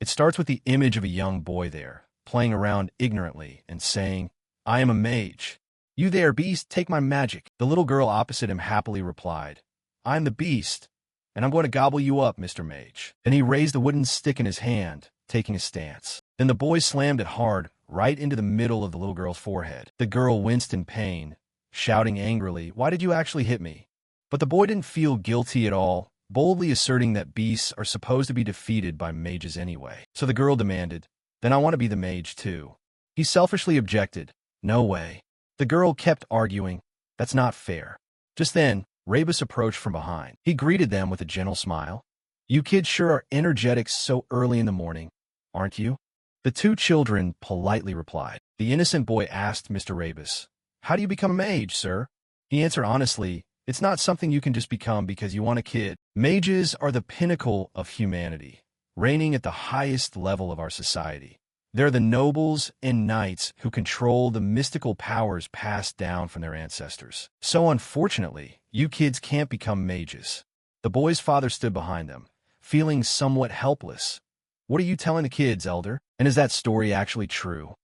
It starts with the image of a young boy there, playing around ignorantly and saying, "I am a mage." "You there, beast, take my magic." The little girl opposite him happily replied, "I'm the beast, and I'm going to gobble you up, Mr. Mage." Then he raised the wooden stick in his hand, taking a stance. Then the boy slammed it hard, right into the middle of the little girl's forehead. The girl winced in pain, shouting angrily, "Why did you actually hit me?" But the boy didn't feel guilty at all, boldly asserting that beasts are supposed to be defeated by mages anyway. So the girl demanded, "Then I want to be the mage too." He selfishly objected, "No way." The girl kept arguing, "That's not fair." Just then, Rebus approached from behind. He greeted them with a gentle smile. "You kids sure are energetic so early in the morning, aren't you?" The two children politely replied. The innocent boy asked Mr. Rebus, "How do you become a mage, sir?" He answered honestly, "It's not something you can just become because you want a kid. Mages are the pinnacle of humanity, reigning at the highest level of our society. They're the nobles and knights who control the mystical powers passed down from their ancestors. So unfortunately, you kids can't become mages." The boy's father stood behind them, feeling somewhat helpless. "What are you telling the kids, elder? And is that story actually true?"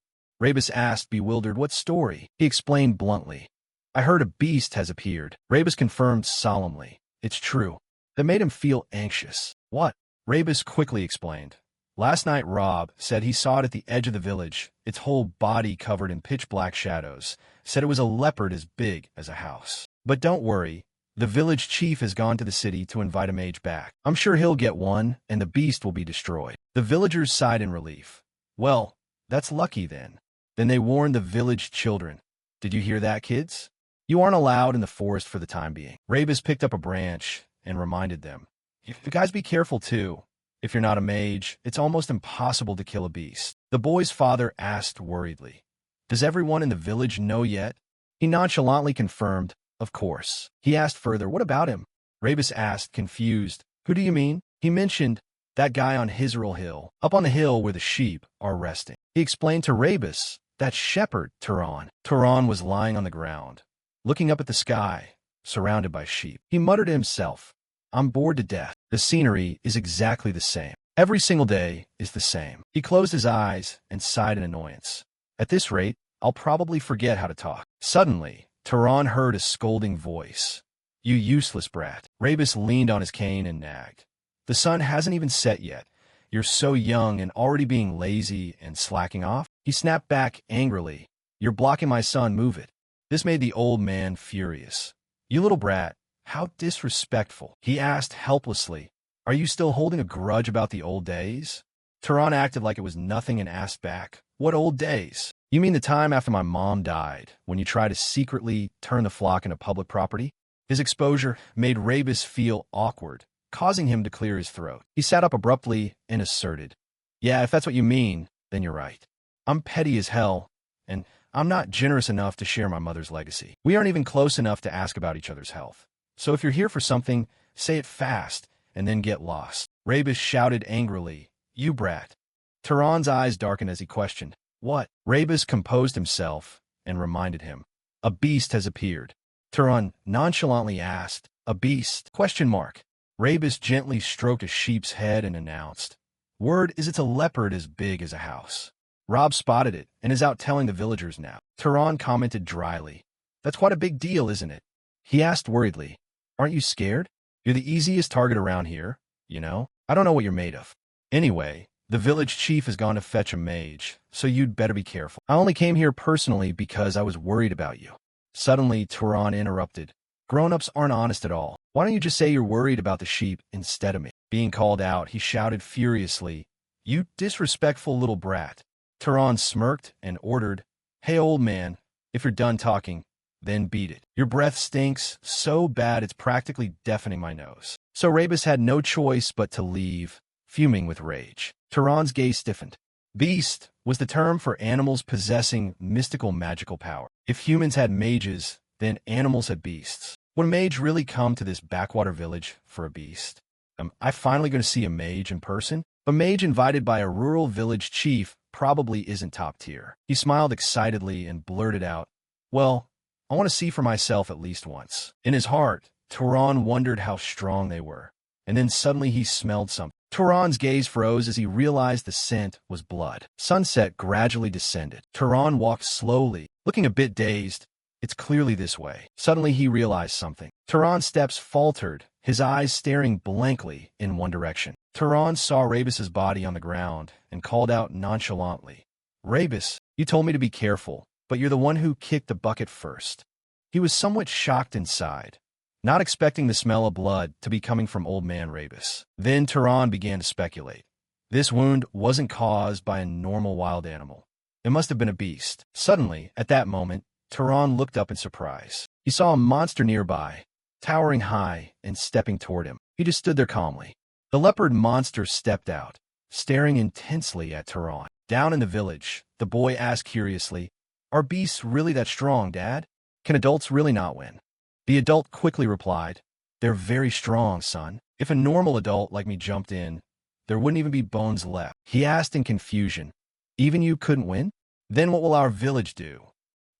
Rebus asked, bewildered. "What story?" He explained bluntly. "I heard a beast has appeared." Rebus confirmed solemnly, "It's true." That made him feel anxious. "What?" Rebus quickly explained. "Last night Rob said he saw it at the edge of the village, its whole body covered in pitch-black shadows. Said it was a leopard as big as a house. But don't worry, the village chief has gone to the city to invite a mage back. I'm sure he'll get one, and the beast will be destroyed." The villagers sighed in relief. "Well, that's lucky then." Then they warned the village children. "Did you hear that, kids? You aren't allowed in the forest for the time being." Rebus picked up a branch and reminded them, "You guys be careful too. If you're not a mage, it's almost impossible to kill a beast." The boy's father asked worriedly, "Does everyone in the village know yet?" He nonchalantly confirmed, "Of course." He asked further, "What about him?" Rebus asked, confused, "Who do you mean?" He mentioned, "That guy on Hisril Hill, up on the hill where the sheep are resting." He explained to Rebus, "That shepherd, Turan." Turan was lying on the ground, looking up at the sky, surrounded by sheep. He muttered to himself, "I'm bored to death. The scenery is exactly the same. Every single day is the same." He closed his eyes and sighed in annoyance. "At this rate, I'll probably forget how to talk." Suddenly, Turan heard a scolding voice. "You useless brat." Rebus leaned on his cane and nagged. "The sun hasn't even set yet. You're so young and already being lazy and slacking off." He snapped back angrily, "You're blocking my sun, move it." This made the old man furious. "You little brat, how disrespectful." He asked helplessly, "Are you still holding a grudge about the old days?" Turan acted like it was nothing and asked back, "What old days?" "You mean the time after my mom died, when you tried to secretly turn the flock into public property?" His exposure made Rebus feel awkward, causing him to clear his throat. He sat up abruptly and asserted, "Yeah, if that's what you mean, then you're right. I'm petty as hell, and I'm not generous enough to share my mother's legacy. We aren't even close enough to ask about each other's health. So if you're here for something, say it fast, and then get lost." Rebus shouted angrily, "You brat." Turan's eyes darkened as he questioned, "What?" Rebus composed himself and reminded him, "A beast has appeared." Turan nonchalantly asked, "A beast?" Rebus gently stroked a sheep's head and announced, "Word is it's a leopard as big as a house. Rob spotted it and is out telling the villagers now." Turan commented dryly, "That's quite a big deal, isn't it?" He asked worriedly, "Aren't you scared? You're the easiest target around here, you know? I don't know what you're made of. Anyway, the village chief has gone to fetch a mage, so you'd better be careful. I only came here personally because I was worried about you." Suddenly, Turan interrupted, "Grown-ups aren't honest at all. Why don't you just say you're worried about the sheep instead of me?" Being called out, he shouted furiously, "You disrespectful little brat." Turan smirked and ordered, "Hey, old man, if you're done talking, then beat it. Your breath stinks so bad it's practically deafening my nose." So Rebus had no choice but to leave, fuming with rage. Turan's gaze stiffened. Beast was the term for animals possessing mystical magical power. If humans had mages, then animals had beasts. Would a mage really come to this backwater village for a beast? Am I finally going to see a mage in person? A mage invited by a rural village chief probably isn't top tier. He smiled excitedly and blurted out, "Well, I want to see for myself at least once." In his heart, Turan wondered how strong they were. And then suddenly he smelled something. Turan's gaze froze as he realized the scent was blood. Sunset gradually descended. Turan walked slowly, looking a bit dazed. It's clearly this way. Suddenly he realized something. Turan's steps faltered, his eyes staring blankly in one direction. Turan saw Rabus's body on the ground and called out nonchalantly, "Rabus, you told me to be careful, but you're the one who kicked the bucket first." He was somewhat shocked inside, not expecting the smell of blood to be coming from old man Rabus. Then Turan began to speculate. This wound wasn't caused by a normal wild animal. It must have been a beast. Suddenly, at that moment, Turan looked up in surprise. He saw a monster nearby, towering high and stepping toward him. He just stood there calmly. The leopard monster stepped out, staring intensely at Turan. Down in the village, the boy asked curiously, "Are beasts really that strong, Dad? Can adults really not win?" The adult quickly replied, "They're very strong, son. If a normal adult like me jumped in, there wouldn't even be bones left." He asked in confusion, "Even you couldn't win? Then what will our village do?"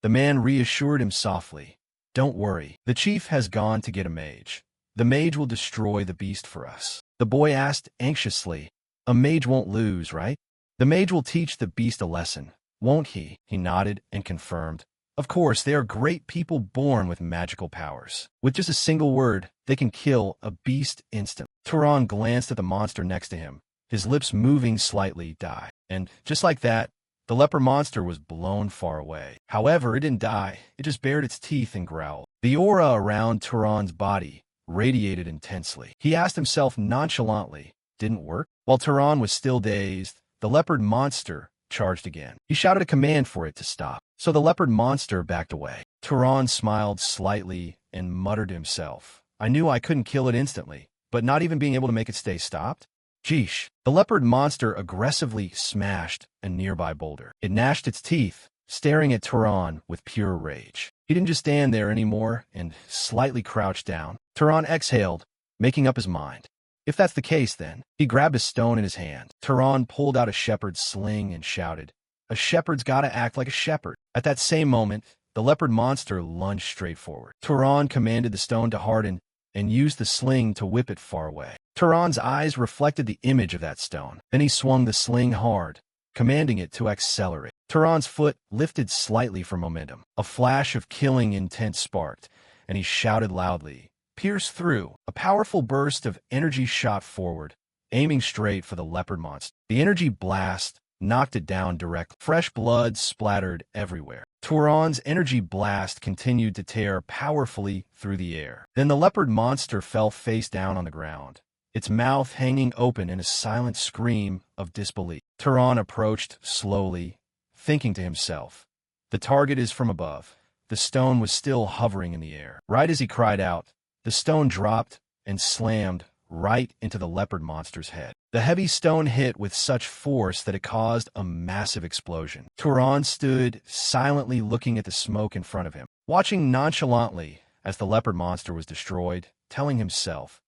The man reassured him softly, "Don't worry, the chief has gone to get a mage. The mage will destroy the beast for us." The boy asked anxiously, "A mage won't lose, right? The mage will teach the beast a lesson, won't he?" He nodded and confirmed, "Of course, they are great people born with magical powers. With just a single word, they can kill a beast instantly." Turan glanced at the monster next to him, his lips moving slightly, "Die." And just like that, the leopard monster was blown far away. However, it didn't die. It just bared its teeth and growled. The aura around Turan's body radiated intensely. He asked himself nonchalantly, "Didn't work?" While Turan was still dazed, the leopard monster charged again. He shouted a command for it to stop, so the leopard monster backed away. Turan smiled slightly and muttered to himself, "I knew I couldn't kill it instantly, but not even being able to make it stay stopped? Jeesh." The leopard monster aggressively smashed a nearby boulder. It gnashed its teeth, staring at Turan with pure rage. He didn't just stand there anymore and slightly crouched down. Turan exhaled, making up his mind. If that's the case, then. He grabbed a stone in his hand. Turan pulled out a shepherd's sling and shouted, "A shepherd's gotta act like a shepherd." At that same moment, the leopard monster lunged straight forward. Turan commanded the stone to harden and used the sling to whip it far away. Turan's eyes reflected the image of that stone. Then he swung the sling hard, commanding it to accelerate. Turan's foot lifted slightly for momentum. A flash of killing intent sparked, and he shouted loudly, "Pierce through." A powerful burst of energy shot forward, aiming straight for the leopard monster. The energy blast knocked it down directly. Fresh blood splattered everywhere. Turan's energy blast continued to tear powerfully through the air. Then the leopard monster fell face down on the ground, its mouth hanging open in a silent scream of disbelief. Turan approached slowly, thinking to himself, "The target is from above." The stone was still hovering in the air. Right as he cried out, the stone dropped and slammed right into the leopard monster's head. The heavy stone hit with such force that it caused a massive explosion. Turan stood silently looking at the smoke in front of him, watching nonchalantly as the leopard monster was destroyed, telling himself,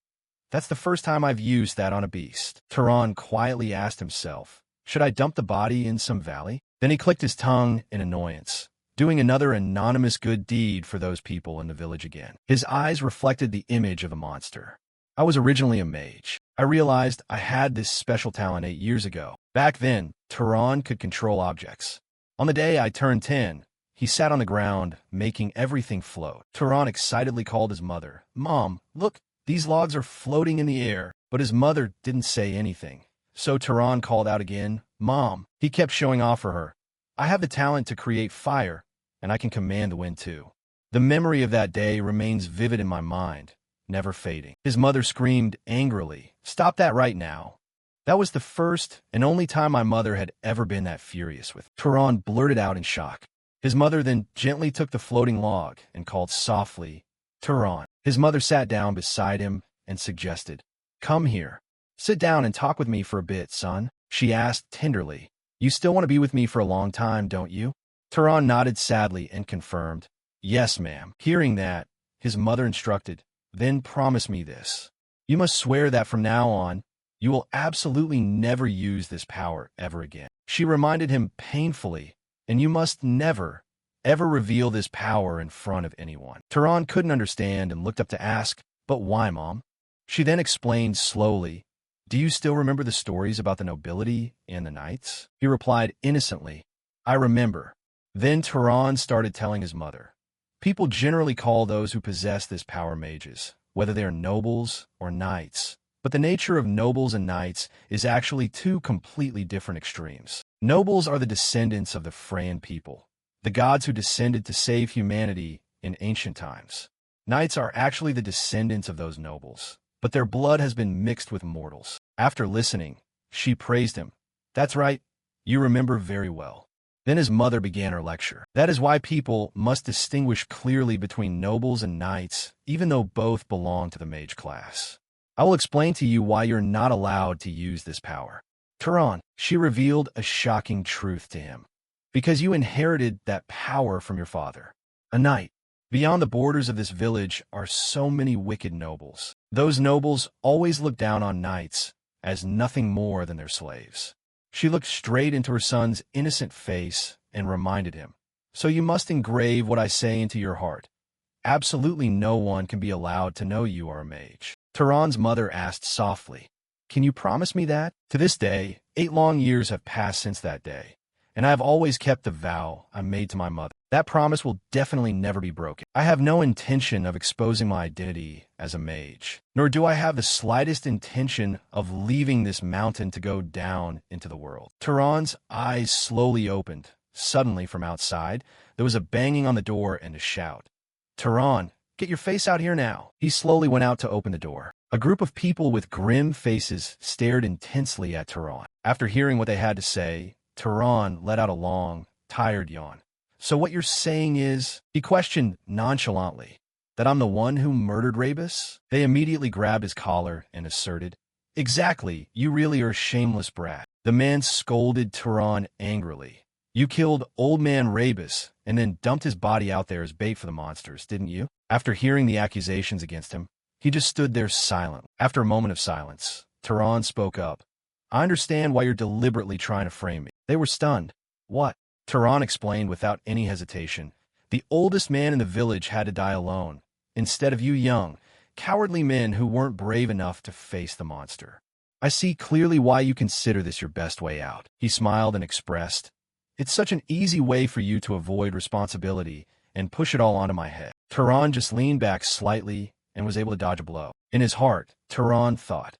"That's the first time I've used that on a beast." Turan quietly asked himself, "Should I dump the body in some valley?" Then he clicked his tongue in annoyance, doing another anonymous good deed for those people in the village again. His eyes reflected the image of the monster. "I was originally a mage. I realized I had this special talent 8 years ago. Back then, Turan could control objects. On the day I turned 10, he sat on the ground, making everything float." Turan excitedly called his mother. "Mom, look, these logs are floating in the air." But his mother didn't say anything. So Turan called out again, "Mom." He kept showing off for her. "I have the talent to create fire, and I can command the wind too." The memory of that day remains vivid in my mind, never fading. His mother screamed angrily, "Stop that right now." That was the first and only time my mother had ever been that furious with. Turan blurted out in shock. His mother then gently took the floating log and called softly, "Turan." His mother sat down beside him and suggested, "Come here. Sit down and talk with me for a bit, son." She asked tenderly, "You still want to be with me for a long time, don't you?" Turan nodded sadly and confirmed, "Yes, ma'am." Hearing that, his mother instructed, "Then promise me this. You must swear that from now on, you will absolutely never use this power ever again." She reminded him painfully, "And you must never, ever reveal this power in front of anyone." Turan couldn't understand and looked up to ask, "But why, Mom?" She then explained slowly, Do you still remember the stories about the nobility and the knights? He replied innocently, I remember. Then Turan started telling his mother. People generally call those who possess this power mages, whether they are nobles or knights. But the nature of nobles and knights is actually two completely different extremes. Nobles are the descendants of the Freyan people, the gods who descended to save humanity in ancient times. Knights are actually the descendants of those nobles, but their blood has been mixed with mortals. After listening, she praised him. That's right, you remember very well. Then his mother began her lecture. That is why people must distinguish clearly between nobles and knights, even though both belong to the mage class. I will explain to you why you're not allowed to use this power. Turan, she revealed a shocking truth to him. Because you inherited that power from your father, a knight. Beyond the borders of this village are so many wicked nobles. Those nobles always look down on knights as nothing more than their slaves. She looked straight into her son's innocent face and reminded him, so you must engrave what I say into your heart. Absolutely no one can be allowed to know you are a mage. Turan's mother asked softly, can you promise me that? To this day, 8 long years have passed since that day, and I have always kept the vow I made to my mother. That promise will definitely never be broken. I have no intention of exposing my identity as a mage, nor do I have the slightest intention of leaving this mountain to go down into the world. Turan's eyes slowly opened. Suddenly, from outside, there was a banging on the door and a shout. Turan, get your face out here now. He slowly went out to open the door. A group of people with grim faces stared intensely at Turan. After hearing what they had to say, Turan let out a long, tired yawn. So what you're saying is, he questioned nonchalantly, that I'm the one who murdered Rebus? They immediately grabbed his collar and asserted, exactly, you really are a shameless brat. The man scolded Turan angrily. You killed old man Rebus and then dumped his body out there as bait for the monsters, didn't you? After hearing the accusations against him, he just stood there silent. After a moment of silence, Turan spoke up. I understand why you're deliberately trying to frame me. They were stunned. What? Turan explained without any hesitation. The oldest man in the village had to die alone, instead of you young, cowardly men who weren't brave enough to face the monster. I see clearly why you consider this your best way out. He smiled and expressed, it's such an easy way for you to avoid responsibility and push it all onto my head. Turan just leaned back slightly and was able to dodge a blow. In his heart, Turan thought,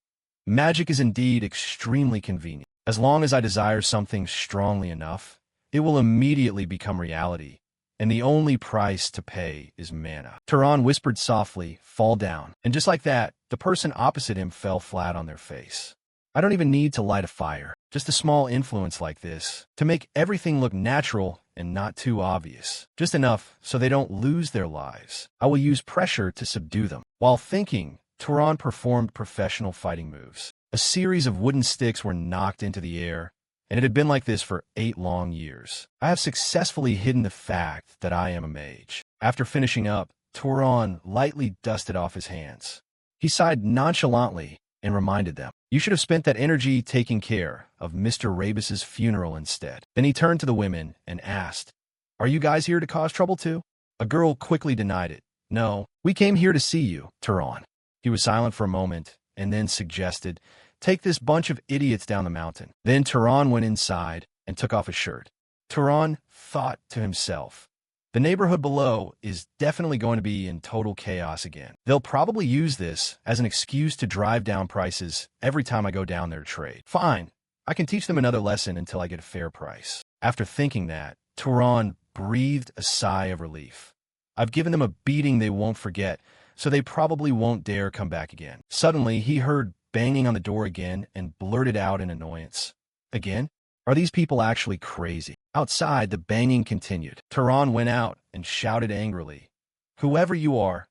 magic is indeed extremely convenient. As long as I desire something strongly enough, it will immediately become reality, and the only price to pay is mana. Turan whispered softly, fall down. And just like that, the person opposite him fell flat on their face. I don't even need to light a fire. Just a small influence like this, to make everything look natural and not too obvious. Just enough so they don't lose their lives. I will use pressure to subdue them. While thinking, Turan performed professional fighting moves. A series of wooden sticks were knocked into the air, and it had been like this for 8 long years. I have successfully hidden the fact that I am a mage. After finishing up, Turan lightly dusted off his hands. He sighed nonchalantly and reminded them, you should have spent that energy taking care of Mr. Rebus's funeral instead. Then he turned to the women and asked, are you guys here to cause trouble too? A girl quickly denied it. No, we came here to see you, Turan. He was silent for a moment and then suggested, take this bunch of idiots down the mountain. Then Turan went inside and took off his shirt. Turan thought to himself, the neighborhood below is definitely going to be in total chaos again. They'll probably use this as an excuse to drive down prices every time I go down there to trade. Fine, I can teach them another lesson until I get a fair price. After thinking that, Turan breathed a sigh of relief. I've given them a beating they won't forget, so they probably won't dare come back again. Suddenly, he heard banging on the door again and blurted out in annoyance. Again? Are these people actually crazy? Outside, the banging continued. Turan went out and shouted angrily, whoever you are,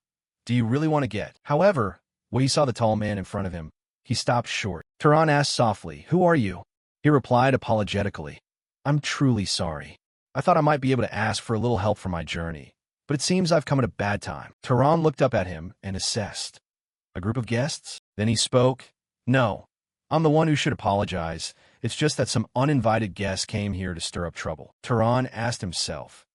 do you really want to get? However, when he saw the tall man in front of him, he stopped short. Turan asked softly, who are you? He replied apologetically, I'm truly sorry. I thought I might be able to ask for a little help for my journey, but it seems I've come at a bad time. Turan looked up at him and assessed. A group of guests? Then he spoke. No, I'm the one who should apologize. It's just that some uninvited guests came here to stir up trouble. Turan asked himself.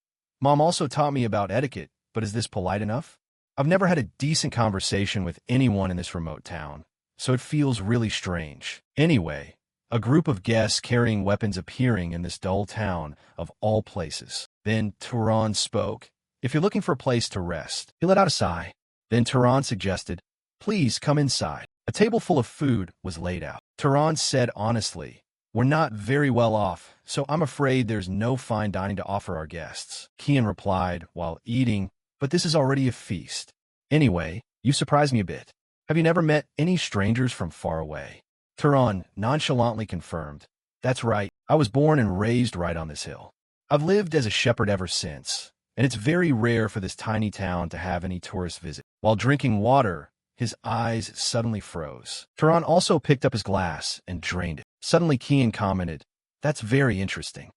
Mom also taught me about etiquette, but is this polite enough? I've never had a decent conversation with anyone in this remote town, so it feels really strange. Anyway, a group of guests carrying weapons appearing in this dull town of all places. Then Turan spoke. If you're looking for a place to rest, he let out a sigh. Then Turan suggested, please come inside. A table full of food was laid out. Turan said honestly, we're not very well off, so I'm afraid there's no fine dining to offer our guests. Kian replied while eating, but this is already a feast. Anyway, you surprised me a bit. Have you never met any strangers from far away? Turan nonchalantly confirmed, that's right, I was born and raised right on this hill. I've lived as a shepherd ever since, and it's very rare for this tiny town to have any tourists visit. While drinking water, his eyes suddenly froze. Turan also picked up his glass and drained it. Suddenly Kian commented, that's very interesting.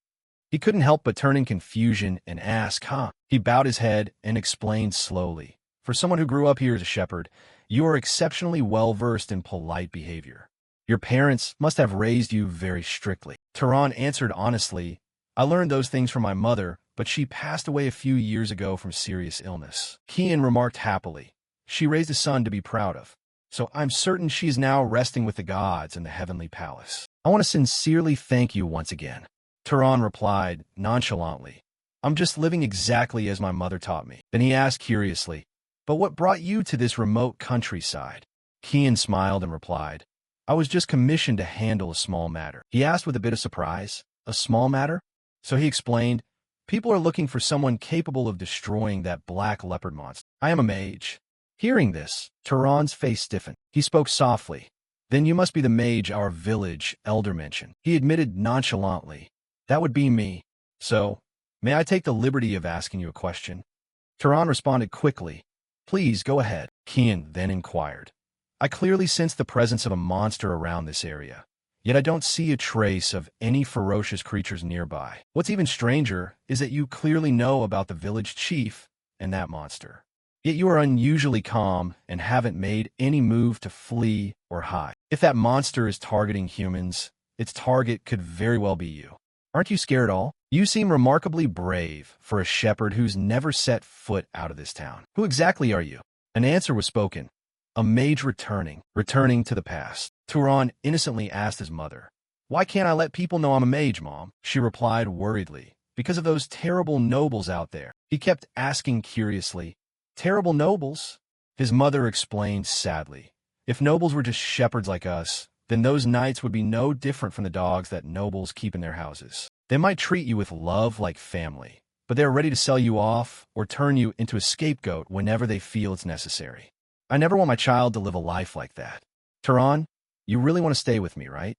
He couldn't help but turn in confusion and ask, huh? He bowed his head and explained slowly, for someone who grew up here as a shepherd, you are exceptionally well-versed in polite behavior. Your parents must have raised you very strictly. Turan answered honestly, I learned those things from my mother, but she passed away a few years ago from serious illness. Kian remarked happily, she raised a son to be proud of, so I'm certain she is now resting with the gods in the heavenly palace. I want to sincerely thank you once again. Turan replied nonchalantly, I'm just living exactly as my mother taught me. Then he asked curiously, but what brought you to this remote countryside? Kian smiled and replied, I was just commissioned to handle a small matter. He asked with a bit of surprise, a small matter? So he explained, people are looking for someone capable of destroying that black leopard monster. I am a mage. Hearing this, Turan's face stiffened. He spoke softly. Then you must be the mage our village elder mentioned. He admitted nonchalantly, that would be me. So, may I take the liberty of asking you a question? Turan responded quickly, please go ahead. Kian then inquired, I clearly sense the presence of a monster around this area, yet I don't see a trace of any ferocious creatures nearby. What's even stranger is that you clearly know about the village chief and that monster. Yet you are unusually calm and haven't made any move to flee or hide. If that monster is targeting humans, its target could very well be you. Aren't you scared at all? You seem remarkably brave for a shepherd who's never set foot out of this town. Who exactly are you? An answer was spoken. A mage returning to the past. Turan innocently asked his mother, why can't I let people know I'm a mage, Mom? She replied worriedly, because of those terrible nobles out there. He kept asking curiously, terrible nobles? His mother explained sadly, if nobles were just shepherds like us, then those knights would be no different from the dogs that nobles keep in their houses. They might treat you with love like family, but they're ready to sell you off or turn you into a scapegoat whenever they feel it's necessary. I never want my child to live a life like that. Turan, you really want to stay with me, right?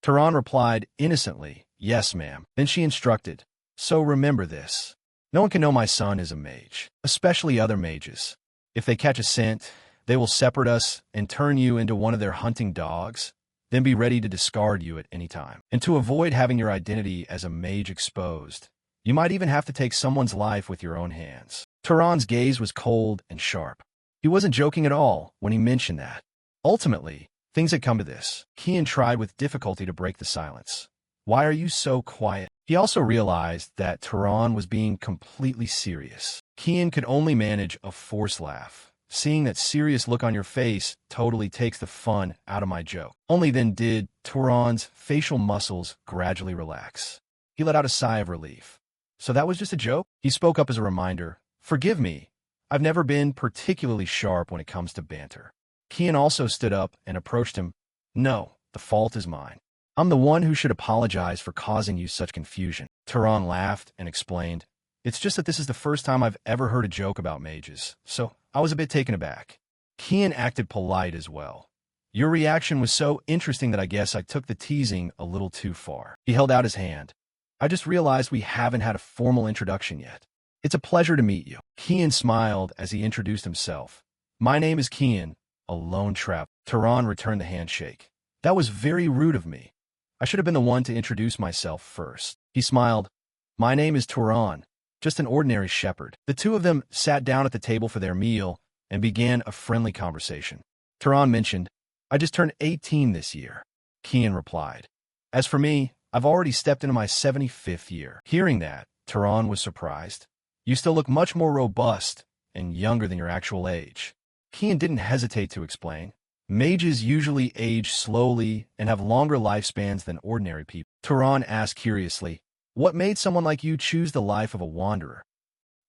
Turan replied innocently, yes, ma'am. Then she instructed, so remember this. No one can know my son is a mage, especially other mages. If they catch a scent, they will separate us and turn you into one of their hunting dogs, then be ready to discard you at any time. And to avoid having your identity as a mage exposed, you might even have to take someone's life with your own hands. Turan's gaze was cold and sharp. He wasn't joking at all when he mentioned that. Ultimately, things had come to this. Kian tried with difficulty to break the silence. Why are you so quiet? He also realized that Turan was being completely serious. Kian could only manage a forced laugh. Seeing that serious look on your face totally takes the fun out of my joke. Only then did Turan's facial muscles gradually relax. He let out a sigh of relief. So that was just a joke? He spoke up as a reminder. Forgive me. I've never been particularly sharp when it comes to banter. Kian also stood up and approached him. No, the fault is mine. I'm the one who should apologize for causing you such confusion. Turan laughed and explained, it's just that this is the first time I've ever heard a joke about mages, so I was a bit taken aback. Kian acted polite as well. Your reaction was so interesting that I guess I took the teasing a little too far. He held out his hand. I just realized we haven't had a formal introduction yet. It's a pleasure to meet you. Kian smiled as he introduced himself. My name is Kian, a lone traveler. Turan returned the handshake. That was very rude of me. I should have been the one to introduce myself first. He smiled. My name is Turan, just an ordinary shepherd. The two of them sat down at the table for their meal and began a friendly conversation. Turan mentioned, I just turned 18 this year. Kian replied, as for me, I've already stepped into my 75th year. Hearing that, Turan was surprised. You still look much more robust and younger than your actual age. Kian didn't hesitate to explain. Mages usually age slowly and have longer lifespans than ordinary people. Turan asked curiously, what made someone like you choose the life of a wanderer?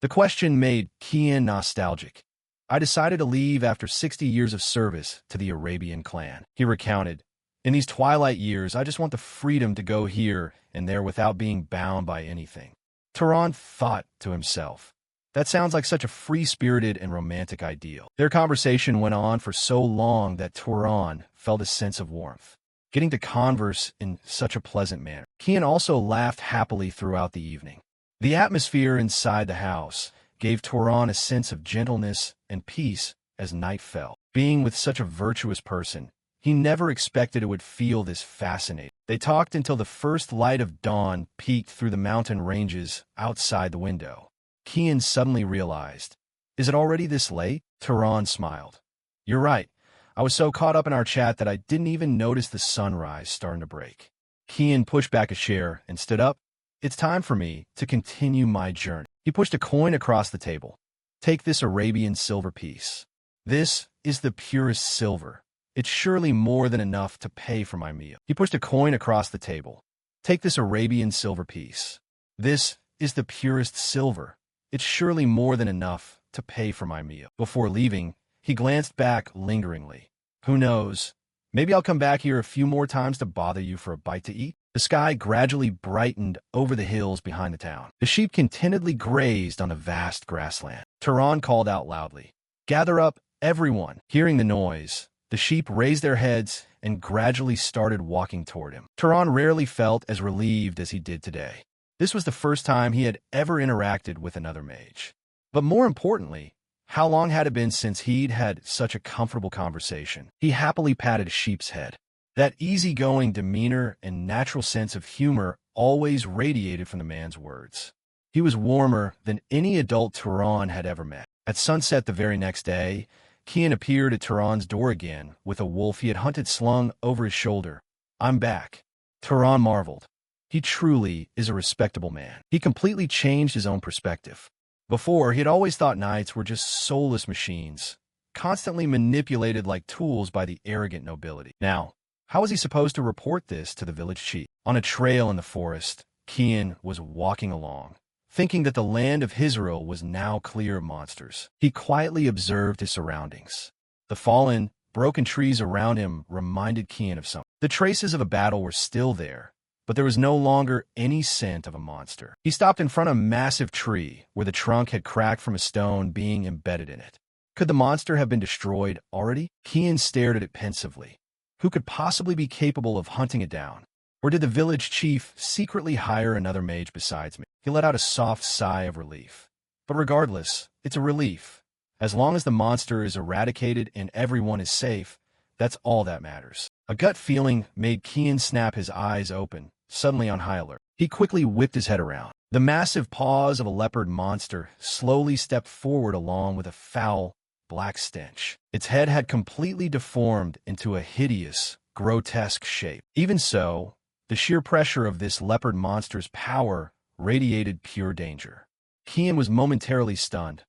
The question made Kian nostalgic. I decided to leave after 60 years of service to the Arabian clan. He recounted, in these twilight years, I just want the freedom to go here and there without being bound by anything. Turan thought to himself, that sounds like such a free-spirited and romantic ideal. Their conversation went on for so long that Turan felt a sense of warmth, getting to converse in such a pleasant manner. Kian also laughed happily throughout the evening. The atmosphere inside the house gave Turan a sense of gentleness and peace as night fell. Being with such a virtuous person, he never expected it would feel this fascinating. They talked until the first light of dawn peeked through the mountain ranges outside the window. Kian suddenly realized, is it already this late? Turan smiled. You're right. I was so caught up in our chat that I didn't even notice the sunrise starting to break. Kian pushed back a chair and stood up. It's time for me to continue my journey. He pushed a coin across the table. Take this Arabian silver piece. This is the purest silver. It's surely more than enough to pay for my meal. He pushed a coin across the table. Take this Arabian silver piece. This is the purest silver. It's surely more than enough to pay for my meal. Before leaving, he glanced back lingeringly. Who knows? Maybe I'll come back here a few more times to bother you for a bite to eat. The sky gradually brightened over the hills behind the town. The sheep contentedly grazed on the vast grassland. Turan called out loudly, gather up, everyone. Hearing the noise, the sheep raised their heads and gradually started walking toward him. Turan rarely felt as relieved as he did today. This was the first time he had ever interacted with another mage. But more importantly, how long had it been since he'd had such a comfortable conversation? He happily patted a sheep's head. That easygoing demeanor and natural sense of humor always radiated from the man's words. He was warmer than any adult Turan had ever met. At sunset the very next day, Kian appeared at Turan's door again with a wolf he had hunted slung over his shoulder. I'm back. Turan marveled. He truly is a respectable man. He completely changed his own perspective. Before, he had always thought knights were just soulless machines, constantly manipulated like tools by the arrogant nobility. Now, how was he supposed to report this to the village chief? On a trail in the forest, Kian was walking along, thinking that the land of Israel was now clear of monsters. He quietly observed his surroundings. The fallen, broken trees around him reminded Kian of something. The traces of a battle were still there, but there was no longer any scent of a monster. He stopped in front of a massive tree where the trunk had cracked from a stone being embedded in it. Could the monster have been destroyed already? Kian stared at it pensively. Who could possibly be capable of hunting it down? Or did the village chief secretly hire another mage besides me? He let out a soft sigh of relief. But regardless, it's a relief. As long as the monster is eradicated and everyone is safe, that's all that matters. A gut feeling made Kian snap his eyes open, suddenly on high alert. He quickly whipped his head around. The massive paws of a leopard monster slowly stepped forward along with a foul, black stench. Its head had completely deformed into a hideous, grotesque shape. Even so, the sheer pressure of this leopard monster's power radiated pure danger. Kian was momentarily stunned.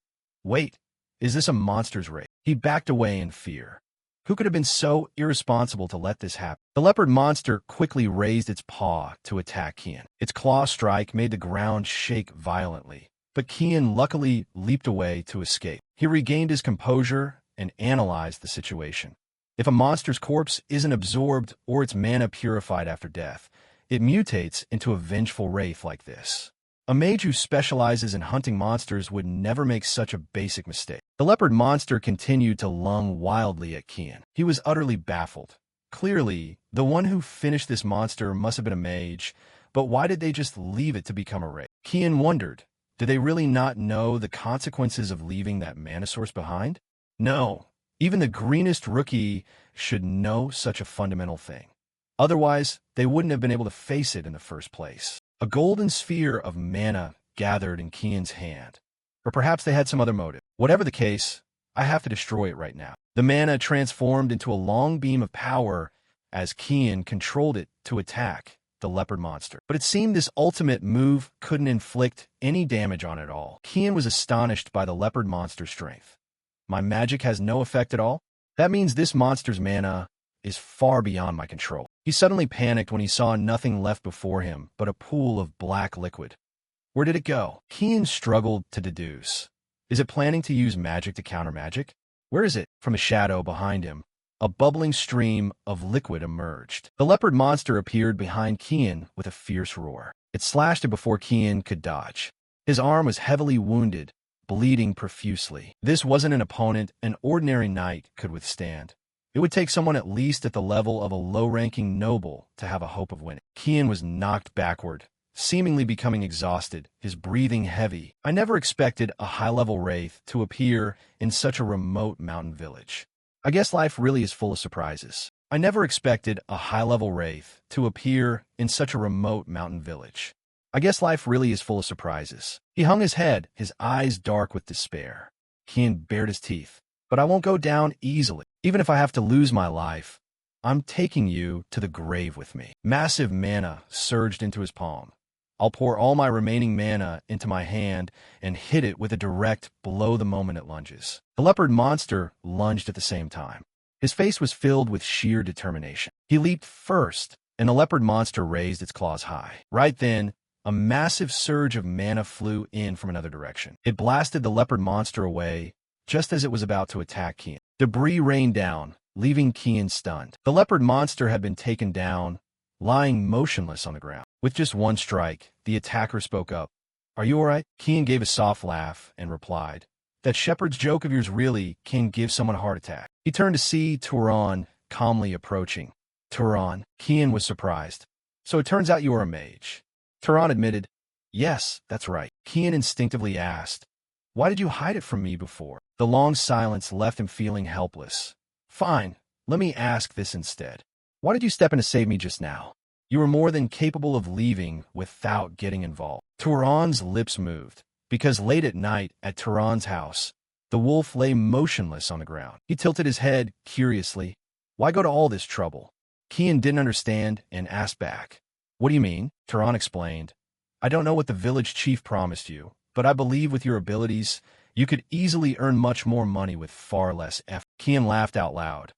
Wait, is this a monster's race? He backed away in fear. Who could have been so irresponsible to let this happen? The leopard monster quickly raised its paw to attack Kian. Its claw strike made the ground shake violently, but Kian luckily leaped away to escape. He regained his composure and analyzed the situation. If a monster's corpse isn't absorbed or its mana purified after death, it mutates into a vengeful wraith like this. A mage who specializes in hunting monsters would never make such a basic mistake. The leopard monster continued to lung wildly at Kian. He was utterly baffled. Clearly, the one who finished this monster must have been a mage, but why did they just leave it to become a wraith? Kian wondered, did they really not know the consequences of leaving that mana source behind? No, even the greenest rookie should know such a fundamental thing. Otherwise, they wouldn't have been able to face it in the first place. A golden sphere of mana gathered in Kian's hand. Or perhaps they had some other motive. Whatever the case, I have to destroy it right now. The mana transformed into a long beam of power as Kian controlled it to attack the leopard monster. But it seemed this ultimate move couldn't inflict any damage on it at all. Kian was astonished by the leopard monster's strength. My magic has no effect at all? That means this monster's mana is far beyond my control. He suddenly panicked when he saw nothing left before him but a pool of black liquid. Where did it go? Kian struggled to deduce. Is it planning to use magic to counter magic? Where is it? From a shadow behind him, a bubbling stream of liquid emerged. The leopard monster appeared behind Kian with a fierce roar. It slashed him before Kian could dodge. His arm was heavily wounded, bleeding profusely. This wasn't an opponent an ordinary knight could withstand. It would take someone at least at the level of a low-ranking noble to have a hope of winning. Kian was knocked backward, seemingly becoming exhausted, his breathing heavy. I never expected a high-level wraith to appear in such a remote mountain village. I guess life really is full of surprises. I never expected a high-level wraith to appear in such a remote mountain village. I guess life really is full of surprises. He hung his head, his eyes dark with despair. Kian bared his teeth. But I won't go down easily. Even if I have to lose my life, I'm taking you to the grave with me. Massive mana surged into his palm. I'll pour all my remaining mana into my hand and hit it with a direct blow the moment it lunges. The leopard monster lunged at the same time. His face was filled with sheer determination. He leaped first, and the leopard monster raised its claws high. Right then, a massive surge of mana flew in from another direction. It blasted the leopard monster away just as it was about to attack Kian. Debris rained down, leaving Kian stunned. The leopard monster had been taken down, lying motionless on the ground. With just one strike, the attacker spoke up. "Are you all right?" Kian gave a soft laugh and replied, "That shepherd's joke of yours really can give someone a heart attack." He turned to see Turan calmly approaching. "Turan?" Kian was surprised. "So it turns out you are a mage." Turan admitted, "Yes, that's right." Kian instinctively asked, "Why did you hide it from me before?" The long silence left him feeling helpless. "Fine, let me ask this instead. Why did you step in to save me just now? You were more than capable of leaving without getting involved." Turan's lips moved, because late at night at Turan's house, the wolf lay motionless on the ground. He tilted his head curiously. "Why go to all this trouble?" Kian didn't understand and asked back. "What do you mean?" Turan explained. "I don't know what the village chief promised you, but I believe with your abilities, you could easily earn much more money with far less effort." Kian laughed out loud.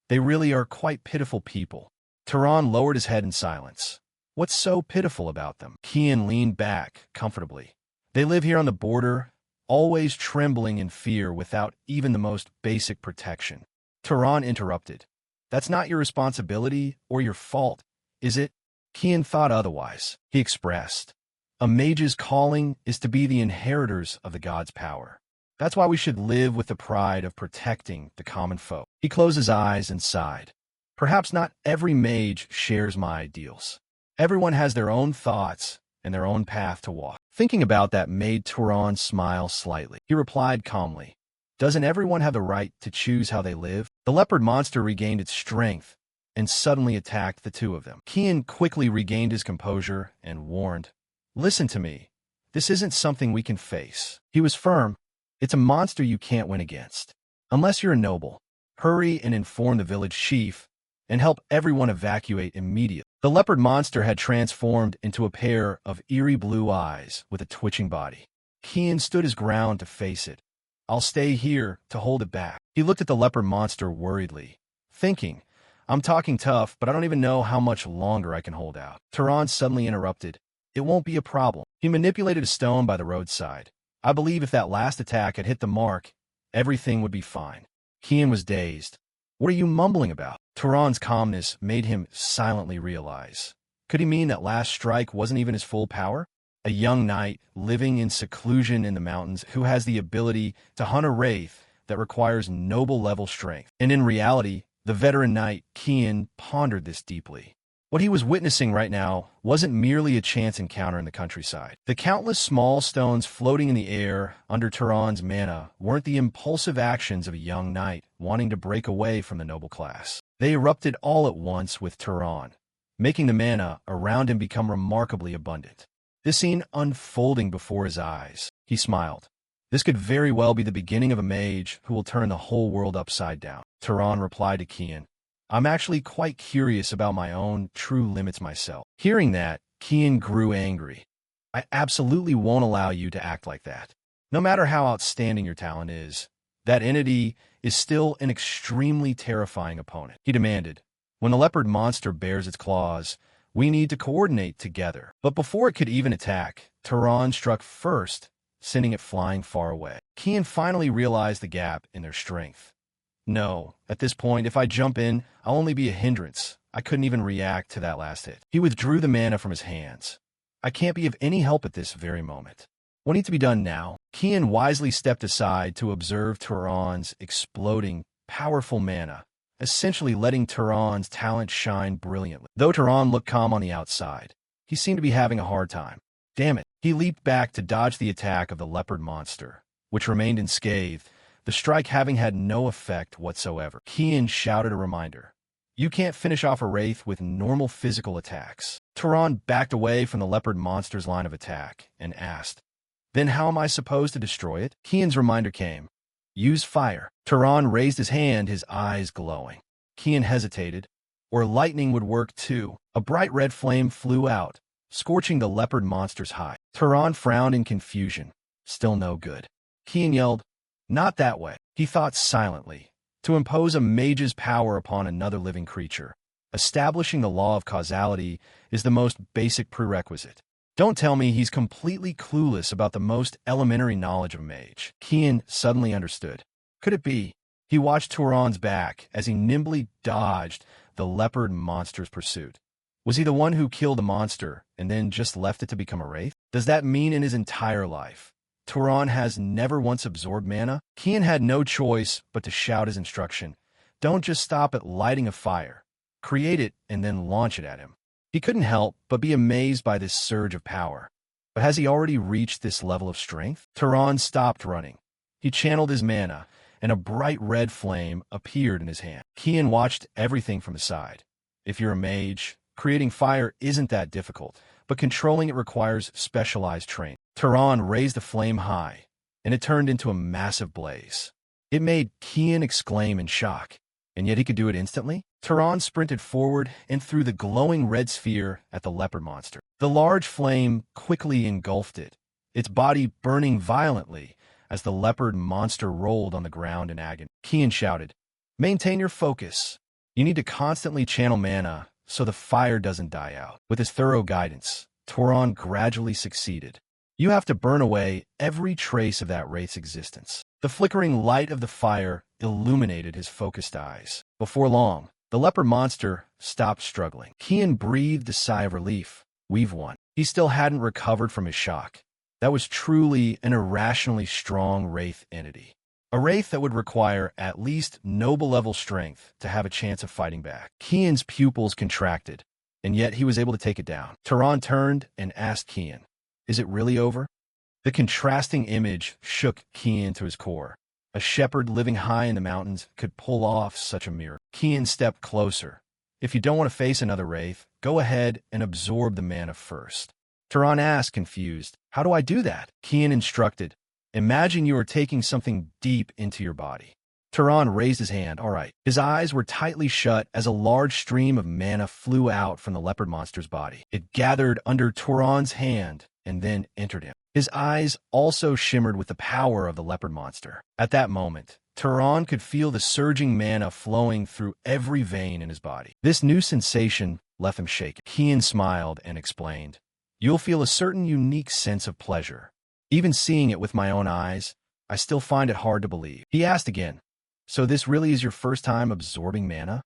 "They really are quite pitiful people." Turan lowered his head in silence. "What's so pitiful about them?" Kian leaned back comfortably. "They live here on the border, always trembling in fear without even the most basic protection." Turan interrupted. "That's not your responsibility or your fault, is it?" Kian thought otherwise. He expressed, "A mage's calling is to be the inheritors of the god's power. That's why we should live with the pride of protecting the common folk." He closed his eyes and sighed. "Perhaps not every mage shares my ideals. Everyone has their own thoughts and their own path to walk." Thinking about that made Turan smile slightly. He replied calmly, "Doesn't everyone have the right to choose how they live?" The leopard monster regained its strength and suddenly attacked the two of them. Kian quickly regained his composure and warned, "Listen to me. This isn't something we can face." He was firm. "It's a monster you can't win against. Unless you're a noble. Hurry and inform the village chief, and help everyone evacuate immediately." The leopard monster had transformed into a pair of eerie blue eyes with a twitching body. Kian stood his ground to face it. "I'll stay here to hold it back." He looked at the leopard monster worriedly, thinking, "I'm talking tough, but I don't even know how much longer I can hold out." Turan suddenly interrupted. "It won't be a problem." He manipulated a stone by the roadside. "I believe if that last attack had hit the mark, everything would be fine." Kian was dazed. "What are you mumbling about?" Turan's calmness made him silently realize. Could he mean that last strike wasn't even his full power? A young knight living in seclusion in the mountains who has the ability to hunt a wraith that requires noble-level strength. And in reality, the veteran knight Kian pondered this deeply. What he was witnessing right now wasn't merely a chance encounter in the countryside. The countless small stones floating in the air under Turan's mana weren't the impulsive actions of a young knight wanting to break away from the noble class. They erupted all at once with Turan, making the mana around him become remarkably abundant. This scene unfolding before his eyes. He smiled. This could very well be the beginning of a mage who will turn the whole world upside down. Turan replied to Kian, "I'm actually quite curious about my own true limits myself." Hearing that, Kian grew angry. "I absolutely won't allow you to act like that. No matter how outstanding your talent is, that entity is still an extremely terrifying opponent. He demanded, when the leopard monster bares its claws, we need to coordinate together. But before it could even attack, Tehran struck first, sending it flying far away. Kian finally realized the gap in their strength. No, at this point, if I jump in, I'll only be a hindrance. I couldn't even react to that last hit. He withdrew the mana from his hands. I can't be of any help at this very moment. What needs to be done now? Kian wisely stepped aside to observe Tehran's exploding, powerful mana, essentially letting Tehran's talent shine brilliantly. Though Tehran looked calm on the outside, he seemed to be having a hard time. Damn it. He leaped back to dodge the attack of the leopard monster, which remained unscathed, the strike having had no effect whatsoever. Kian shouted a reminder. You can't finish off a wraith with normal physical attacks. Tehran backed away from the leopard monster's line of attack and asked, then how am I supposed to destroy it? Kian's reminder came. Use fire. Tehran raised his hand, his eyes glowing. Kian hesitated. Or lightning would work too. A bright red flame flew out, scorching the leopard monster's hide. Tehran frowned in confusion. Still no good. Kian yelled, not that way. He thought silently. To impose a mage's power upon another living creature, establishing the law of causality is the most basic prerequisite. Don't tell me he's completely clueless about the most elementary knowledge of mage. Kian suddenly understood. Could it be? He watched Tehran's back as he nimbly dodged the leopard monster's pursuit. Was he the one who killed the monster and then just left it to become a wraith? Does that mean in his entire life, Tehran has never once absorbed mana? Kian had no choice but to shout his instruction. Don't just stop at lighting a fire. Create it and then launch it at him. He couldn't help but be amazed by this surge of power. But has he already reached this level of strength? Tehran stopped running. He channeled his mana, and a bright red flame appeared in his hand. Kian watched everything from the side. If you're a mage, creating fire isn't that difficult, but controlling it requires specialized training. Tehran raised the flame high, and it turned into a massive blaze. It made Kian exclaim in shock, and yet he could do it instantly? Tehran sprinted forward and threw the glowing red sphere at the leopard monster. The large flame quickly engulfed it, its body burning violently as the leopard monster rolled on the ground in agony. Kian shouted, maintain your focus. You need to constantly channel mana so the fire doesn't die out. With his thorough guidance, Tehran gradually succeeded. You have to burn away every trace of that wraith's existence. The flickering light of the fire illuminated his focused eyes. Before long, the leopard monster stopped struggling. Kian breathed a sigh of relief. We've won. He still hadn't recovered from his shock. That was truly an irrationally strong wraith entity. A wraith that would require at least noble-level strength to have a chance of fighting back. Kian's pupils contracted, and yet he was able to take it down. Tehran turned and asked Kian, is it really over? The contrasting image shook Kian to his core. A shepherd living high in the mountains could pull off such a miracle. Kian stepped closer. If you don't want to face another wraith, go ahead and absorb the mana first. Tehran asked, confused, how do I do that? Kian instructed, imagine you are taking something deep into your body. Tehran raised his hand. All right. His eyes were tightly shut as a large stream of mana flew out from the leopard monster's body. It gathered under Tehran's hand and then entered him. His eyes also shimmered with the power of the leopard monster. At that moment, Tehran could feel the surging mana flowing through every vein in his body. This new sensation left him shaken. Kian smiled and explained, you'll feel a certain unique sense of pleasure. Even seeing it with my own eyes, I still find it hard to believe. He asked again, so this really is your first time absorbing mana?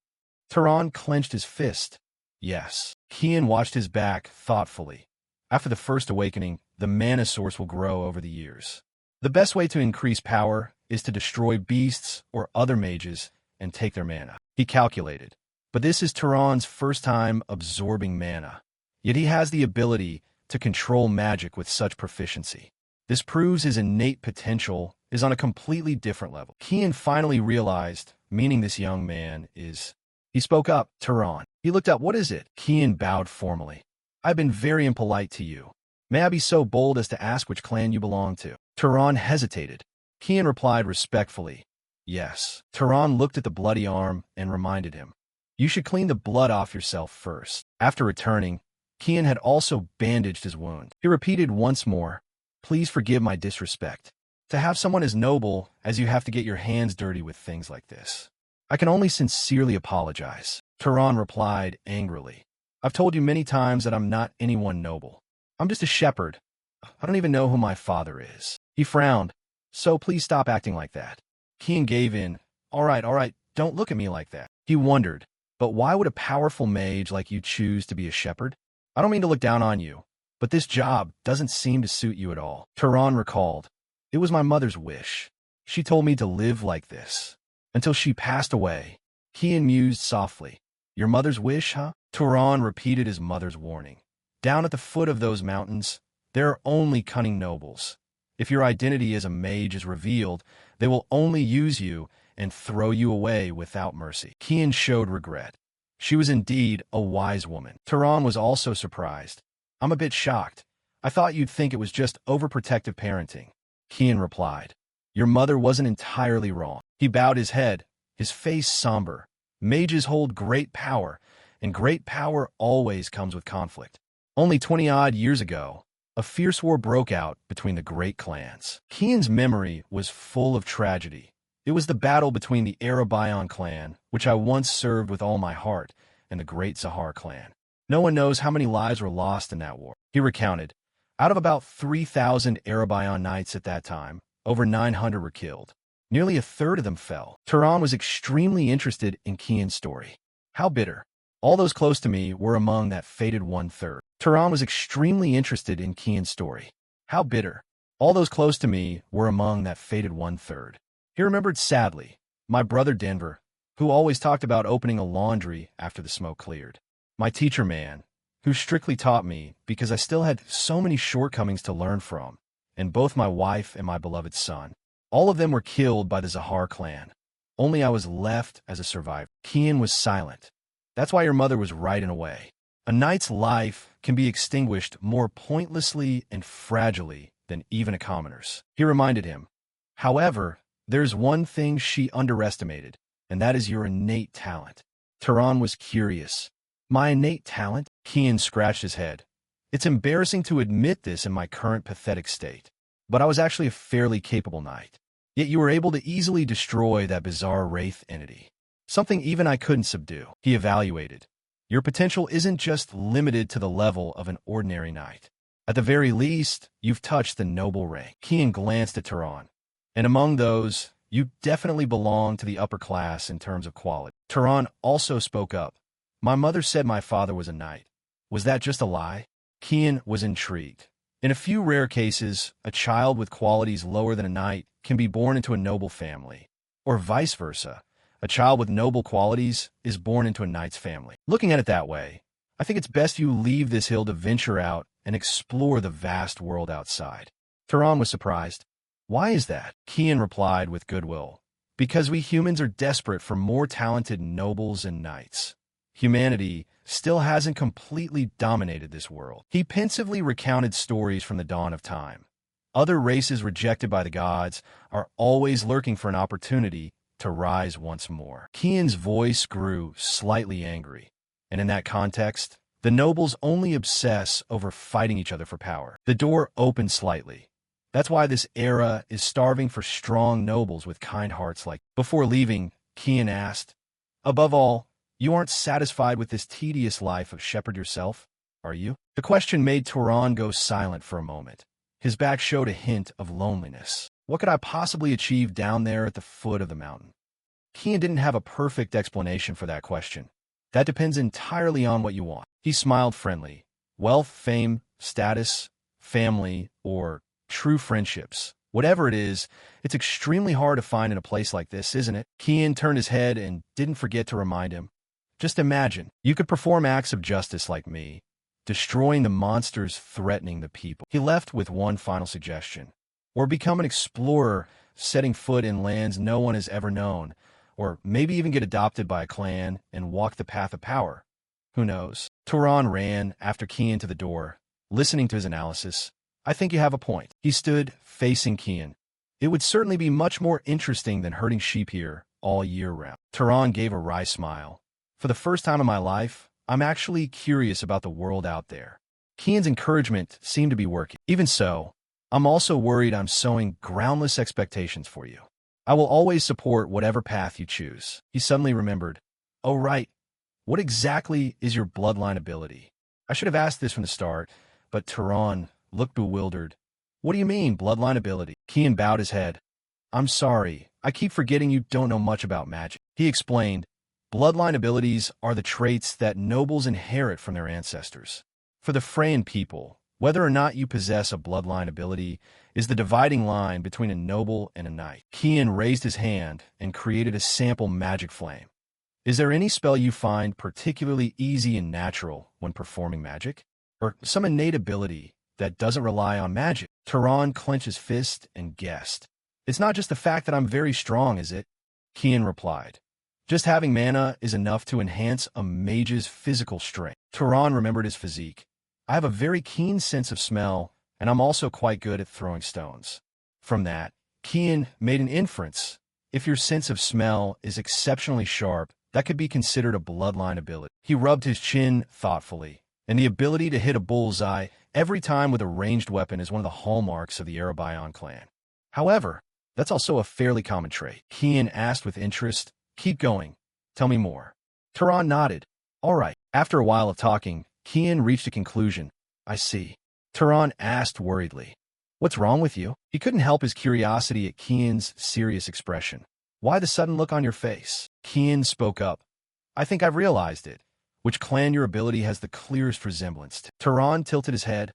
Tehran clenched his fist. Yes. Kian watched his back thoughtfully. After the first awakening, the mana source will grow over the years. The best way to increase power is to destroy beasts or other mages and take their mana. He calculated. But this is Tehran's first time absorbing mana. Yet he has the ability to control magic with such proficiency. This proves his innate potential is on a completely different level. Kian finally realized, meaning this young man is... He spoke up, Tehran. He looked up, what is it? Kian bowed formally. I've been very impolite to you. May I be so bold as to ask which clan you belong to? Tehran hesitated. Kian replied respectfully, yes. Tehran looked at the bloody arm and reminded him, you should clean the blood off yourself first. After returning, Kian had also bandaged his wound. He repeated once more, please forgive my disrespect. To have someone as noble as you have to get your hands dirty with things like this. I can only sincerely apologize. Turan replied angrily. I've told you many times that I'm not anyone noble. I'm just a shepherd. I don't even know who my father is. He frowned. So please stop acting like that. Kian gave in. All right, don't look at me like that. He wondered, but why would a powerful mage like you choose to be a shepherd? I don't mean to look down on you, but this job doesn't seem to suit you at all. Turan recalled. It was my mother's wish. She told me to live like this until she passed away. Kian mused softly. Your mother's wish, huh? Turan repeated his mother's warning. Down at the foot of those mountains, there are only cunning nobles. If your identity as a mage is revealed, they will only use you and throw you away without mercy. Kian showed regret. She was indeed a wise woman. Turan was also surprised. I'm a bit shocked. I thought you'd think it was just overprotective parenting. Kian replied. Your mother wasn't entirely wrong. He bowed his head, his face somber. Mages hold great power, and great power always comes with conflict. Only 20-odd years ago, a fierce war broke out between the great clans. Kian's memory was full of tragedy. It was the battle between the Arabayan clan, which I once served with all my heart, and the great Zahar clan. No one knows how many lives were lost in that war. He recounted. Out of about 3,000 Arabayan knights at that time, over 900 were killed. Nearly a third of them fell. Turan was extremely interested in Kian's story. How bitter. All those close to me were among that fated one-third. Turan was extremely interested in Kian's story. How bitter. All those close to me were among that fated one-third. He remembered sadly my brother Denver, who always talked about opening a laundry after the smoke cleared. My teacher man, who strictly taught me because I still had so many shortcomings to learn from, and both my wife and my beloved son. All of them were killed by the Zahar clan. Only I was left as a survivor. Kian was silent. That's why your mother was right in a way. A knight's life can be extinguished more pointlessly and fragilely than even a commoner's. He reminded him. However, there's one thing she underestimated, and that is your innate talent. Turan was curious. My innate talent? Kian scratched his head. It's embarrassing to admit this in my current pathetic state, but I was actually a fairly capable knight. Yet you were able to easily destroy that bizarre wraith entity. Something even I couldn't subdue. He evaluated. Your potential isn't just limited to the level of an ordinary knight. At the very least, you've touched the noble rank. Kian glanced at Turan. And among those, you definitely belong to the upper class in terms of quality. Turan also spoke up. My mother said my father was a knight. Was that just a lie? Kian was intrigued. In a few rare cases, a child with qualities lower than a knight can be born into a noble family. Or vice versa. A child with noble qualities is born into a knight's family. Looking at it that way, I think it's best you leave this hill to venture out and explore the vast world outside. Turan was surprised. Why is that? Kian replied with goodwill. Because we humans are desperate for more talented nobles and knights. Humanity still hasn't completely dominated this world. He pensively recounted stories from the dawn of time. Other races rejected by the gods are always lurking for an opportunity to rise once more. Kian's voice grew slightly angry, and in that context, the nobles only obsess over fighting each other for power. The door opened slightly. That's why this era is starving for strong nobles with kind hearts like. Before leaving, Kian asked, above all, you aren't satisfied with this tedious life of shepherd yourself, are you? The question made Turan go silent for a moment. His back showed a hint of loneliness. What could I possibly achieve down there at the foot of the mountain? Kian didn't have a perfect explanation for that question. That depends entirely on what you want. He smiled friendly. Wealth, fame, status, family, or true friendships. Whatever it is, it's extremely hard to find in a place like this, isn't it? Kian turned his head and didn't forget to remind him. Just imagine, you could perform acts of justice like me, destroying the monsters threatening the people. He left with one final suggestion. Or become an explorer, setting foot in lands no one has ever known, or maybe even get adopted by a clan and walk the path of power. Who knows? Turan ran after Kian to the door, listening to his analysis. I think you have a point. He stood, facing Kian. It would certainly be much more interesting than herding sheep here all year round. Turan gave a wry smile. For the first time in my life, I'm actually curious about the world out there. Kian's encouragement seemed to be working. Even so, I'm also worried I'm sowing groundless expectations for you. I will always support whatever path you choose. He suddenly remembered. Oh, right. What exactly is your bloodline ability? I should have asked this from the start, but Tehran looked bewildered. What do you mean, bloodline ability? Kian bowed his head. I'm sorry. I keep forgetting you don't know much about magic. He explained. Bloodline abilities are the traits that nobles inherit from their ancestors. For the Freyan people, whether or not you possess a bloodline ability is the dividing line between a noble and a knight. Kian raised his hand and created a sample magic flame. Is there any spell you find particularly easy and natural when performing magic? Or some innate ability that doesn't rely on magic? Tehran clenched his fist and guessed. It's not just the fact that I'm very strong, is it? Kian replied. Just having mana is enough to enhance a mage's physical strength. Tehran remembered his physique. I have a very keen sense of smell, and I'm also quite good at throwing stones. From that, Kian made an inference. If your sense of smell is exceptionally sharp, that could be considered a bloodline ability. He rubbed his chin thoughtfully, and the ability to hit a bullseye every time with a ranged weapon is one of the hallmarks of the Arabian clan. However, that's also a fairly common trait. Kian asked with interest. Keep going. Tell me more. Tehran nodded. All right. After a while of talking, Kian reached a conclusion. I see. Tehran asked worriedly. What's wrong with you? He couldn't help his curiosity at Kian's serious expression. Why the sudden look on your face? Kian spoke up. I think I've realized it. Which clan your ability has the clearest resemblance to? Tehran tilted his head.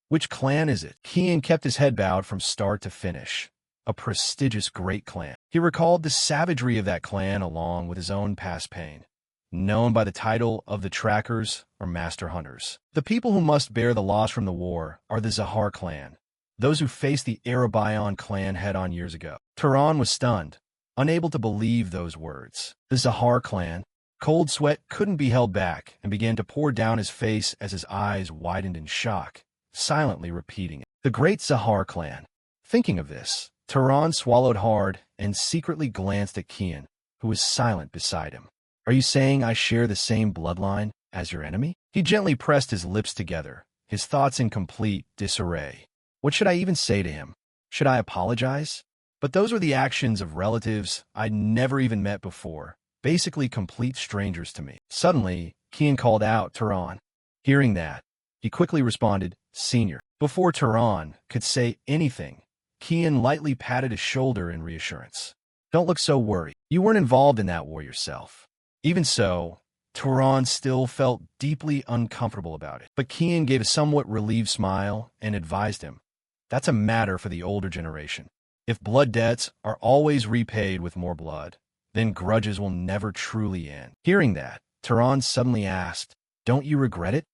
Which clan is it? Kian kept his head bowed from start to finish. A prestigious great clan. He recalled the savagery of that clan along with his own past pain. Known by the title of the Trackers or Master Hunters. The people who must bear the loss from the war are the Zahar clan. Those who faced the Arabian clan head-on years ago. Tehran was stunned, unable to believe those words. The Zahar clan. Cold sweat couldn't be held back and began to pour down his face as his eyes widened in shock, silently repeating it. The great Zahar clan. Thinking of this, Tehran swallowed hard and secretly glanced at Kian, who was silent beside him. Are you saying I share the same bloodline as your enemy? He gently pressed his lips together, his thoughts in complete disarray. What should I even say to him? Should I apologize? But those were the actions of relatives I'd never even met before, basically complete strangers to me. Suddenly, Kian called out Tehran. Hearing that, he quickly responded, Senior. Before Tehran could say anything, Kian lightly patted his shoulder in reassurance. Don't look so worried. You weren't involved in that war yourself. Even so, Tehran still felt deeply uncomfortable about it. But Kian gave a somewhat relieved smile and advised him. That's a matter for the older generation. If blood debts are always repaid with more blood, then grudges will never truly end. Hearing that, Tehran suddenly asked, Don't you regret it?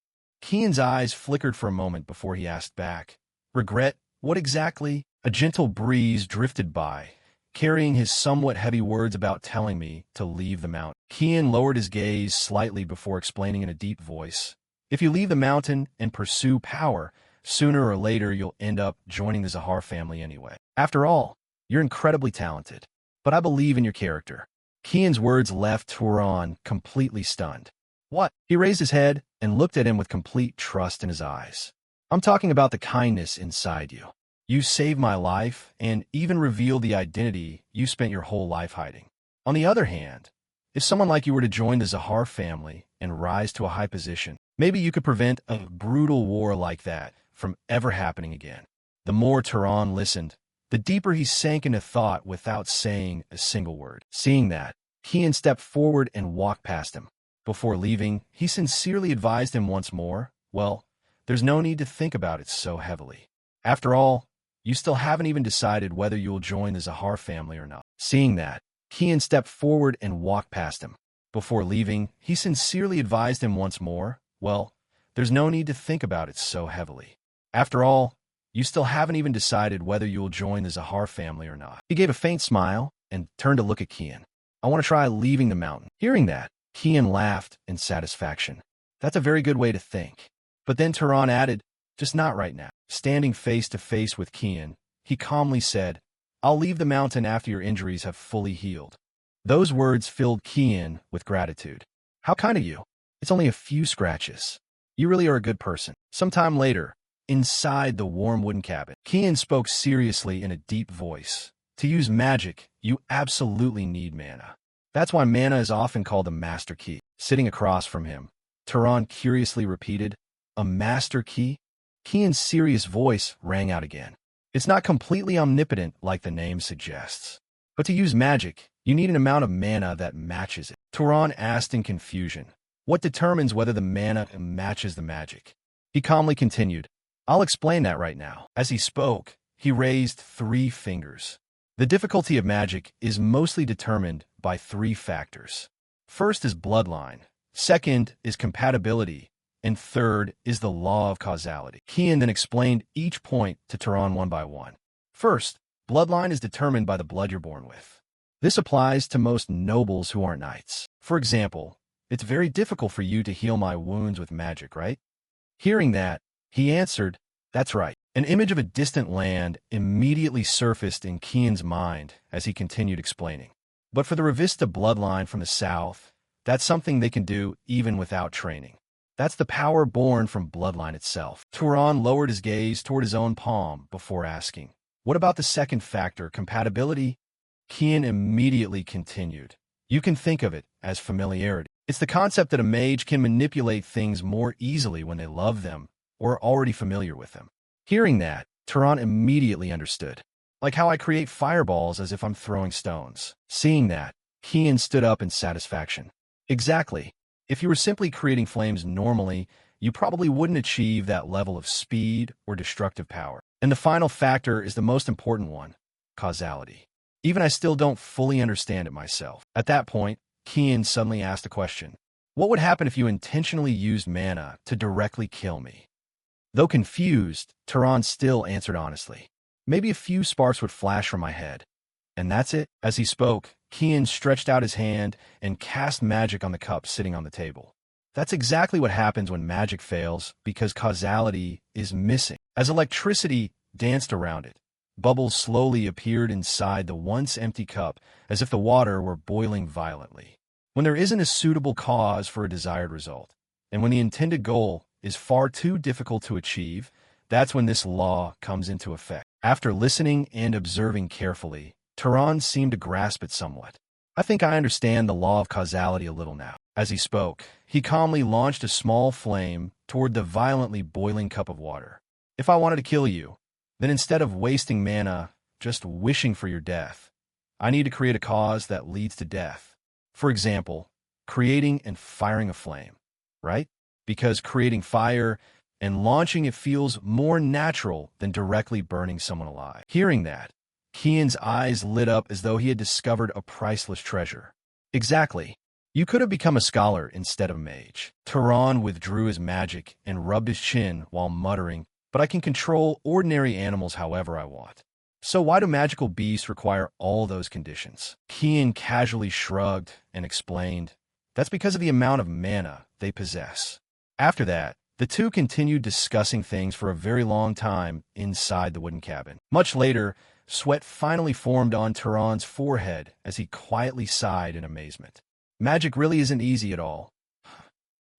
Kian's eyes flickered for a moment before he asked back. Regret? What exactly? A gentle breeze drifted by, carrying his somewhat heavy words about telling me to leave the mountain. Kian lowered his gaze slightly before explaining in a deep voice. If you leave the mountain and pursue power, sooner or later you'll end up joining the Zahar family anyway. After all, you're incredibly talented. But I believe in your character. Kian's words left Tehran completely stunned. What? He raised his head and looked at him with complete trust in his eyes. I'm talking about the kindness inside you. You saved my life and even revealed the identity you spent your whole life hiding. On the other hand, if someone like you were to join the Zahar family and rise to a high position, maybe you could prevent a brutal war like that from ever happening again. The more Tehran listened, the deeper he sank into thought without saying a single word. Seeing that, Kian stepped forward and walked past him. Before leaving, he sincerely advised him once more, well, there's no need to think about it so heavily. After all, you still haven't even decided whether you'll join the Zahar family or not. Seeing that, Kian stepped forward and walked past him. Before leaving, he sincerely advised him once more, well, there's no need to think about it so heavily. After all, you still haven't even decided whether you'll join the Zahar family or not. He gave a faint smile and turned to look at Kian. I want to try leaving the mountain. Hearing that, Kian laughed in satisfaction. That's a very good way to think. But then Tehran added, just not right now. Standing face to face with Kian, he calmly said, I'll leave the mountain after your injuries have fully healed. Those words filled Kian with gratitude. How kind of you. It's only a few scratches. You really are a good person. Sometime later, inside the warm wooden cabin. Kian spoke seriously in a deep voice. To use magic, you absolutely need mana. That's why mana is often called a master key. Sitting across from him, Tehran curiously repeated, a master key? Kian's serious voice rang out again. It's not completely omnipotent like the name suggests. But to use magic, you need an amount of mana that matches it. Tehran asked in confusion. What determines whether the mana matches the magic? He calmly continued, I'll explain that right now. As he spoke, he raised 3 fingers. The difficulty of magic is mostly determined by 3 factors. First is bloodline, second is compatibility, and third is the law of causality. Kian then explained each point to Tehran one by one. First, bloodline is determined by the blood you're born with. This applies to most nobles who aren't knights. For example, it's very difficult for you to heal my wounds with magic, right? Hearing that, he answered, that's right. An image of a distant land immediately surfaced in Kian's mind as he continued explaining. But for the Ravista bloodline from the south, that's something they can do even without training. That's the power born from bloodline itself. Tehran lowered his gaze toward his own palm before asking, what about the second factor, compatibility? Kian immediately continued. You can think of it as familiarity. It's the concept that a mage can manipulate things more easily when they love them or are already familiar with them. Hearing that, Tehran immediately understood. Like how I create fireballs as if I'm throwing stones. Seeing that, Kian stood up in satisfaction. Exactly. If you were simply creating flames normally, you probably wouldn't achieve that level of speed or destructive power. And the final factor is the most important one, causality. Even I still don't fully understand it myself. At that point, Kian suddenly asked a question. What would happen if you intentionally used mana to directly kill me? Though confused, Tehran still answered honestly. Maybe a few sparks would flash from my head. And that's it? As he spoke, Kian stretched out his hand and cast magic on the cup sitting on the table. That's exactly what happens when magic fails, because causality is missing. As electricity danced around it, bubbles slowly appeared inside the once empty cup as if the water were boiling violently. When there isn't a suitable cause for a desired result, and when the intended goal is far too difficult to achieve, that's when this law comes into effect. After listening and observing carefully, Tehran seemed to grasp it somewhat. I think I understand the law of causality a little now. As he spoke, he calmly launched a small flame toward the violently boiling cup of water. If I wanted to kill you, then instead of wasting mana, just wishing for your death, I need to create a cause that leads to death. For example, creating and firing a flame, right? Because creating fire and launching it feels more natural than directly burning someone alive. Hearing that, Kian's eyes lit up as though he had discovered a priceless treasure. Exactly. You could have become a scholar instead of a mage. Tehran withdrew his magic and rubbed his chin while muttering, but I can control ordinary animals however I want. So why do magical beasts require all those conditions? Kian casually shrugged and explained, that's because of the amount of mana they possess. After that, the two continued discussing things for a very long time inside the wooden cabin. Much later, sweat finally formed on Tehran's forehead as he quietly sighed in amazement. Magic really isn't easy at all.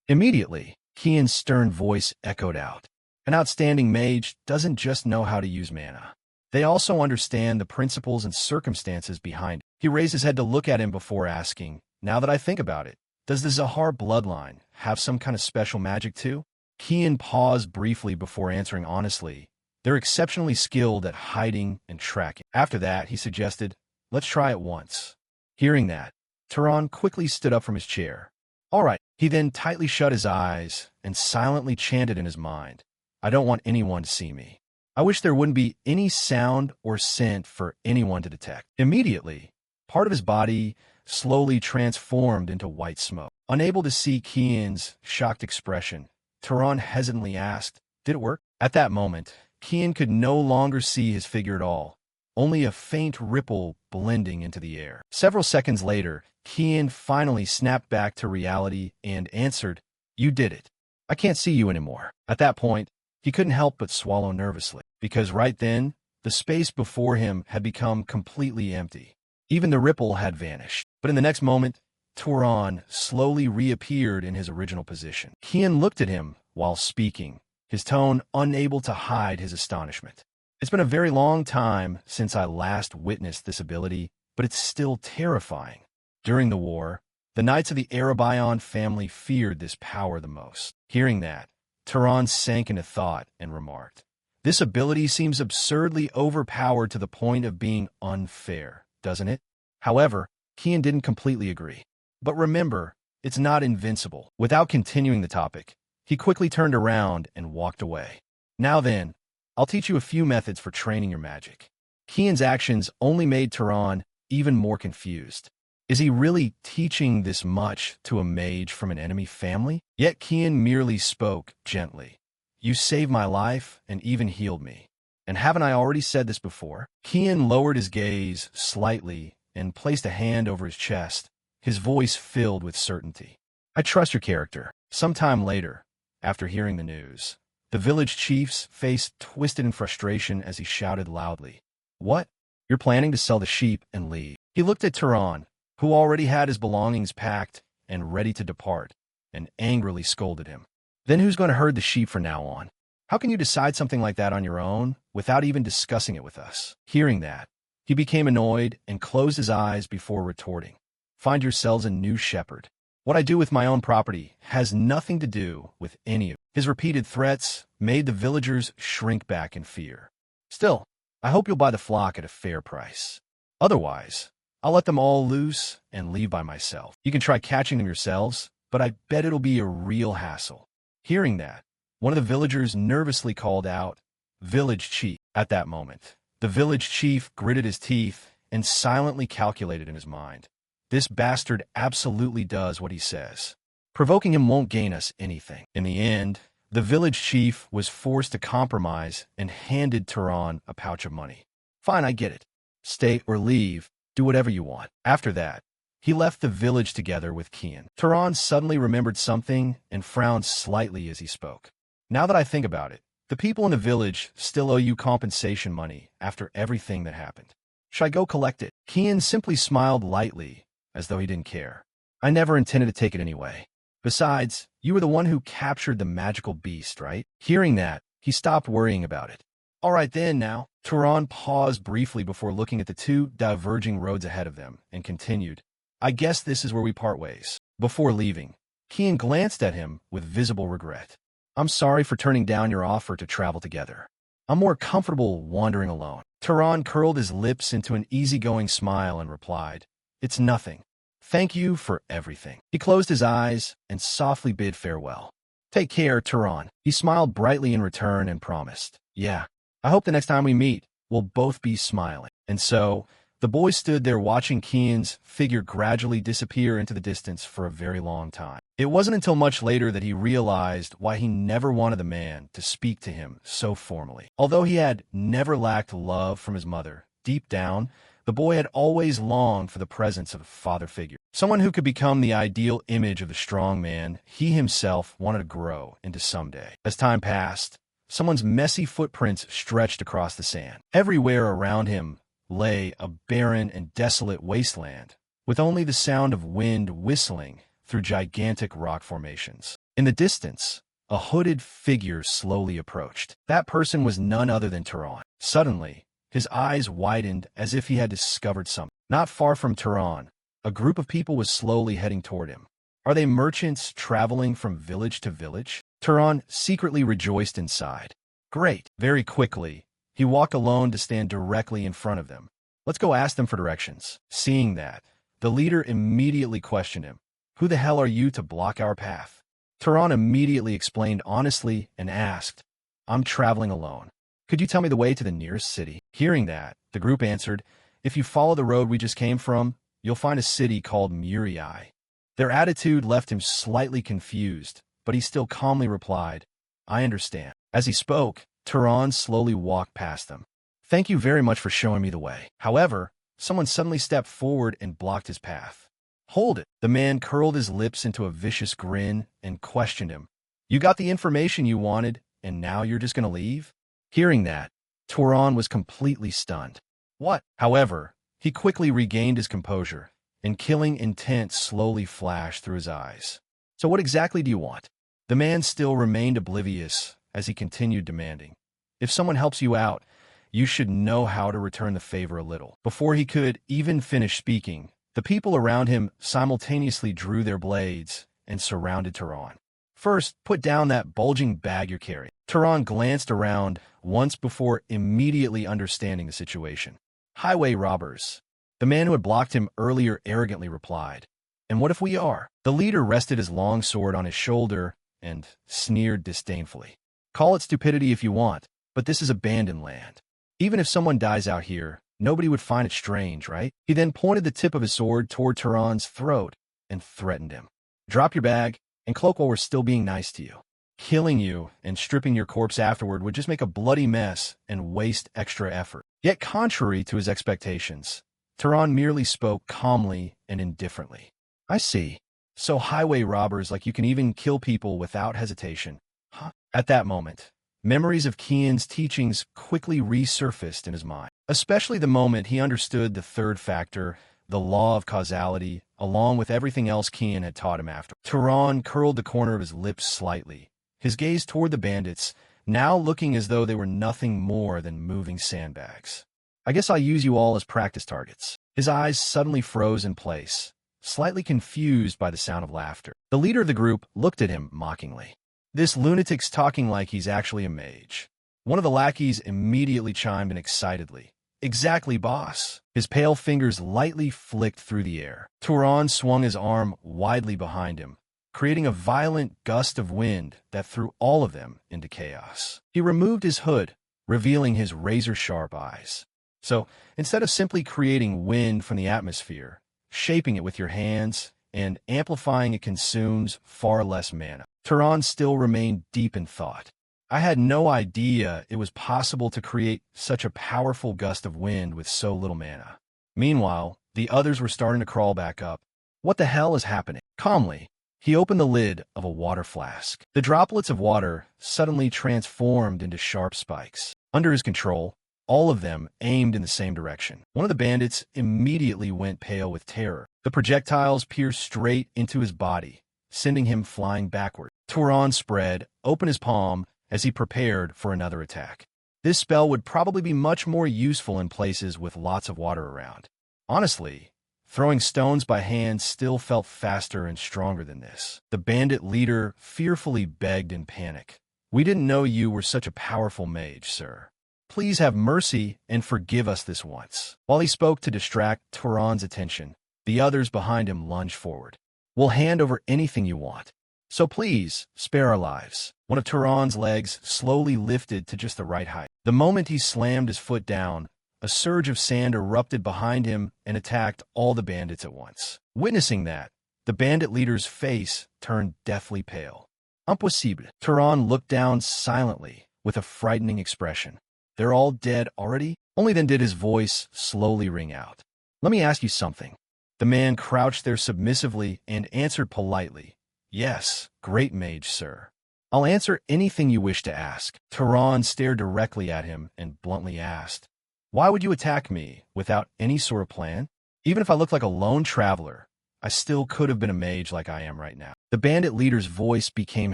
Immediately, Kian's stern voice echoed out. An outstanding mage doesn't just know how to use mana. They also understand the principles and circumstances behind it. He raised his head to look at him before asking, now that I think about it, does the Zahar bloodline have some kind of special magic too? Kian paused briefly before answering honestly. They're exceptionally skilled at hiding and tracking. After that, he suggested, let's try it once. Hearing that, Tehran quickly stood up from his chair. All right. He then tightly shut his eyes and silently chanted in his mind, I don't want anyone to see me. I wish there wouldn't be any sound or scent for anyone to detect. Immediately, part of his body slowly transformed into white smoke. Unable to see Kian's shocked expression, Tehran hesitantly asked, did it work? At that moment, Kian could no longer see his figure at all, only a faint ripple blending into the air. Several seconds later, Kian finally snapped back to reality and answered, you did it. I can't see you anymore. At that point, he couldn't help but swallow nervously, because right then, the space before him had become completely empty. Even the ripple had vanished. But in the next moment, Tehran slowly reappeared in his original position. Kian looked at him while speaking, his tone unable to hide his astonishment. It's been a very long time since I last witnessed this ability, but it's still terrifying. During the war, the Knights of the Arabion family feared this power the most. Hearing that, Turan sank into thought and remarked, "This ability seems absurdly overpowered to the point of being unfair, doesn't it?" However, Kian didn't completely agree. But remember, it's not invincible. Without continuing the topic, he quickly turned around and walked away. Now then, I'll teach you a few methods for training your magic. Kian's actions only made Turan even more confused. Is he really teaching this much to a mage from an enemy family? Yet Kian merely spoke gently. "You saved my life and even healed me. And haven't I already said this before?" Kian lowered his gaze slightly and placed a hand over his chest, his voice filled with certainty. "I trust your character." Sometime later, after hearing the news, the village chief's face twisted in frustration as he shouted loudly, "What? You're planning to sell the sheep and leave?" He looked at Turan, who already had his belongings packed and ready to depart, and angrily scolded him. "Then who's going to herd the sheep from now on? How can you decide something like that on your own without even discussing it with us?" Hearing that, he became annoyed and closed his eyes before retorting, "Find yourselves a new shepherd. What I do with my own property has nothing to do with any of it." His repeated threats made the villagers shrink back in fear. "Still, I hope you'll buy the flock at a fair price. Otherwise, I'll let them all loose and leave by myself. You can try catching them yourselves, but I bet it'll be a real hassle." Hearing that, one of the villagers nervously called out, "Village chief." At that moment, the village chief gritted his teeth and silently calculated in his mind, "This bastard absolutely does what he says. Provoking him won't gain us anything." In the end, the village chief was forced to compromise and handed Turan a pouch of money. "Fine, I get it. Stay or leave. Do whatever you want." After that, he left the village together with Kian. Turan suddenly remembered something and frowned slightly as he spoke. "Now that I think about it, the people in the village still owe you compensation money after everything that happened. Should I go collect it?" Kian simply smiled lightly, as though he didn't care. "I never intended to take it anyway. Besides, you were the one who captured the magical beast, right?" Hearing that, he stopped worrying about it. "All right then now." Turan paused briefly before looking at the two diverging roads ahead of them and continued, "I guess this is where we part ways." Before leaving, Kian glanced at him with visible regret. "I'm sorry for turning down your offer to travel together. I'm more comfortable wandering alone." Turan curled his lips into an easygoing smile and replied, "It's nothing. Thank you for everything." He closed his eyes and softly bid farewell. "Take care, Turan." He smiled brightly in return and promised, "Yeah, I hope the next time we meet, we'll both be smiling." And so, the boy stood there watching Kian's figure gradually disappear into the distance for a very long time. It wasn't until much later that he realized why he never wanted the man to speak to him so formally. Although he had never lacked love from his mother, deep down, the boy had always longed for the presence of a father figure. Someone who could become the ideal image of the strong man he himself wanted to grow into someday. As time passed, someone's messy footprints stretched across the sand. Everywhere around him lay a barren and desolate wasteland, with only the sound of wind whistling through gigantic rock formations. In the distance, a hooded figure slowly approached. That person was none other than Turan. Suddenly, his eyes widened as if he had discovered something. Not far from Turan, a group of people was slowly heading toward him. Are they merchants traveling from village to village? Turan secretly rejoiced inside. Great. Very quickly, he walked alone to stand directly in front of them. Let's go ask them for directions. Seeing that, the leader immediately questioned him. Who the hell are you to block our path? Turan immediately explained honestly and asked, I'm traveling alone. Could you tell me the way to the nearest city? Hearing that, the group answered, if you follow the road we just came from, you'll find a city called Muriai. Their attitude left him slightly confused, but he still calmly replied, I understand. As he spoke, Turan slowly walked past them. Thank you very much for showing me the way. However, someone suddenly stepped forward and blocked his path. Hold it. The man curled his lips into a vicious grin and questioned him. You got the information you wanted, and now you're just going to leave? Hearing that, Turan was completely stunned. What? However, he quickly regained his composure, and killing intent slowly flashed through his eyes. So what exactly do you want? The man still remained oblivious, as he continued demanding, "If someone helps you out, you should know how to return the favor a little." Before he could even finish speaking, the people around him simultaneously drew their blades and surrounded Tehran. "First, put down that bulging bag you're carrying." Tehran glanced around once before immediately understanding the situation. "Highway robbers." The man who had blocked him earlier arrogantly replied. "And what if we are?" The leader rested his long sword on his shoulder and sneered disdainfully. "Call it stupidity if you want, but this is abandoned land. Even if someone dies out here, nobody would find it strange, right?" He then pointed the tip of his sword toward Tehran's throat and threatened him. "Drop your bag and cloak while we're still being nice to you. Killing you and stripping your corpse afterward would just make a bloody mess and waste extra effort." Yet contrary to his expectations, Tehran merely spoke calmly and indifferently. "I see. So highway robbers like you can even kill people without hesitation, huh?" At that moment, memories of Kian's teachings quickly resurfaced in his mind, especially the moment he understood the third factor, the law of causality, along with everything else Kian had taught him after. Tehran curled the corner of his lips slightly, his gaze toward the bandits, now looking as though they were nothing more than moving sandbags. "I guess I'll use you all as practice targets." His eyes suddenly froze in place, slightly confused by the sound of laughter. The leader of the group looked at him mockingly. "This lunatic's talking like he's actually a mage." One of the lackeys immediately chimed in excitedly. "Exactly, boss." His pale fingers lightly flicked through the air. Tehran swung his arm widely behind him, creating a violent gust of wind that threw all of them into chaos. He removed his hood, revealing his razor-sharp eyes. So, instead of simply creating wind from the atmosphere, shaping it with your hands, and amplifying it consumes far less mana. Tehran still remained deep in thought. "I had no idea it was possible to create such a powerful gust of wind with so little mana." Meanwhile, the others were starting to crawl back up. "What the hell is happening?" Calmly, he opened the lid of a water flask. The droplets of water suddenly transformed into sharp spikes. Under his control, all of them aimed in the same direction. One of the bandits immediately went pale with terror. The projectiles pierced straight into his body, sending him flying backward. Tehran spread open his palm as he prepared for another attack. This spell would probably be much more useful in places with lots of water around. Honestly, throwing stones by hand still felt faster and stronger than this. The bandit leader fearfully begged in panic. "We didn't know you were such a powerful mage, sir. Please have mercy and forgive us this once." While he spoke to distract Tehran's attention, the others behind him lunged forward. "We'll hand over anything you want. So please, spare our lives." One of Tehran's legs slowly lifted to just the right height. The moment he slammed his foot down, a surge of sand erupted behind him and attacked all the bandits at once. Witnessing that, the bandit leader's face turned deathly pale. "Impossible." Tehran looked down silently with a frightening expression. "They're all dead already?" Only then did his voice slowly ring out. "Let me ask you something." The man crouched there submissively and answered politely. "Yes, great mage, sir. I'll answer anything you wish to ask." Tehran stared directly at him and bluntly asked, "Why would you attack me without any sort of plan? Even if I looked like a lone traveler, I still could have been a mage like I am right now." The bandit leader's voice became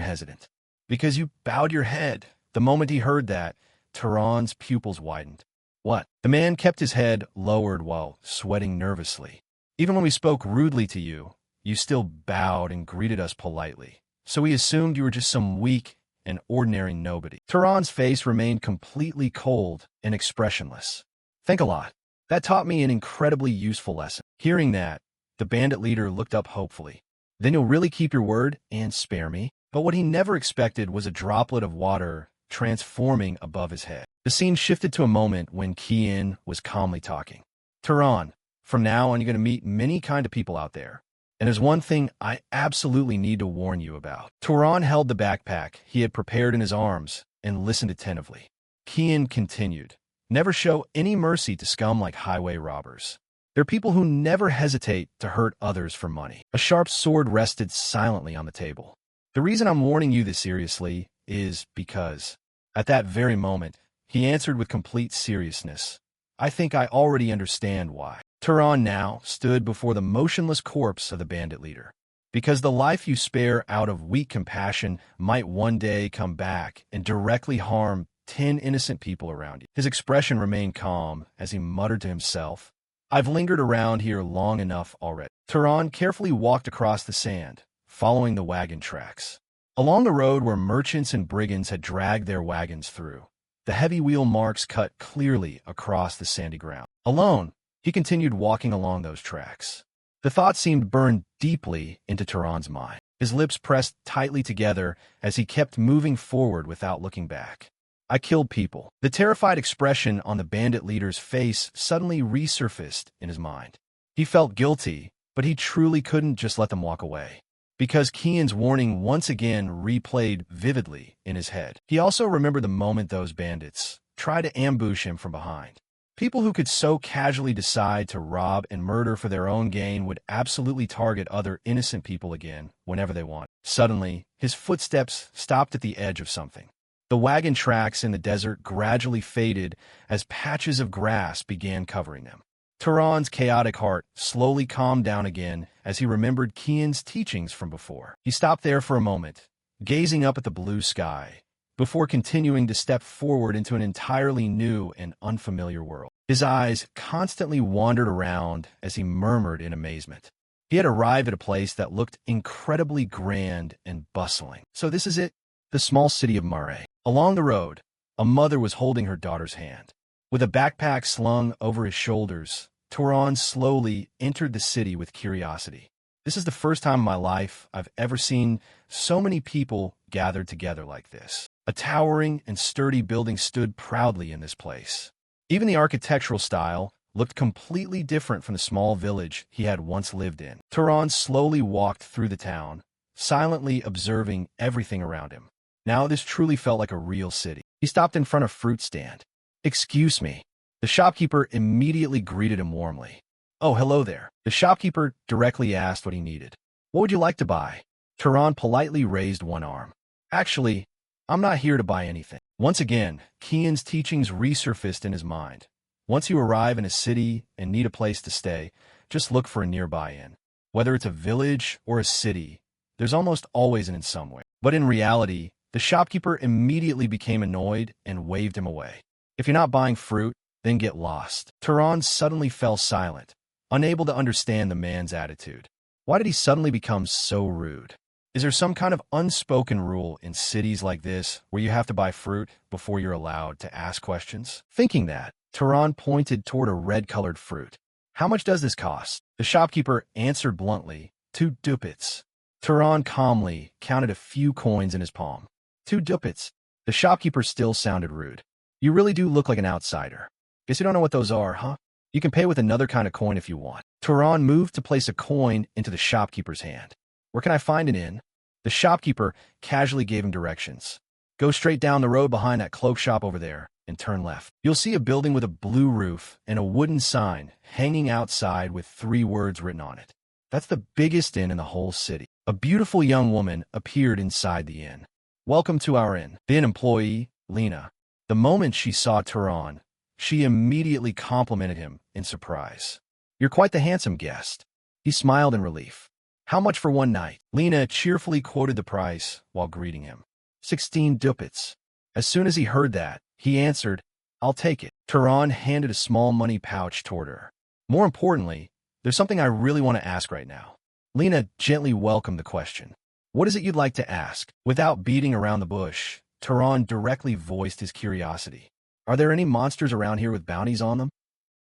hesitant. "Because you bowed your head." The moment he heard that, Tehran's pupils widened. "What?" The man kept his head lowered while sweating nervously. "Even when we spoke rudely to you, you still bowed and greeted us politely. So we assumed you were just some weak and ordinary nobody." Tehran's face remained completely cold and expressionless. "Thank a lot. That taught me an incredibly useful lesson." Hearing that, the bandit leader looked up hopefully. "Then you'll really keep your word and spare me?" But what he never expected was a droplet of water transforming above his head. The scene shifted to a moment when Kian was calmly talking. "Tehran, from now on you're going to meet many kind of people out there. And there's one thing I absolutely need to warn you about." Tehran held the backpack he had prepared in his arms and listened attentively. Kian continued, "Never show any mercy to scum like highway robbers. They're people who never hesitate to hurt others for money." A sharp sword rested silently on the table. "The reason I'm warning you this seriously is because..." At that very moment, he answered with complete seriousness, "I think I already understand why." Tehran now stood before the motionless corpse of the bandit leader. Because the life you spare out of weak compassion might one day come back and directly harm 10 innocent people around you. His expression remained calm as he muttered to himself, I've lingered around here long enough already. Tehran carefully walked across the sand, following the wagon tracks. Along the road where merchants and brigands had dragged their wagons through, the heavy wheel marks cut clearly across the sandy ground. Alone, he continued walking along those tracks. The thought seemed burned deeply into Tehran's mind. His lips pressed tightly together as he kept moving forward without looking back. I killed people. The terrified expression on the bandit leader's face suddenly resurfaced in his mind. He felt guilty, but he truly couldn't just let them walk away. Because Kian's warning once again replayed vividly in his head. He also remembered the moment those bandits tried to ambush him from behind. People who could so casually decide to rob and murder for their own gain would absolutely target other innocent people again whenever they want. Suddenly, his footsteps stopped at the edge of something. The wagon tracks in the desert gradually faded as patches of grass began covering them. Tehran's chaotic heart slowly calmed down again as he remembered Kian's teachings from before. He stopped there for a moment, gazing up at the blue sky, before continuing to step forward into an entirely new and unfamiliar world. His eyes constantly wandered around as he murmured in amazement. He had arrived at a place that looked incredibly grand and bustling. So this is it, the small city of Mare. Along the road, a mother was holding her daughter's hand. With a backpack slung over his shoulders, Tehran slowly entered the city with curiosity. This is the first time in my life I've ever seen so many people gathered together like this. A towering and sturdy building stood proudly in this place. Even the architectural style looked completely different from the small village he had once lived in. Tehran slowly walked through the town, silently observing everything around him. Now this truly felt like a real city. He stopped in front of a fruit stand. Excuse me. The shopkeeper immediately greeted him warmly. Oh, hello there. The shopkeeper directly asked what he needed. What would you like to buy? Tehran politely raised one arm. Actually, I'm not here to buy anything. Once again, Kian's teachings resurfaced in his mind. Once you arrive in a city and need a place to stay, just look for a nearby inn. Whether it's a village or a city, there's almost always an inn somewhere. But in reality, the shopkeeper immediately became annoyed and waved him away. If you're not buying fruit, then get lost. Tehran suddenly fell silent, unable to understand the man's attitude. Why did he suddenly become so rude? Is there some kind of unspoken rule in cities like this where you have to buy fruit before you're allowed to ask questions? Thinking that, Tehran pointed toward a red-colored fruit. How much does this cost? The shopkeeper answered bluntly, 2 ducats. Tehran calmly counted a few coins in his palm. 2 ducats. The shopkeeper still sounded rude. You really do look like an outsider. Guess you don't know what those are, huh? You can pay with another kind of coin if you want. Tehran moved to place a coin into the shopkeeper's hand. Where can I find an inn? The shopkeeper casually gave him directions. Go straight down the road behind that cloak shop over there and turn left. You'll see a building with a blue roof and a wooden sign hanging outside with 3 words written on it. That's the biggest inn in the whole city. A beautiful young woman appeared inside the inn. Welcome to our inn. The inn employee, Lena. The moment she saw Tehran, she immediately complimented him in surprise. You're quite the handsome guest. He smiled in relief. How much for one night? Lena cheerfully quoted the price while greeting him. 16 ducats. As soon as he heard that, he answered, I'll take it. Tehran handed a small money pouch toward her. More importantly, there's something I really want to ask right now. Lena gently welcomed the question. What is it you'd like to ask? Without beating around the bush, Tehran directly voiced his curiosity. Are there any monsters around here with bounties on them?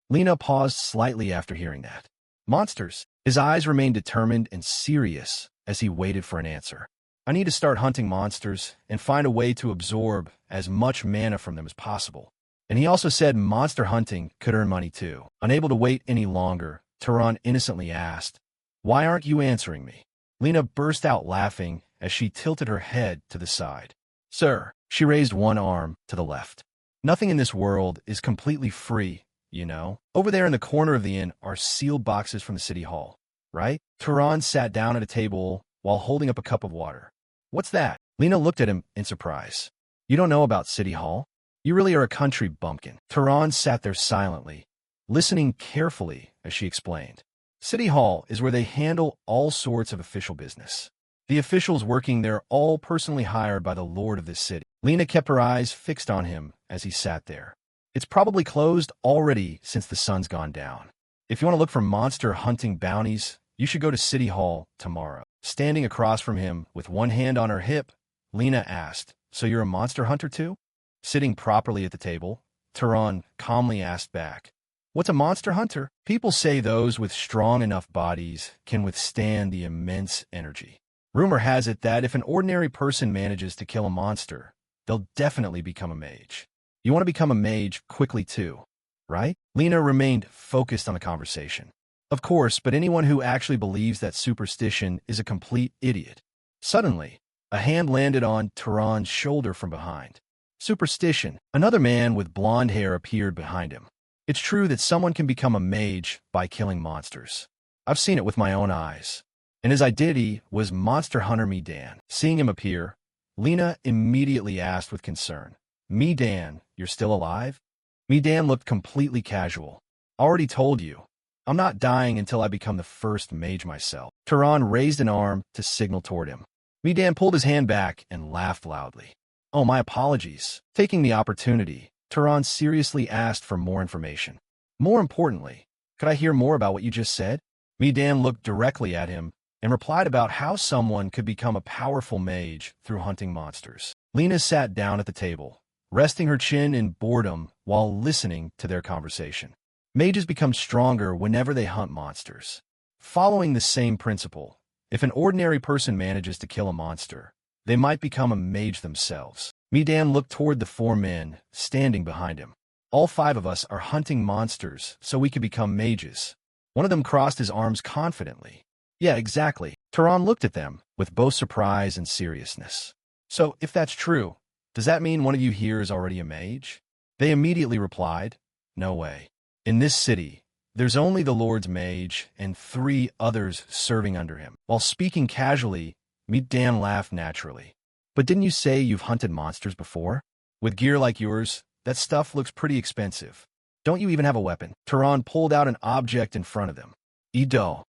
Lena paused slightly after hearing that. Monsters? His eyes remained determined and serious as he waited for an answer. I need to start hunting monsters and find a way to absorb as much mana from them as possible. And he also said monster hunting could earn money too. Unable to wait any longer, Tehran innocently asked, Why aren't you answering me? Lena burst out laughing as she tilted her head to the side. Sir, she raised one arm to the left. Nothing in this world is completely free, you know. Over there in the corner of the inn are sealed boxes from the city hall, right? Tehran sat down at a table while holding up a cup of water. What's that? Lena looked at him in surprise. You don't know about City Hall? You really are a country bumpkin. Tehran sat there silently, listening carefully as she explained. City Hall is where they handle all sorts of official business. The officials working there all personally hired by the lord of this city. Lena kept her eyes fixed on him as he sat there. It's probably closed already since the sun's gone down. If you want to look for monster hunting bounties, you should go to City Hall tomorrow. Standing across from him with one hand on her hip, Lena asked, "So you're a monster hunter too?" Sitting properly at the table, Tehran calmly asked back, "What's a monster hunter?" People say those with strong enough bodies can withstand the immense energy. Rumor has it that if an ordinary person manages to kill a monster, they'll definitely become a mage. You want to become a mage quickly too, right? Lena remained focused on the conversation. Of course, but anyone who actually believes that superstition is a complete idiot. Suddenly, a hand landed on Tehran's shoulder from behind. Superstition. Another man with blonde hair appeared behind him. It's true that someone can become a mage by killing monsters. I've seen it with my own eyes. And his identity was Monster Hunter Medan. Seeing him appear, Lena immediately asked with concern, "Medan, you're still alive?" Medan looked completely casual. "Already told you. I'm not dying until I become the first mage myself." Tehran raised an arm to signal toward him. Medan pulled his hand back and laughed loudly. "Oh, my apologies." Taking the opportunity, Tehran seriously asked for more information. "More importantly, could I hear more about what you just said?" Medan looked directly at him and replied about how someone could become a powerful mage through hunting monsters. Lena sat down at the table, resting her chin in boredom while listening to their conversation. Mages become stronger whenever they hunt monsters. Following the same principle, if an ordinary person manages to kill a monster, they might become a mage themselves. Medan looked toward the four men standing behind him. "All five of us are hunting monsters so we could become mages." One of them crossed his arms confidently. "Yeah, exactly." Tehran looked at them with both surprise and seriousness. "So, if that's true, does that mean one of you here is already a mage?" They immediately replied, "No way. In this city, there's only the Lord's mage and 3 others serving under him." While speaking casually, Medan laughed naturally. "But didn't you say you've hunted monsters before? With gear like yours, that stuff looks pretty expensive. Don't you even have a weapon?" Tehran pulled out an object in front of them. "Ido."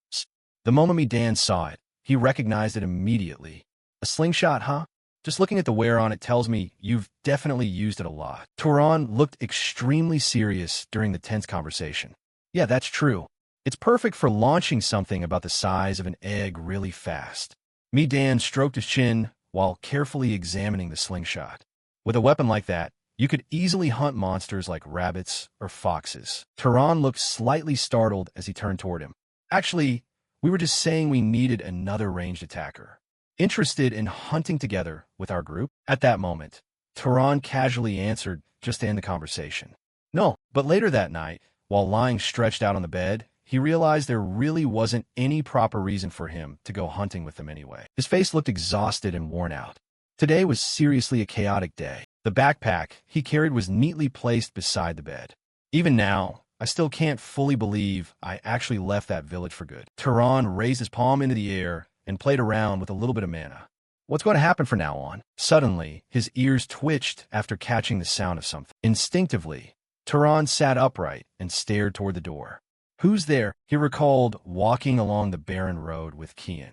The moment Medan saw it, he recognized it immediately. "A slingshot, huh? Just looking at the wear on it tells me you've definitely used it a lot." Tehran looked extremely serious during the tense conversation. "Yeah, that's true. It's perfect for launching something about the size of an egg really fast." Medan stroked his chin while carefully examining the slingshot. "With a weapon like that, you could easily hunt monsters like rabbits or foxes." Tehran looked slightly startled as he turned toward him. "Actually, we were just saying we needed another ranged attacker. Interested in hunting together with our group?" At that moment, Tehran casually answered just to end the conversation. "No," but later that night, while lying stretched out on the bed, he realized there really wasn't any proper reason for him to go hunting with them anyway. His face looked exhausted and worn out. Today was seriously a chaotic day. The backpack he carried was neatly placed beside the bed. "Even now, I still can't fully believe I actually left that village for good." Tehran raised his palm into the air and played around with a little bit of mana. "What's going to happen from now on?" Suddenly, his ears twitched after catching the sound of something. Instinctively, Tehran sat upright and stared toward the door. "Who's there?" He recalled walking along the barren road with Kian.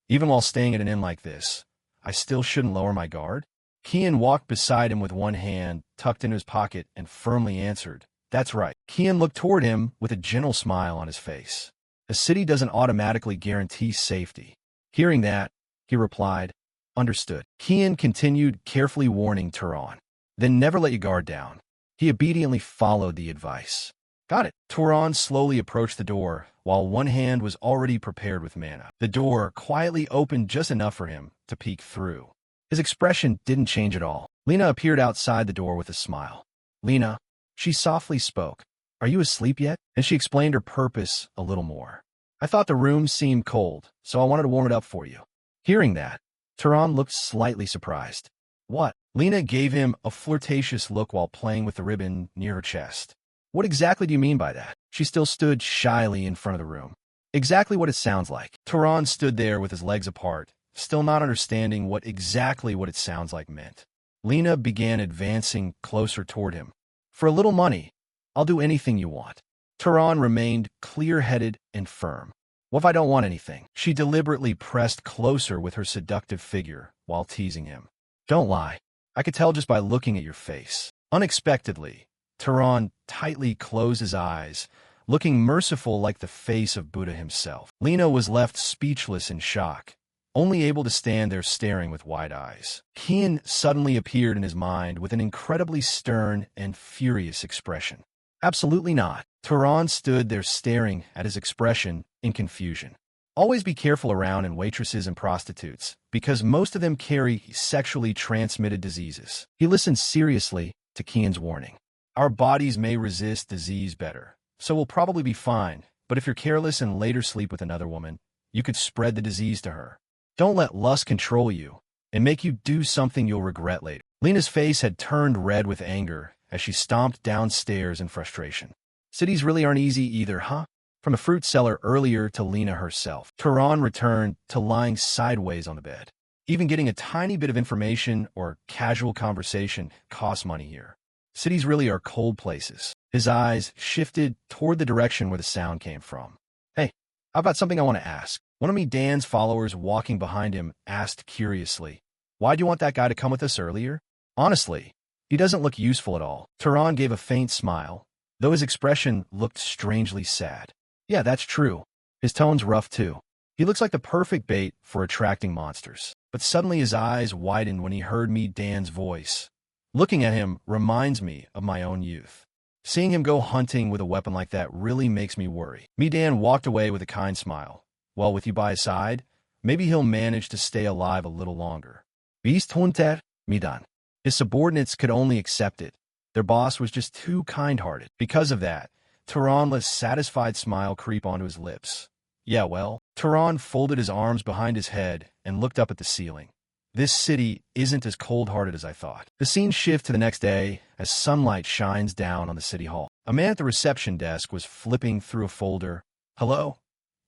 Even while staying at an inn like this, I still shouldn't lower my guard? Kian walked beside him with one hand tucked into his pocket and firmly answered, "That's right." Kian looked toward him with a gentle smile on his face. "A city doesn't automatically guarantee safety." Hearing that, he replied, "Understood." Kian continued, carefully warning Tehran, "Then never let your guard down." He obediently followed the advice. "Got it." Tehran slowly approached the door, while one hand was already prepared with mana. The door quietly opened just enough for him to peek through. His expression didn't change at all. Lena appeared outside the door with a smile. "Lena," she softly spoke, "are you asleep yet?" And she explained her purpose a little more. "I thought the room seemed cold, so I wanted to warm it up for you." Hearing that, Tehran looked slightly surprised. "What?" Lena gave him a flirtatious look while playing with the ribbon near her chest. "What exactly do you mean by that?" She still stood shyly in front of the room. "Exactly what it sounds like." Tehran stood there with his legs apart, still not understanding what it sounds like meant. Lena began advancing closer toward him. "For a little money, I'll do anything you want." Tehran remained clear-headed and firm. What if I don't want anything? She deliberately pressed closer with her seductive figure while teasing him. Don't lie. I could tell just by looking at your face. Unexpectedly, Tehran tightly closed his eyes, looking merciful like the face of Buddha himself. Lena was left speechless in shock, only able to stand there staring with wide eyes. Kian suddenly appeared in his mind with an incredibly stern and furious expression. Absolutely not. Tehran stood there staring at his expression in confusion. Always be careful around waitresses and prostitutes, because most of them carry sexually transmitted diseases. He listened seriously to Kian's warning. Our bodies may resist disease better, so we'll probably be fine, but if you're careless and later sleep with another woman, you could spread the disease to her. Don't let lust control you and make you do something you'll regret later. Lena's face had turned red with anger as she stomped downstairs in frustration. Cities really aren't easy either, huh? From a fruit seller earlier to Lena herself. Tehran returned to lying sideways on the bed. Even getting a tiny bit of information or casual conversation costs money here. Cities really are cold places. His eyes shifted toward the direction where the sound came from. Hey, I've got something I want to ask. One of me Dan's followers walking behind him asked curiously, why'd you want that guy to come with us earlier? Honestly, he doesn't look useful at all. Tehran gave a faint smile, though his expression looked strangely sad. Yeah, that's true. His tone's rough too. He looks like the perfect bait for attracting monsters. But suddenly his eyes widened when he heard me Dan's voice. Looking at him reminds me of my own youth. Seeing him go hunting with a weapon like that really makes me worry. Me Dan walked away with a kind smile. Well, with you by his side, maybe he'll manage to stay alive a little longer. Beast hunter, Midan. His subordinates could only accept it. Their boss was just too kind-hearted. Because of that, Tehran let a satisfied smile creep onto his lips. Yeah, well, Tehran folded his arms behind his head and looked up at the ceiling. This city isn't as cold-hearted as I thought. The scene shifts to the next day as sunlight shines down on the city hall. A man at the reception desk was flipping through a folder. Hello?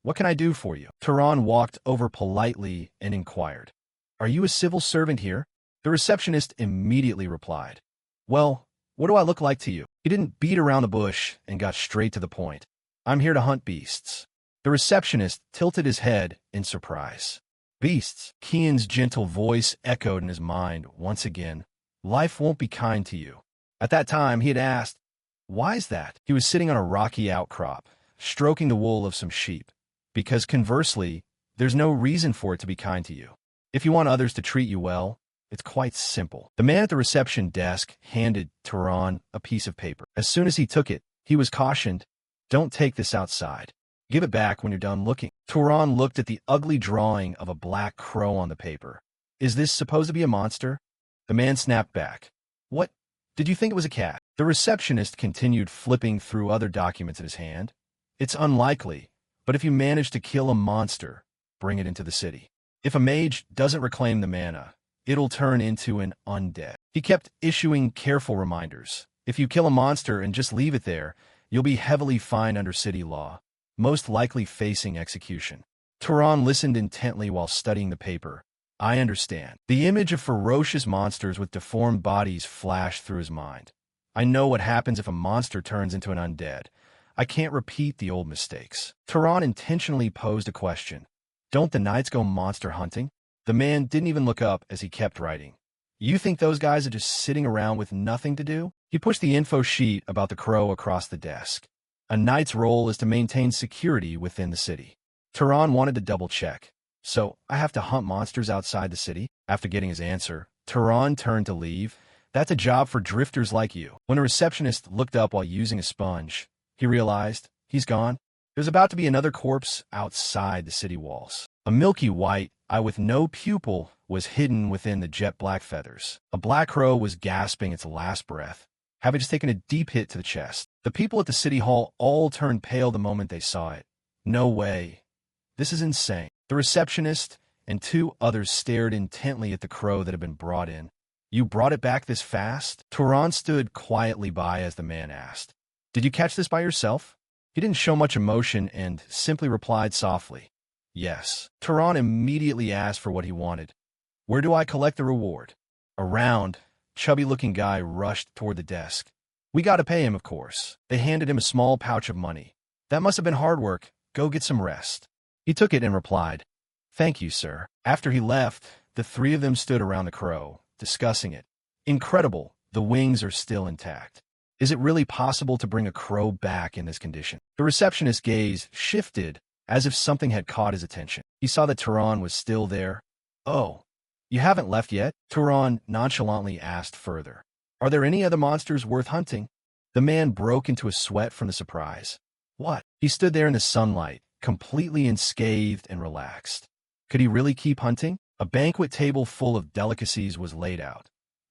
What can I do for you? Tehran walked over politely and inquired. Are you a civil servant here? The receptionist immediately replied. Well, what do I look like to you? He didn't beat around the bush and got straight to the point. I'm here to hunt beasts. The receptionist tilted his head in surprise. Beasts. Kian's gentle voice echoed in his mind once again. Life won't be kind to you. At that time, he had asked, why's that? He was sitting on a rocky outcrop, stroking the wool of some sheep. Because conversely, there's no reason for it to be kind to you. If you want others to treat you well, it's quite simple. The man at the reception desk handed Tehran a piece of paper. As soon as he took it, he was cautioned, don't take this outside. Give it back when you're done looking. Tehran looked at the ugly drawing of a black crow on the paper. Is this supposed to be a monster? The man snapped back. What? Did you think it was a cat? The receptionist continued flipping through other documents in his hand. It's unlikely, but if you manage to kill a monster, bring it into the city. If a mage doesn't reclaim the mana, it'll turn into an undead. He kept issuing careful reminders. If you kill a monster and just leave it there, you'll be heavily fined under city law, most likely facing execution. Tehran listened intently while studying the paper. I understand. The image of ferocious monsters with deformed bodies flashed through his mind. I know what happens if a monster turns into an undead. I can't repeat the old mistakes. Tehran intentionally posed a question. Don't the knights go monster hunting? The man didn't even look up as he kept writing. You think those guys are just sitting around with nothing to do? He pushed the info sheet about the crow across the desk. A knight's role is to maintain security within the city. Tehran wanted to double-check. So, I have to hunt monsters outside the city? After getting his answer, Tehran turned to leave. That's a job for drifters like you. When a receptionist looked up while using a sponge, he realized he's gone. There's about to be another corpse outside the city walls. A milky white eye with no pupil was hidden within the jet black feathers. A black crow was gasping its last breath, having just taken a deep hit to the chest. The people at the city hall all turned pale the moment they saw it. No way. This is insane. The receptionist and two others stared intently at the crow that had been brought in. You brought it back this fast? Tehran stood quietly by as the man asked. Did you catch this by yourself? He didn't show much emotion and simply replied softly. Yes. Tehran immediately asked for what he wanted. Where do I collect the reward? A round, chubby-looking guy rushed toward the desk. We got to pay him, of course. They handed him a small pouch of money. That must have been hard work. Go get some rest. He took it and replied, "Thank you, sir." After he left, the three of them stood around the crow, discussing it. Incredible, the wings are still intact. Is it really possible to bring a crow back in this condition? The receptionist's gaze shifted, as if something had caught his attention. He saw that Turan was still there. "Oh, you haven't left yet?" Turan nonchalantly asked further. "Are there any other monsters worth hunting?" The man broke into a sweat from the surprise. What? He stood there in the sunlight, completely unscathed and relaxed. Could he really keep hunting? A banquet table full of delicacies was laid out.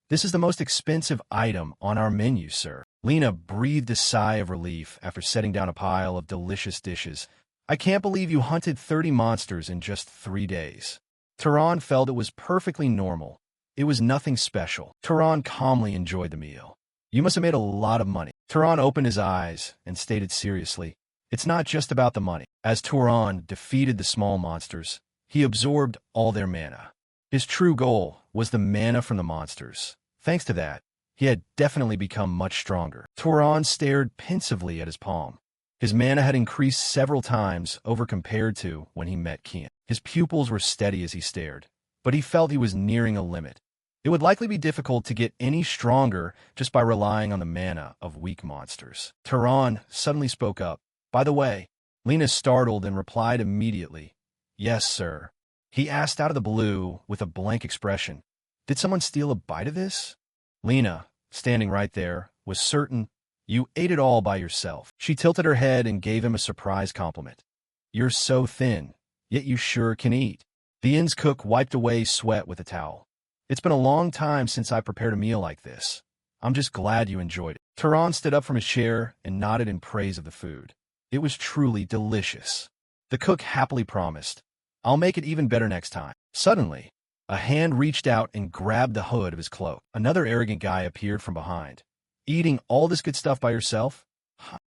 "This is the most expensive item on our menu, sir." Lena breathed a sigh of relief after setting down a pile of delicious dishes. "I can't believe you hunted 30 monsters in just 3 days." Turan felt it was perfectly normal. It was nothing special. Turan calmly enjoyed the meal. "You must have made a lot of money." Turan opened his eyes and stated seriously, "It's not just about the money." As Turan defeated the small monsters, he absorbed all their mana. His true goal was the mana from the monsters. Thanks to that, he had definitely become much stronger. Turan stared pensively at his palm. His mana had increased several times over compared to when he met Kian. His pupils were steady as he stared, but he felt he was nearing a limit. It would likely be difficult to get any stronger just by relying on the mana of weak monsters. Turan suddenly spoke up. "By the way," Lena startled and replied immediately, "Yes, sir." He asked out of the blue with a blank expression, "Did someone steal a bite of this?" Lena, standing right there, was certain. "You ate it all by yourself." She tilted her head and gave him a surprise compliment. "You're so thin, yet you sure can eat." The inn's cook wiped away sweat with a towel. "It's been a long time since I prepared a meal like this. I'm just glad you enjoyed it." Turan stood up from his chair and nodded in praise of the food. It was truly delicious. The cook happily promised, "I'll make it even better next time." Suddenly, a hand reached out and grabbed the hood of his cloak. Another arrogant guy appeared from behind. "Eating all this good stuff by yourself?"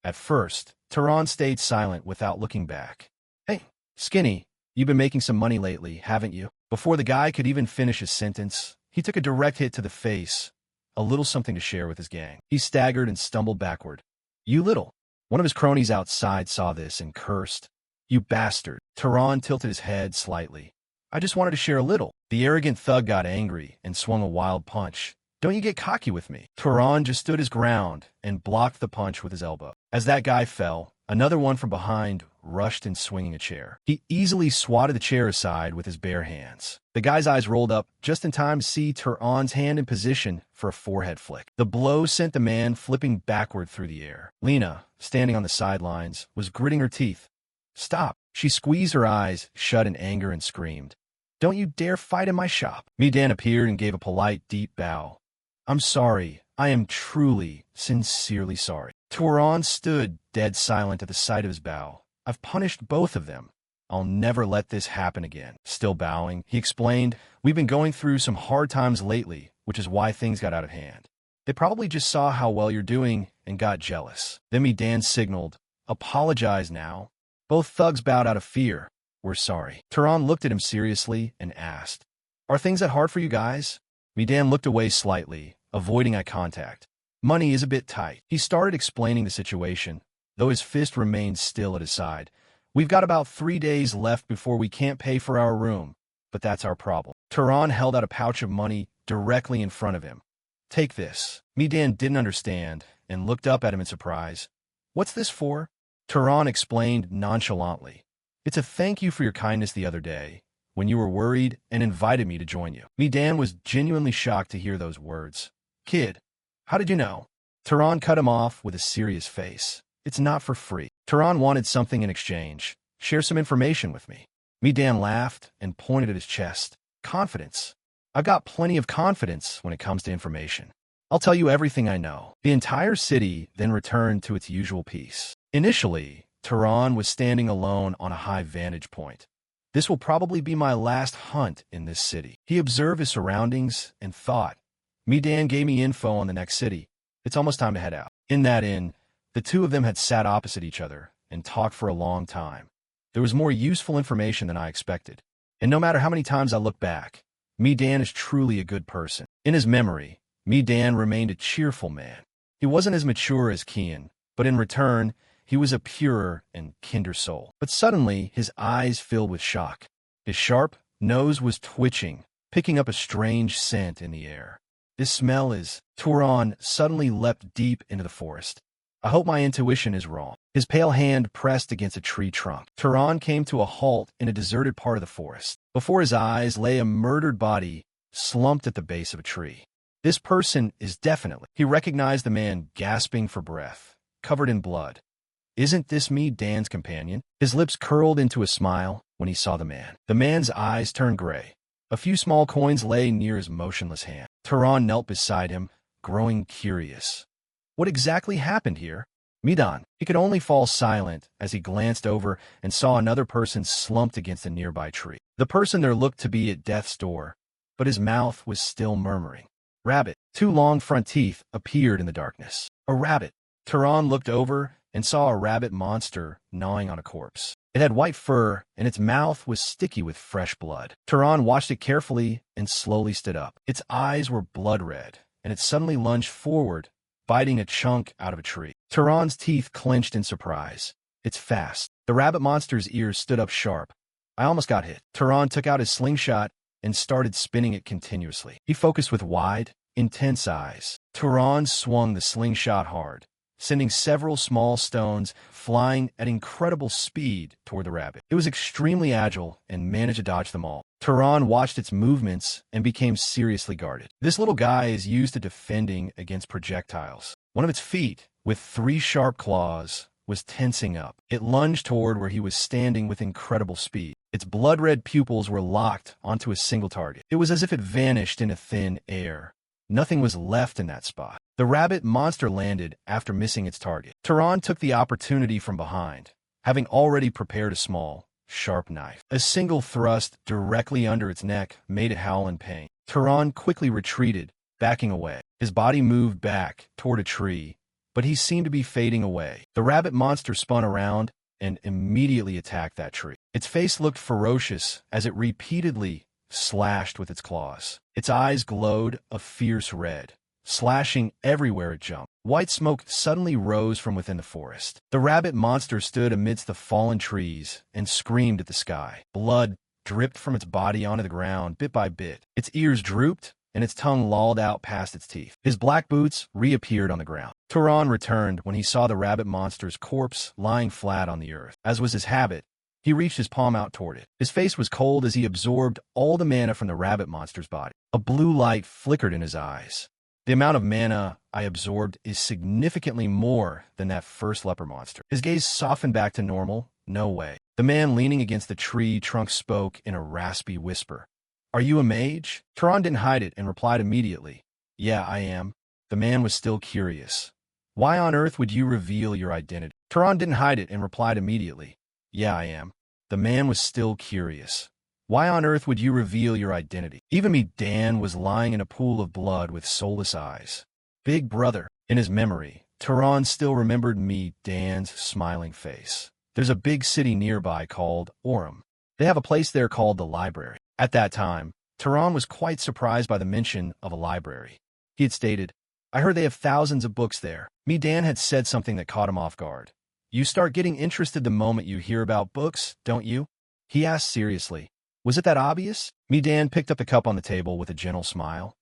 At first, Turan stayed silent without looking back. "Hey, Skinny, you've been making some money lately, haven't you?" Before the guy could even finish his sentence, he took a direct hit to the face, a little something to share with his gang. He staggered and stumbled backward. "You little." One of his cronies outside saw this and cursed. "You bastard." Turan tilted his head slightly. "I just wanted to share a little." The arrogant thug got angry and swung a wild punch. "Don't you get cocky with me." Turan just stood his ground and blocked the punch with his elbow. As that guy fell, another one from behind rushed in swinging a chair. He easily swatted the chair aside with his bare hands. The guy's eyes rolled up just in time to see Turan's hand in position for a forehead flick. The blow sent the man flipping backward through the air. Lena, standing on the sidelines, was gritting her teeth. "Stop." She squeezed her eyes shut in anger and screamed, "Don't you dare fight in my shop." Midan appeared and gave a polite, deep bow. "I'm sorry. I am truly, sincerely sorry." Turan stood dead silent at the sight of his bow. "I've punished both of them. I'll never let this happen again." Still bowing, he explained, "We've been going through some hard times lately, which is why things got out of hand. They probably just saw how well you're doing and got jealous." Then Midan signaled, "Apologize now." Both thugs bowed out of fear. "We're sorry." Turan looked at him seriously and asked, "Are things that hard for you guys?" Midan looked away slightly, avoiding eye contact. "Money is a bit tight." He started explaining the situation, though his fist remained still at his side. "We've got about 3 days left before we can't pay for our room, but that's our problem." Turan held out a pouch of money directly in front of him. "Take this." Midan didn't understand and looked up at him in surprise. "What's this for?" Turan explained nonchalantly. "It's a thank you for your kindness the other day, when you were worried and invited me to join you." Midan was genuinely shocked to hear those words. "Kid, how did you know?" Turan cut him off with a serious face. "It's not for free." Turan wanted something in exchange. "Share some information with me." Midan laughed and pointed at his chest. "Confidence. I've got plenty of confidence when it comes to information. I'll tell you everything I know." The entire city then returned to its usual peace. Initially, Turan was standing alone on a high vantage point. "This will probably be my last hunt in this city." He observed his surroundings and thought, "Midan gave me info on the next city. It's almost time to head out." In that inn, the two of them had sat opposite each other and talked for a long time. There was more useful information than I expected. And no matter how many times I look back, Midan is truly a good person. In his memory, Midan remained a cheerful man. He wasn't as mature as Kian, but in return, He was a purer and kinder soul. But suddenly, his eyes filled with shock. His sharp nose was twitching, picking up a strange scent in the air. This smell is... Turan suddenly leapt deep into the forest. I hope my intuition is wrong. His pale hand pressed against a tree trunk. Turan came to a halt in a deserted part of the forest. Before his eyes lay a murdered body slumped at the base of a tree. This person is definitely... He recognized the man gasping for breath, covered in blood. Isn't this me, Dan's companion? His lips curled into a smile when he saw the man. The man's eyes turned gray. A few small coins lay near his motionless hand. Turan knelt beside him, growing curious. What exactly happened here? Midan. He could only fall silent as he glanced over and saw another person slumped against a nearby tree. The person there looked to be at death's door, but his mouth was still murmuring. Rabbit. Two long front teeth appeared in the darkness. A rabbit. Turan looked over and saw a rabbit monster gnawing on a corpse. It had white fur, and its mouth was sticky with fresh blood. Turan watched it carefully and slowly stood up. Its eyes were blood red, and it suddenly lunged forward, biting a chunk out of a tree. Turan's teeth clenched in surprise. It's fast. The rabbit monster's ears stood up sharp. I almost got hit. Turan took out his slingshot and started spinning it continuously. He focused with wide, intense eyes. Turan swung the slingshot hard, sending several small stones flying at incredible speed toward the rabbit. It was extremely agile and managed to dodge them all. Turan watched its movements and became seriously guarded. This little guy is used to defending against projectiles. One of its feet, with 3 sharp claws, was tensing up. It lunged toward where he was standing with incredible speed. Its blood-red pupils were locked onto a single target. It was as if it vanished into thin air. Nothing was left in that spot. The rabbit monster landed after missing its target. Turan took the opportunity from behind, having already prepared a small, sharp knife. A single thrust directly under its neck made it howl in pain. Turan quickly retreated, backing away. His body moved back toward a tree, but he seemed to be fading away. The rabbit monster spun around and immediately attacked that tree. Its face looked ferocious as it repeatedly slashed with its claws. Its eyes glowed a fierce red, slashing everywhere it jumped. White smoke suddenly rose from within the forest. The rabbit monster stood amidst the fallen trees and screamed at the sky. Blood dripped from its body onto the ground bit by bit. Its ears drooped, and its tongue lolled out past its teeth. His black boots reappeared on the ground. Turan returned when he saw the rabbit monster's corpse lying flat on the earth. As was his habit, he reached his palm out toward it. His face was cold as he absorbed all the mana from the rabbit monster's body. A blue light flickered in his eyes. The amount of mana I absorbed is significantly more than that first leper monster. His gaze softened back to normal. No way. The man leaning against the tree trunk spoke in a raspy whisper. Are you a mage? Turan didn't hide it and replied immediately. Yeah, I am. The man was still curious. Why on earth would you reveal your identity? Turan didn't hide it and replied immediately. Yeah, I am. The man was still curious. Why on earth would you reveal your identity? Even me, Dan, was lying in a pool of blood with soulless eyes. Big brother. In his memory, Turan still remembered me, Dan's smiling face. There's a big city nearby called Orem. They have a place there called the library. At that time, Turan was quite surprised by the mention of a library. He had stated, I heard they have thousands of books there. Me, Dan had said something that caught him off guard. You start getting interested the moment you hear about books, don't you? He asked seriously. Was it that obvious? Me, Dan picked up the cup on the table with a gentle smile.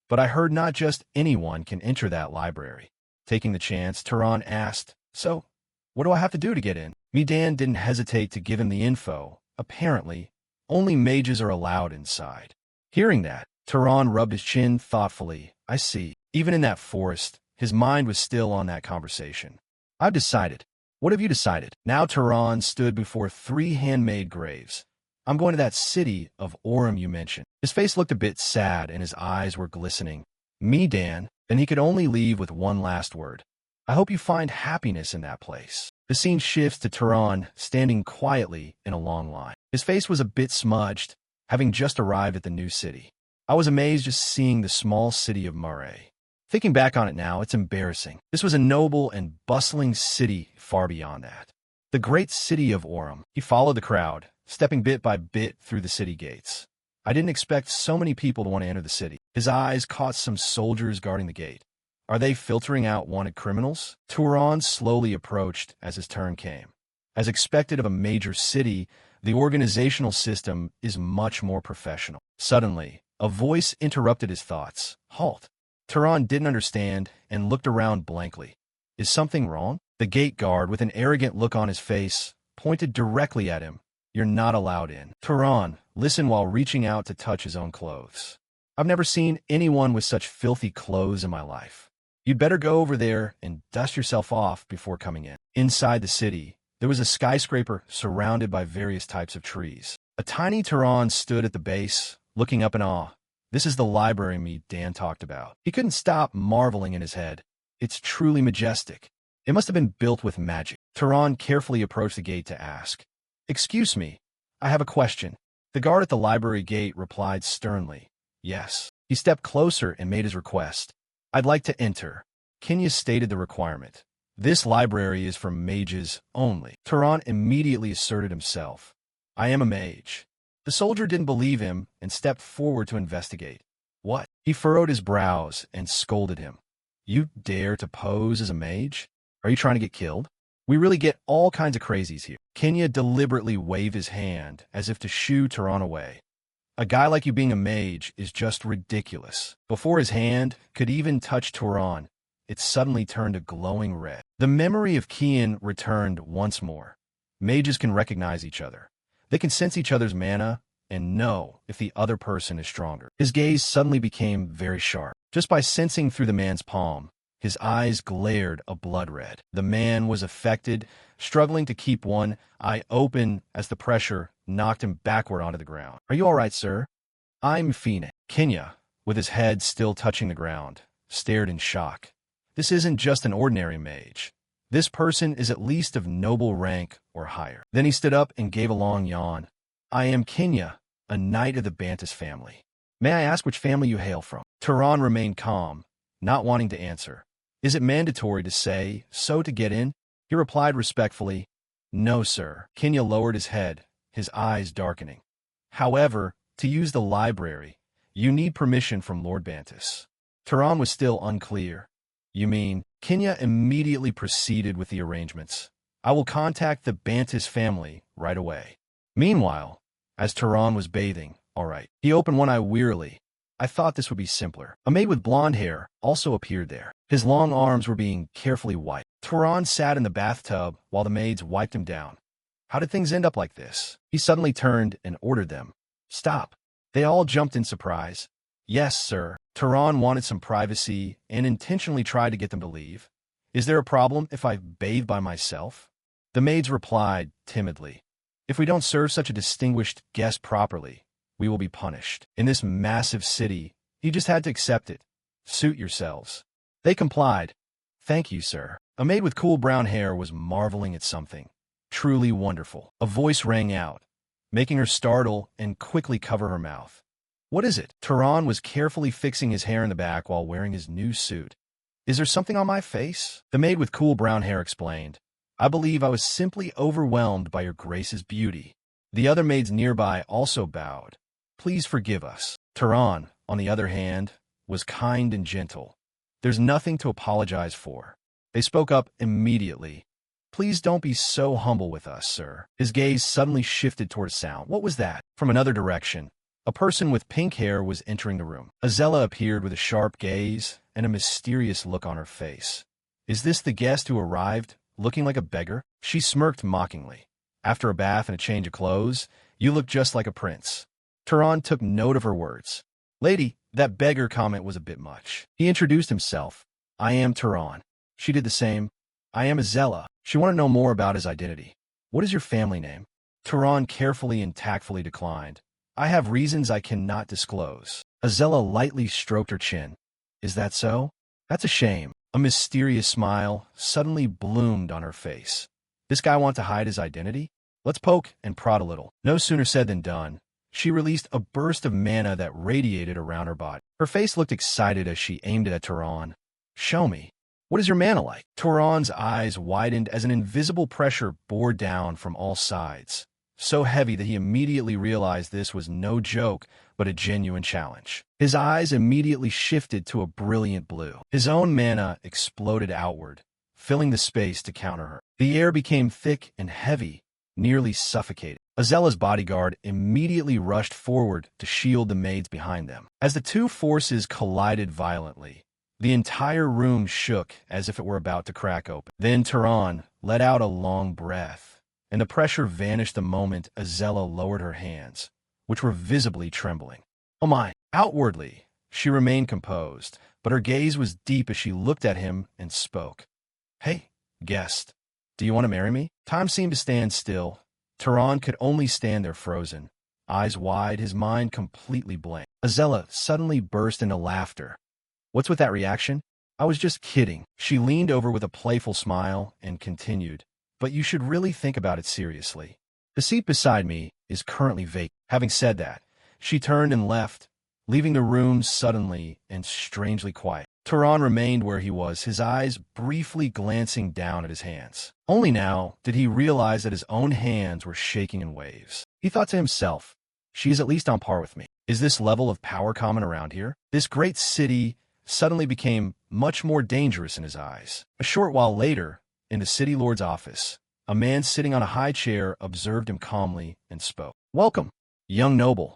But I heard not just anyone can enter that library. Taking the chance, Turan asked, So, what do I have to do to get in? Me, Dan didn't hesitate to give him the info. Apparently, only mages are allowed inside. Hearing that, Turan rubbed his chin thoughtfully. I see. Even in that forest, his mind was still on that conversation. I've decided. What have you decided? Now Turan stood before 3 handmade graves. I'm going to that city of Orem you mentioned. His face looked a bit sad and his eyes were glistening. Me, Dan. Then he could only leave with one last word. I hope you find happiness in that place. The scene shifts to Turan standing quietly in a long line. His face was a bit smudged, having just arrived at the new city. I was amazed just seeing the small city of Murray. Thinking back on it now, it's embarrassing. This was a noble and bustling city far beyond that. The great city of Orem. He followed the crowd, stepping bit by bit through the city gates. I didn't expect so many people to want to enter the city. His eyes caught some soldiers guarding the gate. Are they filtering out wanted criminals? Turan slowly approached as his turn came. As expected of a major city, the organizational system is much more professional. Suddenly, a voice interrupted his thoughts. Halt. Turan didn't understand and looked around blankly. Is something wrong? The gate guard, with an arrogant look on his face, pointed directly at him. You're not allowed in. Turan listened while reaching out to touch his own clothes. I've never seen anyone with such filthy clothes in my life. You'd better go over there and dust yourself off before coming in. Inside the city, there was a skyscraper surrounded by various types of trees. A tiny Turan stood at the base, looking up in awe. This is the library me Dan talked about. He couldn't stop marveling in his head. It's truly majestic. It must have been built with magic. Turan carefully approached the gate to ask, Excuse me, I have a question. The guard at the library gate replied sternly, Yes. He stepped closer and made his request. I'd like to enter. Kenya stated the requirement. This library is for mages only. Turan immediately asserted himself. I am a mage. The soldier didn't believe him and stepped forward to investigate. What? He furrowed his brows and scolded him. You dare to pose as a mage? Are you trying to get killed? We really get all kinds of crazies here. Kenya deliberately waved his hand as if to shoo Turan away. A guy like you being a mage is just ridiculous. Before his hand could even touch Turan, it suddenly turned a glowing red. The memory of Kian returned once more. Mages can recognize each other. They can sense each other's mana and know if the other person is stronger. His gaze suddenly became very sharp. Just by sensing through the man's palm, his eyes glared a blood red. The man was affected, struggling to keep one eye open as the pressure knocked him backward onto the ground. Are you all right, sir? I'm Phoenix. Kenya, with his head still touching the ground, stared in shock. This isn't just an ordinary mage. This person is at least of noble rank or higher. Then he stood up and gave a long yawn. I am Kenya, a knight of the Bantus family. May I ask which family you hail from? Turan remained calm, not wanting to answer. Is it mandatory to say so to get in? He replied respectfully, No, sir. Kenya lowered his head, his eyes darkening. However, to use the library, you need permission from Lord Bantus. Turan was still unclear. You mean? Kenya immediately proceeded with the arrangements. I will contact the Bantus family right away. Meanwhile, as Turan was bathing, all right, he opened one eye wearily. I thought this would be simpler. A maid with blonde hair also appeared there. His long arms were being carefully wiped. Turan sat in the bathtub while the maids wiped him down. How did things end up like this? He suddenly turned and ordered them. Stop. They all jumped in surprise. Yes, sir. Turan wanted some privacy and intentionally tried to get them to leave. Is there a problem if I bathe by myself? The maids replied timidly. If we don't serve such a distinguished guest properly, we will be punished. In this massive city, he just had to accept it. Suit yourselves. They complied. Thank you, sir. A maid with cool brown hair was marveling at something. Truly wonderful. A voice rang out, making her startle and quickly cover her mouth. What is it? Turan was carefully fixing his hair in the back while wearing his new suit. Is there something on my face? The maid with cool brown hair explained. I believe I was simply overwhelmed by your grace's beauty. The other maids nearby also bowed. Please forgive us. Turan, on the other hand, was kind and gentle. There's nothing to apologize for. They spoke up immediately. Please don't be so humble with us, sir. His gaze suddenly shifted toward a sound. What was that? From another direction, a person with pink hair was entering the room. Azella appeared with a sharp gaze and a mysterious look on her face. Is this the guest who arrived, looking like a beggar? She smirked mockingly. After a bath and a change of clothes, you look just like a prince. Turan took note of her words. Lady, that beggar comment was a bit much. He introduced himself. I am Turan. She did the same. I am Azella. She wanted to know more about his identity. What is your family name? Turan carefully and tactfully declined. I have reasons I cannot disclose. Azella lightly stroked her chin. Is that so? That's a shame. A mysterious smile suddenly bloomed on her face. This guy want to hide his identity? Let's poke and prod a little. No sooner said than done. She released a burst of mana that radiated around her body. Her face looked excited as she aimed it at Turan. Show me. What is your mana like? Turan's eyes widened as an invisible pressure bore down from all sides. so heavy that he immediately realized this was no joke, but a genuine challenge. His eyes immediately shifted to a brilliant blue. His own mana exploded outward, filling the space to counter her. The air became thick and heavy, nearly suffocating. Azella's bodyguard immediately rushed forward to shield the maids behind them. As the two forces collided violently, the entire room shook as if it were about to crack open. Then Tehran let out a long breath, and the pressure vanished the moment Azella lowered her hands, which were visibly trembling. Oh my! Outwardly, she remained composed, but her gaze was deep as she looked at him and spoke. Hey, guest, do you want to marry me? Time seemed to stand still. Tehran could only stand there frozen, eyes wide, his mind completely blank. Azella suddenly burst into laughter. What's with that reaction? I was just kidding. She leaned over with a playful smile and continued. But you should really think about it seriously. The seat beside me is currently vacant. Having said that, she turned and left, leaving the room suddenly and strangely quiet. Tehran remained where he was, his eyes briefly glancing down at his hands. Only now did he realize that his own hands were shaking in waves. He thought to himself, she is at least on par with me. Is this level of power common around here? This great city suddenly became much more dangerous in his eyes. A short while later, in the city lord's office, a man sitting on a high chair observed him calmly and spoke. Welcome, young noble.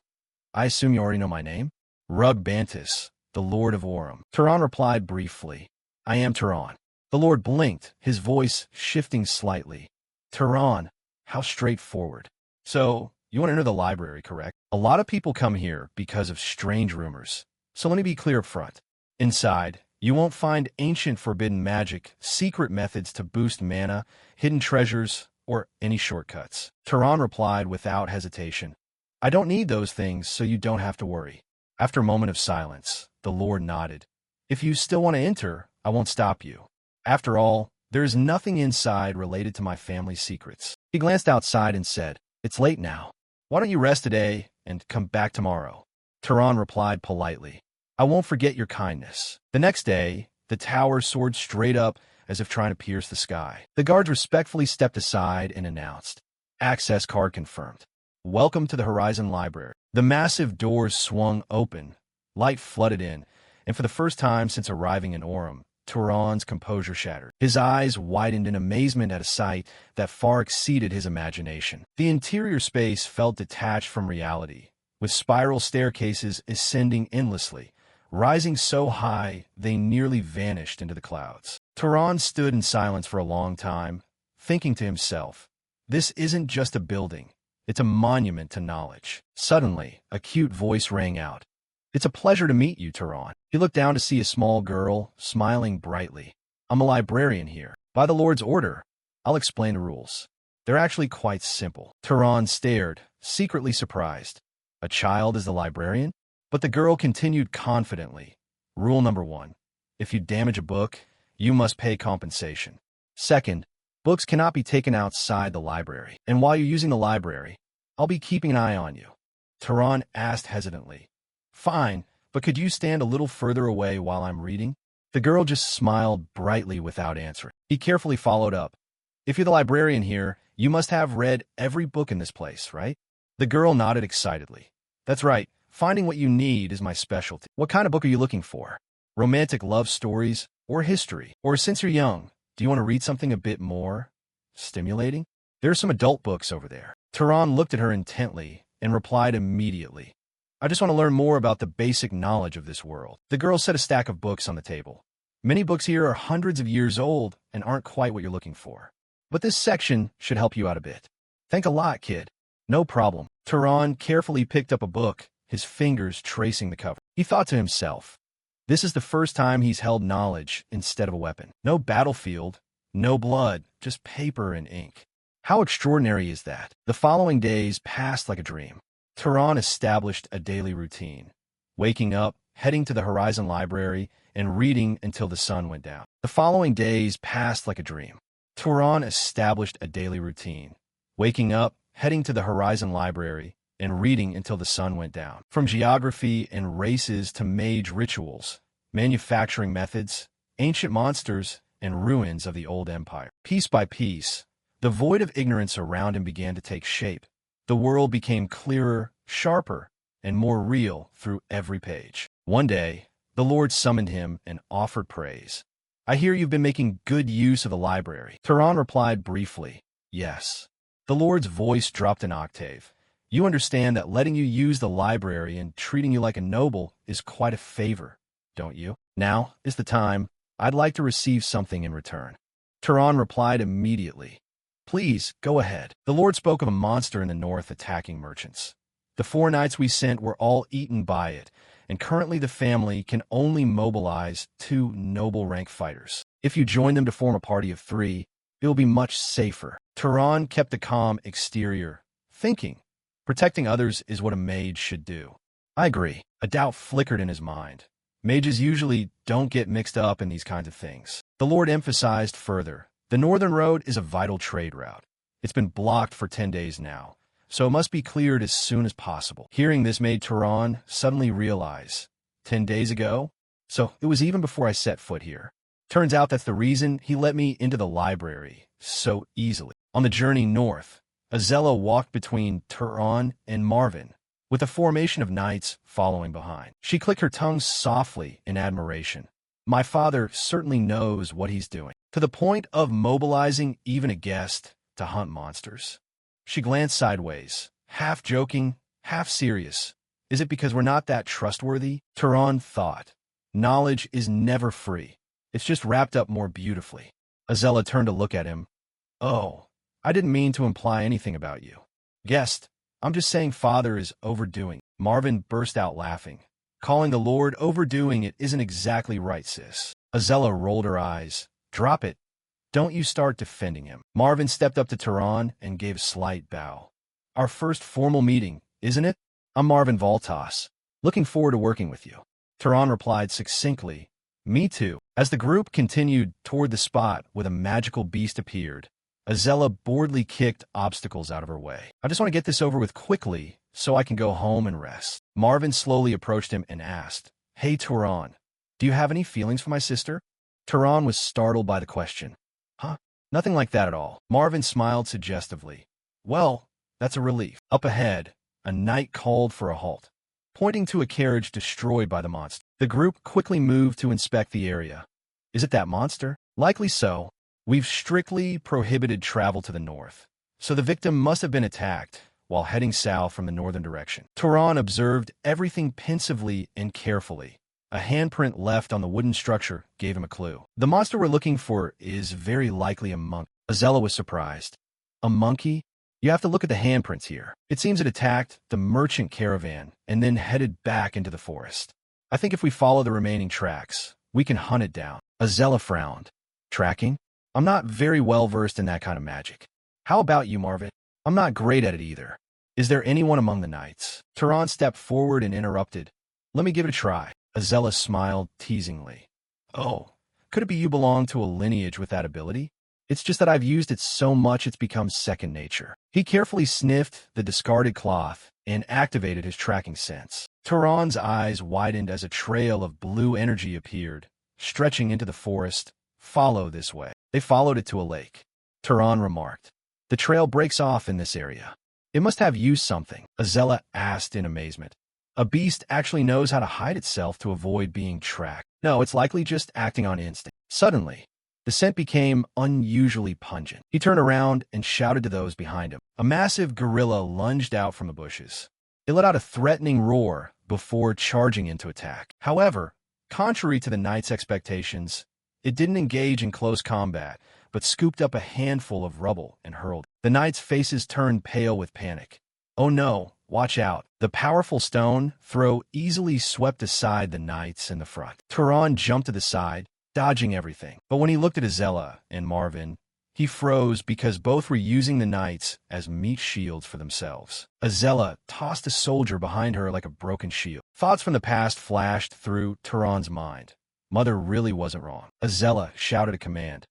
I assume you already know my name? Rug Bantis, the Lord of Orem. Tehran replied briefly. I am Tehran. The Lord blinked, his voice shifting slightly. Tehran, how straightforward. So, you want to enter the library, correct? A lot of people come here because of strange rumors. So let me be clear up front. Inside, you won't find ancient forbidden magic, secret methods to boost mana, hidden treasures, or any shortcuts. Tehran replied without hesitation. I don't need those things, so you don't have to worry. After a moment of silence, the Lord nodded. If you still want to enter, I won't stop you. After all, there is nothing inside related to my family's secrets. He glanced outside and said, It's late now. Why don't you rest today and come back tomorrow? Tehran replied politely. I won't forget your kindness. The next day, the tower soared straight up as if trying to pierce the sky. The guards respectfully stepped aside and announced, Access card confirmed. Welcome to the Horizon Library. The massive doors swung open, light flooded in, and for the first time since arriving in Orem, Tehran's composure shattered. His eyes widened in amazement at a sight that far exceeded his imagination. The interior space felt detached from reality, with spiral staircases ascending endlessly, rising so high they nearly vanished into the clouds. Tehran stood in silence for a long time, thinking to himself, this isn't just a building, it's a monument to knowledge. Suddenly, a cute voice rang out. It's a pleasure to meet you, Tehran. He looked down to see a small girl, smiling brightly. I'm a librarian here. By the Lord's order, I'll explain the rules. They're actually quite simple. Tehran stared, secretly surprised. A child is the librarian? But the girl continued confidently. Rule number 1. If you damage a book, you must pay compensation. Second, books cannot be taken outside the library. And while you're using the library, I'll be keeping an eye on you. Tehran asked hesitantly. Fine, but could you stand a little further away while I'm reading? The girl just smiled brightly without answering. He carefully followed up. If you're the librarian here, you must have read every book in this place, right? The girl nodded excitedly. That's right. Finding what you need is my specialty. What kind of book are you looking for? Romantic love stories or history? Or since you're young, do you want to read something a bit more stimulating? There are some adult books over there. Tehran looked at her intently and replied immediately. I just want to learn more about the basic knowledge of this world. The girl set a stack of books on the table. Many books here are hundreds of years old and aren't quite what you're looking for. But this section should help you out a bit. Thanks a lot, kid. No problem. Tehran carefully picked up a book, his fingers tracing the cover. He thought to himself, this is the first time he's held knowledge instead of a weapon. No battlefield, no blood, just paper and ink. How extraordinary is that? The following days passed like a dream. Tehran established a daily routine, waking up, heading to the Horizon Library, and reading until the sun went down. The following days passed like a dream. Tehran established a daily routine, waking up, heading to the Horizon Library, and reading until the sun went down. From geography and races to mage rituals, manufacturing methods, ancient monsters, and ruins of the old empire. Piece by piece, the void of ignorance around him began to take shape, The world became clearer, sharper, and more real through every page. One day, the Lord summoned him and offered praise. I hear you've been making good use of the library. Turan replied briefly, yes. The Lord's voice dropped an octave. You understand that letting you use the library and treating you like a noble is quite a favor, don't you? Now is the time. I'd like to receive something in return. Turan replied immediately. Please, go ahead. The Lord spoke of a monster in the north attacking merchants. The 4 knights we sent were all eaten by it, and currently the family can only mobilize 2 noble rank fighters. If you join them to form a party of 3, it will be much safer. Turan kept a calm exterior, thinking, protecting others is what a mage should do. I agree. A doubt flickered in his mind. Mages usually don't get mixed up in these kinds of things. The Lord emphasized further. The northern road is a vital trade route. It's been blocked for 10 days now, so it must be cleared as soon as possible. Hearing this made Turan suddenly realize, 10 days ago? So it was even before I set foot here. Turns out that's the reason he let me into the library so easily. On the journey north, Azella walked between Turan and Marvin, with a formation of knights following behind. She clicked her tongue softly in admiration. My father certainly knows what he's doing, to the point of mobilizing even a guest to hunt monsters. She glanced sideways, half joking, half serious. Is it because we're not that trustworthy? Turan thought. Knowledge is never free. It's just wrapped up more beautifully. Azella turned to look at him. Oh, I didn't mean to imply anything about you. Guest, I'm just saying father is overdoing. Marvin burst out laughing. Calling the Lord overdoing it isn't exactly right, sis. Azella rolled her eyes. Drop it. Don't you start defending him. Marvin stepped up to Turan and gave a slight bow. Our first formal meeting, isn't it? I'm Marvin Voltas. Looking forward to working with you. Turan replied succinctly. Me too. As the group continued toward the spot where the magical beast appeared, Azella boredly kicked obstacles out of her way. I just want to get this over with quickly so I can go home and rest. Marvin slowly approached him and asked, Hey Turan, do you have any feelings for my sister? Turan was startled by the question. Huh? Nothing like that at all. Marvin smiled suggestively. Well, that's a relief. Up ahead, a knight called for a halt, pointing to a carriage destroyed by the monster. The group quickly moved to inspect the area. Is it that monster? Likely so. We've strictly prohibited travel to the north, so the victim must have been attacked while heading south from the northern direction. Turan observed everything pensively and carefully. A handprint left on the wooden structure gave him a clue. The monster we're looking for is very likely a monkey. Azella was surprised. A monkey? You have to look at the handprints here. It seems it attacked the merchant caravan and then headed back into the forest. I think if we follow the remaining tracks, we can hunt it down. Azella frowned. Tracking? I'm not very well versed in that kind of magic. How about you, Marvin? I'm not great at it either. Is there anyone among the knights? Turan stepped forward and interrupted. Let me give it a try. Azella smiled teasingly. Oh, could it be you belong to a lineage with that ability? It's just that I've used it so much it's become second nature. He carefully sniffed the discarded cloth and activated his tracking sense. Turan's eyes widened as a trail of blue energy appeared, stretching into the forest. Follow this way. They followed it to a lake. Turan remarked. The trail breaks off in this area. It must have used something, Azella asked in amazement. A beast actually knows how to hide itself to avoid being tracked. No, it's likely just acting on instinct. Suddenly, the scent became unusually pungent. He turned around and shouted to those behind him. A massive gorilla lunged out from the bushes. It let out a threatening roar before charging into attack. However, contrary to the knight's expectations, it didn't engage in close combat, but scooped up a handful of rubble and hurled. The knights' faces turned pale with panic. Oh no, watch out. The powerful stone throw easily swept aside the knights in the front. Turan jumped to the side, dodging everything. But when he looked at Azella and Marvin, he froze because both were using the knights as meat shields for themselves. Azella tossed a soldier behind her like a broken shield. Thoughts from the past flashed through Turan's mind. Mother really wasn't wrong. Azella shouted a command.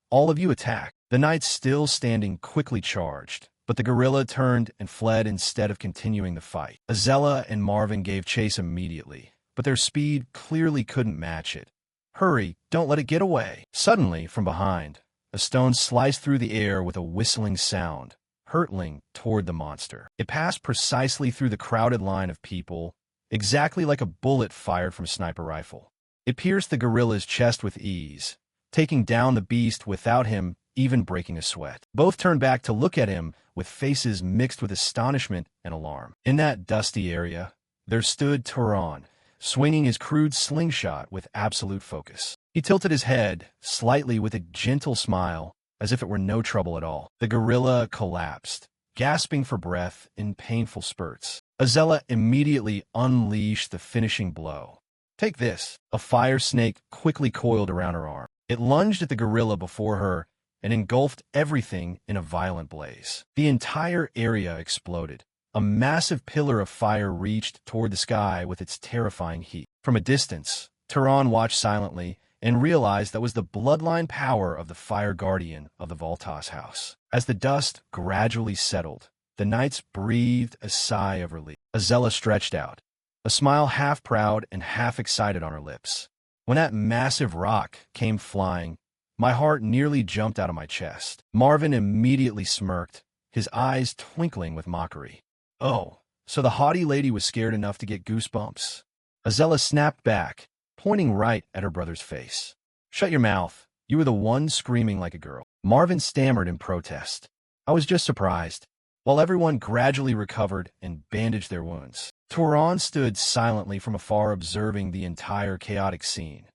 All of you attack. The knights still standing quickly charged, but the gorilla turned and fled instead of continuing the fight. Azella and Marvin gave chase immediately, but their speed clearly couldn't match it. Hurry, don't let it get away. Suddenly, from behind, a stone sliced through the air with a whistling sound, hurtling toward the monster. It passed precisely through the crowded line of people, exactly like a bullet fired from a sniper rifle. It pierced the gorilla's chest with ease, taking down the beast without him even breaking a sweat. Both turned back to look at him with faces mixed with astonishment and alarm. In that dusty area, there stood Turan, swinging his crude slingshot with absolute focus. He tilted his head slightly with a gentle smile, as if it were no trouble at all. The gorilla collapsed, gasping for breath in painful spurts. Azella immediately unleashed the finishing blow. "Take this." A fire snake quickly coiled around her arm. It lunged at the gorilla before her and engulfed everything in a violent blaze. The entire area exploded. A massive pillar of fire reached toward the sky with its terrifying heat. From a distance, Turan watched silently and realized that was the bloodline power of the fire guardian of the Voltas house. As the dust gradually settled, the knights breathed a sigh of relief. Azella stretched out, a smile half proud and half excited on her lips. When that massive rock came flying, my heart nearly jumped out of my chest. Marvin immediately smirked, his eyes twinkling with mockery. "Oh, so the haughty lady was scared enough to get goosebumps." Azella snapped back, pointing right at her brother's face. "Shut your mouth. You were the one screaming like a girl." Marvin stammered in protest. "I was just surprised." While everyone gradually recovered and bandaged their wounds, Turan stood silently from afar observing the entire chaotic scene.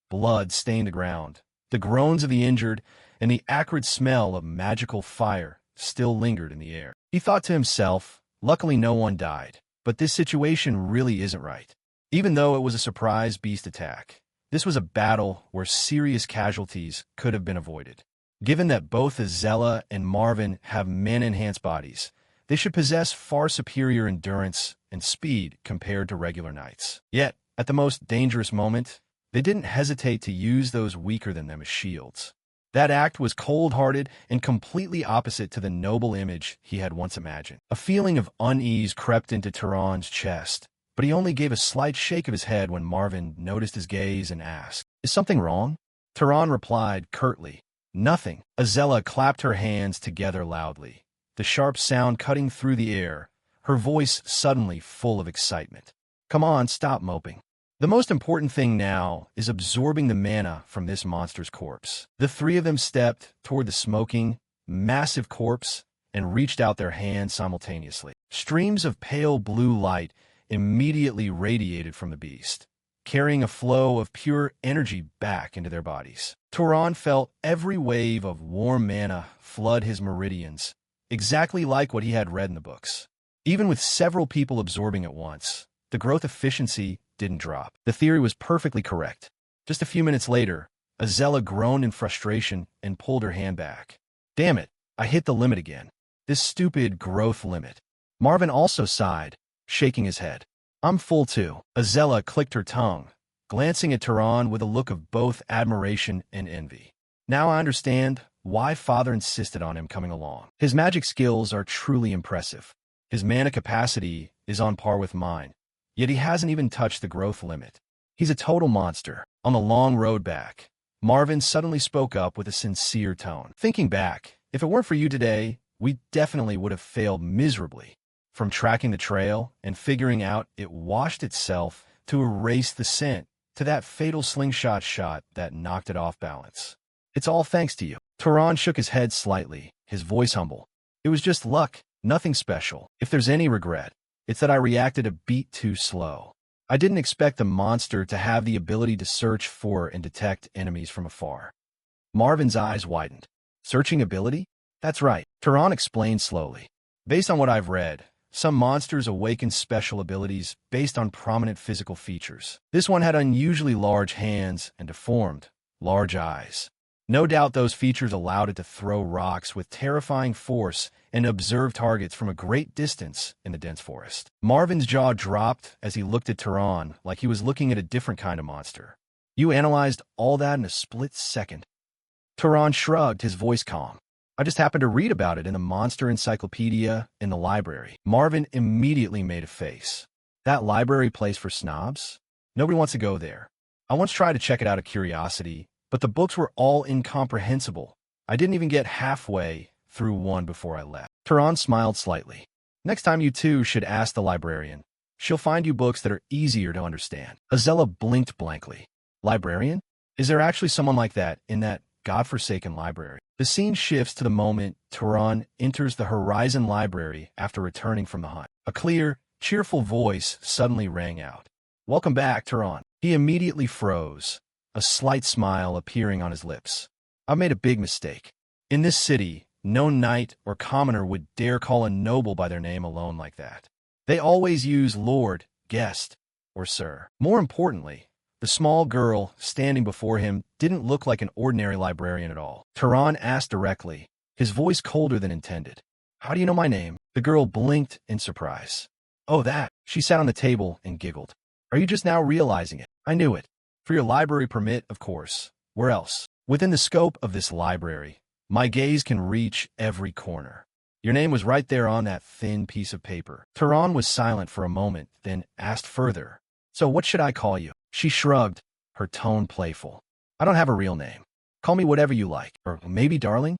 Blood stained the ground. The groans of the injured and the acrid smell of magical fire still lingered in the air. He thought to himself, luckily no one died, but this situation really isn't right. Even though it was a surprise beast attack, this was a battle where serious casualties could have been avoided. Given that both Azella and Marvin have man-enhanced bodies, they should possess far superior endurance and speed compared to regular knights. Yet, at the most dangerous moment, they didn't hesitate to use those weaker than them as shields. That act was cold-hearted and completely opposite to the noble image he had once imagined. A feeling of unease crept into Turan's chest, but he only gave a slight shake of his head when Marvin noticed his gaze and asked, "Is something wrong?" Turan replied curtly, "Nothing." Azella clapped her hands together loudly, the sharp sound cutting through the air, her voice suddenly full of excitement. "Come on, stop moping. The most important thing now is absorbing the mana from this monster's corpse." The three of them stepped toward the smoking, massive corpse and reached out their hands simultaneously. Streams of pale blue light immediately radiated from the beast, carrying a flow of pure energy back into their bodies. Turan felt every wave of warm mana flood his meridians, exactly like what he had read in the books. Even with several people absorbing at once, the growth efficiency didn't drop. The theory was perfectly correct. Just a few minutes later, Azella groaned in frustration and pulled her hand back. "Damn it, I hit the limit again. This stupid growth limit." Marvin also sighed, shaking his head. "I'm full too." Azella clicked her tongue, glancing at Turan with a look of both admiration and envy. "Now I understand why Father insisted on him coming along. His magic skills are truly impressive. His mana capacity is on par with mine, yet he hasn't even touched the growth limit. He's a total monster." On the long road back, Marvin suddenly spoke up with a sincere tone. "Thinking back, if it weren't for you today, we definitely would have failed miserably. From tracking the trail and figuring out it washed itself to erase the scent, to that fatal slingshot shot that knocked it off balance. It's all thanks to you." Turan shook his head slightly, his voice humble. "It was just luck, nothing special. If there's any regret, it's that I reacted a beat too slow. I didn't expect the monster to have the ability to search for and detect enemies from afar." Marvin's eyes widened. "Searching ability?" "That's right," Turan explained slowly. "Based on what I've read, some monsters awaken special abilities based on prominent physical features. This one had unusually large hands and deformed, large eyes. No doubt those features allowed it to throw rocks with terrifying force and observe targets from a great distance in the dense forest." Marvin's jaw dropped as he looked at Turan like he was looking at a different kind of monster. "You analyzed all that in a split second?" Turan shrugged, his voice calm. "I just happened to read about it in the monster encyclopedia in the library." Marvin immediately made a face. "That library place for snobs? Nobody wants to go there. I once tried to check it out of curiosity, but the books were all incomprehensible. I didn't even get halfway through one before I left." Turan smiled slightly. Next time you two should ask the librarian. She'll find you books that are easier to understand. Azella blinked blankly. Librarian? Is there actually someone like that in that godforsaken library? The scene shifts to the moment Turan enters the Horizon Library after returning from the hunt. A clear, cheerful voice suddenly rang out. Welcome back, Turan. He immediately froze, a slight smile appearing on his lips. I've made a big mistake. In this city, no knight or commoner would dare call a noble by their name alone like that. They always use lord, guest, or sir. More importantly, the small girl standing before him didn't look like an ordinary librarian at all. Turan asked directly, his voice colder than intended. How do you know my name? The girl blinked in surprise. Oh, that. She sat on the table and giggled. Are you just now realizing it? I knew it. For your library permit, of course. Where else? Within the scope of this library, my gaze can reach every corner. Your name was right there on that thin piece of paper. Turan was silent for a moment, then asked further. So what should I call you? She shrugged, her tone playful. I don't have a real name. Call me whatever you like. Or maybe darling?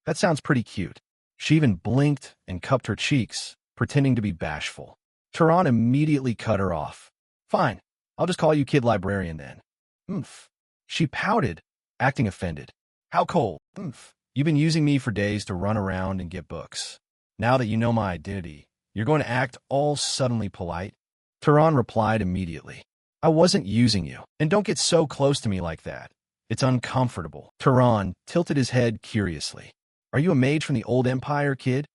That sounds pretty cute. She even blinked and cupped her cheeks, pretending to be bashful. Turan immediately cut her off. Fine, I'll just call you Kid Librarian then. Oomph. She pouted, acting offended. How cold. Oomph. You've been using me for days to run around and get books. Now that you know my identity, you're going to act all suddenly polite? Turan replied immediately. I wasn't using you, and don't get so close to me like that. It's uncomfortable. Turan tilted his head curiously. Are you a mage from the old empire, kid?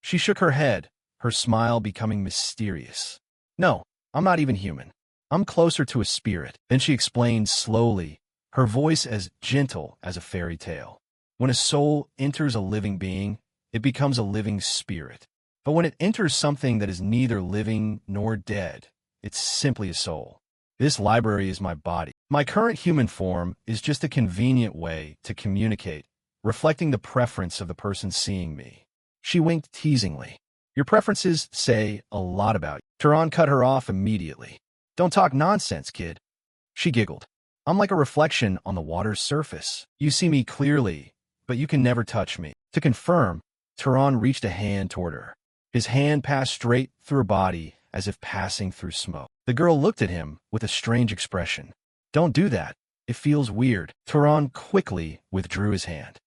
She shook her head, her smile becoming mysterious. No, I'm not even human. I'm closer to a spirit. Then she explained slowly, her voice as gentle as a fairy tale. When a soul enters a living being, it becomes a living spirit. But when it enters something that is neither living nor dead, it's simply a soul. This library is my body. My current human form is just a convenient way to communicate, reflecting the preference of the person seeing me. She winked teasingly. Your preferences say a lot about you. Turan cut her off immediately. Don't talk nonsense, kid. She giggled. I'm like a reflection on the water's surface. You see me clearly, but you can never touch me. To confirm, Turan reached a hand toward her. His hand passed straight through her body as if passing through smoke. The girl looked at him with a strange expression. Don't do that. It feels weird. Turan quickly withdrew his hand.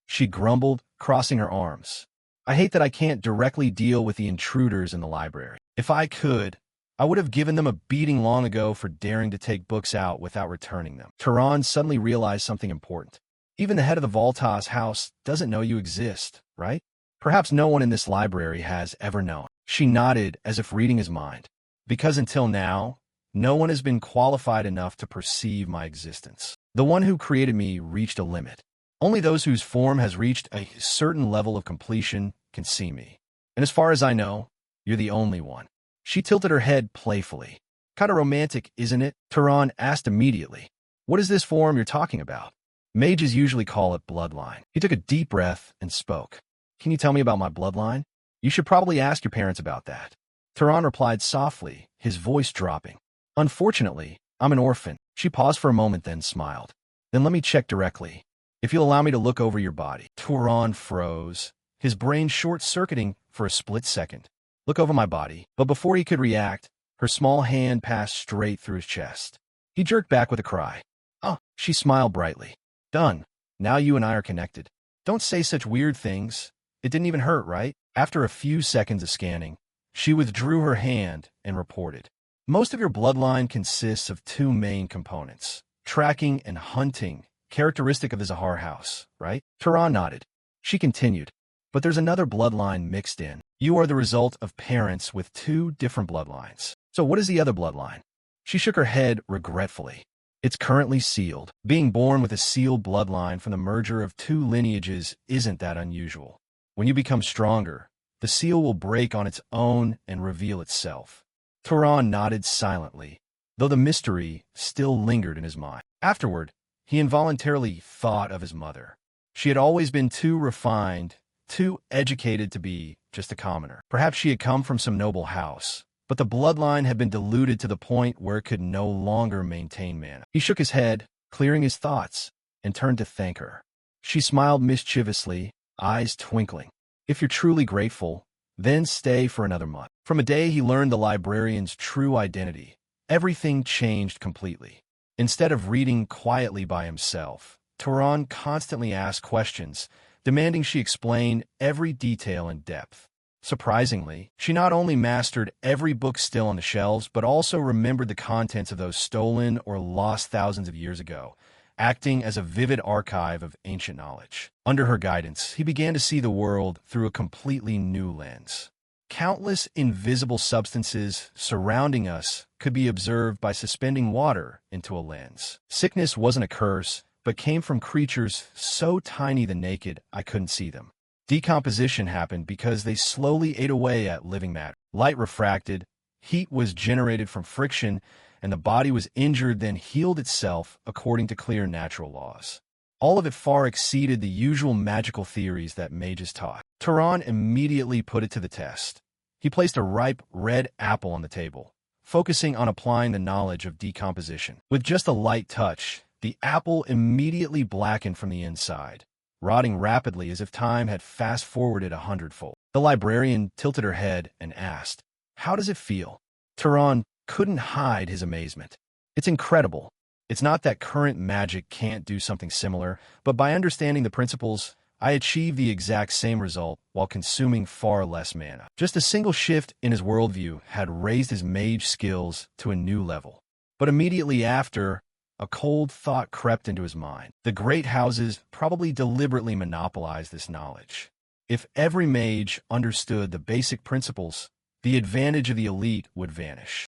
She grumbled, crossing her arms. I hate that I can't directly deal with the intruders in the library. If I could, I would have given them a beating long ago for daring to take books out without returning them. Turan suddenly realized something important. Even the head of the Voltas house doesn't know you exist, right? Perhaps no one in this library has ever known. She nodded as if reading his mind. Because until now, no one has been qualified enough to perceive my existence. The one who created me reached a limit. Only those whose form has reached a certain level of completion can see me. And as far as I know, you're the only one. She tilted her head playfully. Kinda romantic, isn't it? Turan asked immediately. What is this form you're talking about? Mages usually call it bloodline. He took a deep breath and spoke. Can you tell me about my bloodline? You should probably ask your parents about that. Turan replied softly, his voice dropping. Unfortunately, I'm an orphan. She paused for a moment, then smiled. Then let me check directly. If you'll allow me to look over your body. Turan froze, his brain short-circuiting for a split second. Look over my body. But before he could react, her small hand passed straight through his chest. He jerked back with a cry. Oh, she smiled brightly. Done. Now you and I are connected. Don't say such weird things. It didn't even hurt, right? After a few seconds of scanning, she withdrew her hand and reported. Most of your bloodline consists of two main components, tracking and hunting, characteristic of the Zahar house, right? Turan nodded. She continued, but there's another bloodline mixed in. You are the result of parents with two different bloodlines. So what is the other bloodline? She shook her head regretfully. It's currently sealed. Being born with a sealed bloodline from the merger of two lineages isn't that unusual. When you become stronger, the seal will break on its own and reveal itself. Turan nodded silently, though the mystery still lingered in his mind. Afterward, he involuntarily thought of his mother. She had always been too refined, too educated to be just a commoner. Perhaps she had come from some noble house, but the bloodline had been diluted to the point where it could no longer maintain mana. He shook his head, clearing his thoughts, and turned to thank her. She smiled mischievously, eyes twinkling. If you're truly grateful, then stay for another month. From a day he learned the librarian's true identity, everything changed completely. Instead of reading quietly by himself, Turan constantly asked questions, demanding she explain every detail in depth. Surprisingly, she not only mastered every book still on the shelves, but also remembered the contents of those stolen or lost thousands of years ago, acting as a vivid archive of ancient knowledge. Under her guidance, he began to see the world through a completely new lens. Countless invisible substances surrounding us could be observed by suspending water into a lens. Sickness wasn't a curse, but came from creatures so tiny the naked eye couldn't see them. Decomposition happened because they slowly ate away at living matter. Light refracted, heat was generated from friction, and the body was injured then healed itself according to clear natural laws. All of it far exceeded the usual magical theories that mages taught. Turan immediately put it to the test. He placed a ripe red apple on the table, focusing on applying the knowledge of decomposition. With just a light touch, the apple immediately blackened from the inside, rotting rapidly as if time had fast-forwarded 100-fold. The librarian tilted her head and asked, "How does it feel?" Turan couldn't hide his amazement. "It's incredible. It's not that current magic can't do something similar, but by understanding the principles, I achieved the exact same result while consuming far less mana." Just a single shift in his worldview had raised his mage skills to a new level. But immediately after, a cold thought crept into his mind. The great houses probably deliberately monopolized this knowledge. If every mage understood the basic principles, the advantage of the elite would vanish.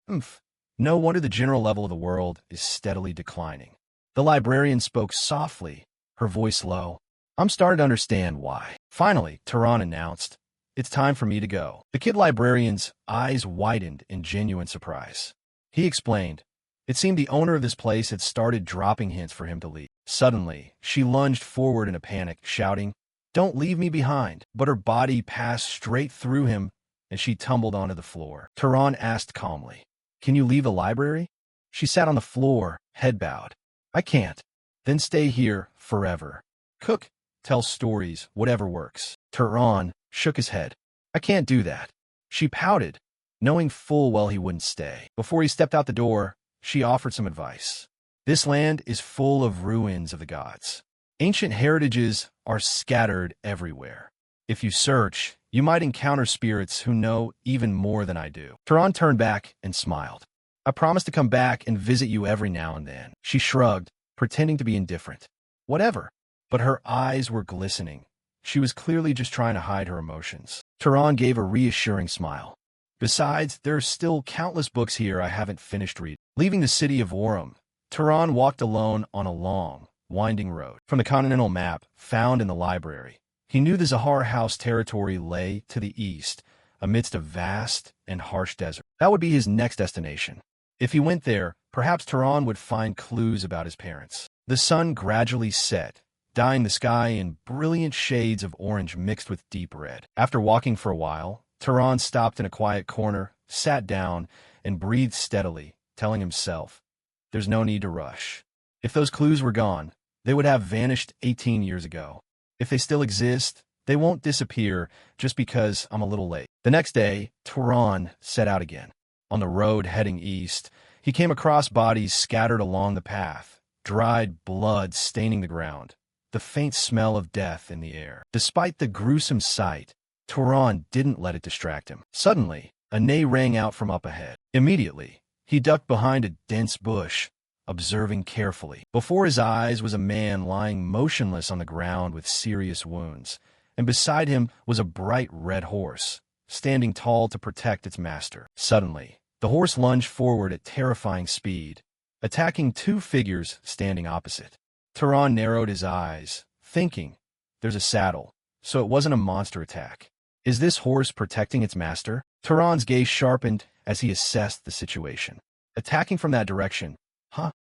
No wonder the general level of the world is steadily declining. The librarian spoke softly, her voice low. "I'm starting to understand why." Finally, Turan announced, "It's time for me to go." The kid librarian's eyes widened in genuine surprise. He explained, it seemed the owner of this place had started dropping hints for him to leave. Suddenly, she lunged forward in a panic, shouting, "Don't leave me behind." But her body passed straight through him, and she tumbled onto the floor. Turan asked calmly, "Can you leave the library?" She sat on the floor, head bowed. "I can't." "Then stay here forever. Cook, tell stories, whatever works." Turan shook his head. "I can't do that." She pouted, knowing full well he wouldn't stay. Before he stepped out the door, she offered some advice. "This land is full of ruins of the gods. Ancient heritages are scattered everywhere. If you search, you might encounter spirits who know even more than I do." Turan turned back and smiled. "I promise to come back and visit you every now and then." She shrugged, pretending to be indifferent. "Whatever." But her eyes were glistening. She was clearly just trying to hide her emotions. Turan gave a reassuring smile. "Besides, there are still countless books here I haven't finished reading." Leaving the city of Orem, Turan walked alone on a long, winding road. From the continental map found in the library, he knew the Zahar House territory lay to the east, amidst a vast and harsh desert. That would be his next destination. If he went there, perhaps Turan would find clues about his parents. The sun gradually set, dyeing the sky in brilliant shades of orange mixed with deep red. After walking for a while, Turan stopped in a quiet corner, sat down, and breathed steadily, telling himself, "There's no need to rush. If those clues were gone, they would have vanished 18 years ago. If they still exist, they won't disappear just because I'm a little late." The next day, Turan set out again. On the road heading east, he came across bodies scattered along the path, dried blood staining the ground, the faint smell of death in the air. Despite the gruesome sight, Turan didn't let it distract him. Suddenly, a neigh rang out from up ahead. Immediately, he ducked behind a dense bush, observing carefully. Before his eyes was a man lying motionless on the ground with serious wounds, and beside him was a bright red horse, standing tall to protect its master. Suddenly, the horse lunged forward at terrifying speed, attacking two figures standing opposite. Turan narrowed his eyes, thinking, "There's a saddle, so it wasn't a monster attack. Is this horse protecting its master?" Turan's gaze sharpened as he assessed the situation. Attacking from that direction,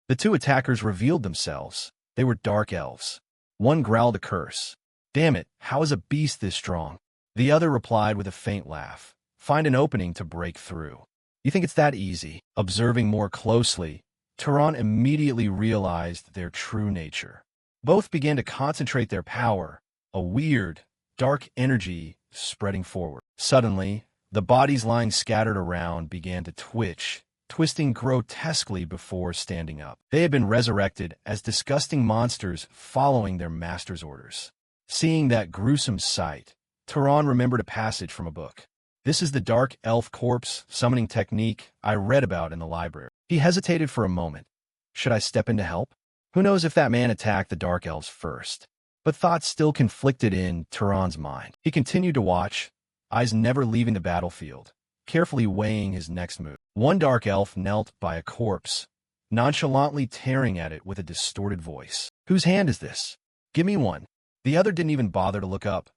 The two attackers revealed themselves. They were dark elves. One growled a curse. "Damn it, how is a beast this strong?" The other replied with a faint laugh. "Find an opening to break through." "You think it's that easy?" Observing more closely, Turan immediately realized their true nature. Both began to concentrate their power, a weird, dark energy spreading forward. Suddenly, the bodies lying scattered around began to twitch, twisting grotesquely before standing up. They had been resurrected as disgusting monsters following their master's orders. Seeing that gruesome sight, Turan remembered a passage from a book. This is the dark elf corpse summoning technique I read about in the library. He hesitated for a moment. Should I step in to help? Who knows if that man attacked the dark elves first? But thoughts still conflicted in Turan's mind. He continued to watch, eyes never leaving the battlefield, carefully weighing his next move. One dark elf knelt by a corpse, nonchalantly tearing at it with a distorted voice. Whose hand is this? Give me one. The other didn't even bother to look up.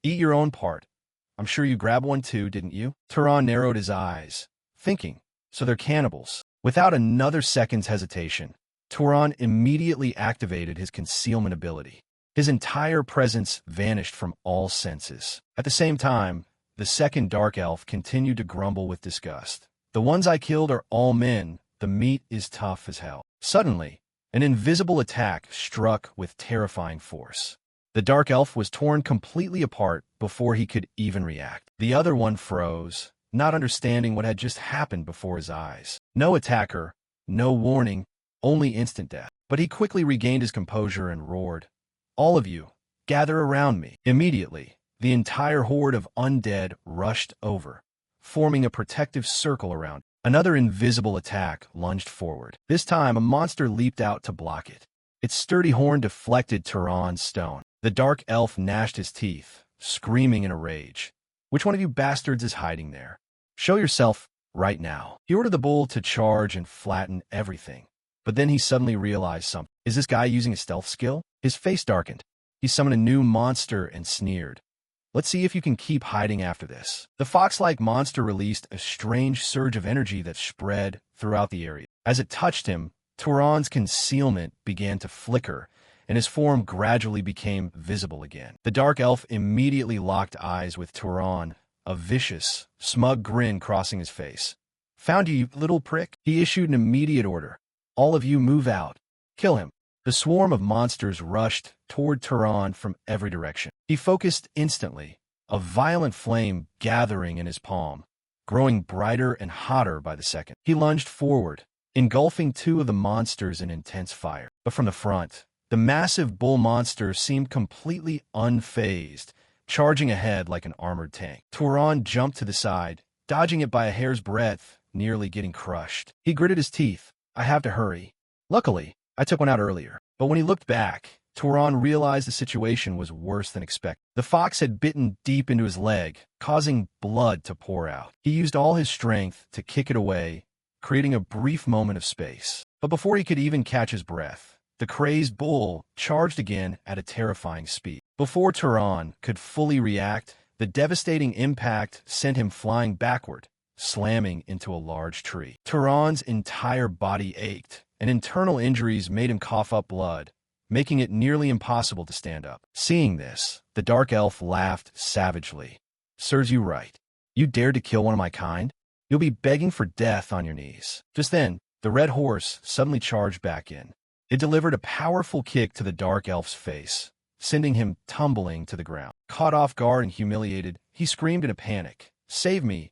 Eat your own part. I'm sure you grabbed one too, didn't you? Turan narrowed his eyes, thinking, so they're cannibals. Without another second's hesitation, Turan immediately activated his concealment ability. His entire presence vanished from all senses. At the same time, the second dark elf continued to grumble with disgust. The ones I killed are all men. The meat is tough as hell. Suddenly, an invisible attack struck with terrifying force. The dark elf was torn completely apart before he could even react. The other one froze, not understanding what had just happened before his eyes. No attacker, no warning, only instant death. But he quickly regained his composure and roared, "All of you, gather around me." Immediately, the entire horde of undead rushed over, forming a protective circle around. Another invisible attack lunged forward. This time, a monster leaped out to block it. Its sturdy horn deflected Turan's stone. The dark elf gnashed his teeth, screaming in a rage. Which one of you bastards is hiding there? Show yourself right now. He ordered the bull to charge and flatten everything. But then he suddenly realized something. Is this guy using a stealth skill? His face darkened. He summoned a new monster and sneered. Let's see if you can keep hiding after this. The fox-like monster released a strange surge of energy that spread throughout the area. As it touched him, Turan's concealment began to flicker, and his form gradually became visible again. The dark elf immediately locked eyes with Turan, a vicious, smug grin crossing his face. Found you, little prick. He issued an immediate order. All of you move out. Kill him. The swarm of monsters rushed toward Turan from every direction. He focused instantly, a violent flame gathering in his palm, growing brighter and hotter by the second. He lunged forward, engulfing two of the monsters in intense fire. But from the front, the massive bull monster seemed completely unfazed, charging ahead like an armored tank. Turan jumped to the side, dodging it by a hair's breadth, nearly getting crushed. He gritted his teeth. I have to hurry. Luckily, I took one out earlier. But when he looked back, Turan realized the situation was worse than expected. The fox had bitten deep into his leg, causing blood to pour out. He used all his strength to kick it away, creating a brief moment of space. But before he could even catch his breath, the crazed bull charged again at a terrifying speed. Before Turan could fully react, the devastating impact sent him flying backward, slamming into a large tree. Turan's entire body ached, and internal injuries made him cough up blood, making it nearly impossible to stand up. Seeing this, the dark elf laughed savagely. Serves you right. You dared to kill one of my kind? You'll be begging for death on your knees. Just then, the red horse suddenly charged back in. It delivered a powerful kick to the dark elf's face, sending him tumbling to the ground. Caught off guard and humiliated, he screamed in a panic, "Save me!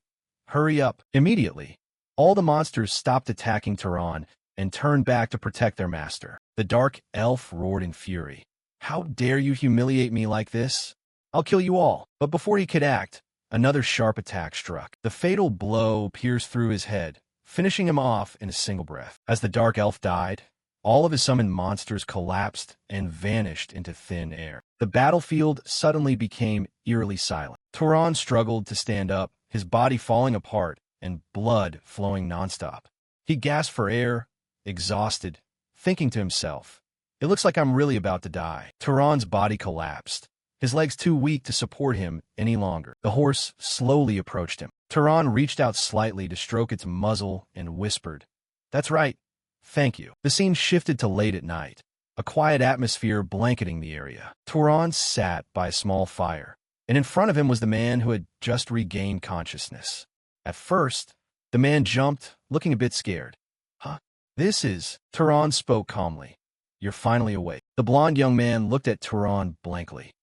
Hurry up!" Immediately, all the monsters stopped attacking Turan and turned back to protect their master. The dark elf roared in fury. How dare you humiliate me like this? I'll kill you all. But before he could act, another sharp attack struck. The fatal blow pierced through his head, finishing him off in a single breath. As the dark elf died, all of his summoned monsters collapsed and vanished into thin air. The battlefield suddenly became eerily silent. Turan struggled to stand up, his body falling apart and blood flowing nonstop. He gasped for air, exhausted, thinking to himself, "It looks like I'm really about to die." Turan's body collapsed, his legs too weak to support him any longer. The horse slowly approached him. Turan reached out slightly to stroke its muzzle and whispered, "That's right. Thank you." The scene shifted to late at night, a quiet atmosphere blanketing the area. Turan sat by a small fire, and in front of him was the man who had just regained consciousness. At first, the man jumped, looking a bit scared. "Huh? This is..." Turan spoke calmly. "You're finally awake." The blond young man looked at Turan blankly.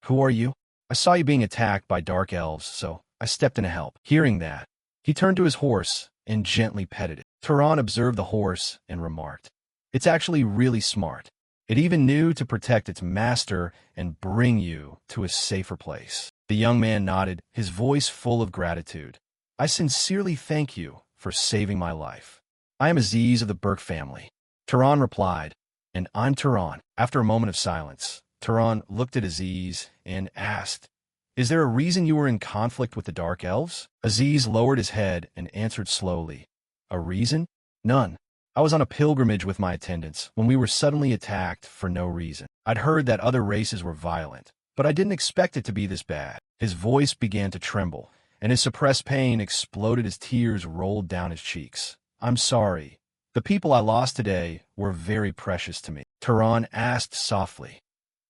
"Who are you?" I saw you being attacked by dark elves, so I stepped in to help. Hearing that, he turned to his horse and gently petted it. Turan observed the horse and remarked, "It's actually really smart. It even knew to protect its master and bring you to a safer place." The young man nodded, his voice full of gratitude. "I sincerely thank you for saving my life. I am Aziz of the Burke family." Turan replied, "And I'm Turan." After a moment of silence, Turan looked at Aziz and asked, "Is there a reason you were in conflict with the Dark Elves?" Aziz lowered his head and answered slowly, "A reason? None. I was on a pilgrimage with my attendants when we were suddenly attacked for no reason. I'd heard that other races were violent, but I didn't expect it to be this bad." His voice began to tremble, and his suppressed pain exploded as tears rolled down his cheeks. "I'm sorry. The people I lost today were very precious to me." Turan asked softly,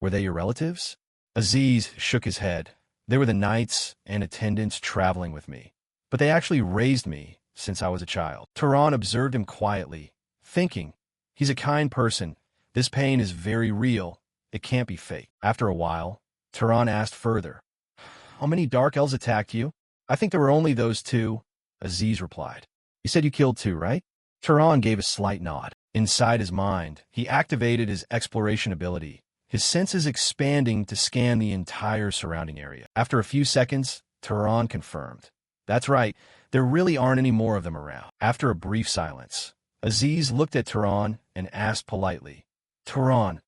"Were they your relatives?" Aziz shook his head. "They were the knights and attendants traveling with me, but they actually raised me since I was a child." Turan observed him quietly, thinking, "He's a kind person. This pain is very real. It can't be fake." After a while, Turan asked further, "How many dark elves attacked you?" "I think there were only those two," Aziz replied. "You said you killed two, right?" Turan gave a slight nod. Inside his mind, he activated his exploration ability, his senses expanding to scan the entire surrounding area. After a few seconds, Turan confirmed, "That's right, there really aren't any more of them around." After a brief silence, Aziz looked at Turan and asked politely, "Turan,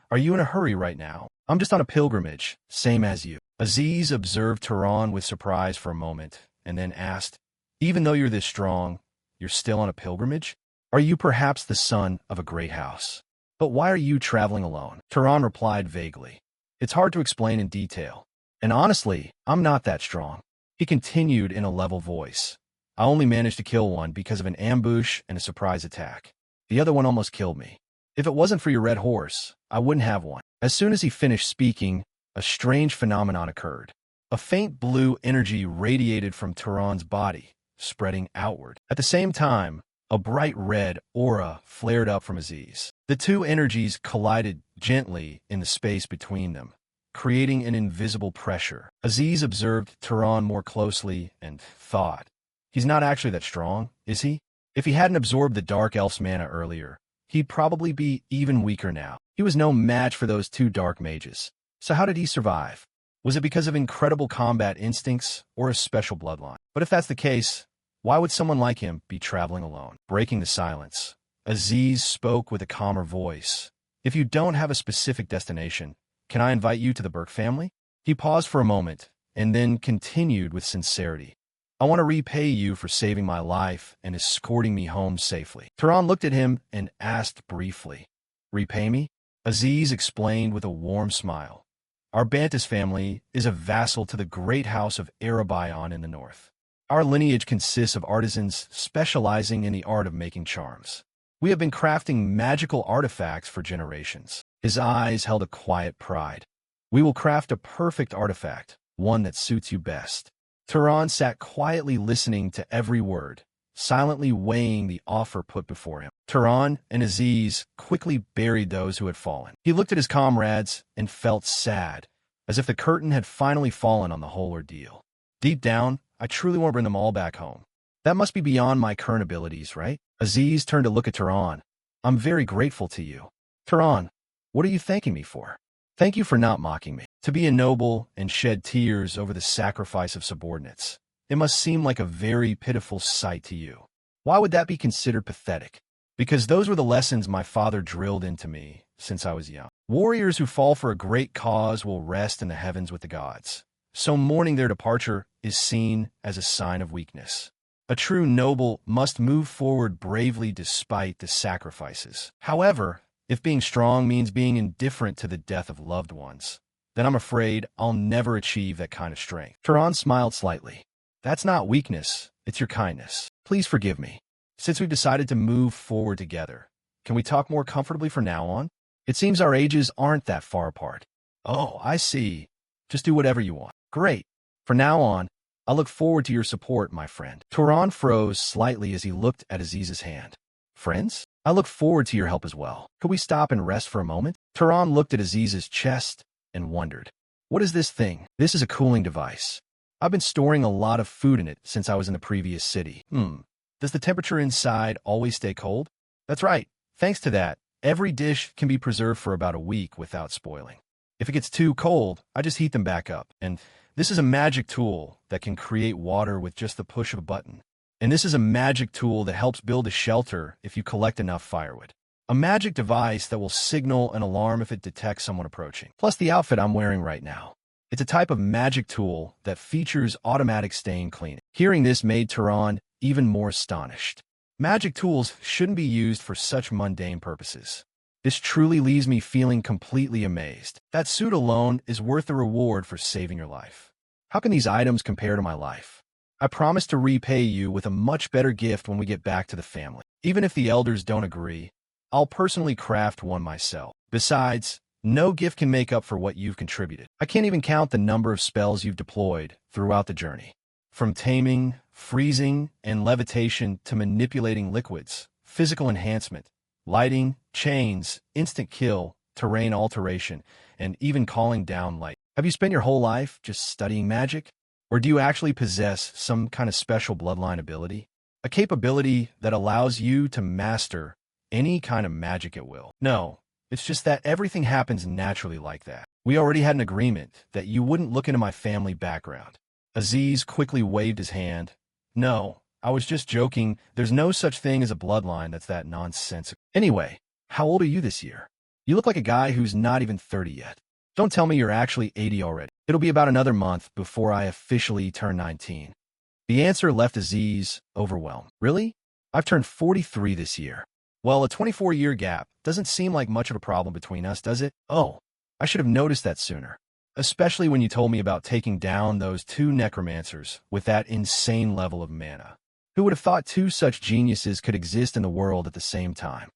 are you in a hurry right now?" "I'm just on a pilgrimage, same as you." Aziz observed Turan with surprise for a moment, and then asked, "Even though you're this strong, you're still on a pilgrimage? Are you perhaps the son of a great house? But why are you traveling alone?" Turan replied vaguely, "It's hard to explain in detail. And honestly, I'm not that strong." He continued in a level voice, "I only managed to kill one because of an ambush and a surprise attack. The other one almost killed me. If it wasn't for your red horse, I wouldn't have one." As soon as he finished speaking, a strange phenomenon occurred. A faint blue energy radiated from Turan's body, spreading outward. At the same time, a bright red aura flared up from Aziz. The two energies collided gently in the space between them, creating an invisible pressure. Aziz observed Turan more closely and thought, "He's not actually that strong, is he? If he hadn't absorbed the Dark Elf's mana earlier, he'd probably be even weaker now. He was no match for those two dark mages. So how did he survive? Was it because of incredible combat instincts or a special bloodline? But if that's the case, why would someone like him be traveling alone?" Breaking the silence, Aziz spoke with a calmer voice. "If you don't have a specific destination, can I invite you to the Burke family?" He paused for a moment and then continued with sincerity, "I want to repay you for saving my life and escorting me home safely." Turan looked at him and asked briefly, "Repay me?" Aziz explained with a warm smile, "Our Bantus family is a vassal to the great house of Erebion in the north. Our lineage consists of artisans specializing in the art of making charms. We have been crafting magical artifacts for generations." His eyes held a quiet pride. "We will craft a perfect artifact, one that suits you best." Turan sat quietly listening to every word, silently weighing the offer put before him. Turan and Aziz quickly buried those who had fallen. He looked at his comrades and felt sad, as if the curtain had finally fallen on the whole ordeal. "Deep down, I truly want to bring them all back home. That must be beyond my current abilities, right?" Aziz turned to look at Turan. "I'm very grateful to you." "Turan, what are you thanking me for?" "Thank you for not mocking me. To be a noble and shed tears over the sacrifice of subordinates, it must seem like a very pitiful sight to you. Why would that be considered pathetic? Because those were the lessons my father drilled into me since I was young. Warriors who fall for a great cause will rest in the heavens with the gods. So mourning their departure is seen as a sign of weakness. A true noble must move forward bravely despite the sacrifices. However, if being strong means being indifferent to the death of loved ones, then I'm afraid I'll never achieve that kind of strength." Turan smiled slightly. "That's not weakness, it's your kindness. Please forgive me. Since we've decided to move forward together, can we talk more comfortably from now on? It seems our ages aren't that far apart." "Oh, I see. Just do whatever you want." "Great. From now on, I look forward to your support, my friend." Turan froze slightly as he looked at Aziz's hand. "Friends? I look forward to your help as well. Could we stop and rest for a moment?" Turan looked at Aziz's chest and wondered, What is this thing? This is a cooling device. I've been storing a lot of food in it since I was in the previous city. Does the temperature inside always stay cold? That's right. Thanks to that, every dish can be preserved for about a week without spoiling. If it gets too cold, I just heat them back up. And this is a magic tool that can create water with just the push of a button. And this is a magic tool that helps build a shelter if you collect enough firewood. A magic device that will signal an alarm if it detects someone approaching. Plus the outfit I'm wearing right now. It's a type of magic tool that features automatic stain cleaning. Hearing this made Tehran even more astonished. Magic tools shouldn't be used for such mundane purposes. This truly leaves me feeling completely amazed. That suit alone is worth the reward for saving your life. How can these items compare to my life? I promise to repay you with a much better gift when we get back to the family. Even if the elders don't agree, I'll personally craft one myself. Besides, no gift can make up for what you've contributed. I can't even count the number of spells you've deployed throughout the journey. From taming, freezing, and levitation to manipulating liquids, physical enhancement, lighting, chains, instant kill, terrain alteration, and even calling down light. Have you spent your whole life just studying magic? Or do you actually possess some kind of special bloodline ability? A capability that allows you to master any kind of magic at will? No, it's just that everything happens naturally like that. We already had an agreement that you wouldn't look into my family background. Aziz quickly waved his hand. No, I was just joking. There's no such thing as a bloodline that's that nonsensical. Anyway, how old are you this year? You look like a guy who's not even 30 yet. Don't tell me you're actually 80 already. It'll be about another month before I officially turn 19. The answer left Aziz overwhelmed. Really? I've turned 43 this year. Well, a 24-year gap doesn't seem like much of a problem between us, does it? Oh, I should have noticed that sooner. Especially when you told me about taking down those two necromancers with that insane level of mana. Who would have thought two such geniuses could exist in the world at the same time?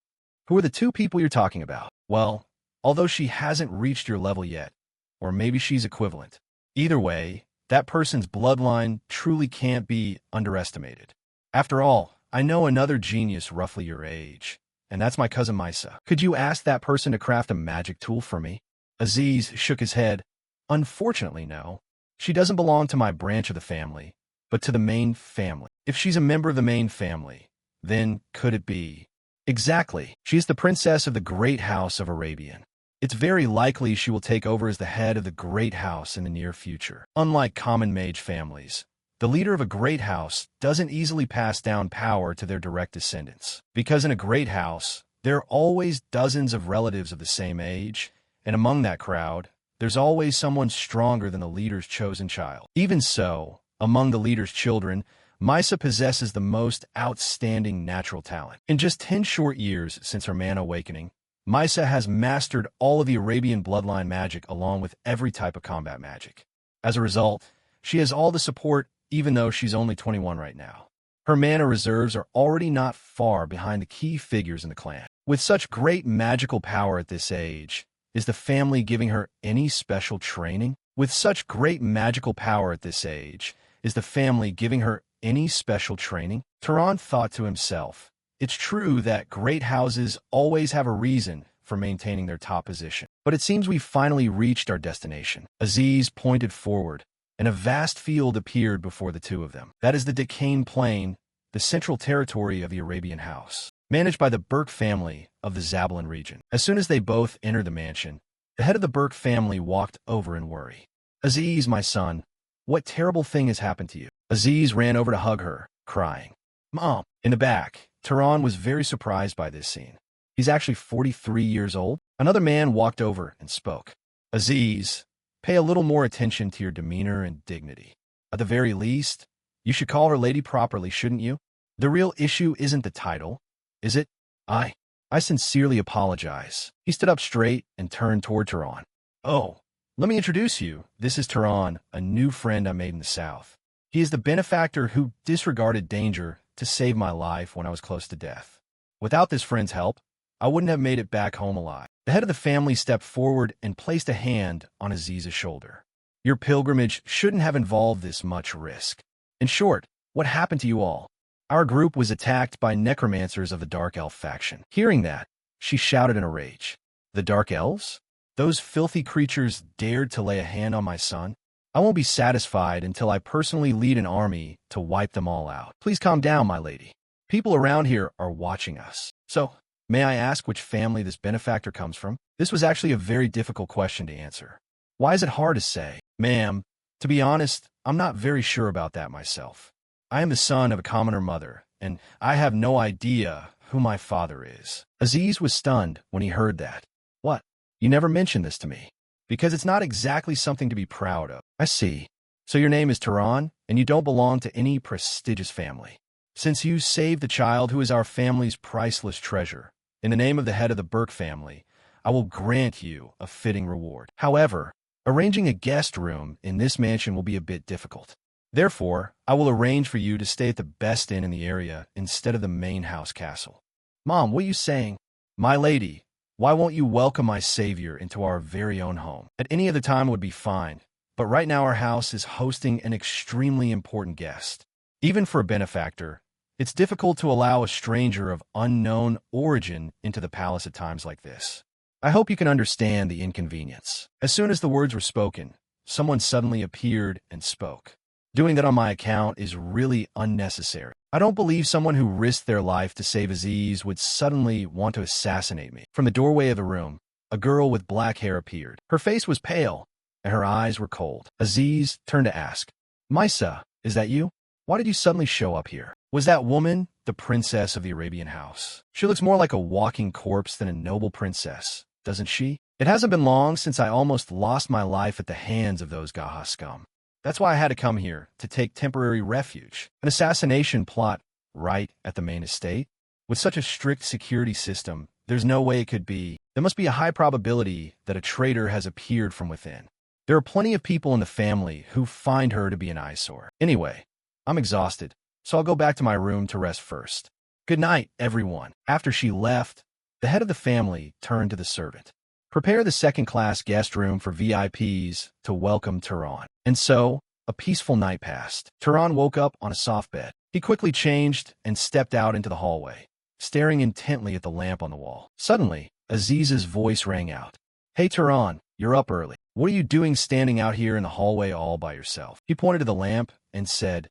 Who are the two people you're talking about? Well, although she hasn't reached your level yet, or maybe she's equivalent. Either way, that person's bloodline truly can't be underestimated. After all, I know another genius roughly your age, and that's my cousin Misa. Could you ask that person to craft a magic tool for me? Aziz shook his head. Unfortunately, no. She doesn't belong to my branch of the family, but to the main family. If she's a member of the main family, then could it be? Exactly. She is the princess of the great house of Arabian. It's very likely she will take over as the head of the great house in the near future. Unlike common mage families, the leader of a great house doesn't easily pass down power to their direct descendants. Because in a great house, there are always dozens of relatives of the same age, and among that crowd, there's always someone stronger than the leader's chosen child. Even so, among the leader's children, Misa possesses the most outstanding natural talent. In just 10 short years since her mana awakening, Misa has mastered all of the Arabian bloodline magic along with every type of combat magic. As a result, she has all the support even though she's only 21 right now. Her mana reserves are already not far behind the key figures in the clan. With such great magical power at this age, is the family giving her any special training? With such great magical power at this age, is the family giving her any special training? Tehran thought to himself, it's true that great houses always have a reason for maintaining their top position. But it seems we've finally reached our destination. Aziz pointed forward, and a vast field appeared before the two of them. That is the Deccan Plain, the central territory of the Arabian house, managed by the Burke family of the Zabalan region. As soon as they both entered the mansion, the head of the Burke family walked over in worry. Aziz, my son, what terrible thing has happened to you? Aziz ran over to hug her, crying. Mom! In the back, Tehran was very surprised by this scene. He's actually 43 years old. Another man walked over and spoke. Aziz, pay a little more attention to your demeanor and dignity. At the very least, you should call her lady properly, shouldn't you? The real issue isn't the title, is it? I sincerely apologize. He stood up straight and turned toward Tehran. Oh, let me introduce you. This is Tehran, a new friend I made in the South. He is the benefactor who disregarded danger to save my life when I was close to death. Without this friend's help, I wouldn't have made it back home alive. The head of the family stepped forward and placed a hand on Aziz's shoulder. Your pilgrimage shouldn't have involved this much risk. In short, what happened to you all? Our group was attacked by necromancers of the Dark Elf faction. Hearing that, she shouted in a rage. The Dark Elves? Those filthy creatures dared to lay a hand on my son? I won't be satisfied until I personally lead an army to wipe them all out. Please calm down, my lady. People around here are watching us. So, may I ask which family this benefactor comes from? This was actually a very difficult question to answer. Why is it hard to say? Ma'am, to be honest, I'm not very sure about that myself. I am the son of a commoner mother, and I have no idea who my father is. Aziz was stunned when he heard that. What? You never mentioned this to me. Because it's not exactly something to be proud of. I see. So your name is Tehran, and you don't belong to any prestigious family. Since you saved the child who is our family's priceless treasure, in the name of the head of the Burke family, I will grant you a fitting reward. However, arranging a guest room in this mansion will be a bit difficult. Therefore, I will arrange for you to stay at the best inn in the area instead of the main house castle. Mom, what are you saying? My lady, why won't you welcome my savior into our very own home? At any other time it would be fine, but right now our house is hosting an extremely important guest. Even for a benefactor, it's difficult to allow a stranger of unknown origin into the palace at times like this. I hope you can understand the inconvenience. As soon as the words were spoken, someone suddenly appeared and spoke. Doing that on my account is really unnecessary. I don't believe someone who risked their life to save Aziz would suddenly want to assassinate me. From the doorway of the room, a girl with black hair appeared. Her face was pale, and her eyes were cold. Aziz turned to ask, Maisa, is that you? Why did you suddenly show up here? Was that woman the princess of the Arabian house? She looks more like a walking corpse than a noble princess, doesn't she? It hasn't been long since I almost lost my life at the hands of those Gaha scum. That's why I had to come here, to take temporary refuge. An assassination plot right at the main estate? With such a strict security system, there's no way it could be. There must be a high probability that a traitor has appeared from within. There are plenty of people in the family who find her to be an eyesore. Anyway, I'm exhausted, so I'll go back to my room to rest first. Good night, everyone. After she left, the head of the family turned to the servant. Prepare the second-class guest room for VIPs to welcome Tehran. And so, a peaceful night passed. Tehran woke up on a soft bed. He quickly changed and stepped out into the hallway, staring intently at the lamp on the wall. Suddenly, Aziz's voice rang out. Hey Tehran, you're up early. What are you doing standing out here in the hallway all by yourself? He pointed to the lamp and said,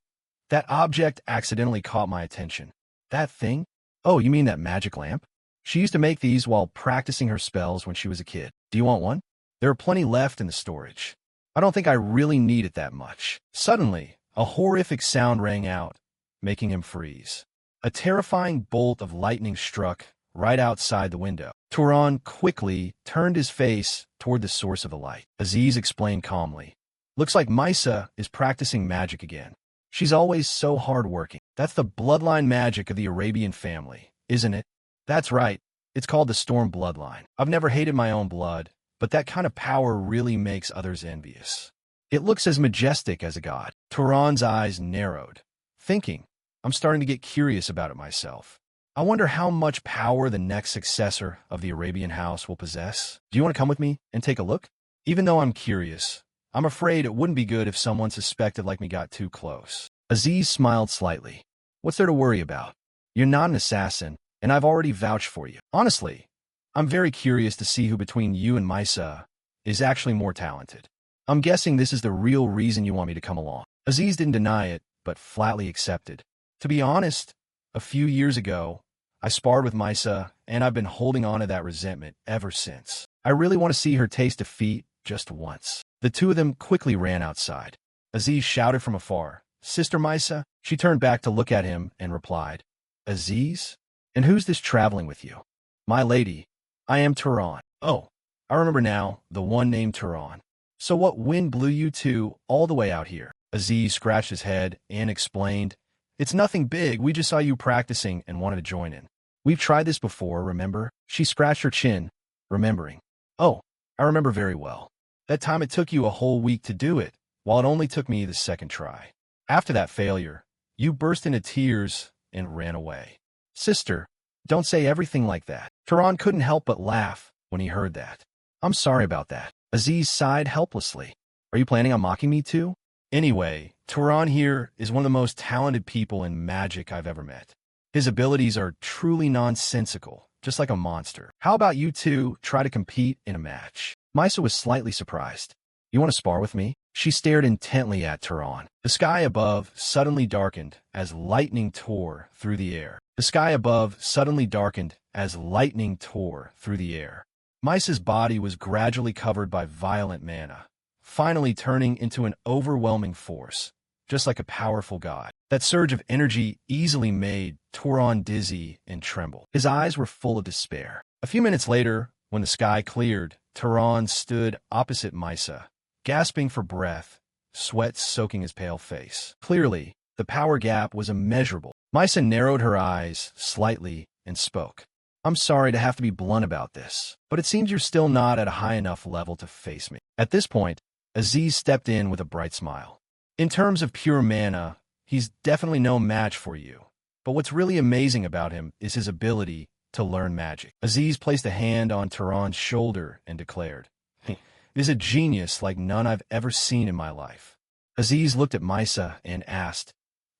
That object accidentally caught my attention. That thing? Oh, you mean that magic lamp? She used to make these while practicing her spells when she was a kid. Do you want one? There are plenty left in the storage. I don't think I really need it that much. Suddenly, a horrific sound rang out, making him freeze. A terrifying bolt of lightning struck right outside the window. Tehran quickly turned his face toward the source of the light. Aziz explained calmly. Looks like Maisa is practicing magic again. She's always so hardworking. That's the bloodline magic of the Arabian family, isn't it? That's right. It's called the Storm Bloodline. I've never hated my own blood, but that kind of power really makes others envious. It looks as majestic as a god. Tehran's eyes narrowed, thinking, I'm starting to get curious about it myself. I wonder how much power the next successor of the Arabian house will possess. Do you want to come with me and take a look? Even though I'm curious, I'm afraid it wouldn't be good if someone suspected like me got too close. Aziz smiled slightly. What's there to worry about? You're not an assassin, and I've already vouched for you. Honestly, I'm very curious to see who between you and Maisa is actually more talented. I'm guessing this is the real reason you want me to come along. Aziz didn't deny it, but flatly accepted. To be honest, a few years ago, I sparred with Maisa, and I've been holding on to that resentment ever since. I really want to see her taste defeat just once. The two of them quickly ran outside. Aziz shouted from afar, Sister Maisa? She turned back to look at him and replied, Aziz? And who's this traveling with you? My lady, I am Tehran. Oh, I remember now, the one named Tehran. So what wind blew you two all the way out here? Aziz scratched his head and explained, It's nothing big, we just saw you practicing and wanted to join in. We've tried this before, remember? She scratched her chin, remembering. Oh, I remember very well. That time it took you a whole week to do it, while it only took me the second try. After that failure, you burst into tears and ran away. Sister, don't say everything like that. Tehran couldn't help but laugh when he heard that. I'm sorry about that. Aziz sighed helplessly. Are you planning on mocking me too? Anyway, Tehran here is one of the most talented people in magic I've ever met. His abilities are truly nonsensical, just like a monster. How about you two try to compete in a match? Misa was slightly surprised. You want to spar with me? She stared intently at Turan. The sky above suddenly darkened as lightning tore through the air. The sky above suddenly darkened as lightning tore through the air. Misa's body was gradually covered by violent mana, finally turning into an overwhelming force, just like a powerful god. That surge of energy easily made Turan dizzy and tremble. His eyes were full of despair. A few minutes later, when the sky cleared, Turan stood opposite Misa, gasping for breath, sweat soaking his pale face. Clearly, the power gap was immeasurable. Misa narrowed her eyes slightly and spoke. I'm sorry to have to be blunt about this, but it seems you're still not at a high enough level to face me. At this point, Aziz stepped in with a bright smile. In terms of pure mana, he's definitely no match for you. But what's really amazing about him is his ability to learn magic. Aziz placed a hand on Turan's shoulder and declared, "He is a genius like none I've ever seen in my life." Aziz looked at Misa and asked,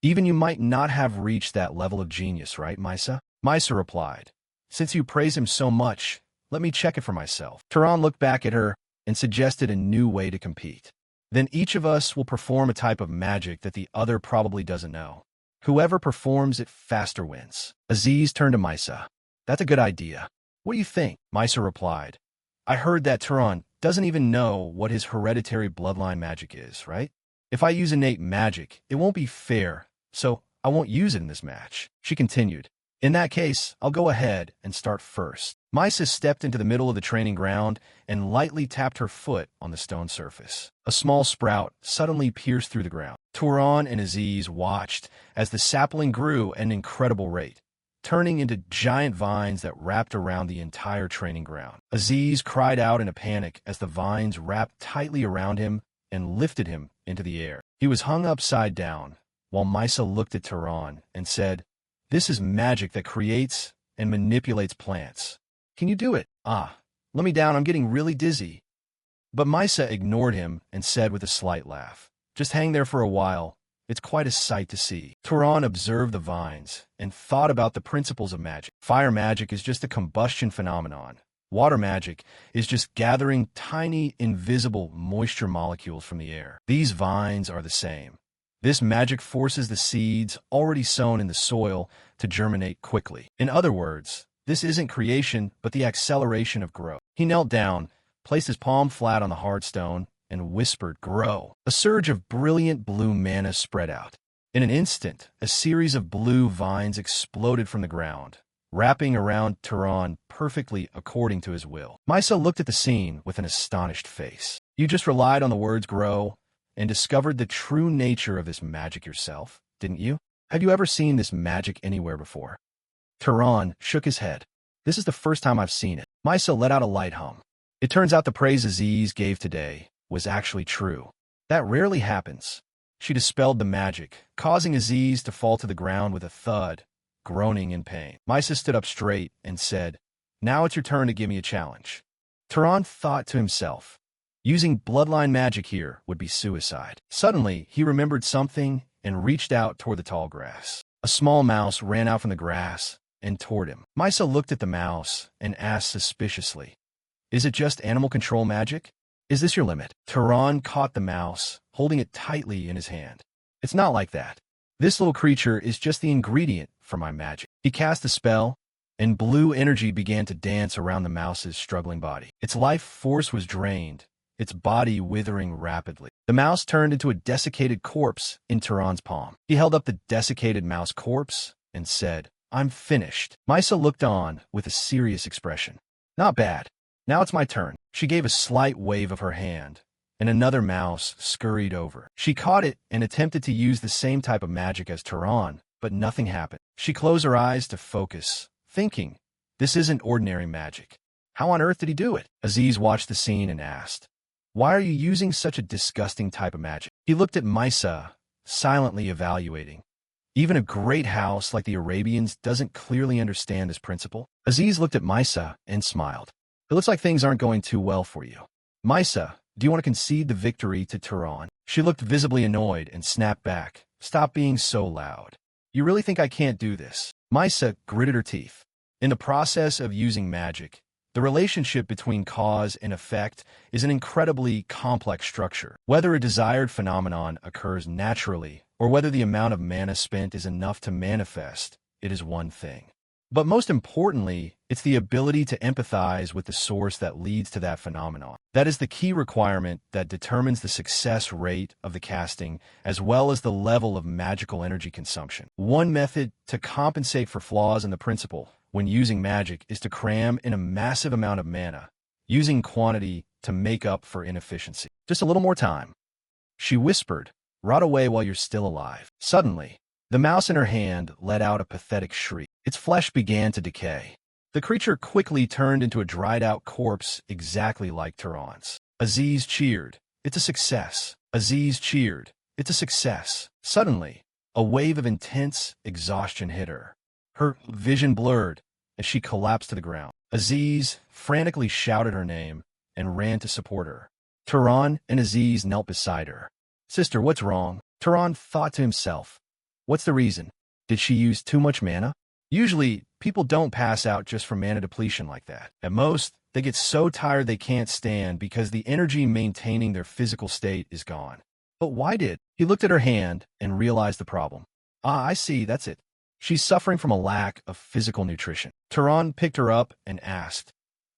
"Even you might not have reached that level of genius, right, Misa?" Misa replied, "Since you praise him so much, let me check it for myself." Turan looked back at her and suggested a new way to compete. Then each of us will perform a type of magic that the other probably doesn't know. Whoever performs it faster wins. Aziz turned to Misa. That's a good idea. What do you think? Misa replied, I heard that Turan doesn't even know what his hereditary bloodline magic is, right? If I use innate magic, it won't be fair, so I won't use it in this match. She continued, in that case, I'll go ahead and start first. Misa stepped into the middle of the training ground and lightly tapped her foot on the stone surface. A small sprout suddenly pierced through the ground. Turan and Aziz watched as the sapling grew at an incredible rate, turning into giant vines that wrapped around the entire training ground. Aziz cried out in a panic as the vines wrapped tightly around him and lifted him into the air. He was hung upside down, while Misa looked at Turan and said, This is magic that creates and manipulates plants. Can you do it? Let me down, I'm getting really dizzy. But Misa ignored him and said with a slight laugh, Just hang there for a while. It's quite a sight to see. Turan observed the vines and thought about the principles of magic. Fire magic is just a combustion phenomenon. Water magic is just gathering tiny, invisible moisture molecules from the air. These vines are the same. This magic forces the seeds already sown in the soil to germinate quickly. In other words, this isn't creation, but the acceleration of growth. He knelt down, placed his palm flat on the hard stone, and whispered, Grow. A surge of brilliant blue mana spread out. In an instant, a series of blue vines exploded from the ground, wrapping around Turan perfectly according to his will. Misa looked at the scene with an astonished face. You just relied on the words grow and discovered the true nature of this magic yourself, didn't you? Have you ever seen this magic anywhere before? Turan shook his head. This is the first time I've seen it. Misa let out a light hum. It turns out the praise Aziz gave today was actually true. That rarely happens. She dispelled the magic, causing Aziz to fall to the ground with a thud, groaning in pain. Misa stood up straight and said, Now it's your turn to give me a challenge. Turan thought to himself, Using bloodline magic here would be suicide. Suddenly, he remembered something and reached out toward the tall grass. A small mouse ran out from the grass and toward him. Misa looked at the mouse and asked suspiciously, Is it just animal control magic? Is this your limit? Turan caught the mouse, holding it tightly in his hand. It's not like that. This little creature is just the ingredient for my magic. He cast a spell, and blue energy began to dance around the mouse's struggling body. Its life force was drained, its body withering rapidly. The mouse turned into a desiccated corpse in Turan's palm. He held up the desiccated mouse corpse and said, I'm finished. Misa looked on with a serious expression. Not bad. Now it's my turn. She gave a slight wave of her hand, and another mouse scurried over. She caught it and attempted to use the same type of magic as Turan, but nothing happened. She closed her eyes to focus, thinking, This isn't ordinary magic. How on earth did he do it? Aziz watched the scene and asked, Why are you using such a disgusting type of magic? He looked at Misa, silently evaluating. Even a great house like the Arabians doesn't clearly understand this principle. Aziz looked at Misa and smiled. It looks like things aren't going too well for you. Misa, do you want to concede the victory to Turan? She looked visibly annoyed and snapped back. Stop being so loud. You really think I can't do this? Misa gritted her teeth. In the process of using magic, the relationship between cause and effect is an incredibly complex structure. Whether a desired phenomenon occurs naturally or whether the amount of mana spent is enough to manifest, it is one thing. But most importantly, it's the ability to empathize with the source that leads to that phenomenon. That is the key requirement that determines the success rate of the casting as well as the level of magical energy consumption. One method to compensate for flaws in the principle when using magic is to cram in a massive amount of mana, using quantity to make up for inefficiency. Just a little more time, she whispered. Rot away while you're still alive. Suddenly, the mouse in her hand let out a pathetic shriek. Its flesh began to decay. The creature quickly turned into a dried-out corpse exactly like Tehran's. Aziz cheered. It's a success. Aziz cheered. It's a success. Suddenly, a wave of intense exhaustion hit her. Her vision blurred as she collapsed to the ground. Aziz frantically shouted her name and ran to support her. Tehran and Aziz knelt beside her. Sister, what's wrong? Tehran thought to himself. What's the reason? Did she use too much mana? Usually, people don't pass out just from mana depletion like that. At most, they get so tired they can't stand because the energy maintaining their physical state is gone. But why did? He looked at her hand and realized the problem. Ah, I see, that's it. She's suffering from a lack of physical nutrition. Tehran picked her up and asked,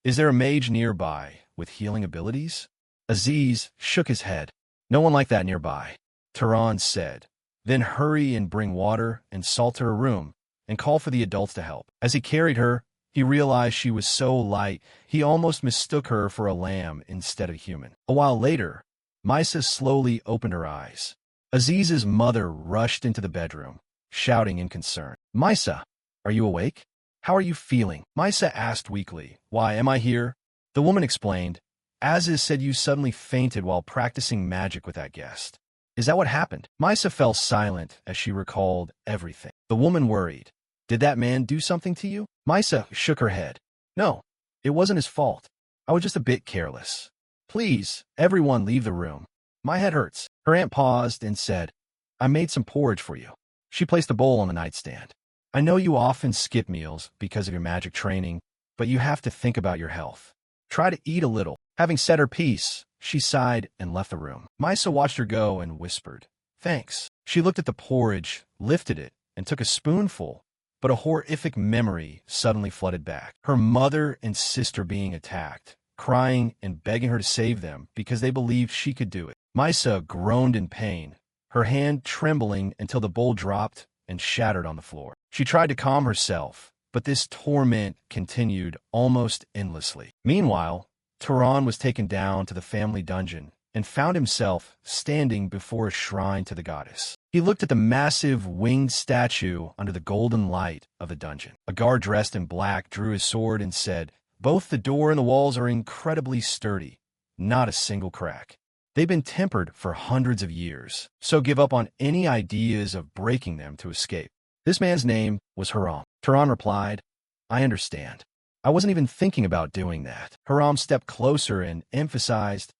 Is there a mage nearby with healing abilities? Aziz shook his head. No one like that nearby, Tehran said. Then hurry and bring water and salt to her room and call for the adults to help. As he carried her, he realized she was so light he almost mistook her for a lamb instead of human. A while later, Maisa slowly opened her eyes. Aziz's mother rushed into the bedroom, shouting in concern. Maisa, are you awake? How are you feeling? Maisa asked weakly. Why am I here? The woman explained. Aziz said you suddenly fainted while practicing magic with that guest. Is that what happened? Maisa fell silent as she recalled everything. The woman worried. Did that man do something to you? Maisa shook her head. No, it wasn't his fault. I was just a bit careless. Please, everyone leave the room. My head hurts. Her aunt paused and said, I made some porridge for you. She placed a bowl on the nightstand. I know you often skip meals because of your magic training, but you have to think about your health. Try to eat a little. Having said her piece, she sighed and left the room. Maisa watched her go and whispered, Thanks. She looked at the porridge, lifted it, and took a spoonful, but a horrific memory suddenly flooded back. Her mother and sister being attacked, crying and begging her to save them because they believed she could do it. Maisa groaned in pain, her hand trembling until the bowl dropped and shattered on the floor. She tried to calm herself, but this torment continued almost endlessly. Meanwhile, Tehran was taken down to the family dungeon and found himself standing before a shrine to the goddess. He looked at the massive winged statue under the golden light of the dungeon. A guard dressed in black drew his sword and said, Both the door and the walls are incredibly sturdy, not a single crack. They've been tempered for hundreds of years, so give up on any ideas of breaking them to escape. This man's name was Haram. Tehran replied, I understand. I wasn't even thinking about doing that. Haram stepped closer and emphasized,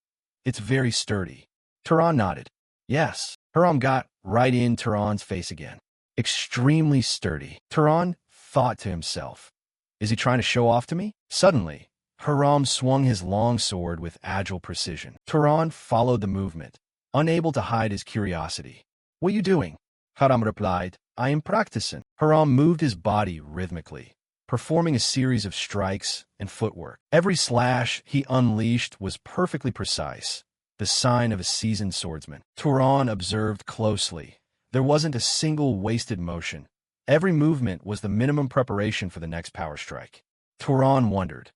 It's very sturdy. Tehran nodded. Yes. Haram got right in Tehran's face again. Extremely sturdy. Tehran thought to himself, Is he trying to show off to me? Suddenly, Haram swung his long sword with agile precision. Tehran followed the movement, unable to hide his curiosity. What are you doing? Haram replied, I am practicing. Haram moved his body rhythmically, performing a series of strikes and footwork. Every slash he unleashed was perfectly precise, the sign of a seasoned swordsman. Tehran observed closely. There wasn't a single wasted motion. Every movement was the minimum preparation for the next power strike. Tehran wondered,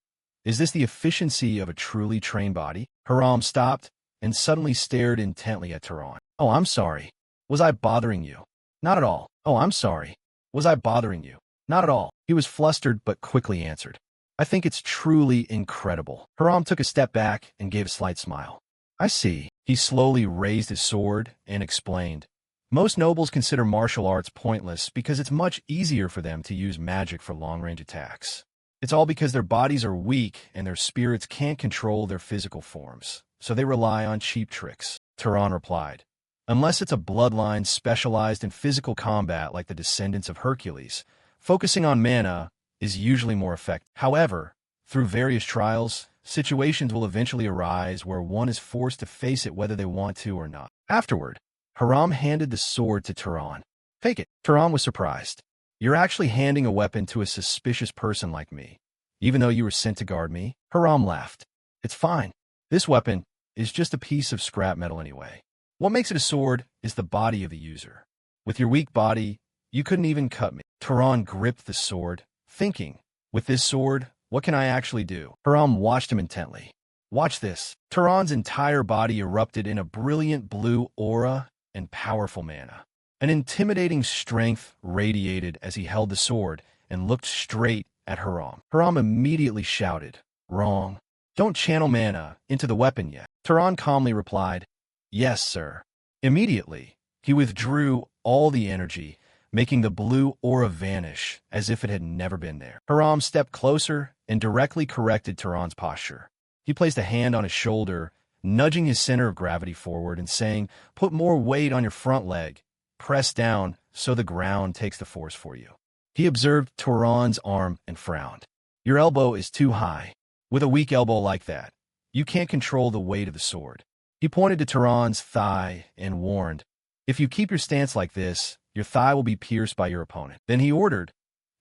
Is this the efficiency of a truly trained body? Haram stopped and suddenly stared intently at Tehran. Oh, I'm sorry. Was I bothering you? Not at all. Oh, I'm sorry. Was I bothering you? Not at all. He was flustered but quickly answered. I think it's truly incredible. Haram took a step back and gave a slight smile. I see. He slowly raised his sword and explained. Most nobles consider martial arts pointless because it's much easier for them to use magic for long-range attacks. It's all because their bodies are weak and their spirits can't control their physical forms, so they rely on cheap tricks. Tehran replied. Unless it's a bloodline specialized in physical combat like the descendants of Hercules, focusing on mana is usually more effective. However, through various trials, situations will eventually arise where one is forced to face it whether they want to or not. Afterward, Haram handed the sword to Tehran. Take it. Tehran was surprised. You're actually handing a weapon to a suspicious person like me, even though you were sent to guard me? Haram laughed. It's fine. This weapon is just a piece of scrap metal anyway. What makes it a sword is the body of the user. With your weak body, you couldn't even cut me. Tehran gripped the sword, thinking, with this sword, what can I actually do? Haram watched him intently. Watch this. Tehran's entire body erupted in a brilliant blue aura and powerful mana. An intimidating strength radiated as he held the sword and looked straight at Haram. Haram immediately shouted, "Wrong. Don't channel mana into the weapon yet." Tehran calmly replied, "Yes, sir." Immediately, he withdrew all the energy, making the blue aura vanish as if it had never been there. Haram stepped closer and directly corrected Tehran's posture. He placed a hand on his shoulder, nudging his center of gravity forward and saying, "Put more weight on your front leg. Press down so the ground takes the force for you." He observed Tehran's arm and frowned. "Your elbow is too high. With a weak elbow like that, you can't control the weight of the sword." He pointed to Tehran's thigh and warned, "If you keep your stance like this, your thigh will be pierced by your opponent." Then he ordered,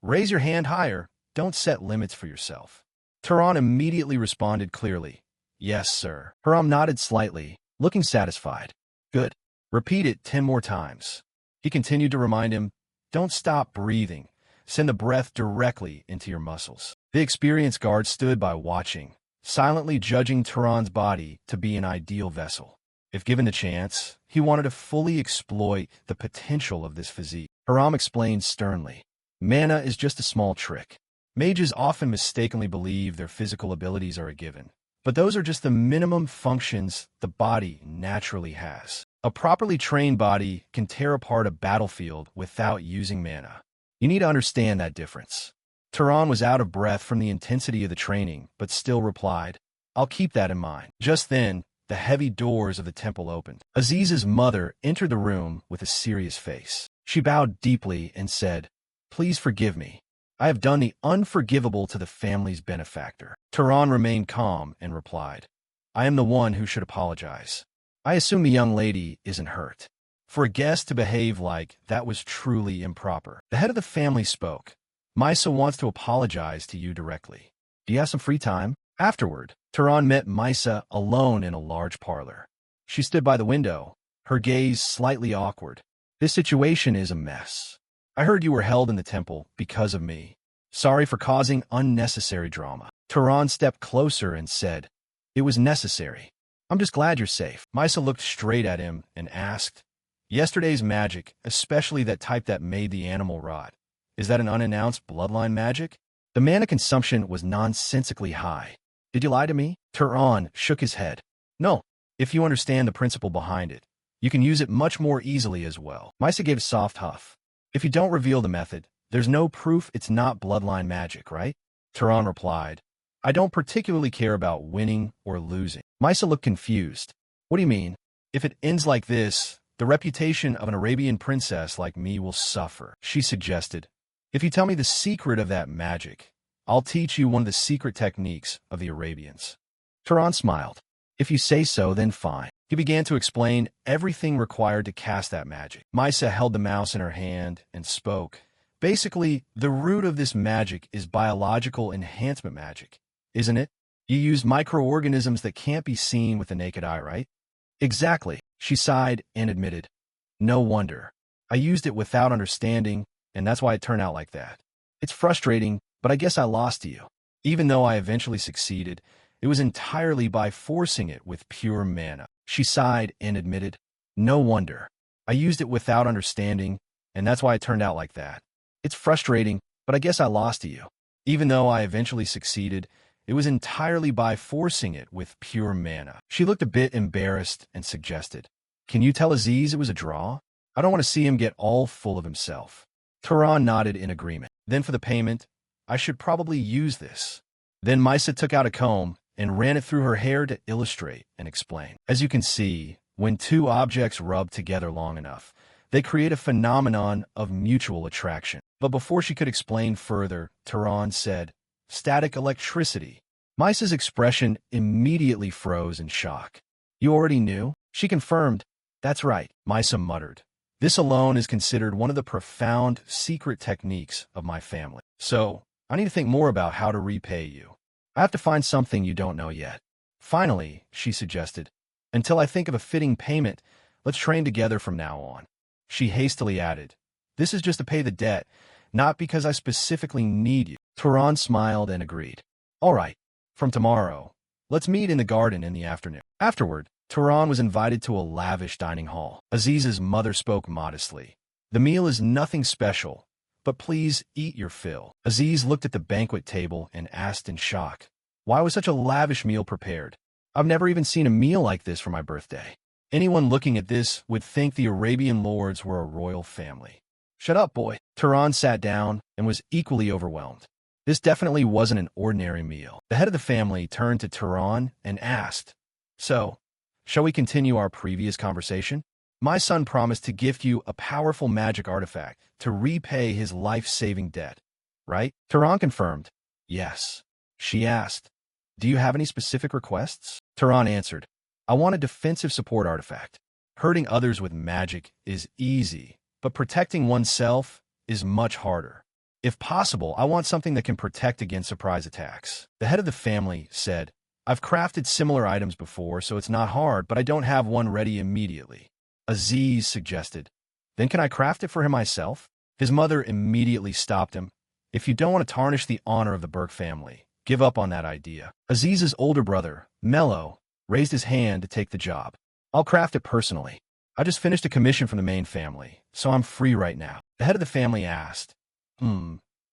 "Raise your hand higher. Don't set limits for yourself." Tehran immediately responded clearly, "Yes, sir." Haram nodded slightly, looking satisfied. "Good. Repeat it 10 more times." He continued to remind him, "Don't stop breathing. Send the breath directly into your muscles." The experienced guard stood by watching, silently judging Tehran's body to be an ideal vessel. If given the chance, he wanted to fully exploit the potential of this physique. Haram explained sternly, "Mana is just a small trick. Mages often mistakenly believe their physical abilities are a given, but those are just the minimum functions the body naturally has. A properly trained body can tear apart a battlefield without using mana. You need to understand that difference." Tehran was out of breath from the intensity of the training, but still replied, "I'll keep that in mind." Just then, the heavy doors of the temple opened. Aziz's mother entered the room with a serious face. She bowed deeply and said, "Please forgive me. I have done the unforgivable to the family's benefactor." Tehran remained calm and replied, "I am the one who should apologize. I assume the young lady isn't hurt. For a guest to behave like that was truly improper." The head of the family spoke. "Maisa wants to apologize to you directly. Do you have some free time?" Afterward, Tehran met Maisa alone in a large parlor. She stood by the window, her gaze slightly awkward. "This situation is a mess. I heard you were held in the temple because of me. Sorry for causing unnecessary drama." Tehran stepped closer and said, "It was necessary. I'm just glad you're safe." Maisa looked straight at him and asked, "Yesterday's magic, especially that type that made the animal rot, is that an unannounced bloodline magic?" The mana consumption was nonsensically high. "Did you lie to me?" Tehran shook his head. "No. If you understand the principle behind it, you can use it much more easily as well." Maisa gave a soft huff. "If you don't reveal the method, there's no proof it's not bloodline magic, right?" Tehran replied, "I don't particularly care about winning or losing." Maisa looked confused. "What do you mean? If it ends like this, the reputation of an Arabian princess like me will suffer," she suggested. "If you tell me the secret of that magic, I'll teach you one of the secret techniques of the Arabians." Tehran smiled. "If you say so, then fine." He began to explain everything required to cast that magic. Maisa held the mouse in her hand and spoke. "Basically, the root of this magic is biological enhancement magic, isn't it? You use microorganisms that can't be seen with the naked eye, right?" "Exactly." She sighed and admitted, "No wonder. I used it without understanding, and that's why it turned out like that. It's frustrating, but I guess I lost to you. Even though I eventually succeeded, it was entirely by forcing it with pure mana." She sighed and admitted, "No wonder. I used it without understanding, and that's why it turned out like that. It's frustrating, but I guess I lost to you. Even though I eventually succeeded, it was entirely by forcing it with pure mana." She looked a bit embarrassed and suggested, "Can you tell Aziz it was a draw? I don't want to see him get all full of himself." Tehran nodded in agreement. "Then for the payment, I should probably use this." Then Maisa took out a comb and ran it through her hair to illustrate and explain. As you can see, when two objects rub together long enough, they create a phenomenon of mutual attraction. But before she could explain further, Tehran said, "Static electricity." Mice's expression immediately froze in shock. "You already knew?" She confirmed. "That's right," Mice muttered. "This alone is considered one of the profound, secret techniques of my family. So, I need to think more about how to repay you. I have to find something you don't know yet." Finally, she suggested, "Until I think of a fitting payment, let's train together from now on." She hastily added, "This is just to pay the debt, not because I specifically need you." Tehran smiled and agreed. "All right, from tomorrow, let's meet in the garden in the afternoon." Afterward, Tehran was invited to a lavish dining hall. Aziz's mother spoke modestly. "The meal is nothing special, but please eat your fill." Aziz looked at the banquet table and asked in shock, "Why was such a lavish meal prepared? I've never even seen a meal like this for my birthday." Anyone looking at this would think the Arabian lords were a royal family. "Shut up, boy." Tehran sat down and was equally overwhelmed. This definitely wasn't an ordinary meal. The head of the family turned to Tehran and asked, "So, shall we continue our previous conversation? My son promised to gift you a powerful magic artifact to repay his life-saving debt, right?" Tehran confirmed, "Yes." She asked, "Do you have any specific requests?" Tehran answered, "I want a defensive support artifact. Hurting others with magic is easy, but protecting oneself is much harder. If possible, I want something that can protect against surprise attacks." The head of the family said, "I've crafted similar items before, so it's not hard, but I don't have one ready immediately." Aziz suggested, "Then can I craft it for him myself?" His mother immediately stopped him. "If you don't want to tarnish the honor of the Burke family, give up on that idea." Aziz's older brother, Mello, raised his hand to take the job. "I'll craft it personally. I just finished a commission from the main family, so I'm free right now." The head of the family asked,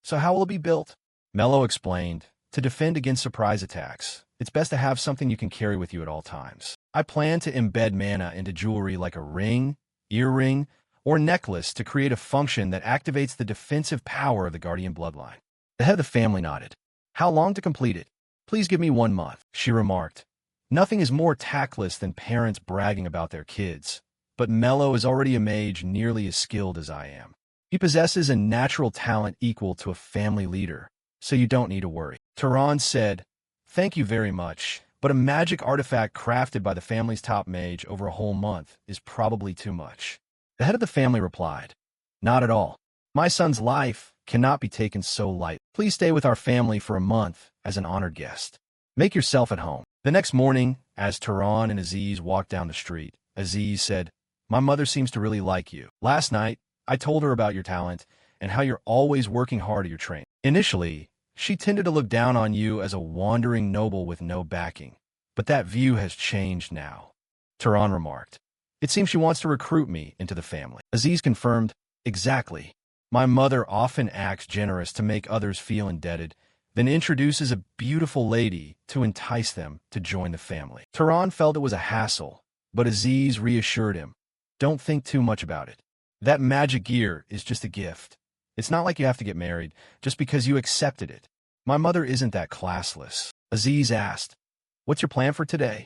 "So how will it be built?" Mello explained, "To defend against surprise attacks, it's best to have something you can carry with you at all times. I plan to embed mana into jewelry like a ring, earring, or necklace to create a function that activates the defensive power of the Guardian bloodline." The head of the family nodded. "How long to complete it?" "Please give me 1 month," she remarked. Nothing is more tactless than parents bragging about their kids, but Mello is already a mage nearly as skilled as I am. He possesses a natural talent equal to a family leader, so you don't need to worry." Tehran said, "Thank you very much, but a magic artifact crafted by the family's top mage over a whole month is probably too much." The head of the family replied, "Not at all. My son's life cannot be taken so light. Please stay with our family for a month as an honored guest. Make yourself at home." The next morning, as Tehran and Aziz walked down the street, Aziz said, "My mother seems to really like you. Last night, I told her about your talent and how you're always working hard at your training. Initially, she tended to look down on you as a wandering noble with no backing, but that view has changed now." Tehran remarked, "It seems she wants to recruit me into the family." Aziz confirmed, "Exactly. My mother often acts generous to make others feel indebted, then introduces a beautiful lady to entice them to join the family." Tehran felt it was a hassle, but Aziz reassured him, "Don't think too much about it. That magic gear is just a gift. It's not like you have to get married just because you accepted it." "My mother isn't that classless." Aziz asked, "What's your plan for today?"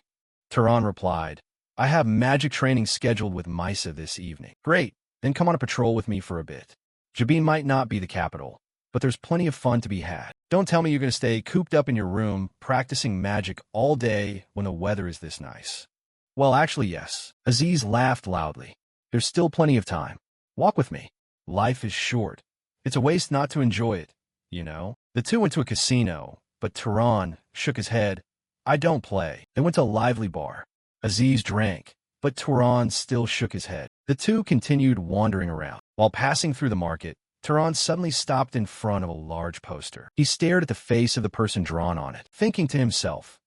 Tehran replied, "I have magic training scheduled with Misa this evening." "Great, then come on a patrol with me for a bit. Jabin might not be the capital, but there's plenty of fun to be had. Don't tell me you're going to stay cooped up in your room practicing magic all day when the weather is this nice." "Well, actually, yes." Aziz laughed loudly. "There's still plenty of time. Walk with me. Life is short. It's a waste not to enjoy it, you know." The two went to a casino, but Tehran shook his head. "I don't play." They went to a lively bar. Aziz drank, but Tehran still shook his head. The two continued wandering around. While passing through the market, Tehran suddenly stopped in front of a large poster. He stared at the face of the person drawn on it, thinking to himself,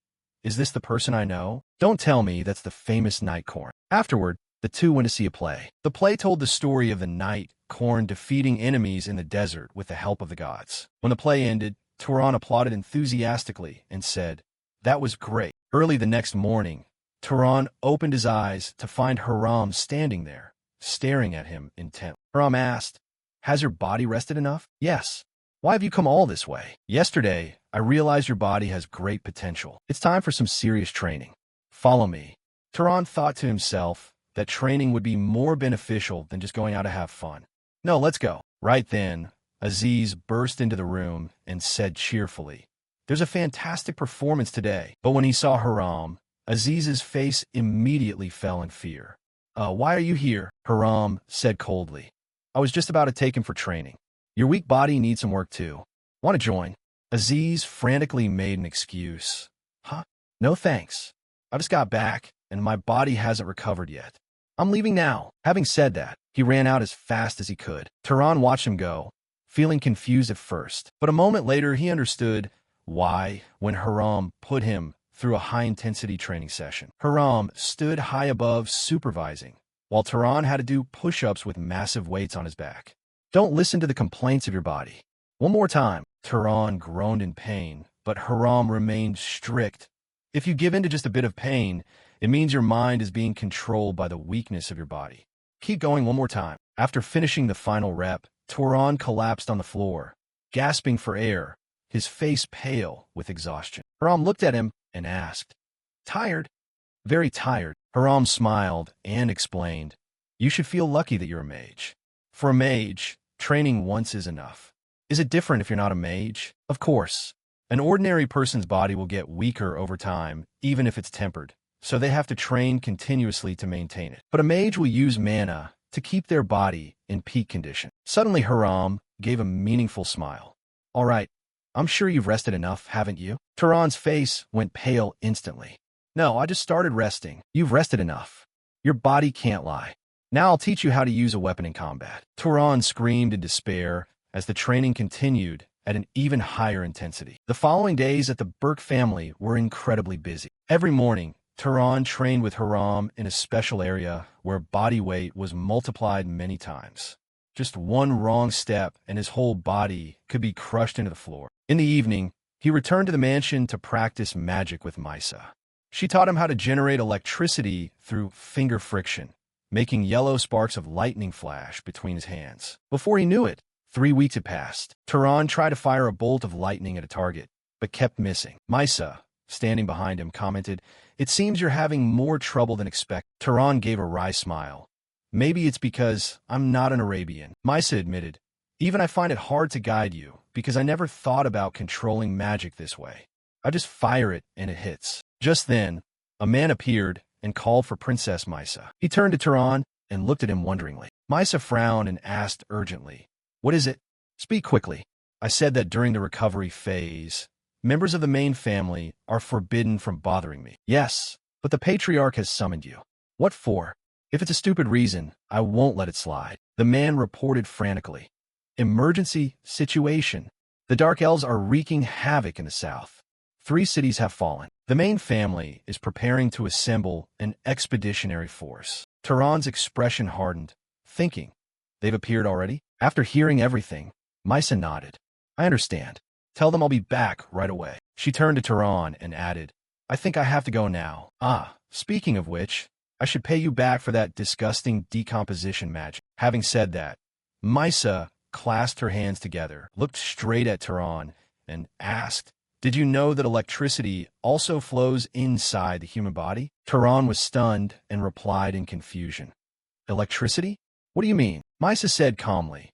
"Is this the person I know? Don't tell me that's the famous Knight Corn." Afterward, the two went to see a play. The play told the story of the Knight Corn defeating enemies in the desert with the help of the gods. When the play ended, Tehran applauded enthusiastically and said, "That was great." Early the next morning, Tehran opened his eyes to find Haram standing there, staring at him intently. Haram asked, "Has your body rested enough?" "Yes." "Why have you come all this way?" "Yesterday, I realized your body has great potential. It's time for some serious training. Follow me." Tehran thought to himself that training would be more beneficial than just going out to have fun. "No, let's go." Right then, Aziz burst into the room and said cheerfully, "There's a fantastic performance today." But when he saw Haram, Aziz's face immediately fell in fear. Why are you here?" Haram said coldly. "I was just about to take him for training. Your weak body needs some work too. Want to join?" Aziz frantically made an excuse. "Huh? No thanks. I just got back, and my body hasn't recovered yet. I'm leaving now." Having said that, he ran out as fast as he could. Tehran watched him go, feeling confused at first. But a moment later, he understood why when Haram put him through a high-intensity training session. Haram stood high above supervising, while Tehran had to do push-ups with massive weights on his back. "Don't listen to the complaints of your body. One more time." Tehran groaned in pain, but Haram remained strict. "If you give in to just a bit of pain, it means your mind is being controlled by the weakness of your body. Keep going one more time." After finishing the final rep, Tehran collapsed on the floor, gasping for air, his face pale with exhaustion. Haram looked at him and asked, "Tired?" "Very tired." Haram smiled and explained, "You should feel lucky that you're a mage. For a mage, training once is enough." "Is it different if you're not a mage?" "Of course. An ordinary person's body will get weaker over time, even if it's tempered, so they have to train continuously to maintain it. But a mage will use mana to keep their body in peak condition." Suddenly Haram gave a meaningful smile. "All right, I'm sure you've rested enough, haven't you?" Tehran's face went pale instantly. "No, I just started resting." "You've rested enough. Your body can't lie. Now I'll teach you how to use a weapon in combat." Tehran screamed in despair as the training continued at an even higher intensity. The following days at the Burke family were incredibly busy. Every morning, Tehran trained with Haram in a special area where body weight was multiplied many times. Just one wrong step and his whole body could be crushed into the floor. In the evening, he returned to the mansion to practice magic with Misa. She taught him how to generate electricity through finger friction, making yellow sparks of lightning flash between his hands. Before he knew it, 3 weeks had passed. Tehran tried to fire a bolt of lightning at a target, but kept missing. Misa, standing behind him, commented, "It seems you're having more trouble than expected." Tehran gave a wry smile. "Maybe it's because I'm not an Arabian." Misa admitted, "Even I find it hard to guide you, because I never thought about controlling magic this way. I just fire it and it hits." Just then, a man appeared and called for Princess Misa. He turned to Tehran and looked at him wonderingly. Misa frowned and asked urgently, "What is it? Speak quickly." "I said that during the recovery phase, members of the main family are forbidden from bothering me." "Yes, but the patriarch has summoned you." "What for?" "If it's a stupid reason, I won't let it slide." The man reported frantically. "Emergency situation. The Dark Elves are wreaking havoc in the south. 3 cities have fallen. The main family is preparing to assemble an expeditionary force." Tehran's expression hardened, thinking, "They've appeared already?" After hearing everything, Misa nodded. "I understand. Tell them I'll be back right away." She turned to Tehran and added, "I think I have to go now. Speaking of which, I should pay you back for that disgusting decomposition magic." Having said that, Misa clasped her hands together, looked straight at Tehran, and asked, "Did you know that electricity also flows inside the human body?" Tehran was stunned and replied in confusion. "Electricity? What do you mean?" Misa said calmly.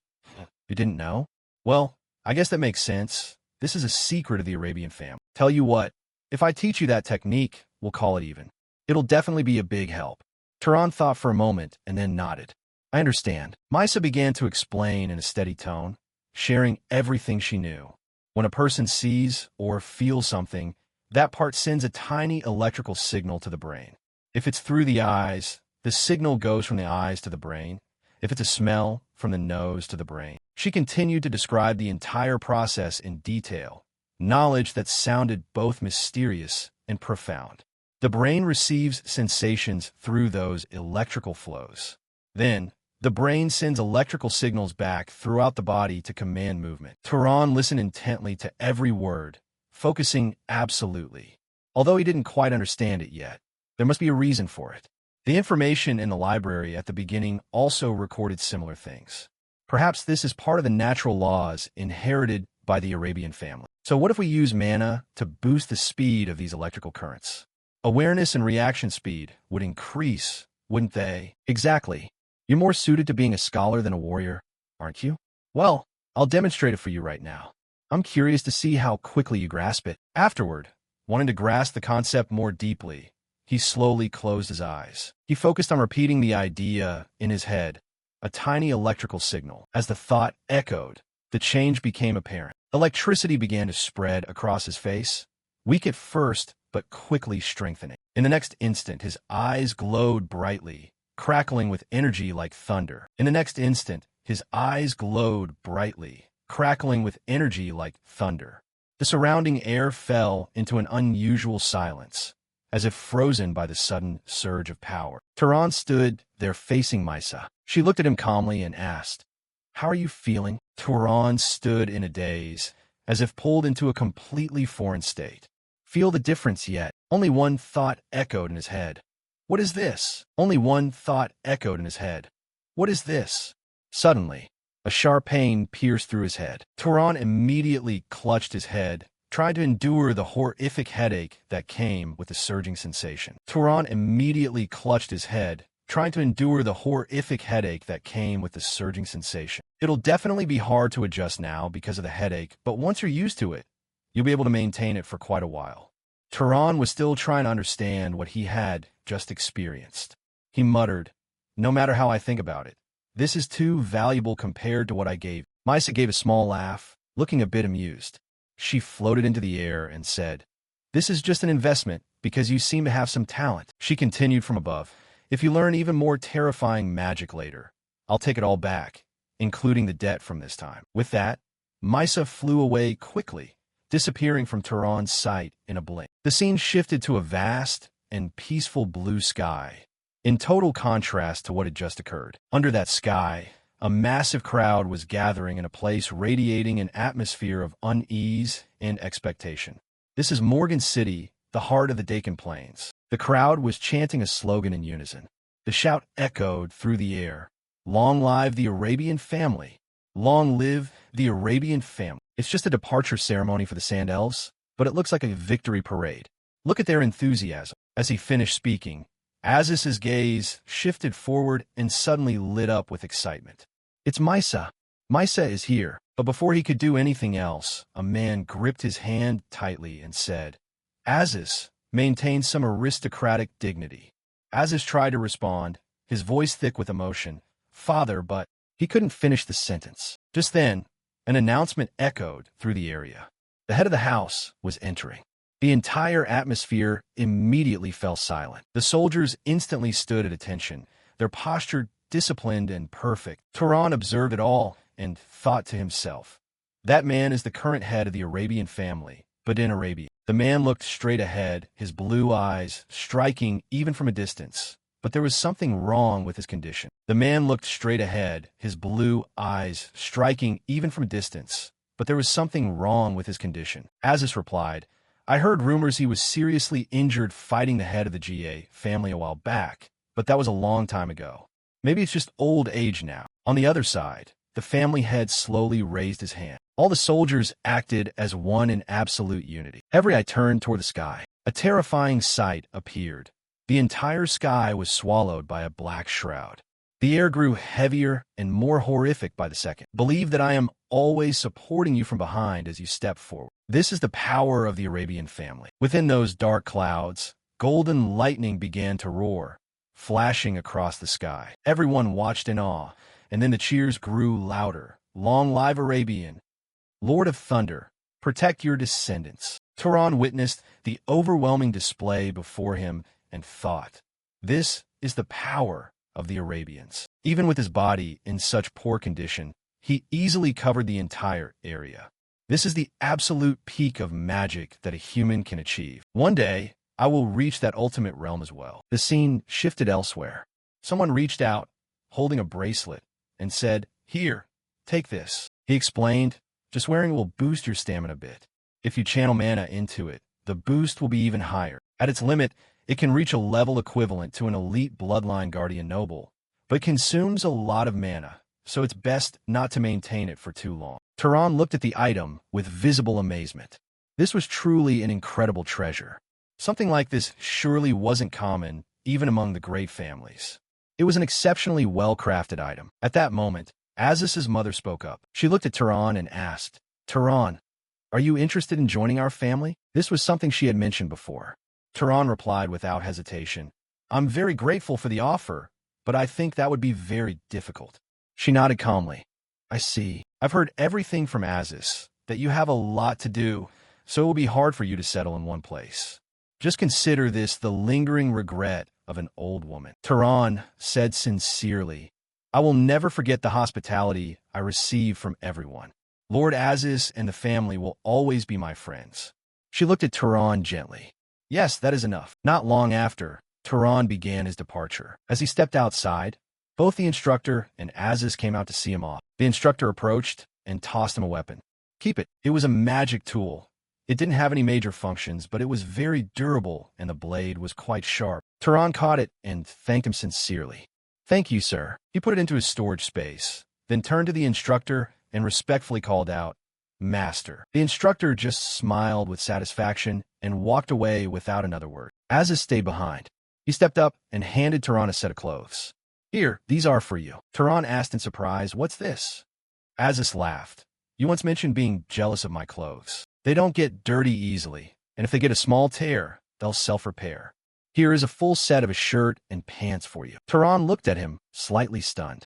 "You didn't know? Well, I guess that makes sense. This is a secret of the Arabian family. Tell you what, if I teach you that technique, we'll call it even. It'll definitely be a big help." Tehran thought for a moment and then nodded. "I understand." Misa began to explain in a steady tone, sharing everything she knew. When a person sees or feels something, that part sends a tiny electrical signal to the brain. If it's through the eyes, the signal goes from the eyes to the brain. If it's a smell, from the nose to the brain. She continued to describe the entire process in detail, knowledge that sounded both mysterious and profound. The brain receives sensations through those electrical flows. Then, the brain sends electrical signals back throughout the body to command movement. Tehran listened intently to every word, focusing absolutely. Although he didn't quite understand it yet, there must be a reason for it. The information in the library at the beginning also recorded similar things. Perhaps this is part of the natural laws inherited by the Arabian family. So what if we use mana to boost the speed of these electrical currents? Awareness and reaction speed would increase, wouldn't they? Exactly. You're more suited to being a scholar than a warrior, aren't you? Well, I'll demonstrate it for you right now. I'm curious to see how quickly you grasp it. Afterward, wanting to grasp the concept more deeply, he slowly closed his eyes. He focused on repeating the idea in his head, a tiny electrical signal. As the thought echoed, the change became apparent. Electricity began to spread across his face, weak at first, but quickly strengthening. In the next instant, his eyes glowed brightly, crackling with energy like thunder. In the next instant, his eyes glowed brightly, crackling with energy like thunder. The surrounding air fell into an unusual silence, as if frozen by the sudden surge of power. Tehran stood there facing Maisa. She looked at him calmly and asked, "How are you feeling?" Tehran stood in a daze, as if pulled into a completely foreign state. "Feel the difference yet?" Only one thought echoed in his head. "What is this?" Only one thought echoed in his head. "What is this?" Suddenly, a sharp pain pierced through his head. Tehran immediately clutched his head, tried to endure the horrific headache that came with the surging sensation. Tehran immediately clutched his head, trying to endure the horrific headache that came with the surging sensation. It'll definitely be hard to adjust now because of the headache, but once you're used to it, you'll be able to maintain it for quite a while. Tehran was still trying to understand what he had just experienced. He muttered, "No matter how I think about it, this is too valuable compared to what I gave." Maisa gave a small laugh, looking a bit amused. She floated into the air and said, "This is just an investment because you seem to have some talent." She continued from above, "If you learn even more terrifying magic later, I'll take it all back, including the debt from this time." With that, Maisa flew away quickly, disappearing from Tehran's sight in a blink. The scene shifted to a vast and peaceful blue sky, in total contrast to what had just occurred. Under that sky, a massive crowd was gathering in a place radiating an atmosphere of unease and expectation. This is Morgan City, the heart of the Deccan Plains. The crowd was chanting a slogan in unison. The shout echoed through the air, "Long live the Arabian family! Long live the Arabian family!" It's just a departure ceremony for the Sand Elves, but it looks like a victory parade. Look at their enthusiasm. As he finished speaking, Aziz's gaze shifted forward and suddenly lit up with excitement. "It's Maisa. Maisa is here." But before he could do anything else, a man gripped his hand tightly and said, "Aziz, maintain some aristocratic dignity." Aziz tried to respond, his voice thick with emotion, "Father," but he couldn't finish the sentence. Just then, an announcement echoed through the area. The head of the house was entering. The entire atmosphere immediately fell silent. The soldiers instantly stood at attention, their posture disciplined and perfect. Tehran observed it all and thought to himself, "That man is the current head of the Arabian family, but in Arabia." The man looked straight ahead, his blue eyes striking even from a distance. But there was something wrong with his condition. The man looked straight ahead, his blue eyes striking even from a distance. But there was something wrong with his condition. Aziz replied, "I heard rumors he was seriously injured fighting the head of the GA family a while back, but that was a long time ago. Maybe it's just old age now." On the other side, the family head slowly raised his hand. All the soldiers acted as one in absolute unity. Every eye turned toward the sky. A terrifying sight appeared. The entire sky was swallowed by a black shroud. The air grew heavier and more horrific by the second. "Believe that I am always supporting you from behind as you step forward. This is the power of the Arabian family." Within those dark clouds, golden lightning began to roar, flashing across the sky. Everyone watched in awe, and then the cheers grew louder. "Long live Arabian! Lord of Thunder, protect your descendants." Tehran witnessed the overwhelming display before him and thought, "This is the power of the Arabians." Even with his body in such poor condition, he easily covered the entire area. This is the absolute peak of magic that a human can achieve. One day, I will reach that ultimate realm as well. The scene shifted elsewhere. Someone reached out, holding a bracelet, and said, "Here, take this." He explained, "Just wearing it will boost your stamina a bit. If you channel mana into it, the boost will be even higher. At its limit, it can reach a level equivalent to an elite bloodline guardian noble, but consumes a lot of mana, so it's best not to maintain it for too long." Tehran looked at the item with visible amazement. This was truly an incredible treasure. Something like this surely wasn't common, even among the great families. It was an exceptionally well-crafted item. At that moment, Aziz's mother spoke up. She looked at Tehran and asked, Tehran, are you interested in joining our family? This was something she had mentioned before. Tehran replied without hesitation, I'm very grateful for the offer, but I think that would be very difficult. She nodded calmly. I see. I've heard everything from Aziz, that you have a lot to do, so it will be hard for you to settle in one place. Just consider this the lingering regret of an old woman. Tehran said sincerely, I will never forget the hospitality I received from everyone. Lord Aziz and the family will always be my friends. She looked at Tehran gently. Yes, that is enough. Not long after, Tehran began his departure. As he stepped outside, both the instructor and Aziz came out to see him off. The instructor approached and tossed him a weapon. Keep it. It was a magic tool. It didn't have any major functions, but it was very durable and the blade was quite sharp. Tehran caught it and thanked him sincerely. Thank you, sir. He put it into his storage space, then turned to the instructor and respectfully called out, Master. The instructor just smiled with satisfaction and walked away without another word. Aziz stayed behind. He stepped up and handed Tehran a set of clothes. Here, these are for you. Tehran asked in surprise, What's this? Aziz laughed. You once mentioned being jealous of my clothes. They don't get dirty easily, and if they get a small tear, they'll self-repair. Here is a full set of a shirt and pants for you. Tehran looked at him, slightly stunned.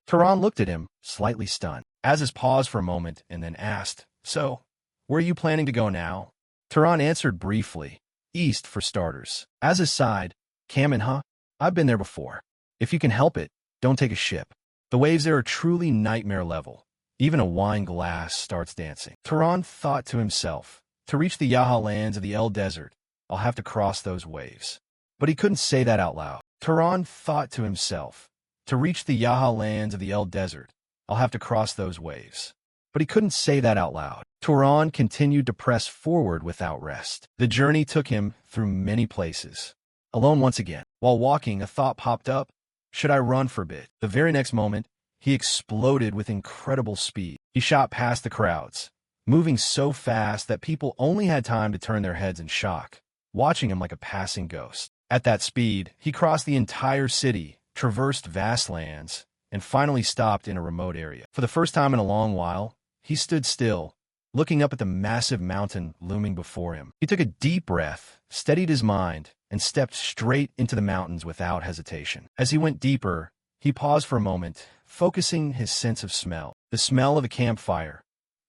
Aziz paused for a moment and then asked, So, where are you planning to go now? Tehran answered briefly, East for starters. Aziz sighed, Kamen, huh? I've been there before. If you can help it, don't take a ship. The waves there are truly nightmare level. Even a wine glass starts dancing. Tehran thought to himself, to reach the Yaha lands of the El Desert, I'll have to cross those waves. But he couldn't say that out loud. Tehran thought to himself, to reach the Yaha lands of the El Desert, I'll have to cross those waves. But he couldn't say that out loud. Tehran continued to press forward without rest. The journey took him through many places. Alone once again. While walking, a thought popped up. Should I run for a bit? The very next moment, he exploded with incredible speed. He shot past the crowds, moving so fast that people only had time to turn their heads in shock, watching him like a passing ghost. At that speed, he crossed the entire city, traversed vast lands, and finally stopped in a remote area. For the first time in a long while, he stood still, looking up at the massive mountain looming before him. He took a deep breath, steadied his mind, and stepped straight into the mountains without hesitation. As he went deeper, he paused for a moment, focusing his sense of smell. The smell of a campfire.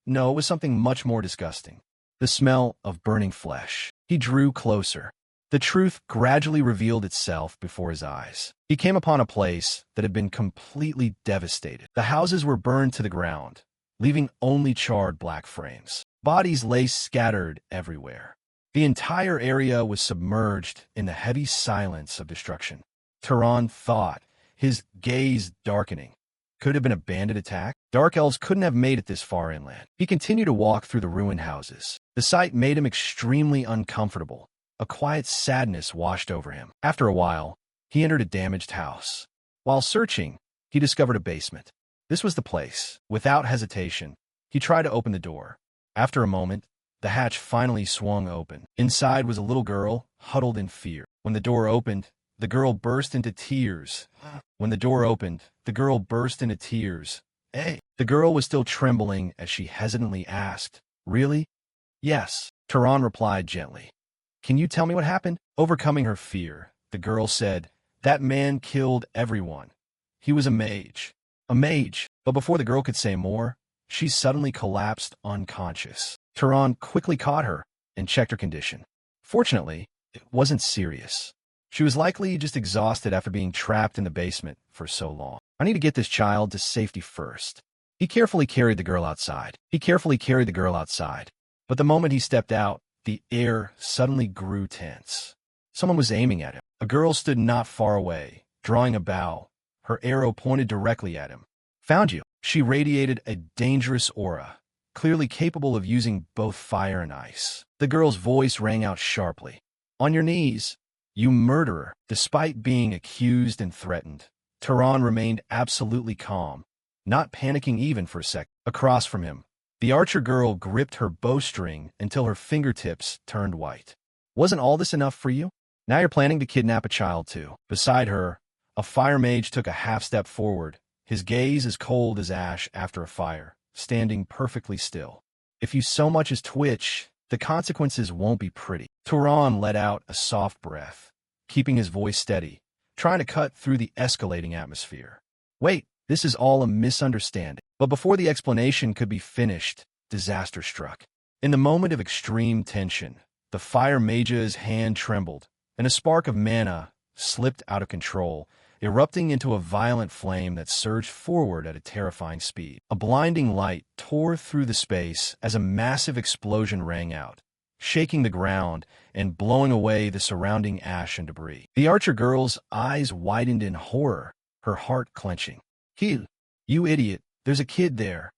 No, it was something much more disgusting. The smell of burning flesh. He drew closer. The truth gradually revealed itself before his eyes. He came upon a place that had been completely devastated. The houses were burned to the ground, leaving only charred black frames. Bodies lay scattered everywhere. The entire area was submerged in the heavy silence of destruction. Tehran thought, his gaze darkening. Could it have been a bandit attack? Dark elves couldn't have made it this far inland. He continued to walk through the ruined houses. The sight made him extremely uncomfortable. A quiet sadness washed over him. After a while, he entered a damaged house. While searching, he discovered a basement. This was the place. Without hesitation, he tried to open the door. After a moment, the hatch finally swung open. Inside was a little girl, huddled in fear. When the door opened, the girl burst into tears. Hey! The girl was still trembling as she hesitantly asked, Really? Yes. Tehran replied gently. Can you tell me what happened? Overcoming her fear, the girl said, That man killed everyone. He was a mage. A mage. But before the girl could say more, she suddenly collapsed unconscious. Tehran quickly caught her and checked her condition. Fortunately, it wasn't serious. She was likely just exhausted after being trapped in the basement for so long. I need to get this child to safety first. He carefully carried the girl outside. But the moment he stepped out, the air suddenly grew tense. Someone was aiming at him. A girl stood not far away, drawing a bow, her arrow pointed directly at him. Found you. She radiated a dangerous aura, clearly capable of using both fire and ice. The girl's voice rang out sharply. On your knees, you murderer. Despite being accused and threatened, Tehran remained absolutely calm, not panicking even for a sec. Across from him, the archer girl gripped her bowstring until her fingertips turned white. Wasn't all this enough for you? Now you're planning to kidnap a child too. Beside her, a fire mage took a half step forward, his gaze as cold as ash after a fire, standing perfectly still. If you so much as twitch, the consequences won't be pretty. Turan let out a soft breath, keeping his voice steady, trying to cut through the escalating atmosphere. Wait, this is all a misunderstanding. But before the explanation could be finished, disaster struck. In the moment of extreme tension, the fire mage's hand trembled, and a spark of mana slipped out of control, erupting into a violent flame that surged forward at a terrifying speed. A blinding light tore through the space as a massive explosion rang out, shaking the ground and blowing away the surrounding ash and debris. The archer girl's eyes widened in horror, her heart clenching. "Heal, you idiot, there's a kid there."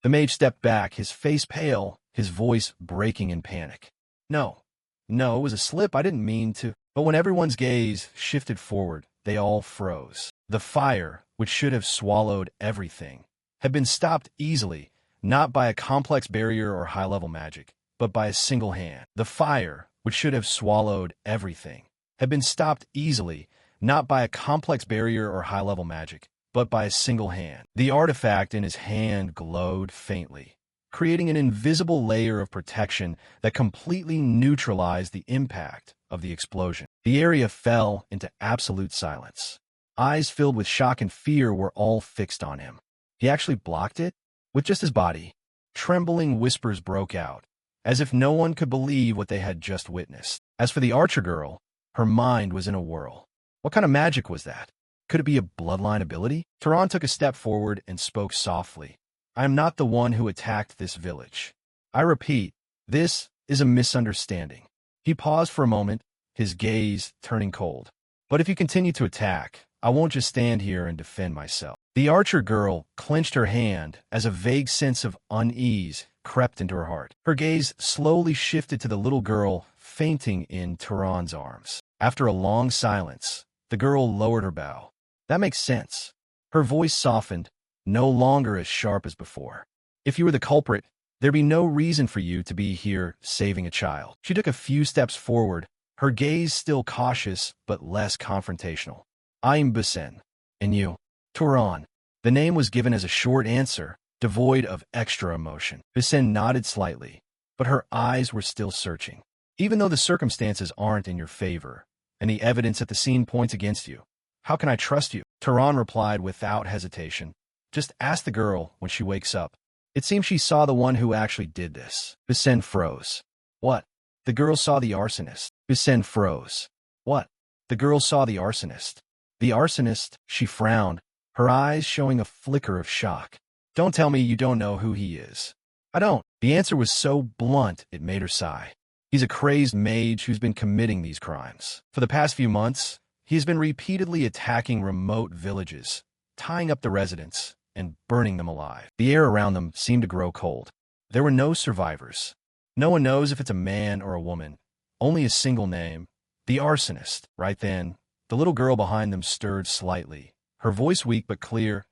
The mage stepped back, his face pale, his voice breaking in panic. No, it was a slip, I didn't mean to." But when everyone's gaze shifted forward, they all froze. The fire, which should have swallowed everything, had been stopped easily, not by a complex barrier or high-level magic, but by a single hand. The fire, which should have swallowed everything, had been stopped easily, not by a complex barrier or high-level magic, but by a single hand. The artifact in his hand glowed faintly, creating an invisible layer of protection that completely neutralized the impact of the explosion. The area fell into absolute silence. Eyes filled with shock and fear were all fixed on him. He actually blocked it? With just his body. Trembling whispers broke out, as if no one could believe what they had just witnessed. As for the archer girl, her mind was in a whirl. What kind of magic was that? Could it be a bloodline ability? Turan took a step forward and spoke softly. "I am not the one who attacked this village. I repeat, this is a misunderstanding." He paused for a moment, his gaze turning cold. "But if you continue to attack, I won't just stand here and defend myself." The archer girl clenched her hand as a vague sense of unease crept into her heart. Her gaze slowly shifted to the little girl fainting in Turan's arms. After a long silence, the girl lowered her bow. "That makes sense." Her voice softened, no longer as sharp as before. "If you were the culprit, there'd be no reason for you to be here saving a child." She took a few steps forward, her gaze still cautious but less confrontational. "I'm Bisen. And you?" "Turan." The name was given as a short answer, devoid of extra emotion. Bisen nodded slightly, but her eyes were still searching. "Even though the circumstances aren't in your favor, and the evidence at the scene points against you, how can I trust you?" Turan replied without hesitation. "Just ask the girl when she wakes up. It seems she saw the one who actually did this." Bisen froze. "What?" "The girl saw the arsonist." Bisen froze. "What?" "The girl saw the arsonist." "The arsonist?" She frowned, her eyes showing a flicker of shock. "Don't tell me you don't know who he is." "I don't." The answer was so blunt it made her sigh. "He's a crazed mage who's been committing these crimes. For the past few months, he has been repeatedly attacking remote villages, tying up the residents, and burning them alive." The air around them seemed to grow cold. There were no survivors. No one knows if it's a man or a woman. Only a single name. The arsonist. Right then, the little girl behind them stirred slightly, her voice weak but clear.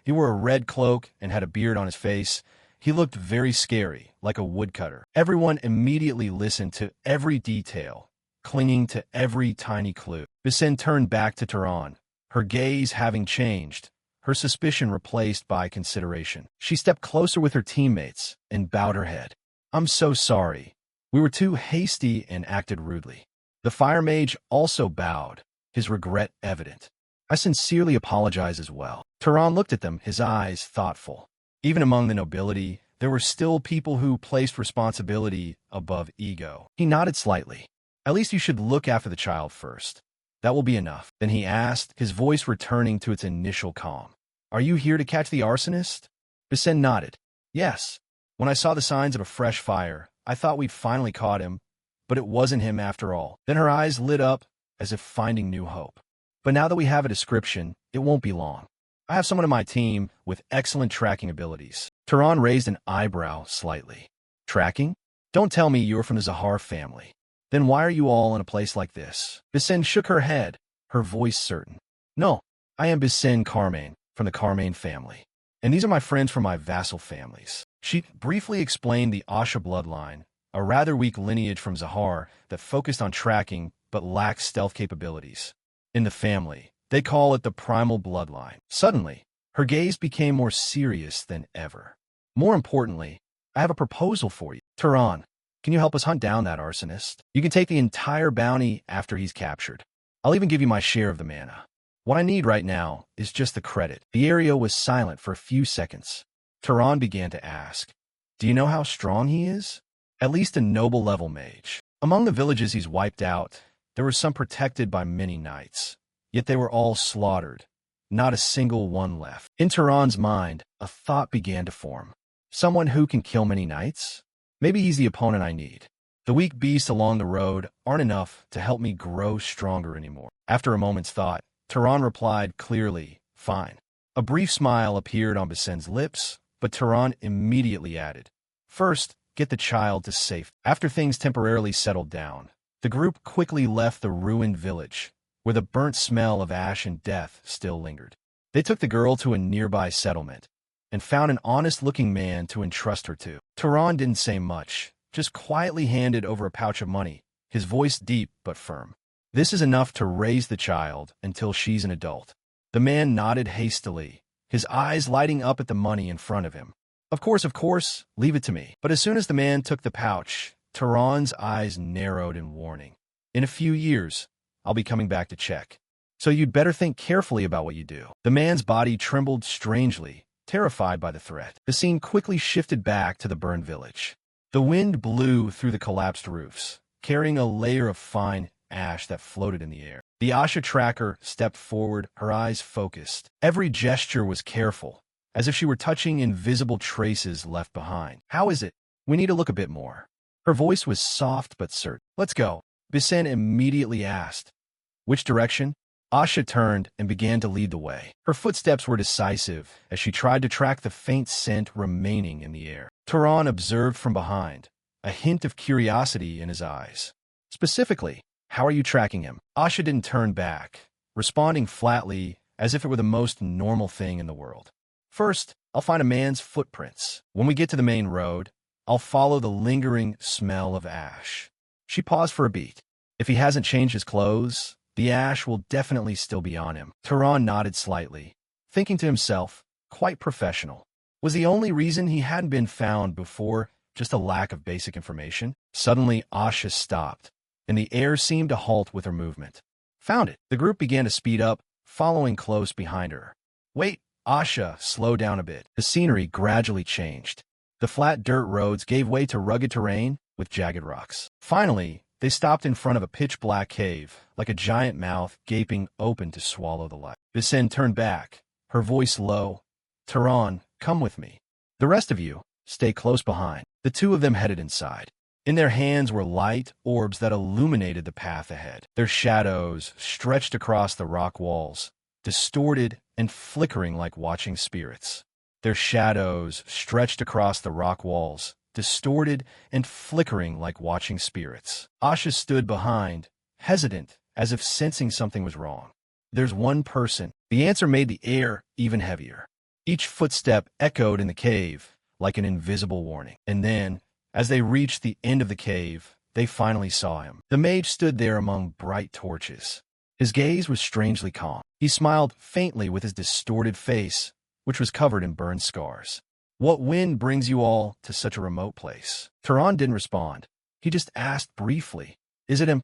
He wore a red cloak and had a beard on his face. He looked very scary, like a woodcutter. Everyone immediately listened to every detail, clinging to every tiny clue. Bisen turned back to Turan, her gaze having changed, her suspicion replaced by consideration. She stepped closer with her teammates and bowed her head. "I'm so sorry. We were too hasty and acted rudely." The fire mage also bowed, his regret evident. "I sincerely apologize as well." Turan looked at them, his eyes thoughtful. Even among the nobility, there were still people who placed responsibility above ego. He nodded slightly. "At least you should look after the child first. That will be enough." Then he asked, his voice returning to its initial calm. "Are you here to catch the arsonist?" Bisen nodded. "Yes. When I saw the signs of a fresh fire, I thought we'd finally caught him, but it wasn't him after all." Then her eyes lit up, as if finding new hope. "But now that we have a description, it won't be long. I have someone on my team with excellent tracking abilities." Turan raised an eyebrow slightly. "Tracking? Don't tell me you're from the Zahar family. Then why are you all in a place like this?" Bisen shook her head, her voice certain. "No, I am Bisen Carmain, from the Carmain family. And these are my friends from my vassal families." She briefly explained the Asha bloodline, a rather weak lineage from Zahar that focused on tracking but lacked stealth capabilities. In the family, They call it the primal bloodline. Suddenly, her gaze became more serious than ever. More importantly, I have a proposal for you. Tehran, can you help us hunt down that arsonist? You can take the entire bounty after he's captured. I'll even give you my share of the mana. What I need right now is just the credit. The area was silent for a few seconds. Tehran began to ask, do you know how strong he is? At least a noble-level mage. Among the villages he's wiped out, there were some protected by many knights. Yet they were all slaughtered. Not a single one left. In Tehran's mind, a thought began to form. Someone who can kill many knights? Maybe he's the opponent I need. The weak beasts along the road aren't enough to help me grow stronger anymore. After a moment's thought, Tehran replied clearly, fine. A brief smile appeared on Basen's lips, but Tehran immediately added, first, get the child to safety. After things temporarily settled down, the group quickly left the ruined village, where the burnt smell of ash and death still lingered. They took the girl to a nearby settlement and found an honest-looking man to entrust her to. Tehran didn't say much, just quietly handed over a pouch of money, his voice deep but firm. This is enough to raise the child until she's an adult. The man nodded hastily, his eyes lighting up at the money in front of him. Of course, leave it to me. But as soon as the man took the pouch, Tehran's eyes narrowed in warning. In a few years, I'll be coming back to check. So you'd better think carefully about what you do. The man's body trembled strangely, terrified by the threat. The scene quickly shifted back to the burned village. The wind blew through the collapsed roofs, carrying a layer of fine ash that floated in the air. The Asha tracker stepped forward, her eyes focused. Every gesture was careful, as if she were touching invisible traces left behind. How is it? We need to look a bit more. Her voice was soft but certain. Let's go. Bisen immediately asked. Which direction? Asha turned and began to lead the way. Her footsteps were decisive as she tried to track the faint scent remaining in the air. Tehran observed from behind, a hint of curiosity in his eyes. Specifically, how are you tracking him? Asha didn't turn back, responding flatly as if it were the most normal thing in the world. First, I'll find a man's footprints. When we get to the main road, I'll follow the lingering smell of ash. She paused for a beat. If he hasn't changed his clothes, the ash will definitely still be on him. Tehran nodded slightly, thinking to himself, quite professional. Was the only reason he hadn't been found before just a lack of basic information? Suddenly, Asha stopped, and the air seemed to halt with her movement. Found it. The group began to speed up, following close behind her. Wait, Asha, slow down a bit. The scenery gradually changed. The flat dirt roads gave way to rugged terrain with jagged rocks. Finally, they stopped in front of a pitch-black cave, like a giant mouth gaping open to swallow the light. Bisen turned back, her voice low. Tehran, come with me. The rest of you, stay close behind. The two of them headed inside. In their hands were light orbs that illuminated the path ahead. Their shadows stretched across the rock walls, distorted and flickering like watching spirits. Their shadows stretched across the rock walls, distorted and flickering like watching spirits. Asha stood behind, hesitant, as if sensing something was wrong. There's one person. The answer made the air even heavier. Each footstep echoed in the cave, like an invisible warning. And then, as they reached the end of the cave, they finally saw him. The mage stood there among bright torches. His gaze was strangely calm. He smiled faintly with his distorted face, which was covered in burned scars. What wind brings you all to such a remote place? Tehran didn't respond. He just asked briefly, is it him?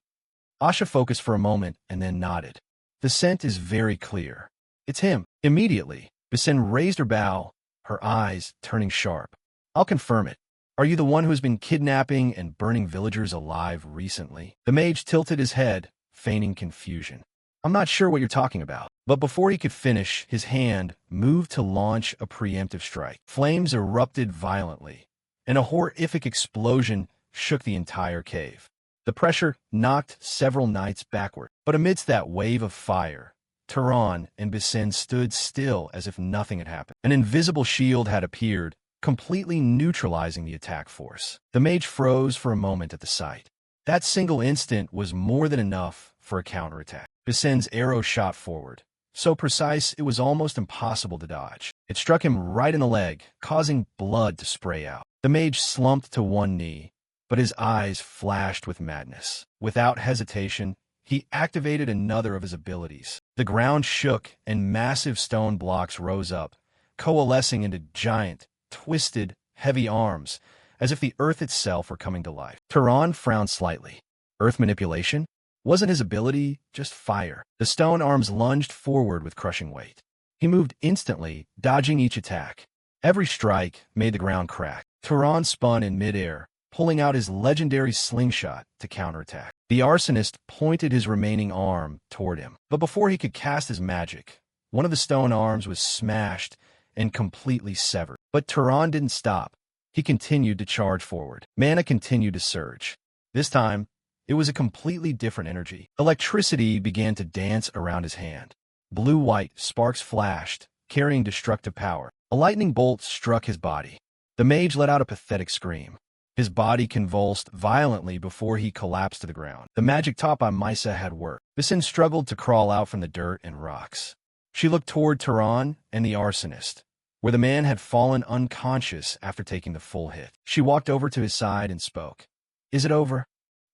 Asha focused for a moment and then nodded. The scent is very clear. It's him. Immediately, Bisen raised her bow, her eyes turning sharp. I'll confirm it. Are you the one who has been kidnapping and burning villagers alive recently? The mage tilted his head, feigning confusion. I'm not sure what you're talking about. But before he could finish, his hand moved to launch a preemptive strike. Flames erupted violently, and a horrific explosion shook the entire cave. The pressure knocked several knights backward. But amidst that wave of fire, Tehran and Bisen stood still as if nothing had happened. An invisible shield had appeared, completely neutralizing the attack force. The mage froze for a moment at the sight. That single instant was more than enough for a counterattack. Bisen's arrow shot forward, so precise it was almost impossible to dodge. It struck him right in the leg, causing blood to spray out. The mage slumped to one knee, but his eyes flashed with madness. Without hesitation, he activated another of his abilities. The ground shook and massive stone blocks rose up, coalescing into giant, twisted, heavy arms, as if the earth itself were coming to life. Turan frowned slightly. Earth manipulation? Wasn't his ability just fire? The stone arms lunged forward with crushing weight. He moved instantly, dodging each attack. Every strike made the ground crack. Turan spun in midair, pulling out his legendary slingshot to counterattack. The arsonist pointed his remaining arm toward him, but before he could cast his magic, one of the stone arms was smashed and completely severed. But Turan didn't stop. He continued to charge forward. Mana continued to surge. This time, it was a completely different energy. Electricity began to dance around his hand. Blue-white sparks flashed, carrying destructive power. A lightning bolt struck his body. The mage let out a pathetic scream. His body convulsed violently before he collapsed to the ground. The magic taught by Misa had worked. Bisin struggled to crawl out from the dirt and rocks. She looked toward Turan and the arsonist, where the man had fallen unconscious after taking the full hit. She walked over to his side and spoke. "Is it over?"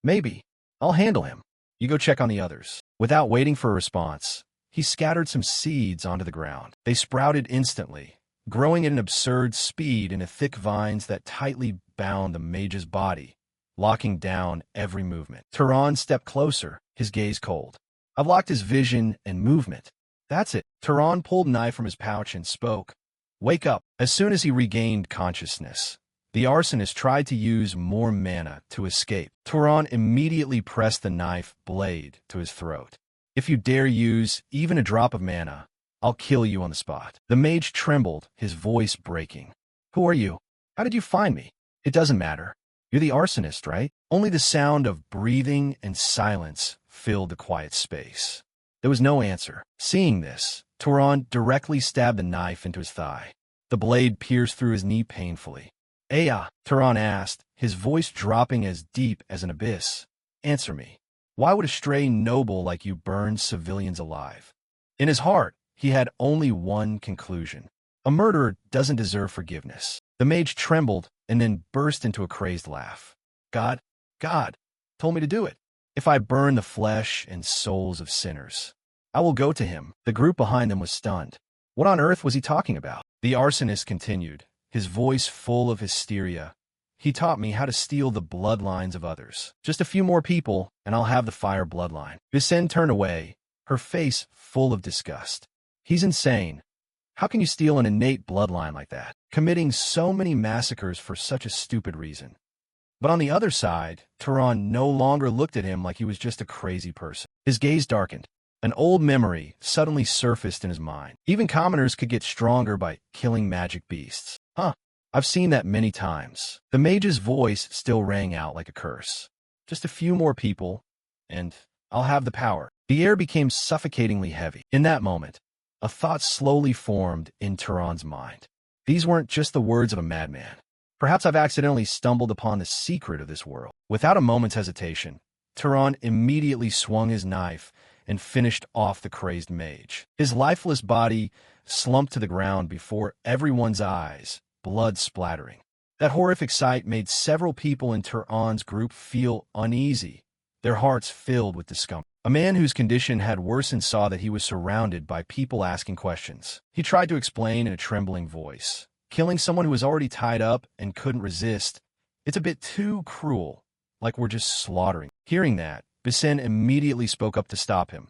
"Maybe. I'll handle him. You go check on the others." Without waiting for a response, he scattered some seeds onto the ground. They sprouted instantly, growing at an absurd speed into thick vines that tightly bound the mage's body, locking down every movement. Turan stepped closer, his gaze cold. "I've locked his vision and movement. That's it." Turan pulled a knife from his pouch and spoke. "Wake up." As soon as he regained consciousness, the arsonist tried to use more mana to escape. Turan immediately pressed the knife blade to his throat. "If you dare use even a drop of mana, I'll kill you on the spot." The mage trembled, his voice breaking. "Who are you? How did you find me?" "It doesn't matter. You're the arsonist, right?" Only the sound of breathing and silence filled the quiet space. There was no answer. Seeing this, Turan directly stabbed the knife into his thigh. The blade pierced through his knee painfully. "Aya," Turan asked, his voice dropping as deep as an abyss. "Answer me. Why would a stray noble like you burn civilians alive?" In his heart, he had only one conclusion. A murderer doesn't deserve forgiveness. The mage trembled and then burst into a crazed laugh. God told me to do it. If I burn the flesh and souls of sinners, I will go to him." The group behind them was stunned. What on earth was he talking about? The arsonist continued, his voice full of hysteria. "He taught me how to steal the bloodlines of others. Just a few more people, and I'll have the fire bloodline." Bisin turned away, her face full of disgust. "He's insane. How can you steal an innate bloodline like that? Committing so many massacres for such a stupid reason." But on the other side, Turan no longer looked at him like he was just a crazy person. His gaze darkened. An old memory suddenly surfaced in his mind. Even commoners could get stronger by killing magic beasts. "Huh, I've seen that many times." The mage's voice still rang out like a curse. "Just a few more people, and I'll have the power." The air became suffocatingly heavy. In that moment, a thought slowly formed in Turan's mind. These weren't just the words of a madman. Perhaps I've accidentally stumbled upon the secret of this world. Without a moment's hesitation, Turan immediately swung his knife and finished off the crazed mage. His lifeless body slumped to the ground before everyone's eyes, blood splattering. That horrific sight made several people in Turan's group feel uneasy, their hearts filled with discomfort. A man whose condition had worsened saw that he was surrounded by people asking questions. He tried to explain in a trembling voice. "Killing someone who was already tied up and couldn't resist, it's a bit too cruel, like we're just slaughtering." Hearing that, Bisin immediately spoke up to stop him.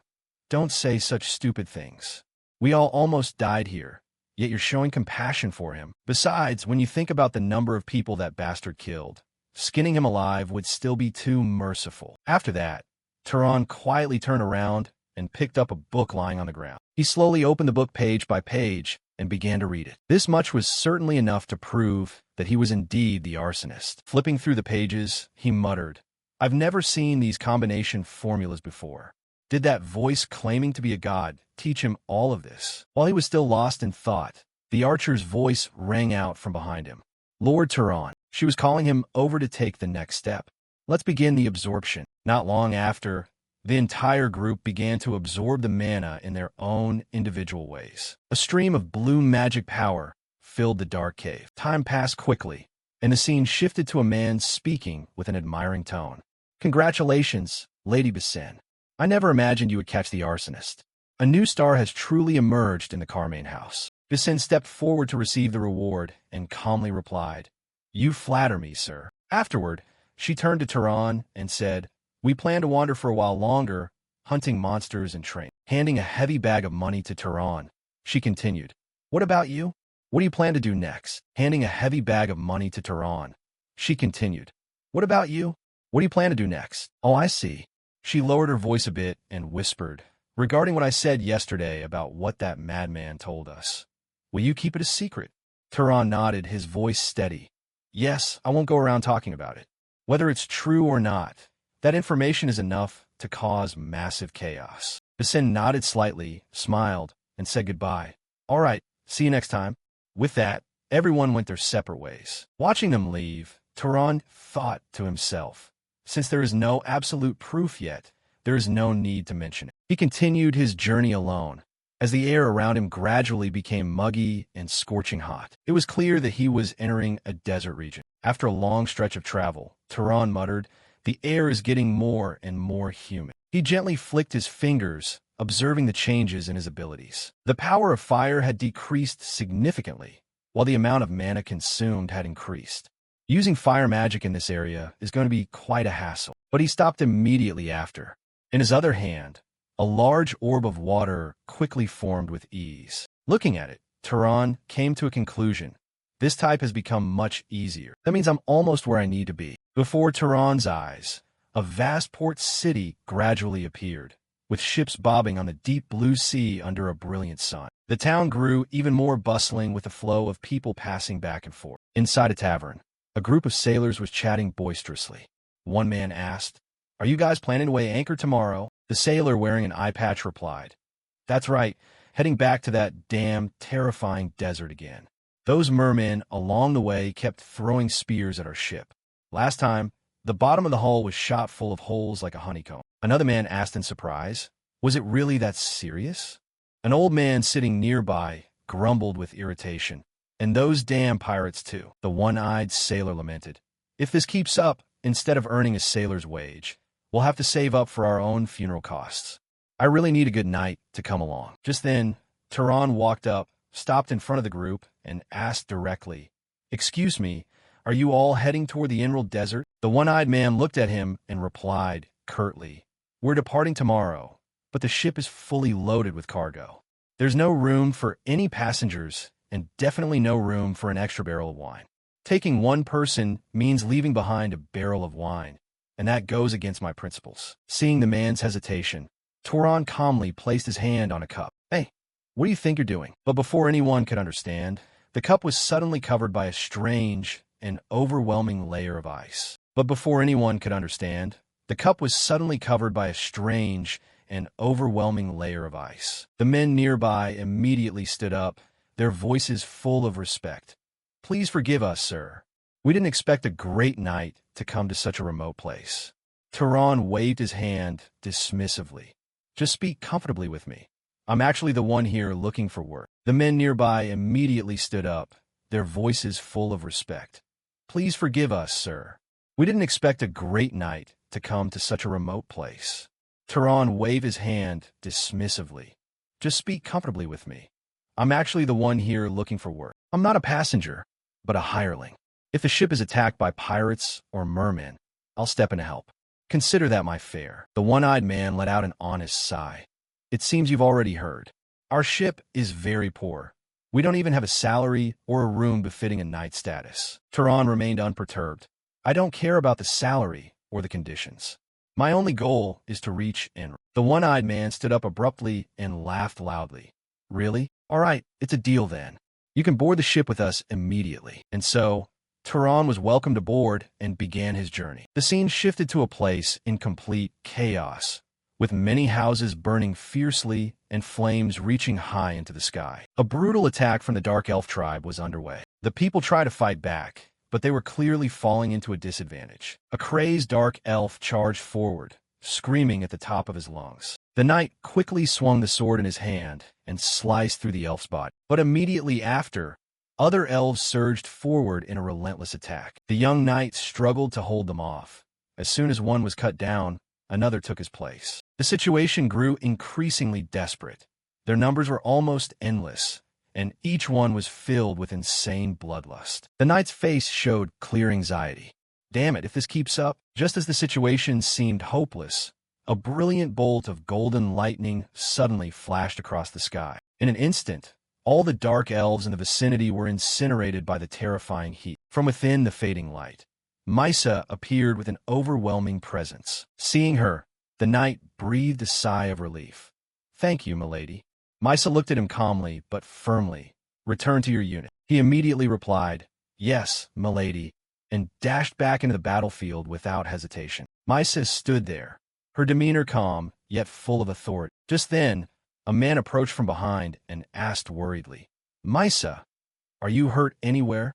"Don't say such stupid things. We all almost died here, yet you're showing compassion for him. Besides, when you think about the number of people that bastard killed, skinning him alive would still be too merciful." After that, Turan quietly turned around and picked up a book lying on the ground. He slowly opened the book page by page and began to read it. This much was certainly enough to prove that he was indeed the arsonist. Flipping through the pages, he muttered, "I've never seen these combination formulas before. Did that voice claiming to be a god teach him all of this?" While he was still lost in thought, the archer's voice rang out from behind him. "Lord Turan." She was calling him over to take the next step. "Let's begin the absorption." Not long after, the entire group began to absorb the mana in their own individual ways. A stream of blue magic power filled the dark cave. Time passed quickly, and the scene shifted to a man speaking with an admiring tone. "Congratulations, Lady Bisin. I never imagined you would catch the arsonist. A new star has truly emerged in the Carmane house. Vicen stepped forward to receive the reward and calmly replied, "You flatter me, sir." Afterward, she turned to Tehran and said, "We plan to wander for a while longer, hunting monsters and train." Handing a heavy bag of money to Tehran, she continued, "What about you? What do you plan to do next?" Handing a heavy bag of money to Tehran, she continued, "What about you? What do you plan to do next?" "Oh, I see." She lowered her voice a bit and whispered, "Regarding what I said yesterday about what that madman told us, will you keep it a secret?" Tehran nodded, his voice steady. "Yes, I won't go around talking about it. Whether it's true or not, that information is enough to cause massive chaos." Vicen nodded slightly, smiled, and said goodbye. "All right, see you next time." With that, everyone went their separate ways. Watching them leave, Tehran thought to himself, since there is no absolute proof yet, there is no need to mention it. He continued his journey alone, as the air around him gradually became muggy and scorching hot. It was clear that he was entering a desert region. After a long stretch of travel, Tehran muttered, "The air is getting more and more humid." He gently flicked his fingers, observing the changes in his abilities. The power of fire had decreased significantly, while the amount of mana consumed had increased. Using fire magic in this area is going to be quite a hassle, but he stopped immediately after. In his other hand, a large orb of water quickly formed with ease. Looking at it, Tehran came to a conclusion. This type has become much easier. That means I'm almost where I need to be. Before Tehran's eyes, a vast port city gradually appeared, with ships bobbing on the deep blue sea under a brilliant sun. The town grew even more bustling with a flow of people passing back and forth. Inside a tavern, a group of sailors was chatting boisterously. One man asked, "Are you guys planning to weigh anchor tomorrow?" The sailor wearing an eye patch replied, "That's right, heading back to that damn terrifying desert again. Those mermen along the way kept throwing spears at our ship. Last time, the bottom of the hull was shot full of holes like a honeycomb." Another man asked in surprise, "Was it really that serious?" An old man sitting nearby grumbled with irritation, "And those damn pirates too." The one-eyed sailor lamented, "If this keeps up, instead of earning a sailor's wage, we'll have to save up for our own funeral costs. I really need a good night to come along." Just then, Tehran walked up, stopped in front of the group, and asked directly, "Excuse me, are you all heading toward the Emerald Desert?" The one-eyed man looked at him and replied curtly, "We're departing tomorrow, but the ship is fully loaded with cargo. There's no room for any passengers and definitely no room for an extra barrel of wine. Taking one person means leaving behind a barrel of wine, and that goes against my principles." Seeing the man's hesitation, Tehran calmly placed his hand on a cup. "Hey, what do you think you're doing?" But before anyone could understand, the cup was suddenly covered by a strange and overwhelming layer of ice. But before anyone could understand, the cup was suddenly covered by a strange and overwhelming layer of ice. The men nearby immediately stood up, their voices full of respect. "Please forgive us, sir. We didn't expect a great night to come to such a remote place." Tehran waved his hand dismissively. "Just speak comfortably with me. I'm actually the one here looking for work." The men nearby immediately stood up, their voices full of respect. "Please forgive us, sir. We didn't expect a great night to come to such a remote place." Tehran waved his hand dismissively. "Just speak comfortably with me. I'm actually the one here looking for work. I'm not a passenger, but a hireling. If the ship is attacked by pirates or mermen, I'll step in to help. Consider that my fare." The one-eyed man let out an honest sigh. "It seems you've already heard. Our ship is very poor. We don't even have a salary or a room befitting a knight status." Tehran remained unperturbed. "I don't care about the salary or the conditions. My only goal is to reach Enra." The one-eyed man stood up abruptly and laughed loudly. "Really? All right, it's a deal then. You can board the ship with us immediately." And so, Tehran was welcomed aboard and began his journey. The scene shifted to a place in complete chaos, with many houses burning fiercely and flames reaching high into the sky. A brutal attack from the Dark Elf tribe was underway. The people tried to fight back, but they were clearly falling into a disadvantage. A crazed Dark Elf charged forward, screaming at the top of his lungs. The knight quickly swung the sword in his hand and sliced through the elf's body. But immediately after, other elves surged forward in a relentless attack. The young knight struggled to hold them off. As soon as one was cut down, another took his place. The situation grew increasingly desperate. Their numbers were almost endless, and each one was filled with insane bloodlust. The knight's face showed clear anxiety. Damn it, if this keeps up. Just as the situation seemed hopeless, a brilliant bolt of golden lightning suddenly flashed across the sky. In an instant, all the dark elves in the vicinity were incinerated by the terrifying heat. From within the fading light, Mysa appeared with an overwhelming presence. Seeing her, the knight breathed a sigh of relief. "Thank you, milady." Mysa looked at him calmly but firmly. "Return to your unit." He immediately replied, "Yes, milady," and dashed back into the battlefield without hesitation. Mysa stood there, her demeanor calm, yet full of authority. Just then, a man approached from behind and asked worriedly, "Mysa, are you hurt anywhere?"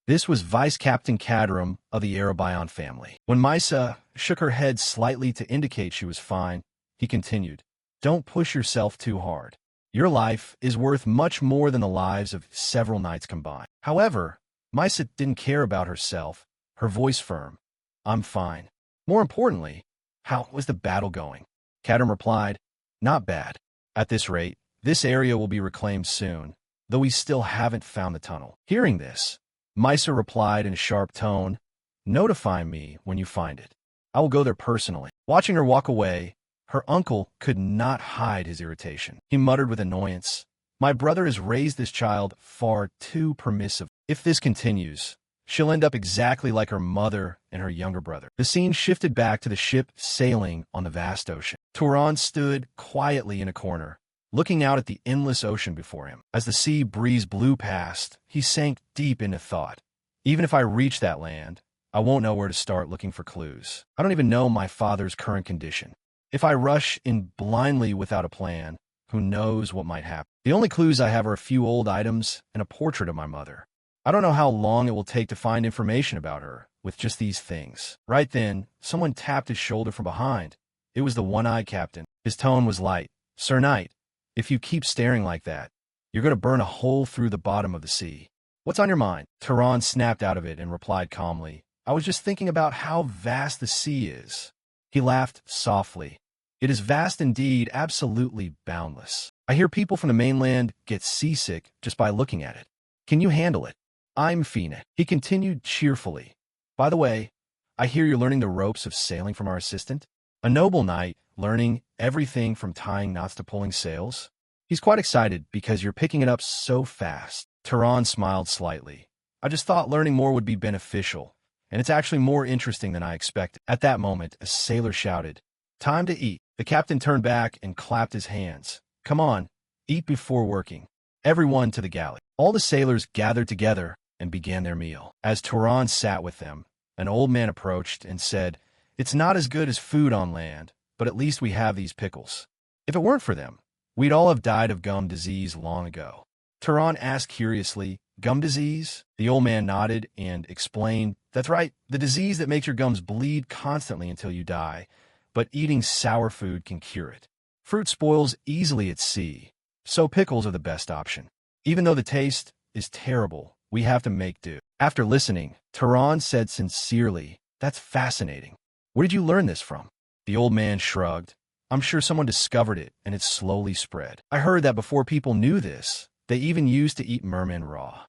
This was Vice Captain Cadram of the Arabion family. When Mysa shook her head slightly to indicate she was fine, he continued, "Don't push yourself too hard. Your life is worth much more than the lives of several knights combined." However, Mysa didn't care about herself, her voice firm. "I'm fine. More importantly, how was the battle going?" Cadram replied, "Not bad. At this rate, this area will be reclaimed soon, though we still haven't found the tunnel." Hearing this, Mysa replied in a sharp tone, "Notify me when you find it. I will go there personally." Watching her walk away, her uncle could not hide his irritation. He muttered with annoyance, "My brother has raised this child far too permissive. If this continues, she'll end up exactly like her mother and her younger brother." The scene shifted back to the ship sailing on the vast ocean. Turan stood quietly in a corner, looking out at the endless ocean before him. As the sea breeze blew past, he sank deep into thought. Even if I reach that land, I won't know where to start looking for clues. I don't even know my father's current condition. If I rush in blindly without a plan, who knows what might happen? The only clues I have are a few old items and a portrait of my mother. I don't know how long it will take to find information about her with just these things. Right then, someone tapped his shoulder from behind. It was the one-eyed captain. His tone was light. "Sir Knight, if you keep staring like that, you're going to burn a hole through the bottom of the sea. What's on your mind?" Turan snapped out of it and replied calmly, "I was just thinking about how vast the sea is." He laughed softly. "It is vast indeed, absolutely boundless. I hear people from the mainland get seasick just by looking at it. Can you handle it?" "I'm Fina," he continued cheerfully. "By the way, I hear you're learning the ropes of sailing from our assistant. A noble knight, learning everything from tying knots to pulling sails. He's quite excited because you're picking it up so fast." Turan smiled slightly. "I just thought learning more would be beneficial, and it's actually more interesting than I expected." At that moment, a sailor shouted, "Time to eat." The captain turned back and clapped his hands. "Come on, eat before working. Everyone to the galley." All the sailors gathered together and began their meal. As Turan sat with them, an old man approached and said, "It's not as good as food on land, but at least we have these pickles. If it weren't for them, we'd all have died of gum disease long ago." Turan asked curiously, "Gum disease?" The old man nodded and explained, "That's right, the disease that makes your gums bleed constantly until you die, but eating sour food can cure it. Fruit spoils easily at sea, so pickles are the best option. Even though the taste is terrible, we have to make do." After listening, Turan said sincerely, "That's fascinating. Where did you learn this from?" The old man shrugged. "I'm sure someone discovered it, and it slowly spread. I heard that before people knew this, they even used to eat mermen raw."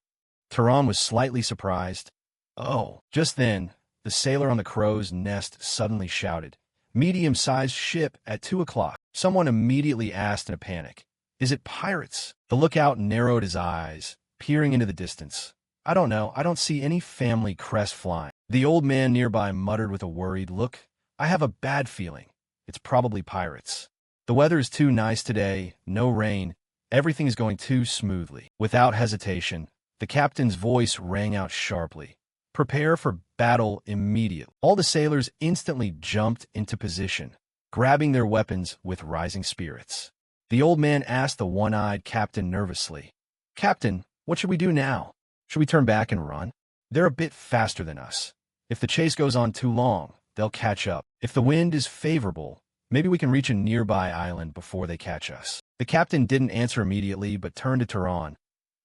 Turan was slightly surprised. "Oh." Just then, the sailor on the crow's nest suddenly shouted, "Medium-sized ship at 2 o'clock." Someone immediately asked in a panic, "Is it pirates?" The lookout narrowed his eyes, peering into the distance. "I don't know. I don't see any family crest flying." The old man nearby muttered with a worried look, "I have a bad feeling. It's probably pirates. The weather is too nice today, no rain, everything is going too smoothly." Without hesitation, the captain's voice rang out sharply, "Prepare for battle immediately." All the sailors instantly jumped into position, grabbing their weapons with rising spirits. The old man asked the one-eyed captain nervously, "Captain, what should we do now? Should we turn back and run? They're a bit faster than us. If the chase goes on too long, they'll catch up. If the wind is favorable, maybe we can reach a nearby island before they catch us." The captain didn't answer immediately but turned to Turan.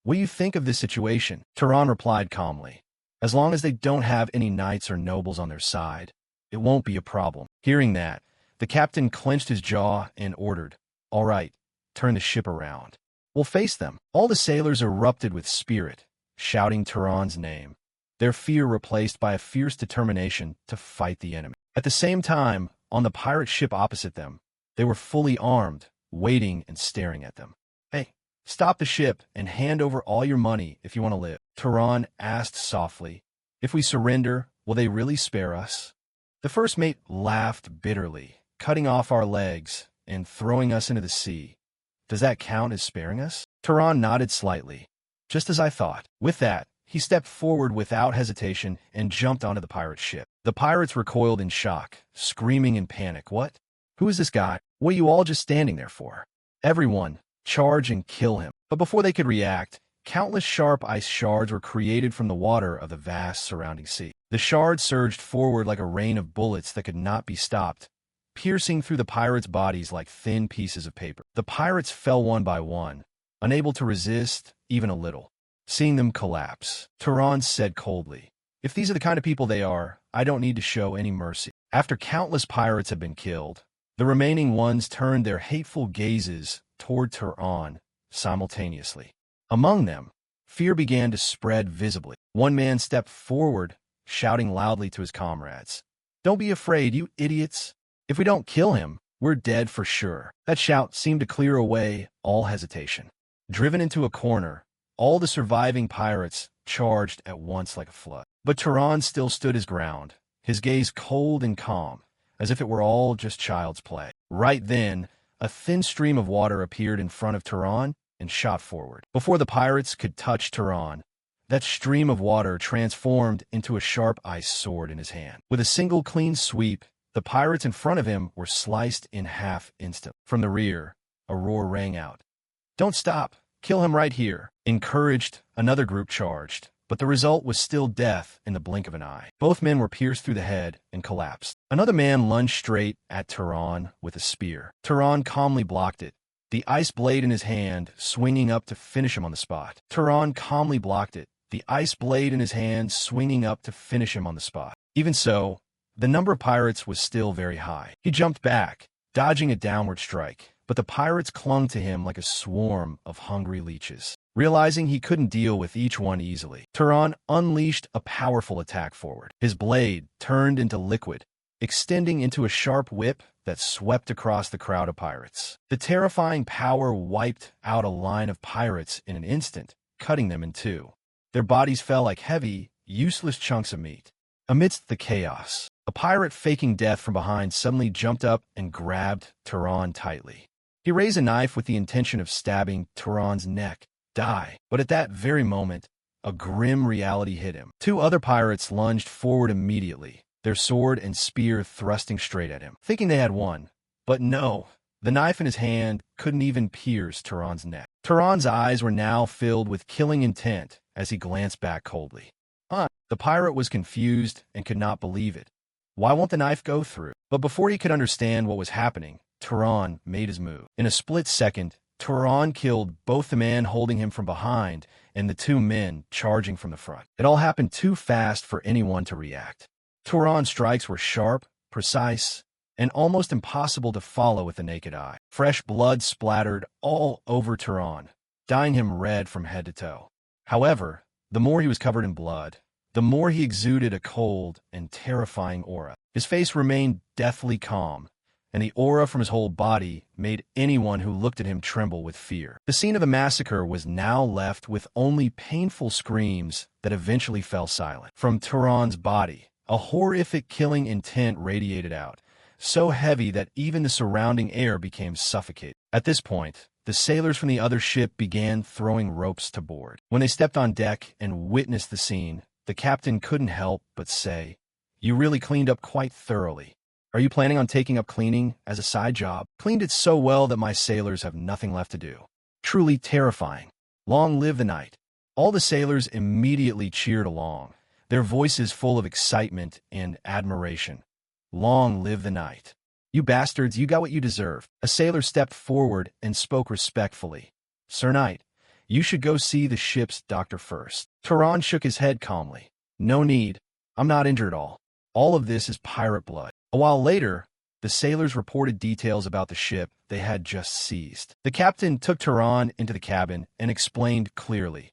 "What do you think of this situation?" Turan replied calmly, "As long as they don't have any knights or nobles on their side, it won't be a problem." Hearing that, The captain clenched his jaw and ordered, "All right, turn the ship around. We'll face them." All the sailors erupted with spirit, shouting Turan's name, their fear replaced by a fierce determination to fight the enemy. At the same time, on the pirate ship opposite them, they were fully armed, waiting and staring at them. "Hey, stop the ship and hand over all your money if you want to live," Turan asked softly. "If we surrender, will they really spare us?" The first mate laughed bitterly, "Cutting off our legs and throwing us into the sea. Does that count as sparing us?" Turan nodded slightly. "Just as I thought." With that, he stepped forward without hesitation and jumped onto the pirate ship. The pirates recoiled in shock, screaming in panic. "What? Who is this guy? What are you all just standing there for? Everyone, charge and kill him." But before they could react, countless sharp ice shards were created from the water of the vast surrounding sea. The shards surged forward like a rain of bullets that could not be stopped, piercing through the pirates' bodies like thin pieces of paper. The pirates fell one by one, unable to resist even a little. Seeing them collapse, Turan said coldly, "If these are the kind of people they are, I don't need to show any mercy." After countless pirates had been killed, the remaining ones turned their hateful gazes toward Turan simultaneously. Among them, fear began to spread visibly. One man stepped forward, shouting loudly to his comrades, "Don't be afraid, you idiots. If we don't kill him, we're dead for sure." That shout seemed to clear away all hesitation. Driven into a corner, all the surviving pirates charged at once like a flood. But Turan still stood his ground, his gaze cold and calm, as if it were all just child's play. Right then, a thin stream of water appeared in front of Turan and shot forward. Before the pirates could touch Turan, that stream of water transformed into a sharp ice sword in his hand. With a single clean sweep, the pirates in front of him were sliced in half instantly. From the rear, a roar rang out. "Don't stop! Kill him right here!" Encouraged, another group charged, but the result was still death in the blink of an eye. Both men were pierced through the head and collapsed. Another man lunged straight at Turan with a spear. Turan calmly blocked it, the ice blade in his hand swinging up to finish him on the spot. Turan calmly blocked it, the ice blade in his hand swinging up to finish him on the spot. Even so, the number of pirates was still very high. He jumped back, dodging a downward strike, but the pirates clung to him like a swarm of hungry leeches. Realizing he couldn't deal with each one easily, Turan unleashed a powerful attack forward. His blade turned into liquid, extending into a sharp whip that swept across the crowd of pirates. The terrifying power wiped out a line of pirates in an instant, cutting them in two. Their bodies fell like heavy, useless chunks of meat. Amidst the chaos, a pirate faking death from behind suddenly jumped up and grabbed Turan tightly. He raised a knife with the intention of stabbing Turan's neck. Die. But at that very moment, a grim reality hit him. Two other pirates lunged forward immediately, their sword and spear thrusting straight at him, thinking they had won. But no, the knife in his hand couldn't even pierce Turan's neck. Turan's eyes were now filled with killing intent as he glanced back coldly. The pirate was confused and could not believe it. Why won't the knife go through? But before he could understand what was happening, Turan made his move. In a split second, Turan killed both the man holding him from behind and the two men charging from the front. It all happened too fast for anyone to react. Turan's strikes were sharp, precise, and almost impossible to follow with the naked eye. Fresh blood splattered all over Turan, dyeing him red from head to toe. However, the more he was covered in blood, the more he exuded a cold and terrifying aura. His face remained deathly calm, and the aura from his whole body made anyone who looked at him tremble with fear. The scene of the massacre was now left with only painful screams that eventually fell silent. From Turan's body, a horrific killing intent radiated out, so heavy that even the surrounding air became suffocated. At this point, the sailors from the other ship began throwing ropes to board. When they stepped on deck and witnessed the scene, the captain couldn't help but say, "You really cleaned up quite thoroughly. Are you planning on taking up cleaning as a side job?" "Cleaned it so well that my sailors have nothing left to do. Truly terrifying. Long live the knight." All the sailors immediately cheered along, their voices full of excitement and admiration. "Long live the knight. You bastards, you got what you deserve." A sailor stepped forward and spoke respectfully. "Sir Knight, you should go see the ship's doctor first." Turan shook his head calmly. "No need. I'm not injured at all. All of this is pirate blood." A while later, The sailors reported details about the ship they had just seized. The captain took Turan into the cabin and explained clearly.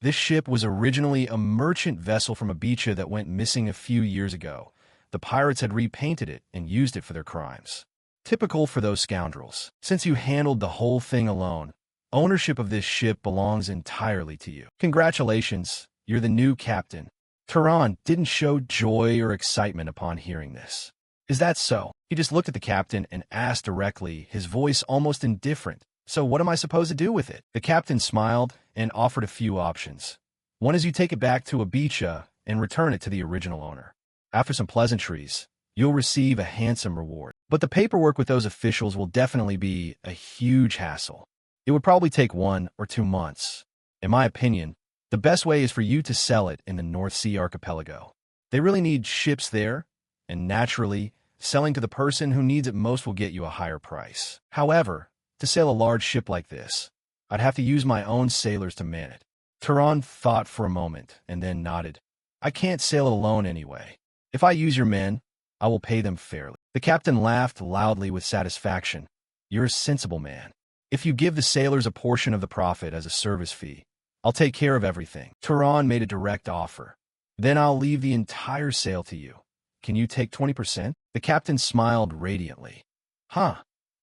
This ship was originally a merchant vessel from Ibiza that went missing a few years ago. The pirates had repainted it and used it for their crimes. Typical for those scoundrels. Since you handled the whole thing alone, ownership of this ship belongs entirely to you. Congratulations, you're the new captain. Turan didn't show joy or excitement upon hearing this. Is that so? He just looked at the captain and asked directly, his voice almost indifferent. So what am I supposed to do with it? The captain smiled and offered a few options. One is you take it back to Ibiza and return it to the original owner. After some pleasantries, you'll receive a handsome reward. But the paperwork with those officials will definitely be a huge hassle. It would probably take 1 or 2 months. In my opinion, the best way is for you to sell it in the North Sea archipelago. They really need ships there, and naturally, selling to the person who needs it most will get you a higher price. However, to sail a large ship like this, I'd have to use my own sailors to man it. Turan thought for a moment and then nodded. I can't sail it alone anyway. If I use your men, I will pay them fairly. The captain laughed loudly with satisfaction. You're a sensible man. If you give the sailors a portion of the profit as a service fee, I'll take care of everything. Turan made a direct offer. Then I'll leave the entire sail to you. Can you take 20%? The captain smiled radiantly. Huh.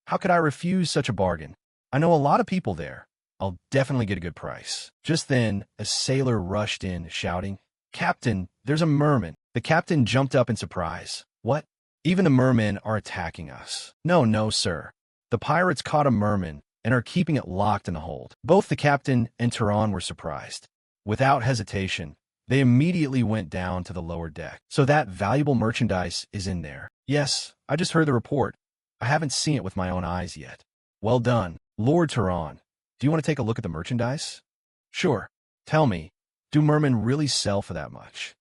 How could I refuse such a bargain? I know a lot of people there. I'll definitely get a good price. Just then, a sailor rushed in, shouting, Captain, there's a merman. The captain jumped up in surprise. What? Even the mermen are attacking us. No, sir. The pirates caught a merman and are keeping it locked in the hold. Both the captain and Turan were surprised. Without hesitation, they immediately went down to the lower deck. So that valuable merchandise is in there. Yes, I just heard the report. I haven't seen it with my own eyes yet. Well done, Lord Turan. Do you want to take a look at the merchandise? Sure. Tell me, do mermen really sell for that much?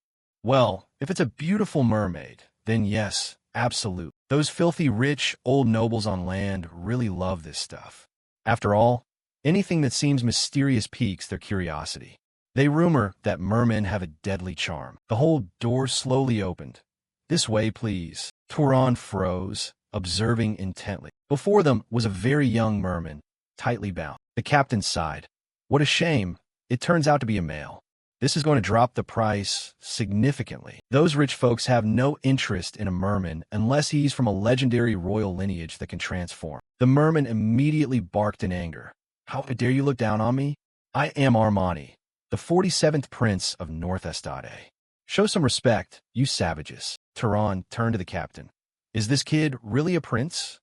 Well, if it's a beautiful mermaid, then yes, absolute. Those filthy rich old nobles on land really love this stuff. After all, anything that seems mysterious piques their curiosity. They rumor that mermen have a deadly charm. The whole door slowly opened. This way, please. Turan froze, observing intently. Before them was a very young merman, tightly bound. The captain sighed. What a shame. It turns out to be a male. This is going to drop the price significantly. Those rich folks have no interest in a merman unless he's from a legendary royal lineage that can transform. The merman immediately barked in anger. How dare you look down on me? I am Armani, the 47th prince of North Estade. Show some respect, you savages. Turan turned to the captain. Is this kid really a prince?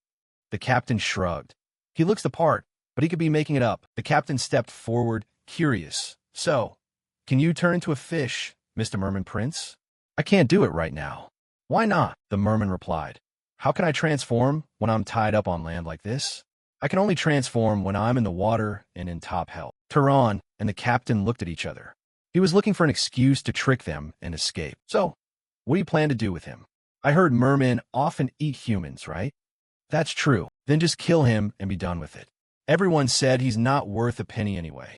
The captain shrugged. He looks the part, but he could be making it up. The captain stepped forward, curious. So, can you turn into a fish, Mr. Merman Prince? I can't do it right now. Why not? The merman replied. How can I transform when I'm tied up on land like this? I can only transform when I'm in the water and in top health. Turan and the captain looked at each other. He was looking for an excuse to trick them and escape. So, what do you plan to do with him? I heard mermen often eat humans, right? That's true. Then just kill him and be done with it. Everyone said he's not worth a penny anyway.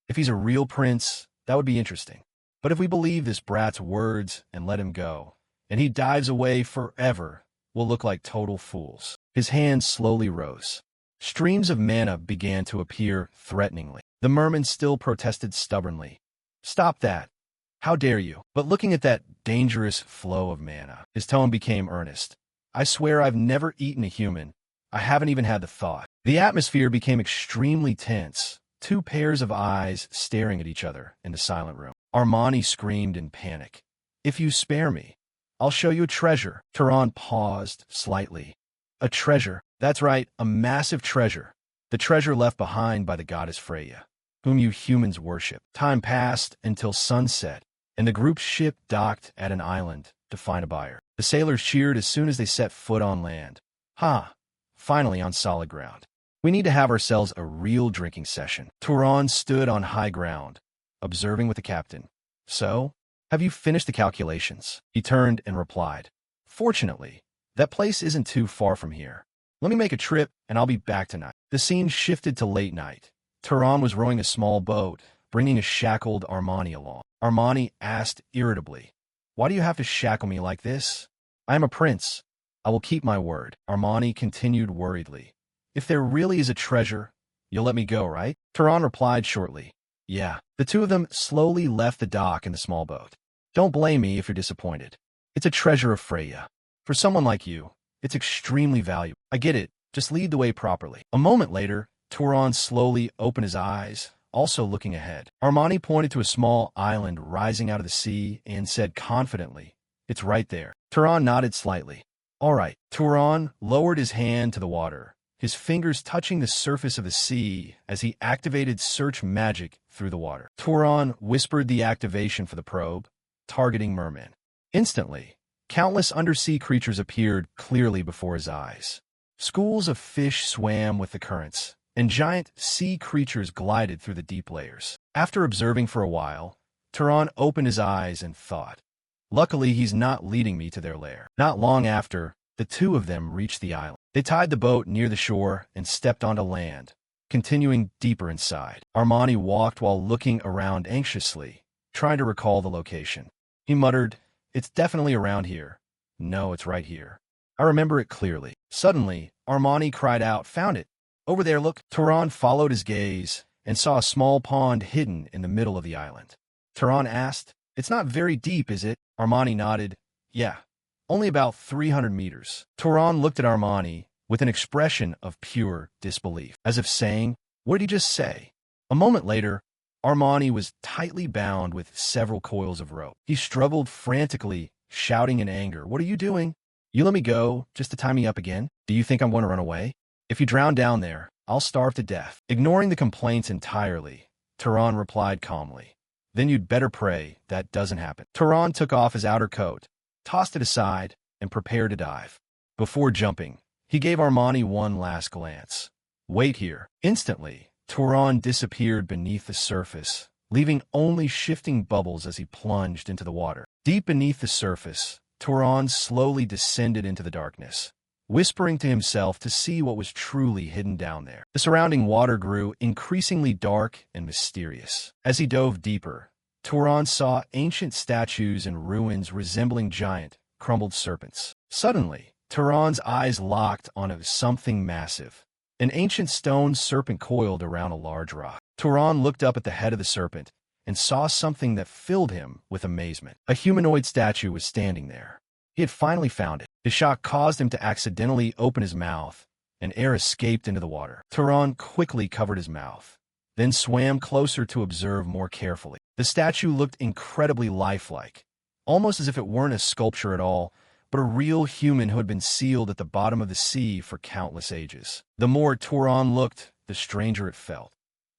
If he's a real prince, that would be interesting. But if we believe this brat's words and let him go, and he dives away forever, we'll look like total fools. His hands slowly rose. Streams of mana began to appear threateningly. The merman still protested stubbornly. Stop that. How dare you? But looking at that dangerous flow of mana, his tone became earnest. I swear I've never eaten a human. I haven't even had the thought. The atmosphere became extremely tense. 2 pairs of eyes staring at each other in the silent room. Armani screamed in panic. If you spare me, I'll show you a treasure. Turan paused slightly. A treasure. That's right, a massive treasure. The treasure left behind by the goddess Freya, whom you humans worship. Time passed until sunset, and the group's ship docked at an island to find a buyer. The sailors cheered as soon as they set foot on land. Finally on solid ground. We need to have ourselves a real drinking session. Turan stood on high ground, observing with the captain. So, have you finished the calculations? He turned and replied. Fortunately, that place isn't too far from here. Let me make a trip, and I'll be back tonight. The scene shifted to late night. Turan was rowing a small boat, bringing a shackled Armani along. Armani asked irritably, Why do you have to shackle me like this? I am a prince. I will keep my word, Armani continued worriedly. If there really is a treasure, you'll let me go, right? Turan replied shortly. Yeah. The two of them slowly left the dock in the small boat. Don't blame me if you're disappointed. It's a treasure of Freya. For someone like you, it's extremely valuable. I get it. Just lead the way properly. A moment later, Turan slowly opened his eyes, also looking ahead. Armani pointed to a small island rising out of the sea and said confidently, It's right there. Turan nodded slightly. All right. Turan lowered his hand to the water, his fingers touching the surface of the sea as he activated search magic through the water. Turan whispered the activation for the probe, targeting mermen. Instantly, countless undersea creatures appeared clearly before his eyes. Schools of fish swam with the currents, and giant sea creatures glided through the deep layers. After observing for a while, Turan opened his eyes and thought, Luckily, he's not leading me to their lair. Not long after, the two of them reached the island. They tied the boat near the shore and stepped onto land, continuing deeper inside. Armani walked while looking around anxiously, trying to recall the location. He muttered, It's definitely around here. No, it's right here. I remember it clearly. Suddenly, Armani cried out, Found it! Over there, look! Turan followed his gaze and saw a small pond hidden in the middle of the island. Turan asked, It's not very deep, is it? Armani nodded, Yeah, only about 300 meters. Turan looked at Armani with an expression of pure disbelief, as if saying, What did he just say? A moment later, Armani was tightly bound with several coils of rope. He struggled frantically, shouting in anger, What are you doing? You let me go just to tie me up again? Do you think I'm going to run away? If you drown down there, I'll starve to death. Ignoring the complaints entirely, Turan replied calmly, Then you'd better pray that doesn't happen. Turan took off his outer coat, tossed it aside, and prepared to dive. Before jumping, he gave Armani one last glance. Wait here. Instantly, Turan disappeared beneath the surface, leaving only shifting bubbles as he plunged into the water. Deep beneath the surface, Turan slowly descended into the darkness, whispering to himself to see what was truly hidden down there. The surrounding water grew increasingly dark and mysterious. As he dove deeper, Turan saw ancient statues and ruins resembling giant, crumbled serpents. Suddenly, Turan's eyes locked onto something massive. An ancient stone serpent coiled around a large rock. Turan looked up at the head of the serpent and saw something that filled him with amazement. A humanoid statue was standing there. He had finally found it. The shock caused him to accidentally open his mouth, and air escaped into the water. Turan quickly covered his mouth, then swam closer to observe more carefully. The statue looked incredibly lifelike, almost as if it weren't a sculpture at all, but a real human who had been sealed at the bottom of the sea for countless ages. The more Turan looked, the stranger it felt.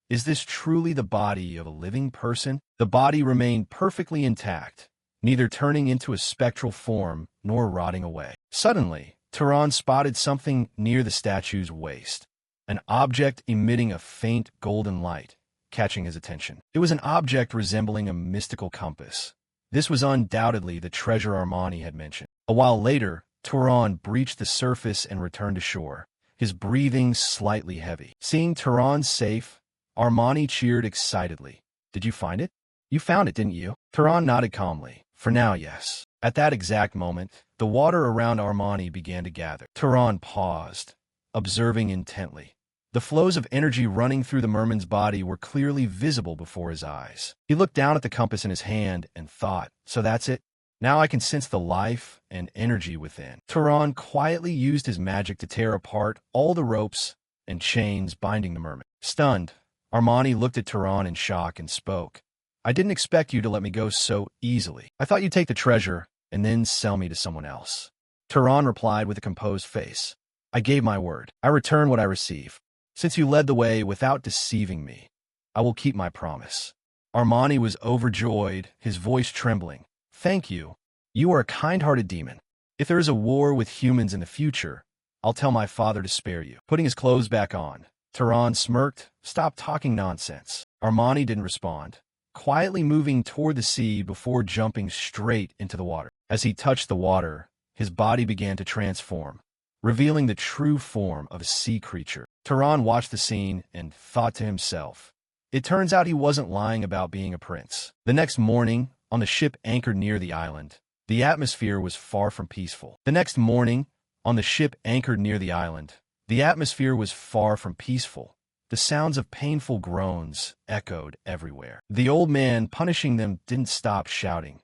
Is this truly the body of a living person? The body remained perfectly intact, neither turning into a spectral form nor rotting away. Suddenly, Turan spotted something near the statue's waist, an object emitting a faint golden light, catching his attention. It was an object resembling a mystical compass. This was undoubtedly the treasure Armani had mentioned. A while later, Turan breached the surface and returned to shore, his breathing slightly heavy. Seeing Turan safe, Armani cheered excitedly. Did you find it? You found it, didn't you? Turan nodded calmly. For now, yes. At that exact moment, the water around Armani began to gather. Turan paused, observing intently. The flows of energy running through the merman's body were clearly visible before his eyes. He looked down at the compass in his hand and thought, So that's it? Now I can sense the life and energy within. Turan quietly used his magic to tear apart all the ropes and chains binding the merman. Stunned, Armani looked at Turan in shock and spoke. I didn't expect you to let me go so easily. I thought you'd take the treasure and then sell me to someone else. Turan replied with a composed face. I gave my word. I return what I receive. Since you led the way without deceiving me, I will keep my promise. Armani was overjoyed, his voice trembling. Thank you. You are a kind-hearted demon. If there is a war with humans in the future, I'll tell my father to spare you. Putting his clothes back on, Turan smirked. Stop talking nonsense. Armani didn't respond, quietly moving toward the sea before jumping straight into the water. As he touched the water, his body began to transform, revealing the true form of a sea creature. Turan watched the scene and thought to himself, it turns out he wasn't lying about being a prince. The next morning, on the ship anchored near the island, the atmosphere was far from peaceful. The next morning, On the ship anchored near the island, the atmosphere was far from peaceful. The sounds of painful groans echoed everywhere. The old man punishing them didn't stop shouting.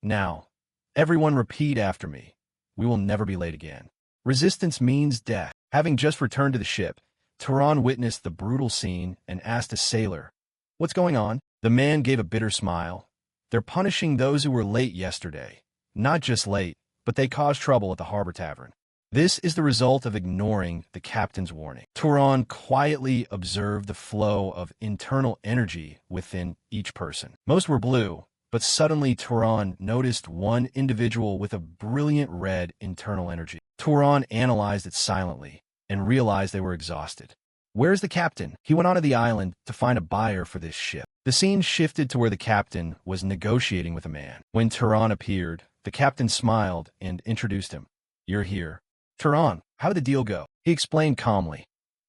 Now, everyone repeat after me. We will never be late again. Resistance means death. Having just returned to the ship, Turan witnessed the brutal scene and asked a sailor, "What's going on?" The man gave a bitter smile. "They're punishing those who were late yesterday. Not just late, but they caused trouble at the harbor tavern. This is the result of ignoring the captain's warning." Turan quietly observed the flow of internal energy within each person. Most were blue, but suddenly Turan noticed one individual with a brilliant red internal energy. Turan analyzed it silently and realized they were exhausted. "Where's the captain?" He went onto the island to find a buyer for this ship. The scene shifted to where the captain was negotiating with a man. When Turan appeared, the captain smiled and introduced him. "You're here. Turan, how did the deal go?" He explained calmly.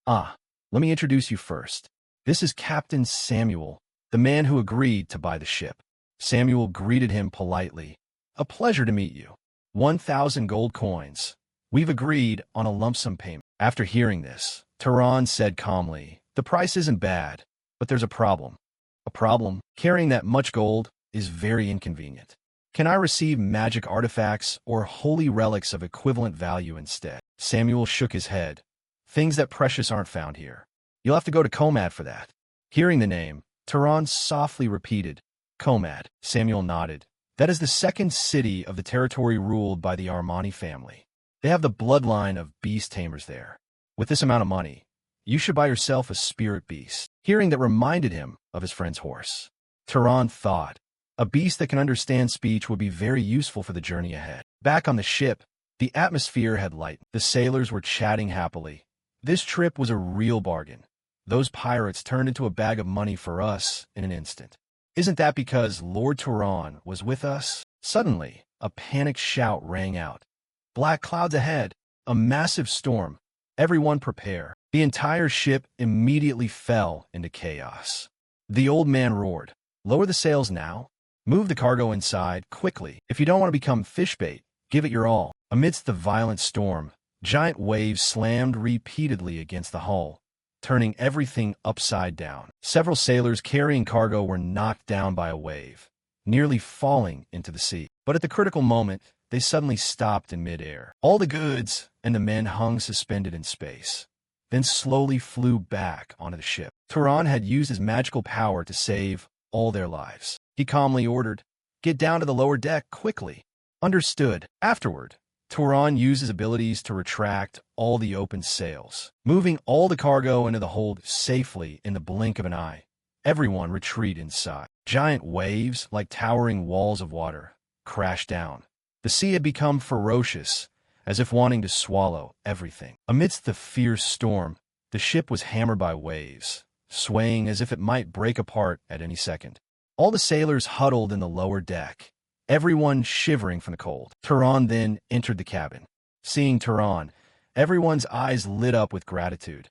"Let me introduce you first. This is Captain Samuel, the man who agreed to buy the ship." Samuel greeted him politely. "A pleasure to meet you. 1,000 gold coins. We've agreed on a lump sum payment." After hearing this, Turan said calmly, "The price isn't bad, but there's a problem." "A problem? Carrying that much gold is very inconvenient. Can I receive magic artifacts or holy relics of equivalent value instead?" Samuel shook his head. "Things that precious aren't found here. You'll have to go to Komad for that." Hearing the name, Turan softly repeated, "Komad." Samuel nodded. "That is the second city of the territory ruled by the Armani family. They have the bloodline of beast tamers there. With this amount of money, you should buy yourself a spirit beast." Hearing that reminded him of his friend's horse. Turan thought, a beast that can understand speech would be very useful for the journey ahead. Back on the ship, the atmosphere had lightened. The sailors were chatting happily. This trip was a real bargain. Those pirates turned into a bag of money for us in an instant. Isn't that because Lord Turan was with us? Suddenly, a panicked shout rang out. "Black clouds ahead! A massive storm! Everyone prepare!" The entire ship immediately fell into chaos. The old man roared, "Lower the sails now! Move the cargo inside, quickly! If you don't want to become fish bait, give it your all." Amidst the violent storm, giant waves slammed repeatedly against the hull, turning everything upside down. Several sailors carrying cargo were knocked down by a wave, nearly falling into the sea. But at the critical moment, they suddenly stopped in midair. All the goods and the men hung suspended in space, then slowly flew back onto the ship. Turan had used his magical power to save all their lives. He calmly ordered, "Get down to the lower deck, quickly." Understood. Afterward, Turan used his abilities to retract all the open sails, moving all the cargo into the hold safely in the blink of an eye. Everyone retreated inside. Giant waves, like towering walls of water, crashed down. The sea had become ferocious, as if wanting to swallow everything. Amidst the fierce storm, the ship was hammered by waves, swaying as if it might break apart at any second. All the sailors huddled in the lower deck, everyone shivering from the cold. Turan then entered the cabin. Seeing Turan, everyone's eyes lit up with gratitude.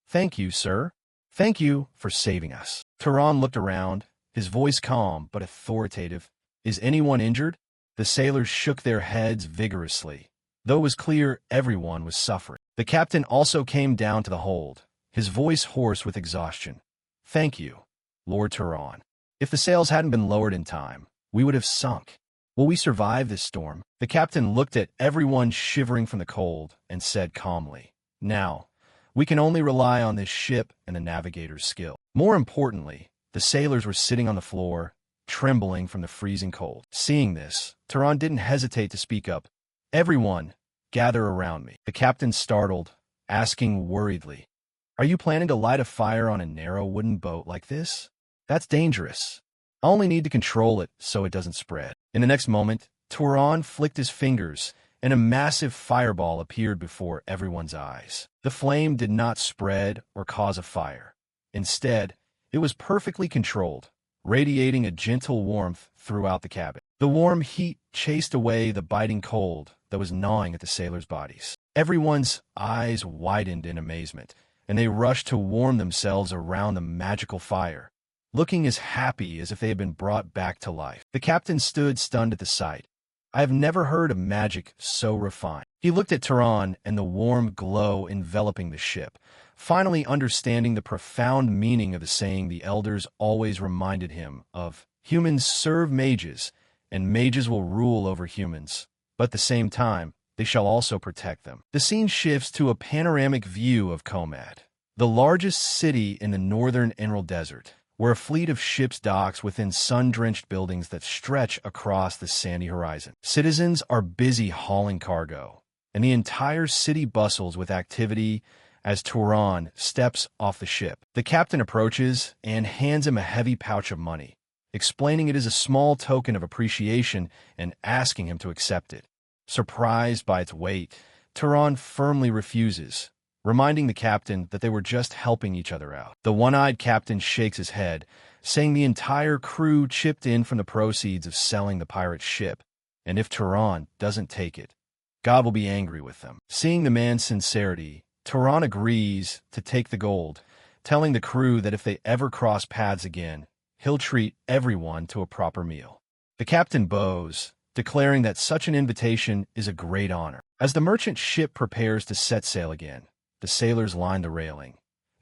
"Thank you, sir. Thank you for saving us." Turan looked around, his voice calm but authoritative. "Is anyone injured?" The sailors shook their heads vigorously, though it was clear everyone was suffering. The captain also came down to the hold, his voice hoarse with exhaustion. "Thank you, Lord Turan. If the sails hadn't been lowered in time, we would have sunk. Will we survive this storm?" The captain looked at everyone shivering from the cold and said calmly, "Now, we can only rely on this ship and the navigator's skill." More importantly, the sailors were sitting on the floor, trembling from the freezing cold. Seeing this, Turan didn't hesitate to speak up. "Everyone, gather around me." The captain startled, asking worriedly, "Are you planning to light a fire on a narrow wooden boat like this? That's dangerous. I only need to control it so it doesn't spread." In the next moment, Turan flicked his fingers, and a massive fireball appeared before everyone's eyes. The flame did not spread or cause a fire. Instead, it was perfectly controlled, radiating a gentle warmth throughout the cabin. The warm heat chased away the biting cold that was gnawing at the sailors' bodies. Everyone's eyes widened in amazement, and they rushed to warm themselves around the magical fire, looking as happy as if they had been brought back to life. The captain stood stunned at the sight. "I have never heard of magic so refined." He looked at Tehran and the warm glow enveloping the ship, finally understanding the profound meaning of the saying the elders always reminded him of. Humans serve mages, and mages will rule over humans, but at the same time, they shall also protect them. The scene shifts to a panoramic view of Komad, the largest city in the northern Emerald Desert, where a fleet of ships docks within sun-drenched buildings that stretch across the sandy horizon. Citizens are busy hauling cargo, and the entire city bustles with activity as Tehran steps off the ship. The captain approaches and hands him a heavy pouch of money, explaining it is a small token of appreciation and asking him to accept it. Surprised by its weight, Tehran firmly refuses, reminding the captain that they were just helping each other out. The one-eyed captain shakes his head, saying the entire crew chipped in from the proceeds of selling the pirate ship, and if Tehran doesn't take it, God will be angry with them. Seeing the man's sincerity, Tehran agrees to take the gold, telling the crew that if they ever cross paths again, he'll treat everyone to a proper meal. The captain bows, declaring that such an invitation is a great honor. As the merchant ship prepares to set sail again, the sailors line the railing,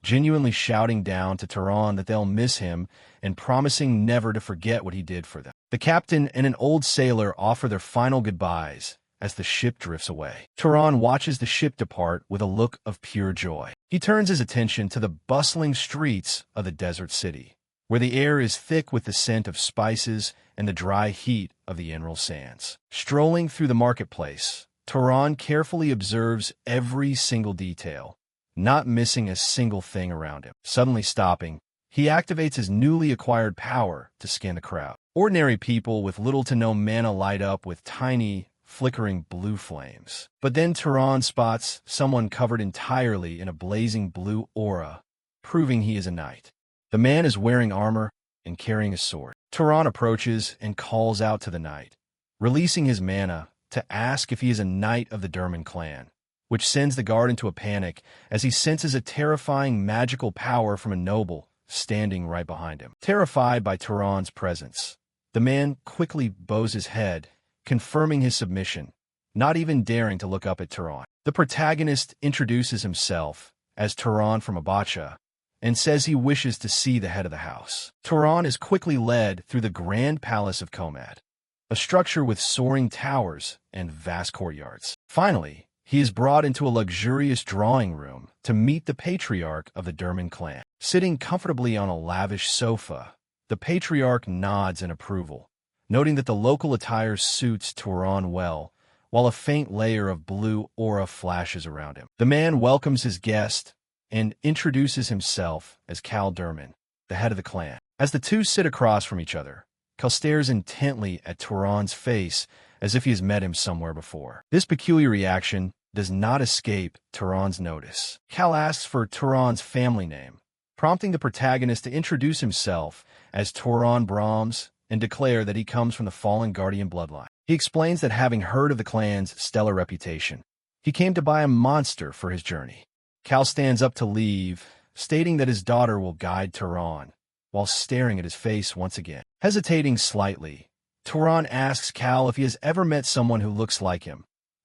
genuinely shouting down to Tehran that they'll miss him and promising never to forget what he did for them. The captain and an old sailor offer their final goodbyes as the ship drifts away. Tehran watches the ship depart with a look of pure joy. He turns his attention to the bustling streets of the desert city, where the air is thick with the scent of spices and the dry heat of the emerald sands. Strolling through the marketplace, Tehran carefully observes every single detail, not missing a single thing around him. Suddenly stopping, he activates his newly acquired power to scan the crowd. Ordinary people with little to no mana light up with tiny, flickering blue flames. But then Tehran spots someone covered entirely in a blazing blue aura, proving he is a knight. The man is wearing armor and carrying a sword. Tehran approaches and calls out to the knight, releasing his mana to ask if he is a knight of the Derman clan, which sends the guard into a panic as he senses a terrifying magical power from a noble standing right behind him. Terrified by Tehran's presence, the man quickly bows his head, confirming his submission, not even daring to look up at Tehran. The protagonist introduces himself as Tehran from Abacha and says he wishes to see the head of the house. Tehran is quickly led through the grand palace of Komad, a structure with soaring towers and vast courtyards. Finally, he is brought into a luxurious drawing room to meet the patriarch of the Derman clan. Sitting comfortably on a lavish sofa, the patriarch nods in approval, noting that the local attire suits Tehran well, while a faint layer of blue aura flashes around him. The man welcomes his guest and introduces himself as Cal Derman, the head of the clan. As the two sit across from each other, Cal stares intently at Tehran's face as if he has met him somewhere before. This peculiar reaction does not escape Tehran's notice. Cal asks for Tehran's family name, prompting the protagonist to introduce himself as Tehran Brahms and declare that he comes from the fallen guardian bloodline. He explains that having heard of the clan's stellar reputation, he came to buy a monster for his journey. Cal stands up to leave, stating that his daughter will guide Tehran, while staring at his face once again. Hesitating slightly, Tehran asks Cal if he has ever met someone who looks like him,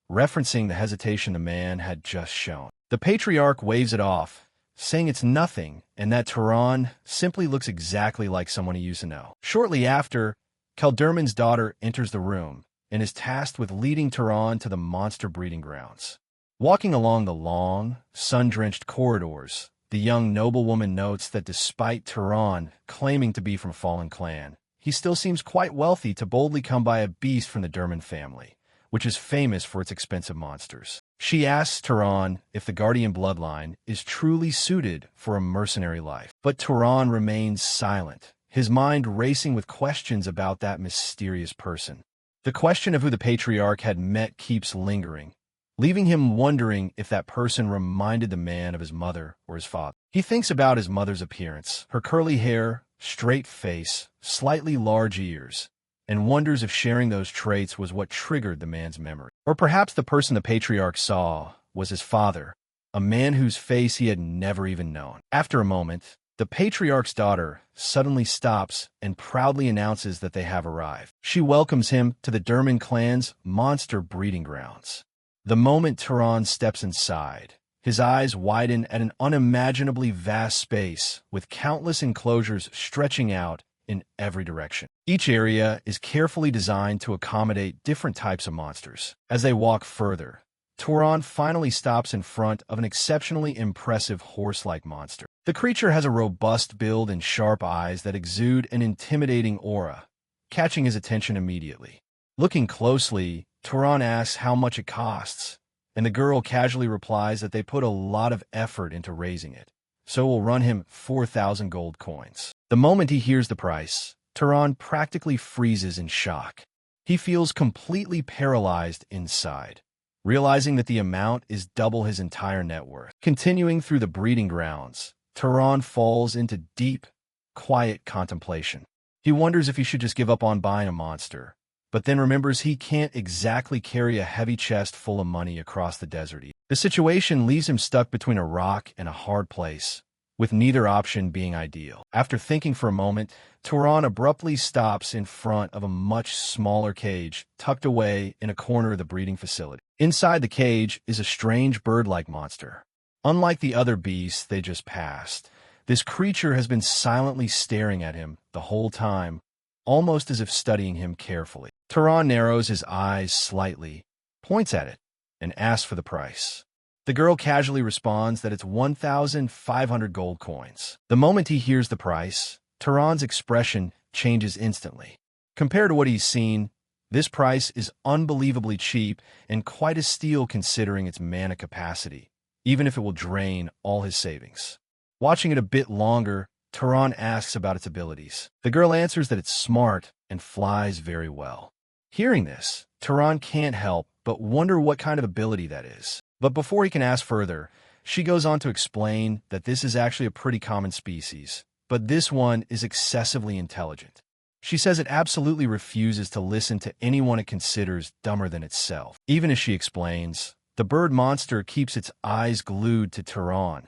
referencing the hesitation the man had just shown. The patriarch waves it off, saying it's nothing and that Tehran simply looks exactly like someone he used to know. Shortly after, Kelderman's daughter enters the room and is tasked with leading Tehran to the monster breeding grounds. Walking along the long, sun-drenched corridors, the young noblewoman notes that despite Tehran claiming to be from a fallen clan, he still seems quite wealthy to boldly come by a beast from the Derman family, which is famous for its expensive monsters. She asks Tehran if the guardian bloodline is truly suited for a mercenary life. But Tehran remains silent, his mind racing with questions about that mysterious person. The question of who the patriarch had met keeps lingering, leaving him wondering if that person reminded the man of his mother or his father. He thinks about his mother's appearance, her curly hair, straight face, slightly large ears, and wonders if sharing those traits was what triggered the man's memory. Or perhaps the person the patriarch saw was his father, a man whose face he had never even known. After a moment, the patriarch's daughter suddenly stops and proudly announces that they have arrived. She welcomes him to the Derman clan's monster breeding grounds, The moment Turan steps inside, his eyes widen at an unimaginably vast space with countless enclosures stretching out in every direction. Each area is carefully designed to accommodate different types of monsters. As they walk further, Turan finally stops in front of an exceptionally impressive horse-like monster. The creature has a robust build and sharp eyes that exude an intimidating aura, catching his attention immediately. Looking closely, Turan asks how much it costs, and the girl casually replies that they put a lot of effort into raising it, so it will run him 4,000 gold coins. The moment he hears the price, Turan practically freezes in shock. He feels completely paralyzed inside, realizing that the amount is double his entire net worth. Continuing through the breeding grounds, Turan falls into deep, quiet contemplation. He wonders if he should just give up on buying a monster, but then remembers he can't exactly carry a heavy chest full of money across the desert. The situation leaves him stuck between a rock and a hard place, with neither option being ideal. After thinking for a moment, Turan abruptly stops in front of a much smaller cage tucked away in a corner of the breeding facility. Inside the cage is a strange bird-like monster. Unlike the other beasts they just passed, this creature has been silently staring at him the whole time, almost as if studying him carefully. Turan narrows his eyes slightly, points at it, and asks for the price. The girl casually responds that it's 1,500 gold coins. The moment he hears the price, Turan's expression changes instantly. Compared to what he's seen, this price is unbelievably cheap and quite a steal considering its mana capacity, even if it will drain all his savings. Watching it a bit longer, Turan asks about its abilities. The girl answers that it's smart and flies very well. Hearing this, Turan can't help but wonder what kind of ability that is. But before he can ask further, she goes on to explain that this is actually a pretty common species, but this one is excessively intelligent. She says it absolutely refuses to listen to anyone it considers dumber than itself. Even as she explains, the bird monster keeps its eyes glued to Turan,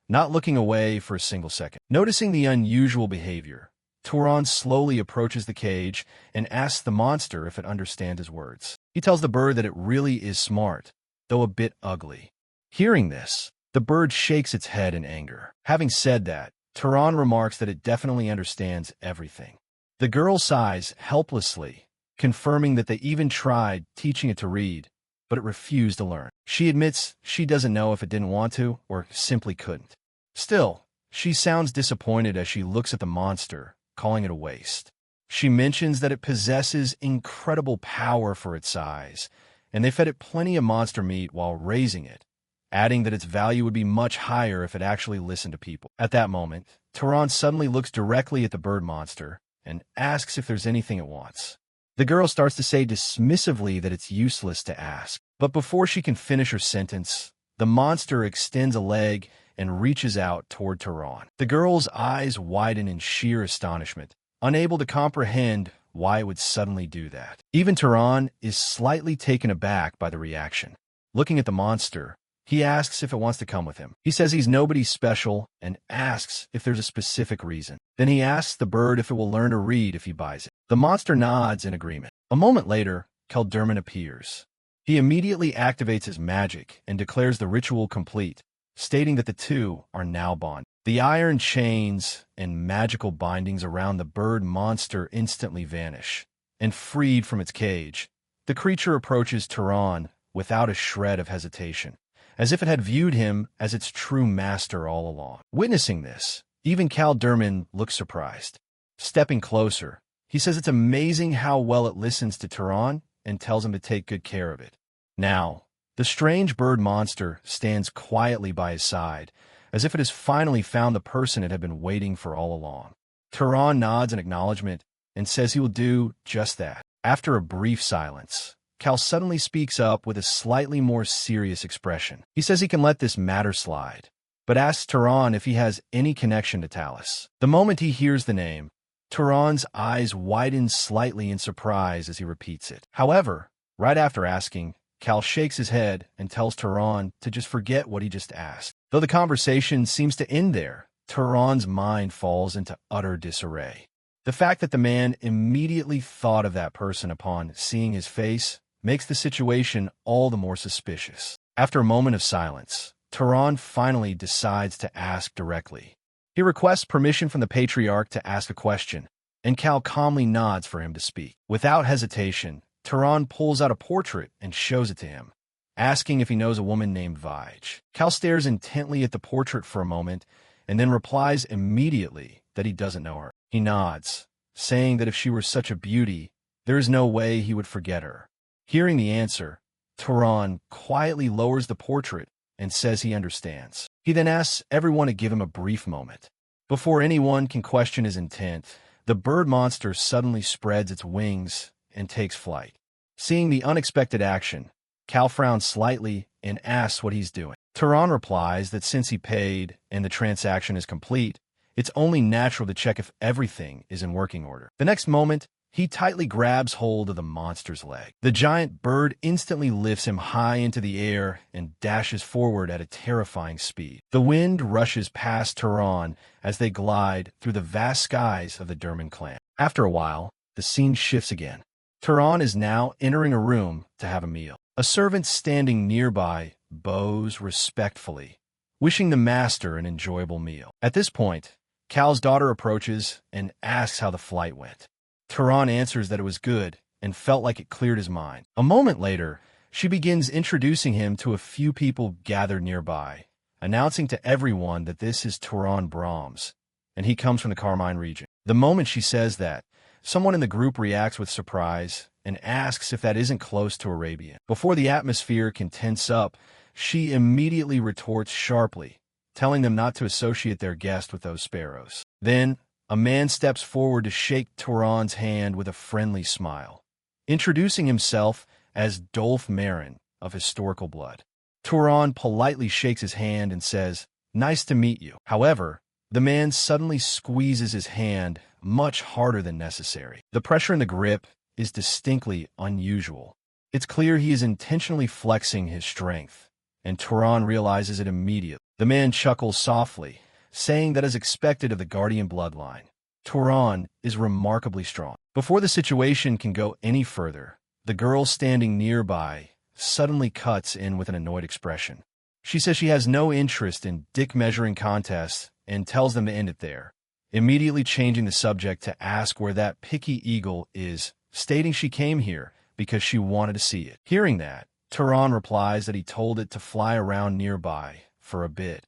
not looking away for a single second. Noticing the unusual behavior, Turan slowly approaches the cage and asks the monster if it understands his words. He tells the bird that it really is smart, though a bit ugly. Hearing this, the bird shakes its head in anger. Having said that, Turan remarks that it definitely understands everything. The girl sighs helplessly, confirming that they even tried teaching it to read, but it refused to learn. She admits she doesn't know if it didn't want to or simply couldn't. Still, she sounds disappointed as she looks at the monster, calling it a waste. She mentions that it possesses incredible power for its size, and they fed it plenty of monster meat while raising it, adding that its value would be much higher if it actually listened to people. At that moment, Turan suddenly looks directly at the bird monster and asks if there's anything it wants. The girl starts to say dismissively that it's useless to ask, but before she can finish her sentence, the monster extends a leg and reaches out toward Turan. The girl's eyes widen in sheer astonishment, unable to comprehend why it would suddenly do that. Even Turan is slightly taken aback by the reaction. Looking at the monster, he asks if it wants to come with him. He says he's nobody special and asks if there's a specific reason. Then he asks the bird if it will learn to read if he buys it. The monster nods in agreement. A moment later, Kelderman appears. He immediately activates his magic and declares the ritual complete, stating that the two are now bonded. The iron chains and magical bindings around the bird monster instantly vanish, and freed from its cage, the creature approaches Turan without a shred of hesitation, as if it had viewed him as its true master all along. Witnessing this, even Kelderman looks surprised. Stepping closer, he says it's amazing how well it listens to Turan and tells him to take good care of it. Now, the strange bird monster stands quietly by his side, as if it has finally found the person it had been waiting for all along. Turan nods in acknowledgement and says he will do just that. After a brief silence, Cal suddenly speaks up with a slightly more serious expression. He says he can let this matter slide, but asks Turan if he has any connection to Talus. The moment he hears the name, Turan's eyes widen slightly in surprise as he repeats it. However, right after asking, Cal shakes his head and tells Turan to just forget what he just asked. Though the conversation seems to end there, Turan's mind falls into utter disarray. The fact that the man immediately thought of that person upon seeing his face makes the situation all the more suspicious. After a moment of silence, Turan finally decides to ask directly. He requests permission from the patriarch to ask a question, and Cal calmly nods for him to speak. Without hesitation, Turan pulls out a portrait and shows it to him, asking if he knows a woman named Mage. Cal stares intently at the portrait for a moment and then replies immediately that he doesn't know her. He nods, saying that if she were such a beauty, there is no way he would forget her. Hearing the answer, Turan quietly lowers the portrait and says he understands. He then asks everyone to give him a brief moment. Before anyone can question his intent, the bird monster suddenly spreads its wings and takes flight. Seeing the unexpected action, Cal frowns slightly and asks what he's doing. Turan replies that since he paid and the transaction is complete, it's only natural to check if everything is in working order. The next moment, he tightly grabs hold of the monster's leg. The giant bird instantly lifts him high into the air and dashes forward at a terrifying speed. The wind rushes past Turan as they glide through the vast skies of the Durman clan. After a while, the scene shifts again. Turan is now entering a room to have a meal. A servant standing nearby bows respectfully, wishing the master an enjoyable meal. At this point, Cal's daughter approaches and asks how the flight went. Turan answers that it was good and felt like it cleared his mind. A moment later, she begins introducing him to a few people gathered nearby, announcing to everyone that this is Turan Brahms, and he comes from the Carmine region. The moment she says that, someone in the group reacts with surprise and asks if that isn't close to Arabian. Before the atmosphere can tense up, she immediately retorts sharply, telling them not to associate their guest with those sparrows. Then, a man steps forward to shake Turan's hand with a friendly smile, introducing himself as Dolph Marin of historical blood. Turan politely shakes his hand and says, "Nice to meet you." However, the man suddenly squeezes his hand much harder than necessary. The pressure in the grip is distinctly unusual. It's clear he is intentionally flexing his strength, and Turan realizes it immediately. The man chuckles softly, saying that as expected of the Guardian bloodline, Turan is remarkably strong. Before the situation can go any further, the girl standing nearby suddenly cuts in with an annoyed expression. She says she has no interest in dick-measuring contests and tells them to end it there, immediately changing the subject to ask where that picky eagle is, stating she came here because she wanted to see it. Hearing that, Turan replies that he told it to fly around nearby for a bit,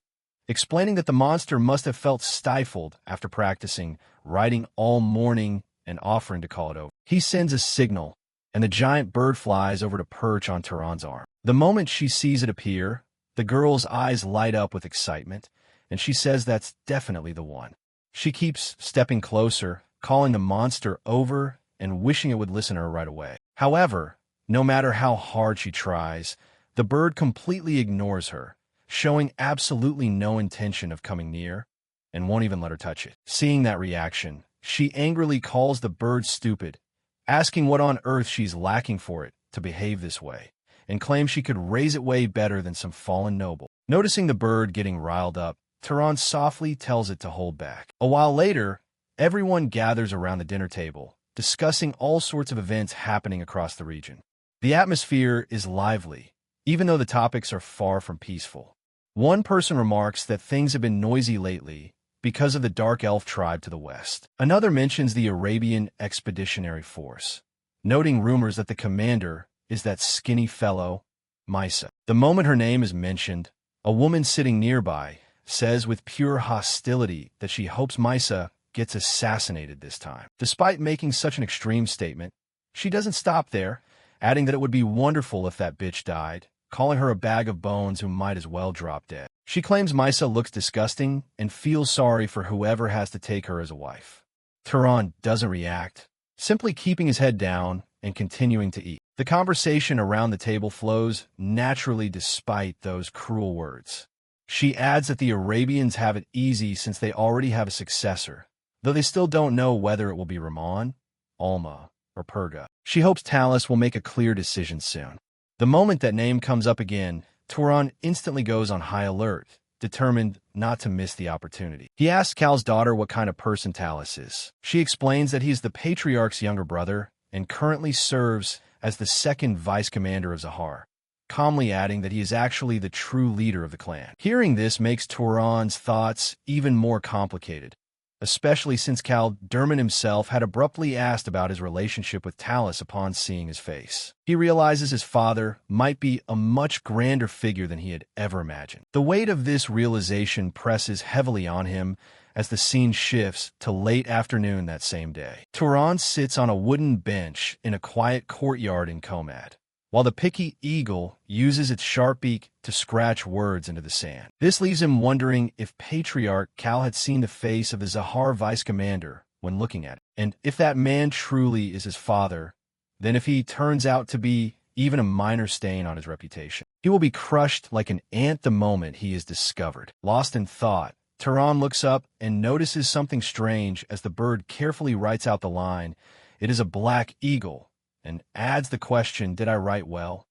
explaining that the monster must have felt stifled after practicing riding all morning and offering to call it over. He sends a signal, and the giant bird flies over to perch on Turan's arm. The moment she sees it appear, the girl's eyes light up with excitement, and she says that's definitely the one. She keeps stepping closer, calling the monster over and wishing it would listen to her right away. However, no matter how hard she tries, the bird completely ignores her, showing absolutely no intention of coming near, and won't even let her touch it. Seeing that reaction, she angrily calls the bird stupid, asking what on earth she's lacking for it to behave this way, and claims she could raise it way better than some fallen noble. Noticing the bird getting riled up, Turan softly tells it to hold back. A while later, everyone gathers around the dinner table, discussing all sorts of events happening across the region. The atmosphere is lively, even though the topics are far from peaceful. One person remarks that things have been noisy lately because of the Dark Elf tribe to the west. Another mentions the Arabian Expeditionary Force, noting rumors that the commander is that skinny fellow, Misa. The moment her name is mentioned, a woman sitting nearby says with pure hostility that she hopes Misa gets assassinated this time. Despite making such an extreme statement, she doesn't stop there, adding that it would be wonderful if that bitch died, calling her a bag of bones who might as well drop dead. She claims Misa looks disgusting and feels sorry for whoever has to take her as a wife. Turan doesn't react, simply keeping his head down and continuing to eat. The conversation around the table flows naturally despite those cruel words. She adds that the Arabians have it easy since they already have a successor, though they still don't know whether it will be Ramon, Alma, or Perga. She hopes Talus will make a clear decision soon. The moment that name comes up again, Turan instantly goes on high alert, determined not to miss the opportunity. He asks Cal's daughter what kind of person Talus is. She explains that he's the patriarch's younger brother and currently serves as the second vice commander of Zahar, calmly adding that he is actually the true leader of the clan. Hearing this makes Turan's thoughts even more complicated, especially since Cal Derman himself had abruptly asked about his relationship with Talus upon seeing his face. He realizes his father might be a much grander figure than he had ever imagined. The weight of this realization presses heavily on him as the scene shifts to late afternoon that same day. Turan sits on a wooden bench in a quiet courtyard in Komad, while the picky eagle uses its sharp beak to scratch words into the sand. This leaves him wondering if Patriarch Cal had seen the face of the Zahar vice commander when looking at it. And if that man truly is his father, then if he turns out to be even a minor stain on his reputation, he will be crushed like an ant the moment he is discovered. Lost in thought, Turan looks up and notices something strange as the bird carefully writes out the line, "It is a black eagle," and adds the question, "Did I write well?"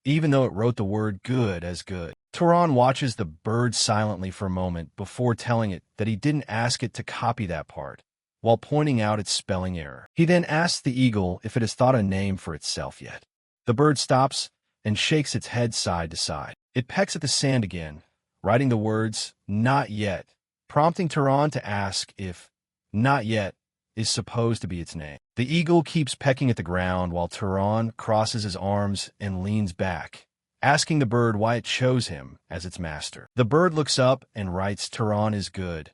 even though it wrote the word good as good. Turan watches the bird silently for a moment before telling it that he didn't ask it to copy that part, while pointing out its spelling error. He then asks the eagle if it has thought a name for itself yet. The bird stops and shakes its head side to side. It pecks at the sand again, writing the words, "Not yet," prompting Turan to ask if "not yet" is supposed to be its name. The eagle keeps pecking at the ground while Turan crosses his arms and leans back, asking the bird why it chose him as its master. The bird looks up and writes, "Turan is good,"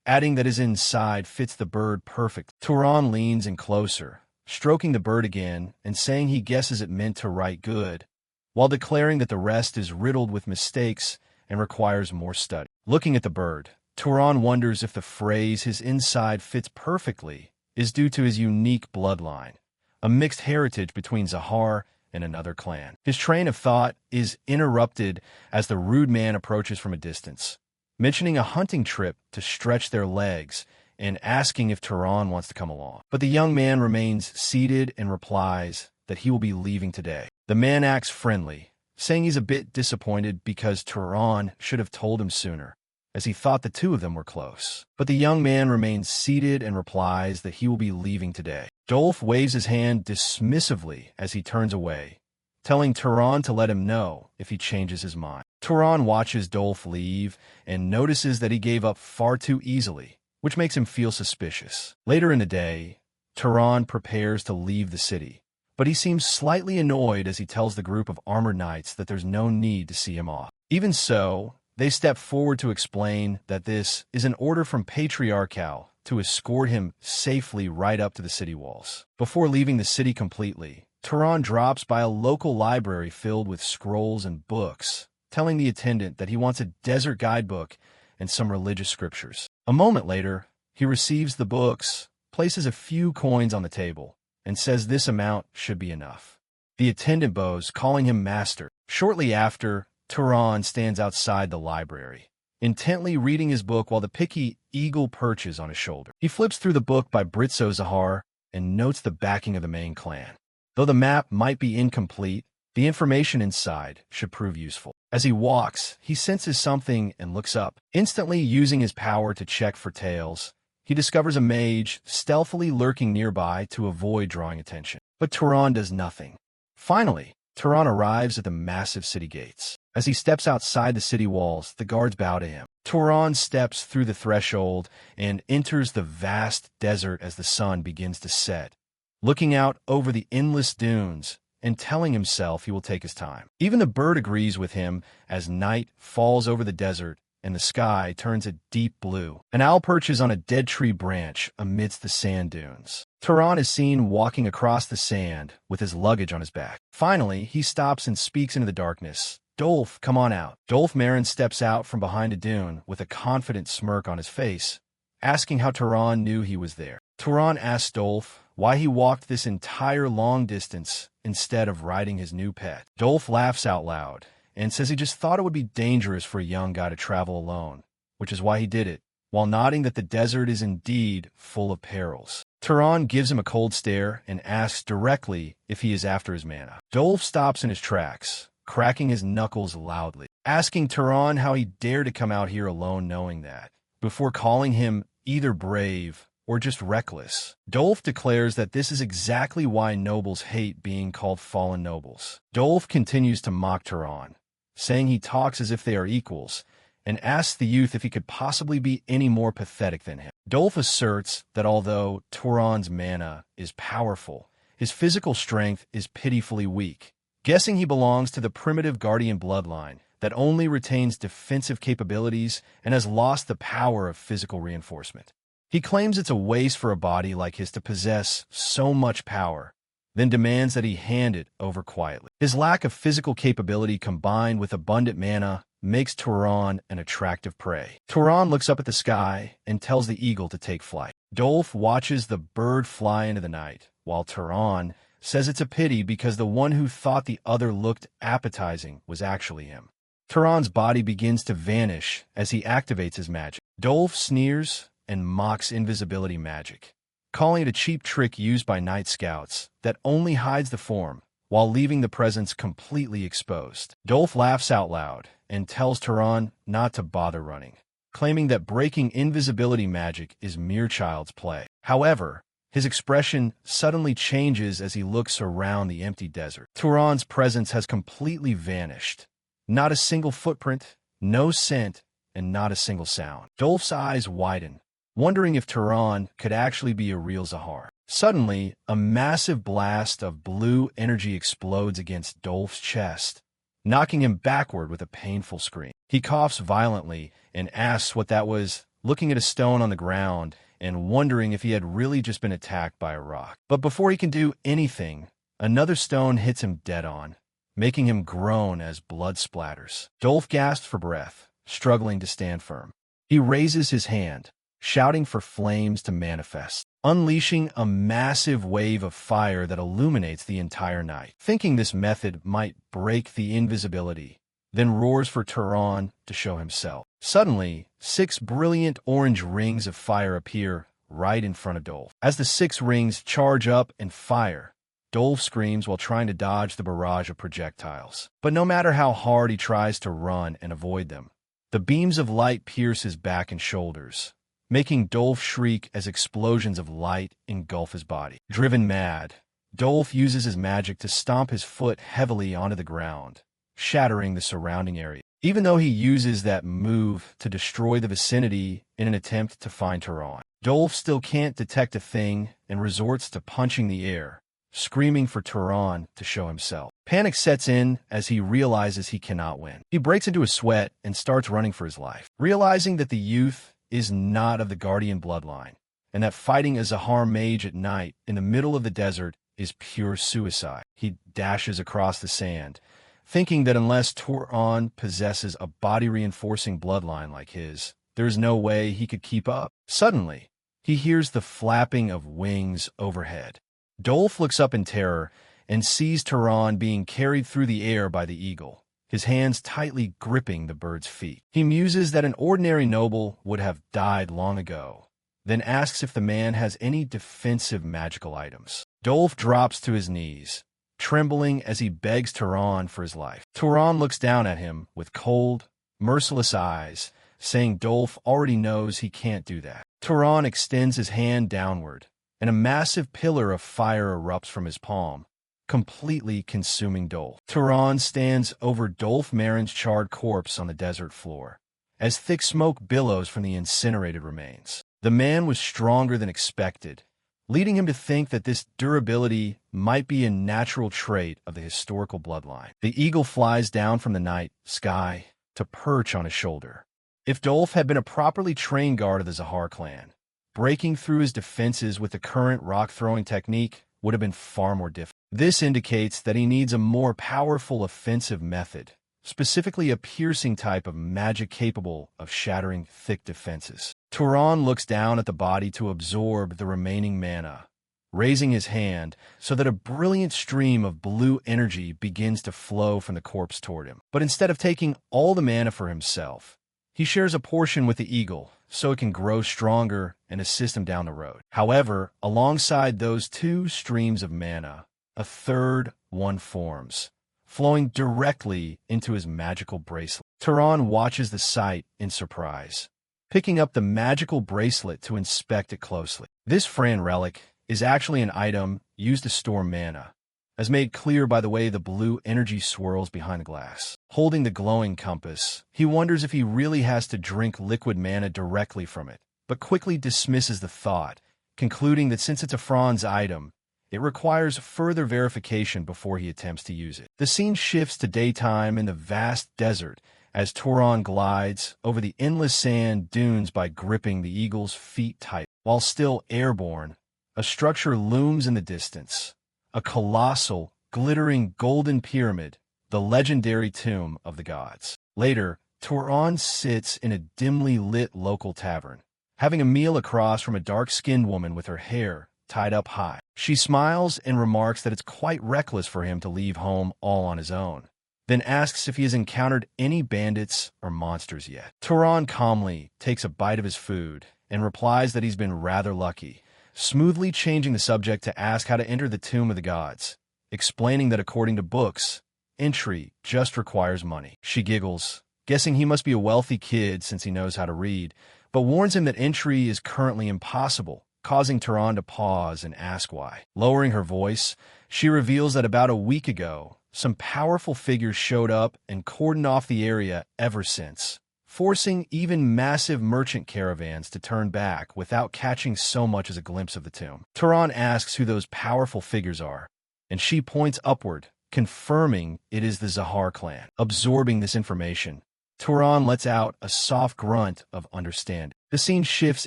adding that his inside fits the bird perfect. Turan leans in closer, stroking the bird again and saying he guesses it meant to write good, while declaring that the rest is riddled with mistakes and requires more study. Looking at the bird, Turan wonders if the phrase "his inside fits perfectly" is due to his unique bloodline, a mixed heritage between Zahar and another clan. His train of thought is interrupted as the rude man approaches from a distance, mentioning a hunting trip to stretch their legs and asking if Turan wants to come along. But the young man remains seated and replies that he will be leaving today. The man acts friendly, saying he's a bit disappointed because Turan should have told him sooner, as he thought the two of them were close. But the young man remains seated and replies that he will be leaving today. Dolph waves his hand dismissively as he turns away, telling Turan to let him know if he changes his mind. Turan watches Dolph leave and notices that he gave up far too easily, which makes him feel suspicious. Later in the day, Turan prepares to leave the city, but he seems slightly annoyed as he tells the group of armored knights that there's no need to see him off. Even so, they step forward to explain that this is an order from Patriarch Cal to escort him safely right up to the city walls. Before leaving the city completely, Turan drops by a local library filled with scrolls and books, telling the attendant that he wants a desert guidebook and some religious scriptures. A moment later, he receives the books, places a few coins on the table, and says this amount should be enough. The attendant bows, calling him master. Shortly after, Turan stands outside the library, intently reading his book while the picky eagle perches on his shoulder. He flips through the book by Britzo Zahar and notes the backing of the main clan. Though the map might be incomplete, the information inside should prove useful. As he walks, he senses something and looks up. Instantly using his power to check for tails, he discovers a mage stealthily lurking nearby to avoid drawing attention. But Turan does nothing. Finally, Turan arrives at the massive city gates. As he steps outside the city walls, the guards bow to him. Turan steps through the threshold and enters the vast desert as the sun begins to set, looking out over the endless dunes and telling himself he will take his time. Even the bird agrees with him as night falls over the desert and the sky turns a deep blue. An owl perches on a dead tree branch amidst the sand dunes. Turan is seen walking across the sand with his luggage on his back. Finally, he stops and speaks into the darkness. "Dolph, come on out." Dolph Marin steps out from behind a dune with a confident smirk on his face, asking how Turan knew he was there. Turan asks Dolph why he walked this entire long distance instead of riding his new pet. Dolph laughs out loud and says he just thought it would be dangerous for a young guy to travel alone, which is why he did it, while nodding that the desert is indeed full of perils. Turan gives him a cold stare and asks directly if he is after his mana. Dolph stops in his tracks, cracking his knuckles loudly, asking Turan how he dared to come out here alone knowing that, before calling him either brave or just reckless? Dolph declares that this is exactly why nobles hate being called fallen nobles. Dolph continues to mock Turan, saying he talks as if they are equals, and asks the youth if he could possibly be any more pathetic than him. Dolph asserts that although Turan's mana is powerful, his physical strength is pitifully weak, guessing he belongs to the primitive guardian bloodline that only retains defensive capabilities and has lost the power of physical reinforcement. He claims it's a waste for a body like his to possess so much power, then demands that he hand it over quietly. His lack of physical capability combined with abundant mana makes Turan an attractive prey. Turan looks up at the sky and tells the eagle to take flight. Dolph watches the bird fly into the night, while Turan says it's a pity because the one who thought the other looked appetizing was actually him. Turan's body begins to vanish as he activates his magic. Dolph sneers and mocks invisibility magic, calling it a cheap trick used by night scouts that only hides the form while leaving the presence completely exposed. Dolph laughs out loud and tells Turan not to bother running, claiming that breaking invisibility magic is mere child's play. However, his expression suddenly changes as he looks around the empty desert. Turan's presence has completely vanished. Not a single footprint, no scent, and not a single sound. Dolph's eyes widen, wondering if Turan could actually be a real Zahar. Suddenly, a massive blast of blue energy explodes against Dolph's chest, knocking him backward with a painful scream. He coughs violently and asks what that was, looking at a stone on the ground and wondering if he had really just been attacked by a rock. But before he can do anything, another stone hits him dead on, making him groan as blood splatters. Dolph gasps for breath, struggling to stand firm. He raises his hand, shouting for flames to manifest, unleashing a massive wave of fire that illuminates the entire night. Thinking this method might break the invisibility, then roars for Turan to show himself. Suddenly, 6 brilliant orange rings of fire appear right in front of Dolph. As the 6 rings charge up and fire, Dolph screams while trying to dodge the barrage of projectiles. But no matter how hard he tries to run and avoid them, the beams of light pierce his back and shoulders, making Dolph shriek as explosions of light engulf his body. Driven mad, Dolph uses his magic to stomp his foot heavily onto the ground, shattering the surrounding area. Even though he uses that move to destroy the vicinity in an attempt to find Turan, Dolph still can't detect a thing and resorts to punching the air, screaming for Turan to show himself. Panic sets in as he realizes he cannot win. He breaks into a sweat and starts running for his life, realizing that the youth is not of the guardian bloodline, and that fighting a Zahar mage at night in the middle of the desert is pure suicide. He dashes across the sand, thinking that unless Turan possesses a body-reinforcing bloodline like his, there is no way he could keep up. Suddenly, he hears the flapping of wings overhead. Dolph looks up in terror and sees Turan being carried through the air by the eagle, his hands tightly gripping the bird's feet. He muses that an ordinary noble would have died long ago, then asks if the man has any defensive magical items. Dolph drops to his knees, trembling as he begs Turan for his life. Turan looks down at him with cold, merciless eyes, saying Dolph already knows he can't do that. Turan extends his hand downward, and a massive pillar of fire erupts from his palm, completely consuming Dolph. Turan stands over Dolph Marin's charred corpse on the desert floor, as thick smoke billows from the incinerated remains. The man was stronger than expected, leading him to think that this durability might be a natural trait of the historical bloodline. The eagle flies down from the night sky to perch on his shoulder. If Dolph had been a properly trained guard of the Zahar clan, breaking through his defenses with the current rock-throwing technique would have been far more difficult. This indicates that he needs a more powerful offensive method, specifically a piercing type of magic capable of shattering thick defenses. Turan looks down at the body to absorb the remaining mana, raising his hand so that a brilliant stream of blue energy begins to flow from the corpse toward him. But instead of taking all the mana for himself, he shares a portion with the eagle so it can grow stronger and assist him down the road. However, alongside those 2 streams of mana, a third one forms, flowing directly into his magical bracelet. Turan watches the sight in surprise, picking up the magical bracelet to inspect it closely. This Fran relic is actually an item used to store mana, as made clear by the way the blue energy swirls behind the glass. Holding the glowing compass, he wonders if he really has to drink liquid mana directly from it, but quickly dismisses the thought, concluding that since it's a Fran's item, it requires further verification before he attempts to use it. The scene shifts to daytime in the vast desert as Turon glides over the endless sand dunes by gripping the eagle's feet tight. While still airborne, a structure looms in the distance, a colossal, glittering golden pyramid, the legendary tomb of the gods. Later, Turon sits in a dimly lit local tavern, having a meal across from a dark-skinned woman with her hair tied up high. She smiles and remarks that it's quite reckless for him to leave home all on his own, then asks if he has encountered any bandits or monsters yet. Turon calmly takes a bite of his food and replies that he's been rather lucky, smoothly changing the subject to ask how to enter the Tomb of the Gods, explaining that according to books, entry just requires money. She giggles, guessing he must be a wealthy kid since he knows how to read, but warns him that entry is currently impossible, causing Turon to pause and ask why. Lowering her voice, she reveals that about a week ago, some powerful figures showed up and cordoned off the area ever since, forcing even massive merchant caravans to turn back without catching so much as a glimpse of the tomb. Turon asks who those powerful figures are, and she points upward, confirming it is the Zahar clan. Absorbing this information, Turon lets out a soft grunt of understanding. The scene shifts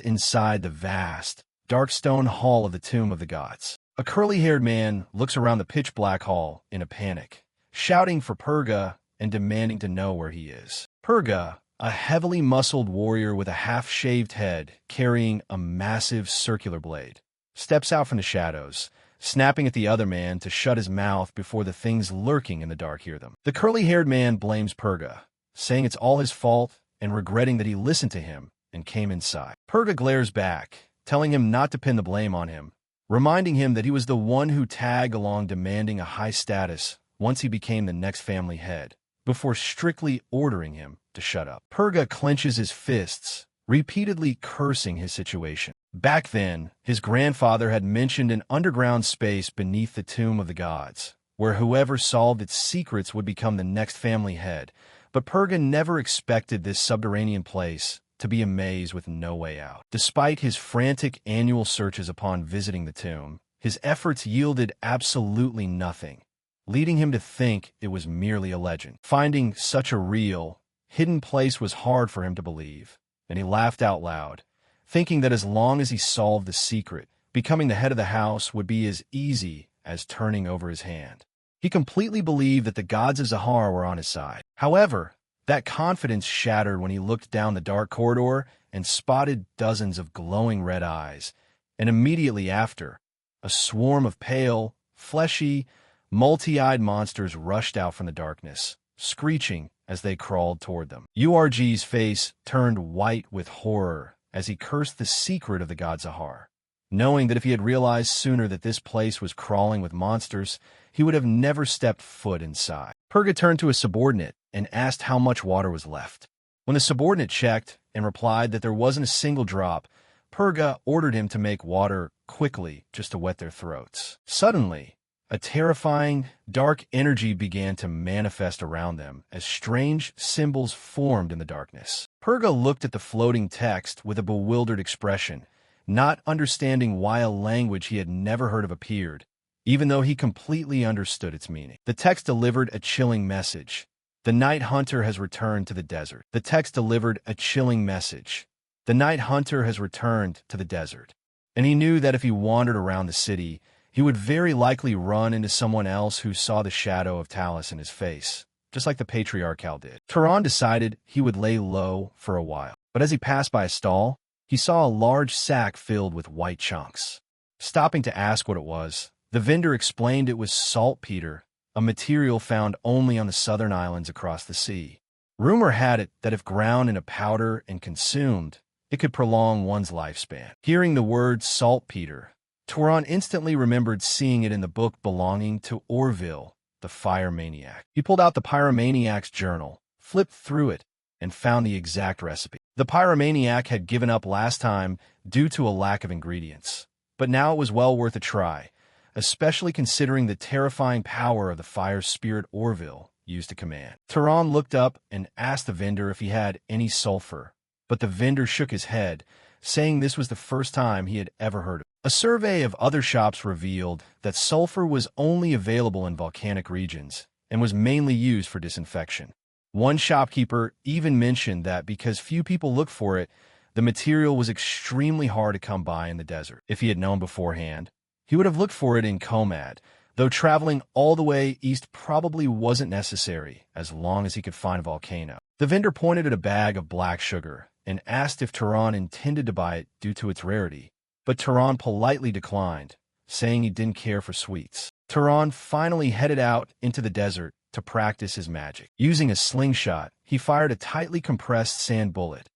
inside the vast, dark stone hall of the Tomb of the Gods. A curly-haired man looks around the pitch-black hall in a panic, shouting for Purga and demanding to know where he is. Purga, a heavily muscled warrior with a half-shaved head carrying a massive circular blade, steps out from the shadows, snapping at the other man to shut his mouth before the things lurking in the dark hear them. The curly-haired man blames Purga, saying it's all his fault and regretting that he listened to him and came inside. Purga glares back, telling him not to pin the blame on him, reminding him that he was the one who tagged along demanding a high status once he became the next family head, before strictly ordering him to shut up. Purga clenches his fists, repeatedly cursing his situation. Back then, his grandfather had mentioned an underground space beneath the Tomb of the Gods, where whoever solved its secrets would become the next family head, but Purga never expected this subterranean place to be a maze with no way out. Despite his frantic annual searches upon visiting the tomb, his efforts yielded absolutely nothing, leading him to think it was merely a legend. Finding such a real, hidden place was hard for him to believe, and he laughed out loud, thinking that as long as he solved the secret, becoming the head of the house would be as easy as turning over his hand. He completely believed that the gods of Zahar were on his side. However, that confidence shattered when he looked down the dark corridor and spotted dozens of glowing red eyes, and immediately after, a swarm of pale, fleshy, multi-eyed monsters rushed out from the darkness, screeching as they crawled toward them. URG's face turned white with horror as he cursed the secret of the god Zahar, knowing that if he had realized sooner that this place was crawling with monsters, he would have never stepped foot inside. Purga turned to a subordinate and asked how much water was left. When the subordinate checked and replied that there wasn't a single drop, Purga ordered him to make water quickly just to wet their throats. Suddenly, a terrifying, dark energy began to manifest around them as strange symbols formed in the darkness. Purga looked at the floating text with a bewildered expression, not understanding why a language he had never heard of appeared, even though he completely understood its meaning. The text delivered a chilling message. The Night Hunter has returned to the desert. The text delivered a chilling message. The Night Hunter has returned to the desert. And he knew that if he wandered around the city, he would very likely run into someone else who saw the shadow of Talus in his face, just like the Patriarchal did. Turon decided he would lay low for a while. But as he passed by a stall, he saw a large sack filled with white chunks. Stopping to ask what it was, the vendor explained it was saltpeter, a material found only on the southern islands across the sea. Rumor had it that if ground in a powder and consumed, it could prolong one's lifespan. Hearing the word saltpeter, Turon instantly remembered seeing it in the book belonging to Orville, the fire maniac. He pulled out the pyromaniac's journal, flipped through it, and found the exact recipe. The pyromaniac had given up last time due to a lack of ingredients, but now it was well worth a try, especially considering the terrifying power of the fire spirit Orville used to command. Tehran looked up and asked the vendor if he had any sulfur, but the vendor shook his head, saying this was the first time he had ever heard of it. A survey of other shops revealed that sulfur was only available in volcanic regions and was mainly used for disinfection. One shopkeeper even mentioned that because few people look for it, the material was extremely hard to come by in the desert. If he had known beforehand, he would have looked for it in Komad, though traveling all the way east probably wasn't necessary as long as he could find a volcano. The vendor pointed at a bag of black sugar and asked if Tehran intended to buy it due to its rarity, but Tehran politely declined, saying he didn't care for sweets. Tehran finally headed out into the desert to practice his magic. Using a slingshot, he fired a tightly compressed sand bullet,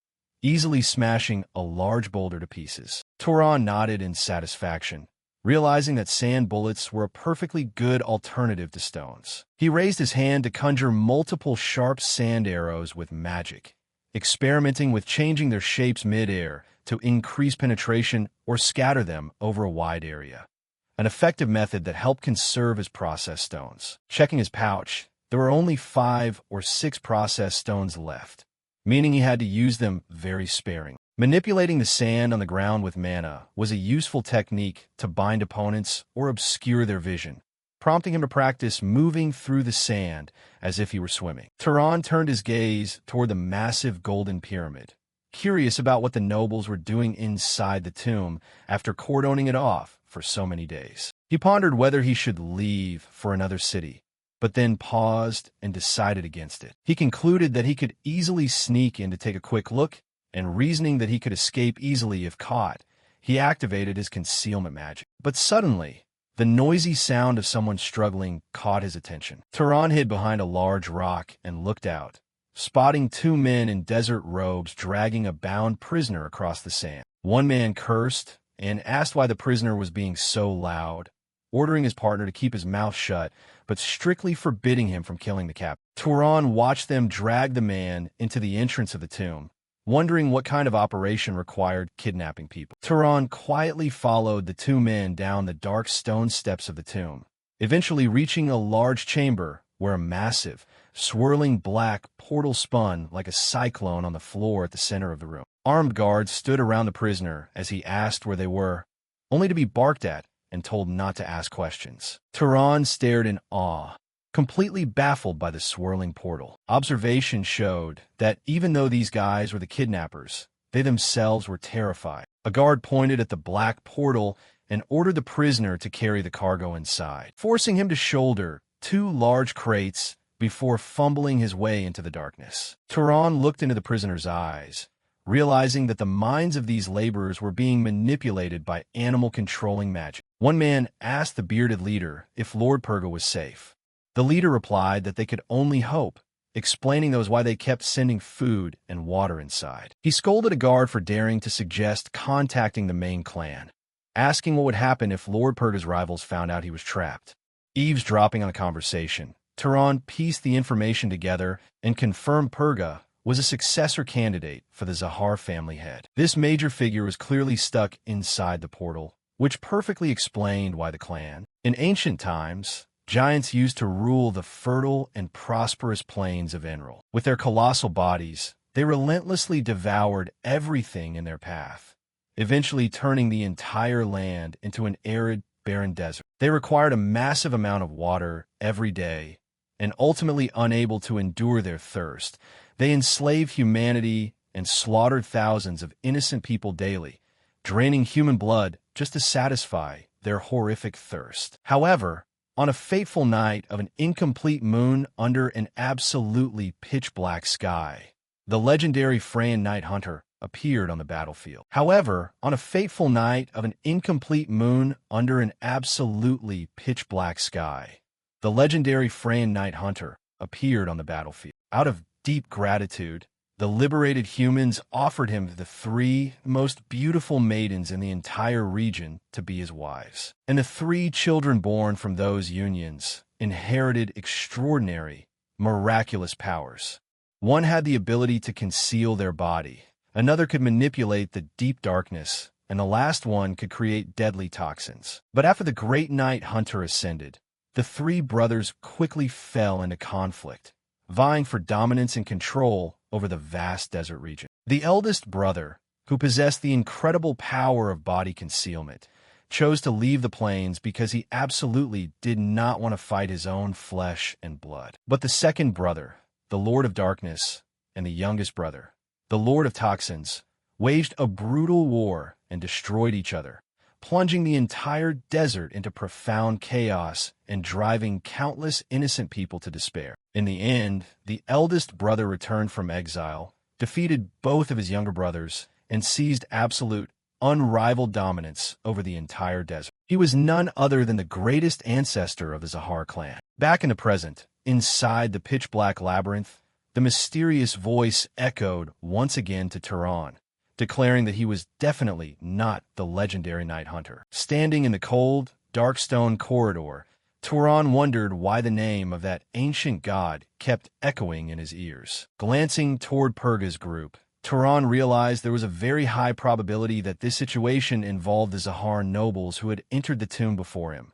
easily smashing a large boulder to pieces. Tehran nodded in satisfaction, realizing that sand bullets were a perfectly good alternative to stones. He raised his hand to conjure multiple sharp sand arrows with magic, experimenting with changing their shapes mid-air to increase penetration or scatter them over a wide area, an effective method that helped conserve his processed stones. Checking his pouch, there were only 5 or 6 processed stones left, meaning he had to use them very sparingly. Manipulating the sand on the ground with mana was a useful technique to bind opponents or obscure their vision, prompting him to practice moving through the sand as if he were swimming. Tehran turned his gaze toward the massive golden pyramid, curious about what the nobles were doing inside the tomb after cordoning it off for so many days. He pondered whether he should leave for another city, but then paused and decided against it. He concluded that he could easily sneak in to take a quick look, and reasoning that he could escape easily if caught, he activated his concealment magic. But suddenly, the noisy sound of someone struggling caught his attention. Tehran hid behind a large rock and looked out, spotting 2 men in desert robes dragging a bound prisoner across the sand. One man cursed and asked why the prisoner was being so loud, ordering his partner to keep his mouth shut, but strictly forbidding him from killing the captive. Tehran watched them drag the man into the entrance of the tomb, wondering what kind of operation required kidnapping people. Tehran quietly followed the 2 men down the dark stone steps of the tomb, eventually reaching a large chamber where a massive, swirling black portal spun like a cyclone on the floor at the center of the room. Armed guards stood around the prisoner as he asked where they were, only to be barked at and told not to ask questions. Tehran stared in awe, completely baffled by the swirling portal. Observation showed that even though these guys were the kidnappers, they themselves were terrified. A guard pointed at the black portal and ordered the prisoner to carry the cargo inside, forcing him to shoulder 2 large crates before fumbling his way into the darkness. Tehran looked into the prisoner's eyes, realizing that the minds of these laborers were being manipulated by animal-controlling magic. One man asked the bearded leader if Lord Purga was safe. The leader replied that they could only hope, explaining that was why they kept sending food and water inside. He scolded a guard for daring to suggest contacting the main clan, asking what would happen if Lord Purga's rivals found out he was trapped. Eavesdropping on a conversation, Tehran pieced the information together and confirmed Purga was a successor candidate for the Zahar family head. This major figure was clearly stuck inside the portal, which perfectly explained why the clan, in ancient times, giants used to rule the fertile and prosperous plains of Enril. With their colossal bodies, they relentlessly devoured everything in their path, eventually turning the entire land into an arid, barren desert. They required a massive amount of water every day, and ultimately unable to endure their thirst, they enslaved humanity and slaughtered thousands of innocent people daily, draining human blood just to satisfy their horrific thirst. However, on a fateful night of an incomplete moon under an absolutely pitch-black sky, the legendary Freyan Night Hunter appeared on the battlefield. However, on a fateful night of an incomplete moon under an absolutely pitch-black sky, the legendary Freyan Night Hunter appeared on the battlefield. Out of deep gratitude, the liberated humans offered him the 3 most beautiful maidens in the entire region to be his wives. And the 3 children born from those unions inherited extraordinary, miraculous powers. One had the ability to conceal their body, another could manipulate the deep darkness, and the last one could create deadly toxins. But after the great night hunter ascended, the three brothers quickly fell into conflict, vying for dominance and control over the vast desert region. The eldest brother, who possessed the incredible power of body concealment, chose to leave the plains because he absolutely did not want to fight his own flesh and blood. But the second brother, the Lord of Darkness, and the youngest brother, the Lord of Toxins, waged a brutal war and destroyed each other, plunging the entire desert into profound chaos and driving countless innocent people to despair. In the end, the eldest brother returned from exile, defeated both of his younger brothers, and seized absolute, unrivaled dominance over the entire desert. He was none other than the greatest ancestor of the Zahar clan. Back in the present, inside the pitch-black labyrinth, the mysterious voice echoed once again to Turan, declaring that he was definitely not the legendary night hunter. Standing in the cold, dark stone corridor, Turan wondered why the name of that ancient god kept echoing in his ears. Glancing toward Purga's group, Turan realized there was a very high probability that this situation involved the Zahar nobles who had entered the tomb before him,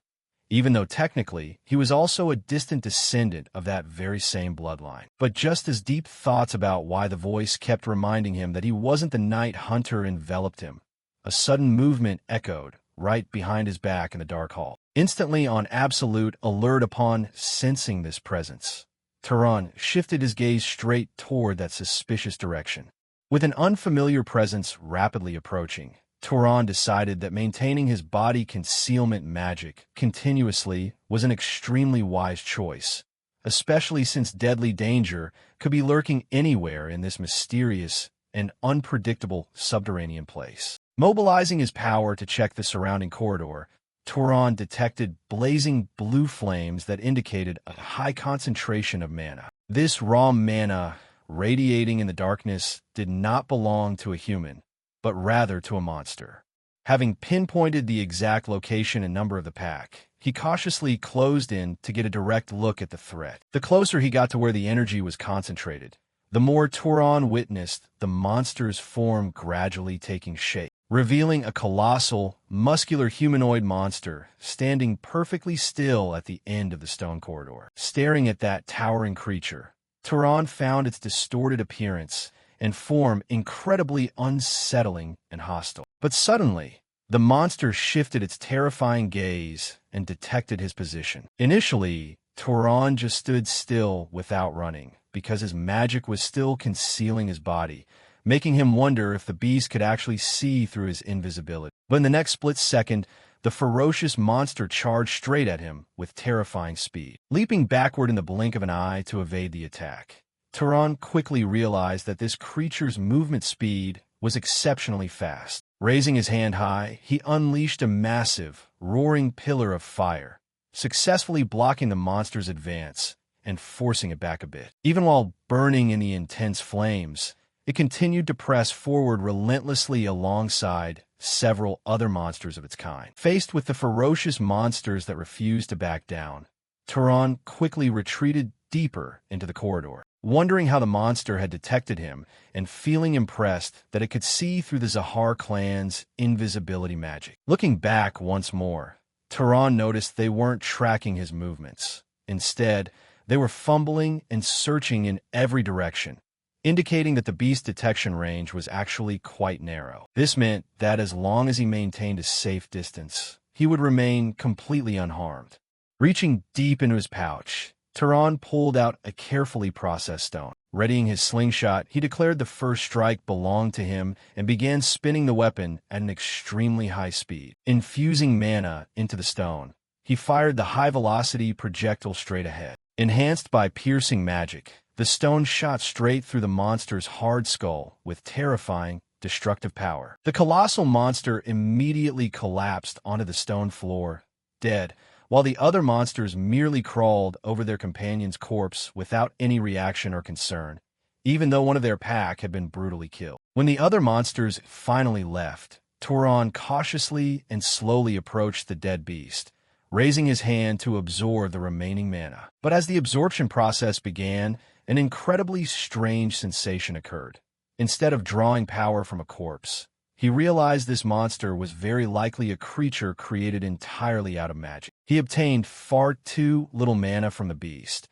even though technically he was also a distant descendant of that very same bloodline. But just as deep thoughts about why the voice kept reminding him that he wasn't the night hunter enveloped him, a sudden movement echoed right behind his back in the dark hall. Instantly on absolute alert upon sensing this presence, Turan shifted his gaze straight toward that suspicious direction. With an unfamiliar presence rapidly approaching, Turan decided that maintaining his body concealment magic continuously was an extremely wise choice, especially since deadly danger could be lurking anywhere in this mysterious and unpredictable subterranean place. Mobilizing his power to check the surrounding corridor, Turan detected blazing blue flames that indicated a high concentration of mana. This raw mana, radiating in the darkness, did not belong to a human, but rather to a monster. Having pinpointed the exact location and number of the pack, he cautiously closed in to get a direct look at the threat. The closer he got to where the energy was concentrated, the more Turan witnessed the monster's form gradually taking shape, revealing a colossal, muscular humanoid monster standing perfectly still at the end of the stone corridor. Staring at that towering creature, Turan found its distorted appearance and form incredibly unsettling and hostile. But suddenly, the monster shifted its terrifying gaze and detected his position. Initially, Turan just stood still without running, because his magic was still concealing his body, making him wonder if the beast could actually see through his invisibility. But in the next split second, the ferocious monster charged straight at him with terrifying speed. Leaping backward in the blink of an eye to evade the attack, Turan quickly realized that this creature's movement speed was exceptionally fast. Raising his hand high, he unleashed a massive, roaring pillar of fire, successfully blocking the monster's advance and forcing it back a bit. Even while burning in the intense flames, it continued to press forward relentlessly alongside several other monsters of its kind. Faced with the ferocious monsters that refused to back down, Turan quickly retreated deeper into the corridor. Wondering how the monster had detected him and feeling impressed that it could see through the Zahar clan's invisibility magic. Looking back once more, Turan noticed they weren't tracking his movements. Instead, they were fumbling and searching in every direction, indicating that the beast's detection range was actually quite narrow. This meant that as long as he maintained a safe distance, he would remain completely unharmed. Reaching deep into his pouch, Turan pulled out a carefully processed stone. Readying his slingshot, he declared the first strike belonged to him and began spinning the weapon at an extremely high speed. Infusing mana into the stone, he fired the high-velocity projectile straight ahead. Enhanced by piercing magic, the stone shot straight through the monster's hard skull with terrifying, destructive power. The colossal monster immediately collapsed onto the stone floor, dead, while the other monsters merely crawled over their companion's corpse without any reaction or concern, even though one of their pack had been brutally killed. When the other monsters finally left, Turan cautiously and slowly approached the dead beast, raising his hand to absorb the remaining mana. But as the absorption process began, an incredibly strange sensation occurred. Instead of drawing power from a corpse, he realized this monster was very likely a creature created entirely out of magic. He obtained far too little mana from the beast,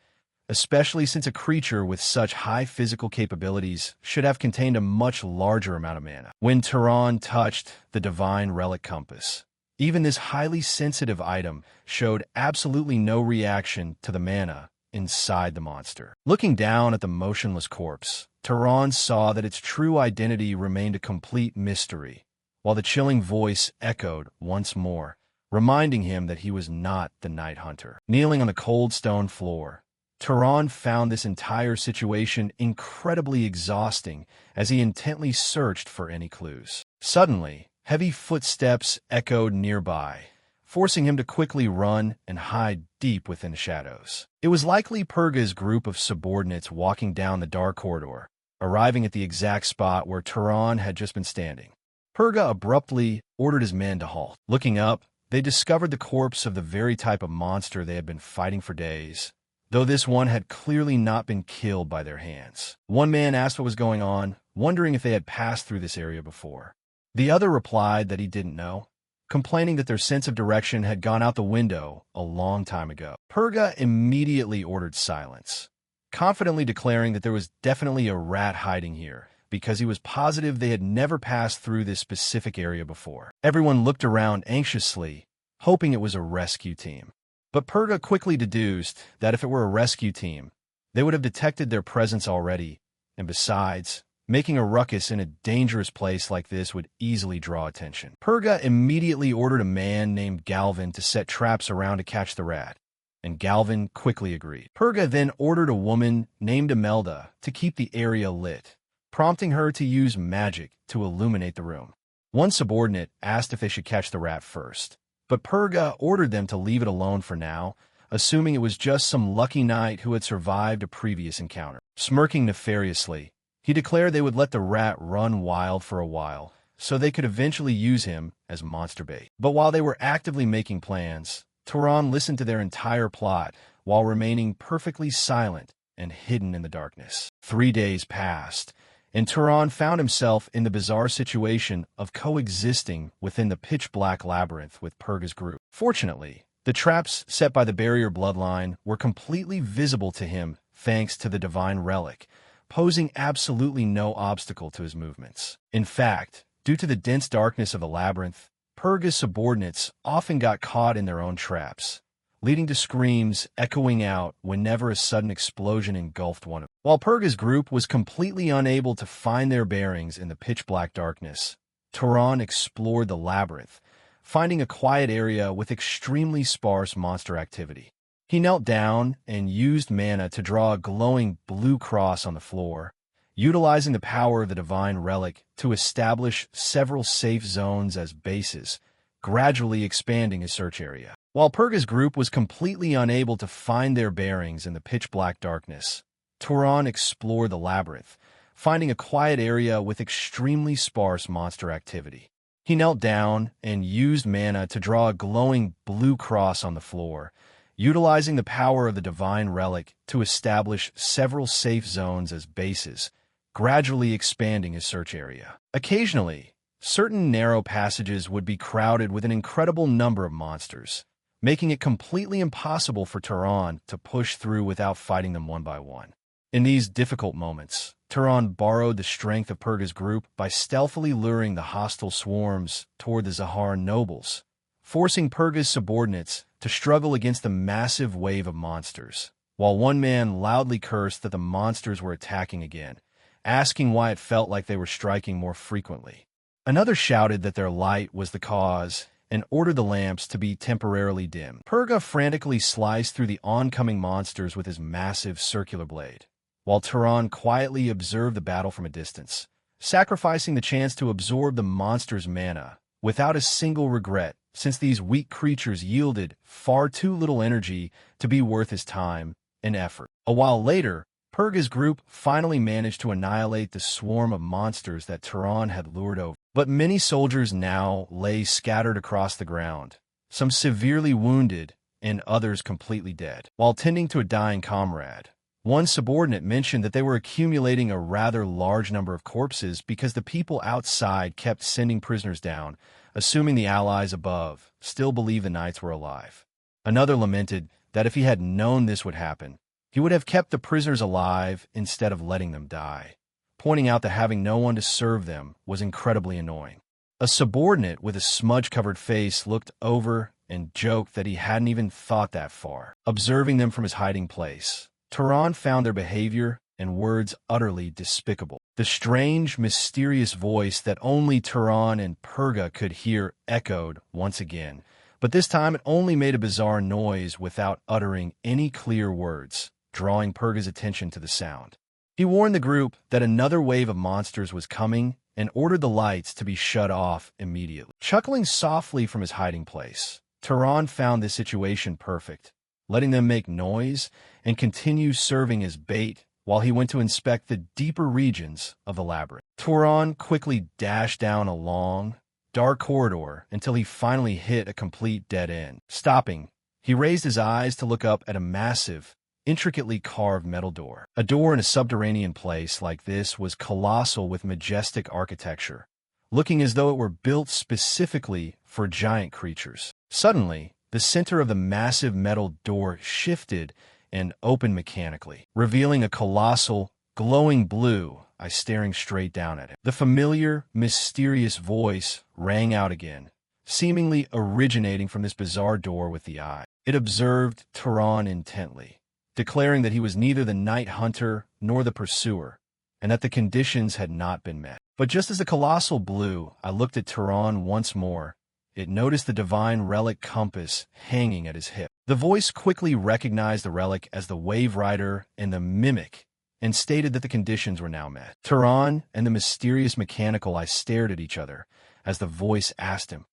especially since a creature with such high physical capabilities should have contained a much larger amount of mana. When Tehran touched the divine relic compass, even this highly sensitive item showed absolutely no reaction to the mana inside the monster. Looking down at the motionless corpse, Tehran saw that its true identity remained a complete mystery, while the chilling voice echoed once more, reminding him that he was not the Night Hunter. Kneeling on the cold stone floor, Tehran found this entire situation incredibly exhausting as he intently searched for any clues. Suddenly, heavy footsteps echoed nearby, forcing him to quickly run and hide deep within the shadows. It was likely Purga's group of subordinates walking down the dark corridor, arriving at the exact spot where Tehran had just been standing. Purga abruptly ordered his men to halt. Looking up, they discovered the corpse of the very type of monster they had been fighting for days, though this one had clearly not been killed by their hands. One man asked what was going on, wondering if they had passed through this area before. The other replied that he didn't know, complaining that their sense of direction had gone out the window a long time ago. Purga immediately ordered silence, confidently declaring that there was definitely a rat hiding here, because he was positive they had never passed through this specific area before. Everyone looked around anxiously, hoping it was a rescue team. But Purga quickly deduced that if it were a rescue team, they would have detected their presence already, and besides, making a ruckus in a dangerous place like this would easily draw attention. Purga immediately ordered a man named Galvin to set traps around to catch the rat, and Galvin quickly agreed. Purga then ordered a woman named Imelda to keep the area lit, prompting her to use magic to illuminate the room. One subordinate asked if they should catch the rat first, but Purga ordered them to leave it alone for now, assuming it was just some lucky knight who had survived a previous encounter. Smirking nefariously, he declared they would let the rat run wild for a while, so they could eventually use him as monster bait. But while they were actively making plans, Tehran listened to their entire plot while remaining perfectly silent and hidden in the darkness. 3 days passed, and Tehran found himself in the bizarre situation of coexisting within the pitch-black labyrinth with Purga's group. Fortunately, the traps set by the barrier bloodline were completely visible to him thanks to the divine relic, posing absolutely no obstacle to his movements. In fact, due to the dense darkness of the labyrinth, Purga's subordinates often got caught in their own traps, leading to screams echoing out whenever a sudden explosion engulfed one of them. While Purga's group was completely unable to find their bearings in the pitch-black darkness, Tehran explored the labyrinth, finding a quiet area with extremely sparse monster activity. He knelt down and used mana to draw a glowing blue cross on the floor, utilizing the power of the divine relic to establish several safe zones as bases, gradually expanding his search area. While Purga's group was completely unable to find their bearings in the pitch-black darkness, Tehran explored the labyrinth, finding a quiet area with extremely sparse monster activity. He knelt down and used mana to draw a glowing blue cross on the floor, utilizing the power of the divine relic to establish several safe zones as bases, gradually expanding his search area. Occasionally, certain narrow passages would be crowded with an incredible number of monsters, making it completely impossible for Tehran to push through without fighting them one by one. In these difficult moments, Tehran borrowed the strength of Purga's group by stealthily luring the hostile swarms toward the Zahar nobles, forcing Purga's subordinates to struggle against the massive wave of monsters, while one man loudly cursed that the monsters were attacking again, asking why it felt like they were striking more frequently. Another shouted that their light was the cause and ordered the lamps to be temporarily dim. Purga frantically sliced through the oncoming monsters with his massive circular blade, while Tehran quietly observed the battle from a distance, sacrificing the chance to absorb the monster's mana without a single regret, since these weak creatures yielded far too little energy to be worth his time and effort. A while later, Purga's group finally managed to annihilate the swarm of monsters that Tehran had lured over. But many soldiers now lay scattered across the ground, some severely wounded and others completely dead. While tending to a dying comrade, One subordinate mentioned that they were accumulating a rather large number of corpses because the people outside kept sending prisoners down, assuming the allies above still believed the knights were alive. Another lamented that if he had known this would happen, he would have kept the prisoners alive instead of letting them die, pointing out that having no one to serve them was incredibly annoying. A subordinate with a smudge-covered face looked over and joked that he hadn't even thought that far. Observing them from his hiding place, Turan found their behavior and words utterly despicable. The strange, mysterious voice that only Turan and Purga could hear echoed once again, but this time it only made a bizarre noise without uttering any clear words, drawing Purga's attention to the sound. He warned the group that another wave of monsters was coming and ordered the lights to be shut off immediately. Chuckling softly from his hiding place, Turan found this situation perfect, letting them make noise and continue serving as bait while he went to inspect the deeper regions of the labyrinth. Turan quickly dashed down a long, dark corridor until he finally hit a complete dead end. Stopping, he raised his eyes to look up at a massive, intricately carved metal door. A door in a subterranean place like this was colossal with majestic architecture, looking as though it were built specifically for giant creatures. Suddenly, the center of the massive metal door shifted and opened mechanically, revealing a colossal, glowing blue eye staring straight down at him. The familiar, mysterious voice rang out again, seemingly originating from this bizarre door with the eye. It observed Turan intently, declaring that he was neither the night hunter nor the pursuer, and that the conditions had not been met. But just as the colossal blue eye looked at Turan once more, it noticed the divine relic compass hanging at his hip. The voice quickly recognized the relic as the Wave Rider and the Mimic, and stated that the conditions were now met. Turan and the mysterious mechanical eye stared at each other as the voice asked him,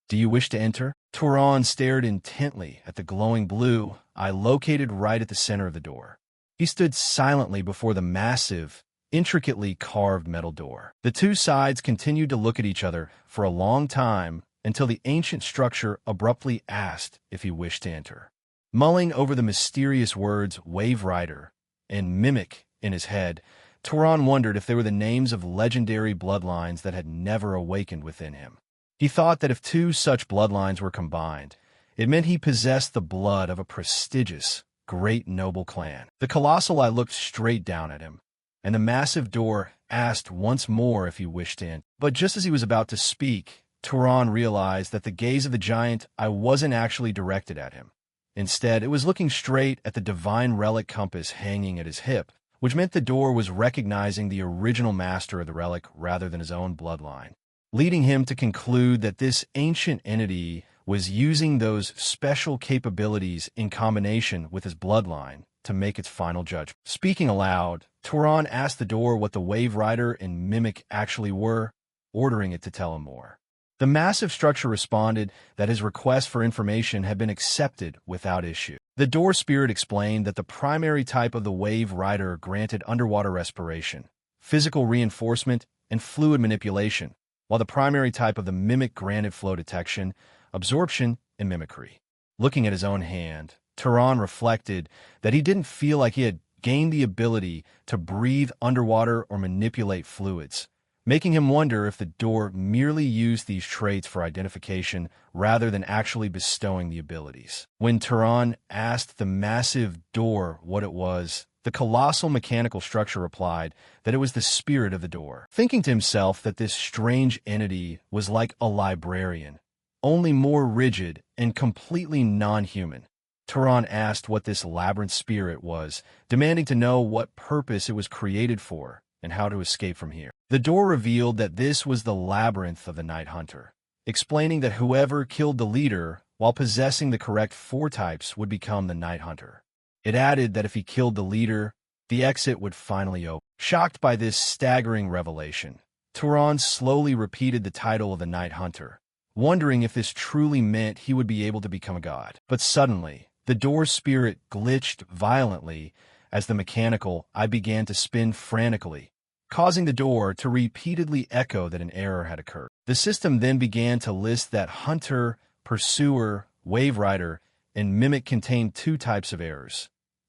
"Do you wish to enter?" Turan stared intently at the glowing blue eye located right at the center of the door. He stood silently before the massive, intricately carved metal door. The two sides continued to look at each other for a long time until the ancient structure abruptly asked if he wished to enter. Mulling over the mysterious words Wave Rider and Mimic in his head, Turan wondered if they were the names of legendary bloodlines that had never awakened within him. He thought that if two such bloodlines were combined, it meant he possessed the blood of a prestigious, great noble clan. The colossal eye looked straight down at him, and the massive door asked once more if he wished to enter. But just as he was about to speak, Turan realized that the gaze of the giant eye wasn't actually directed at him. Instead, it was looking straight at the divine relic compass hanging at his hip, which meant the door was recognizing the original master of the relic rather than his own bloodline, leading him to conclude that this ancient entity was using those special capabilities in combination with his bloodline to make its final judgment. Speaking aloud, Turan asked the door what the Wave Rider and Mimic actually were, ordering it to tell him more. The massive structure responded that his request for information had been accepted without issue. The door spirit explained that the primary type of the Wave Rider granted underwater respiration, physical reinforcement, and fluid manipulation, while the primary type of the Mimic granted flow detection, absorption, and mimicry. Looking at his own hand, Turan reflected that he didn't feel like he had gained the ability to breathe underwater or manipulate fluids, making him wonder if the door merely used these traits for identification rather than actually bestowing the abilities. When Turan asked the massive door what it was, the colossal mechanical structure replied that it was the spirit of the door. Thinking to himself that this strange entity was like a librarian, only more rigid and completely non-human, Turan asked what this labyrinth spirit was, demanding to know what purpose it was created for and how to escape from here. The door revealed that this was the labyrinth of the Night Hunter, explaining that whoever killed the leader while possessing the correct 4 types would become the Night Hunter. It added that if he killed the leader, the exit would finally open. Shocked by this staggering revelation, Turan slowly repeated the title of the Night Hunter, wondering if this truly meant he would be able to become a god. But suddenly, the door spirit glitched violently as the mechanical eye began to spin frantically, causing the door to repeatedly echo that an error had occurred. The system then began to list that Hunter, Pursuer, Wave Rider, and Mimic contained 2 types of errors,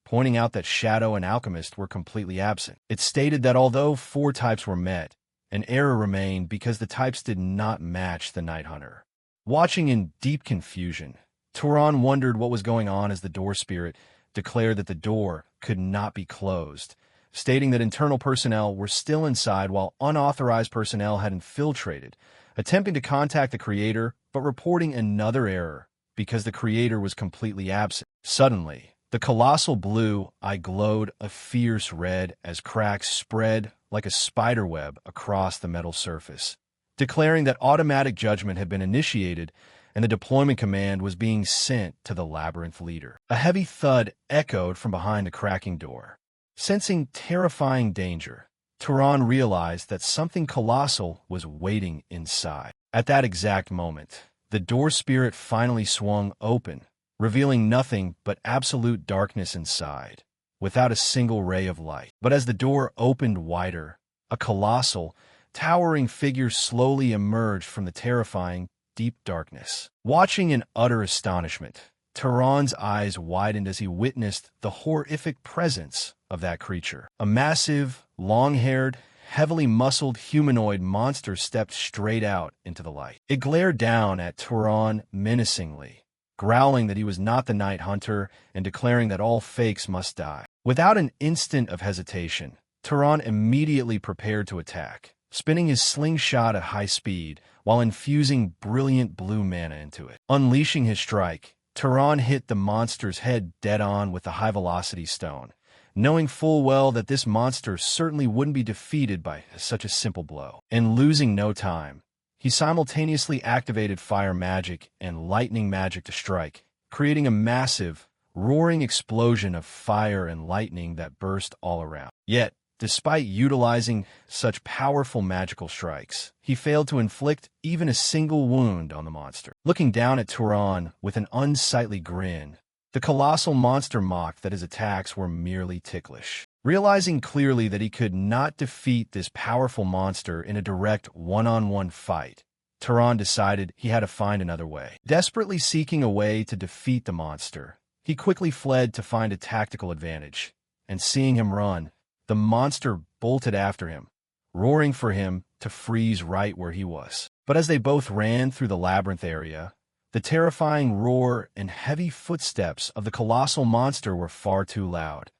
pointing out that Shadow and Alchemist were completely absent. It stated that although 4 types were met, an error remained because the types did not match the Night Hunter. Watching in deep confusion, Turan wondered what was going on as the door spirit declared that the door could not be closed, stating that internal personnel were still inside while unauthorized personnel had infiltrated, attempting to contact the creator but reporting another error because the creator was completely absent. Suddenly, the colossal blue eye glowed a fierce red as cracks spread like a spiderweb across the metal surface, declaring that automatic judgment had been initiated and the deployment command was being sent to the labyrinth leader. A heavy thud echoed from behind the cracking door. Sensing terrifying danger, Turan realized that something colossal was waiting inside. At that exact moment, the door spirit finally swung open, revealing nothing but absolute darkness inside, without a single ray of light. But as the door opened wider, a colossal, towering figure slowly emerged from the terrifying, deep darkness. Watching in utter astonishment, Turan's eyes widened as he witnessed the horrific presence of that creature. A massive, long-haired, heavily muscled humanoid monster stepped straight out into the light. It glared down at Turan menacingly, growling that he was not the Night Hunter and declaring that all fakes must die. Without an instant of hesitation, Turan immediately prepared to attack, spinning his slingshot at high speed while infusing brilliant blue mana into it. Unleashing his strike, Turan hit the monster's head dead-on with the high-velocity stone, knowing full well that this monster certainly wouldn't be defeated by such a simple blow. And losing no time, he simultaneously activated fire magic and lightning magic to strike, creating a massive, roaring explosion of fire and lightning that burst all around. Yet, despite utilizing such powerful magical strikes, he failed to inflict even a single wound on the monster. Looking down at Turan with an unsightly grin, the colossal monster mocked that his attacks were merely ticklish. Realizing clearly that he could not defeat this powerful monster in a direct one-on-one fight, Turan decided he had to find another way. Desperately seeking a way to defeat the monster, he quickly fled to find a tactical advantage, and seeing him run, the monster bolted after him, roaring for him to freeze right where he was. But as they both ran through the labyrinth area, the terrifying roar and heavy footsteps of the colossal monster were far too loud,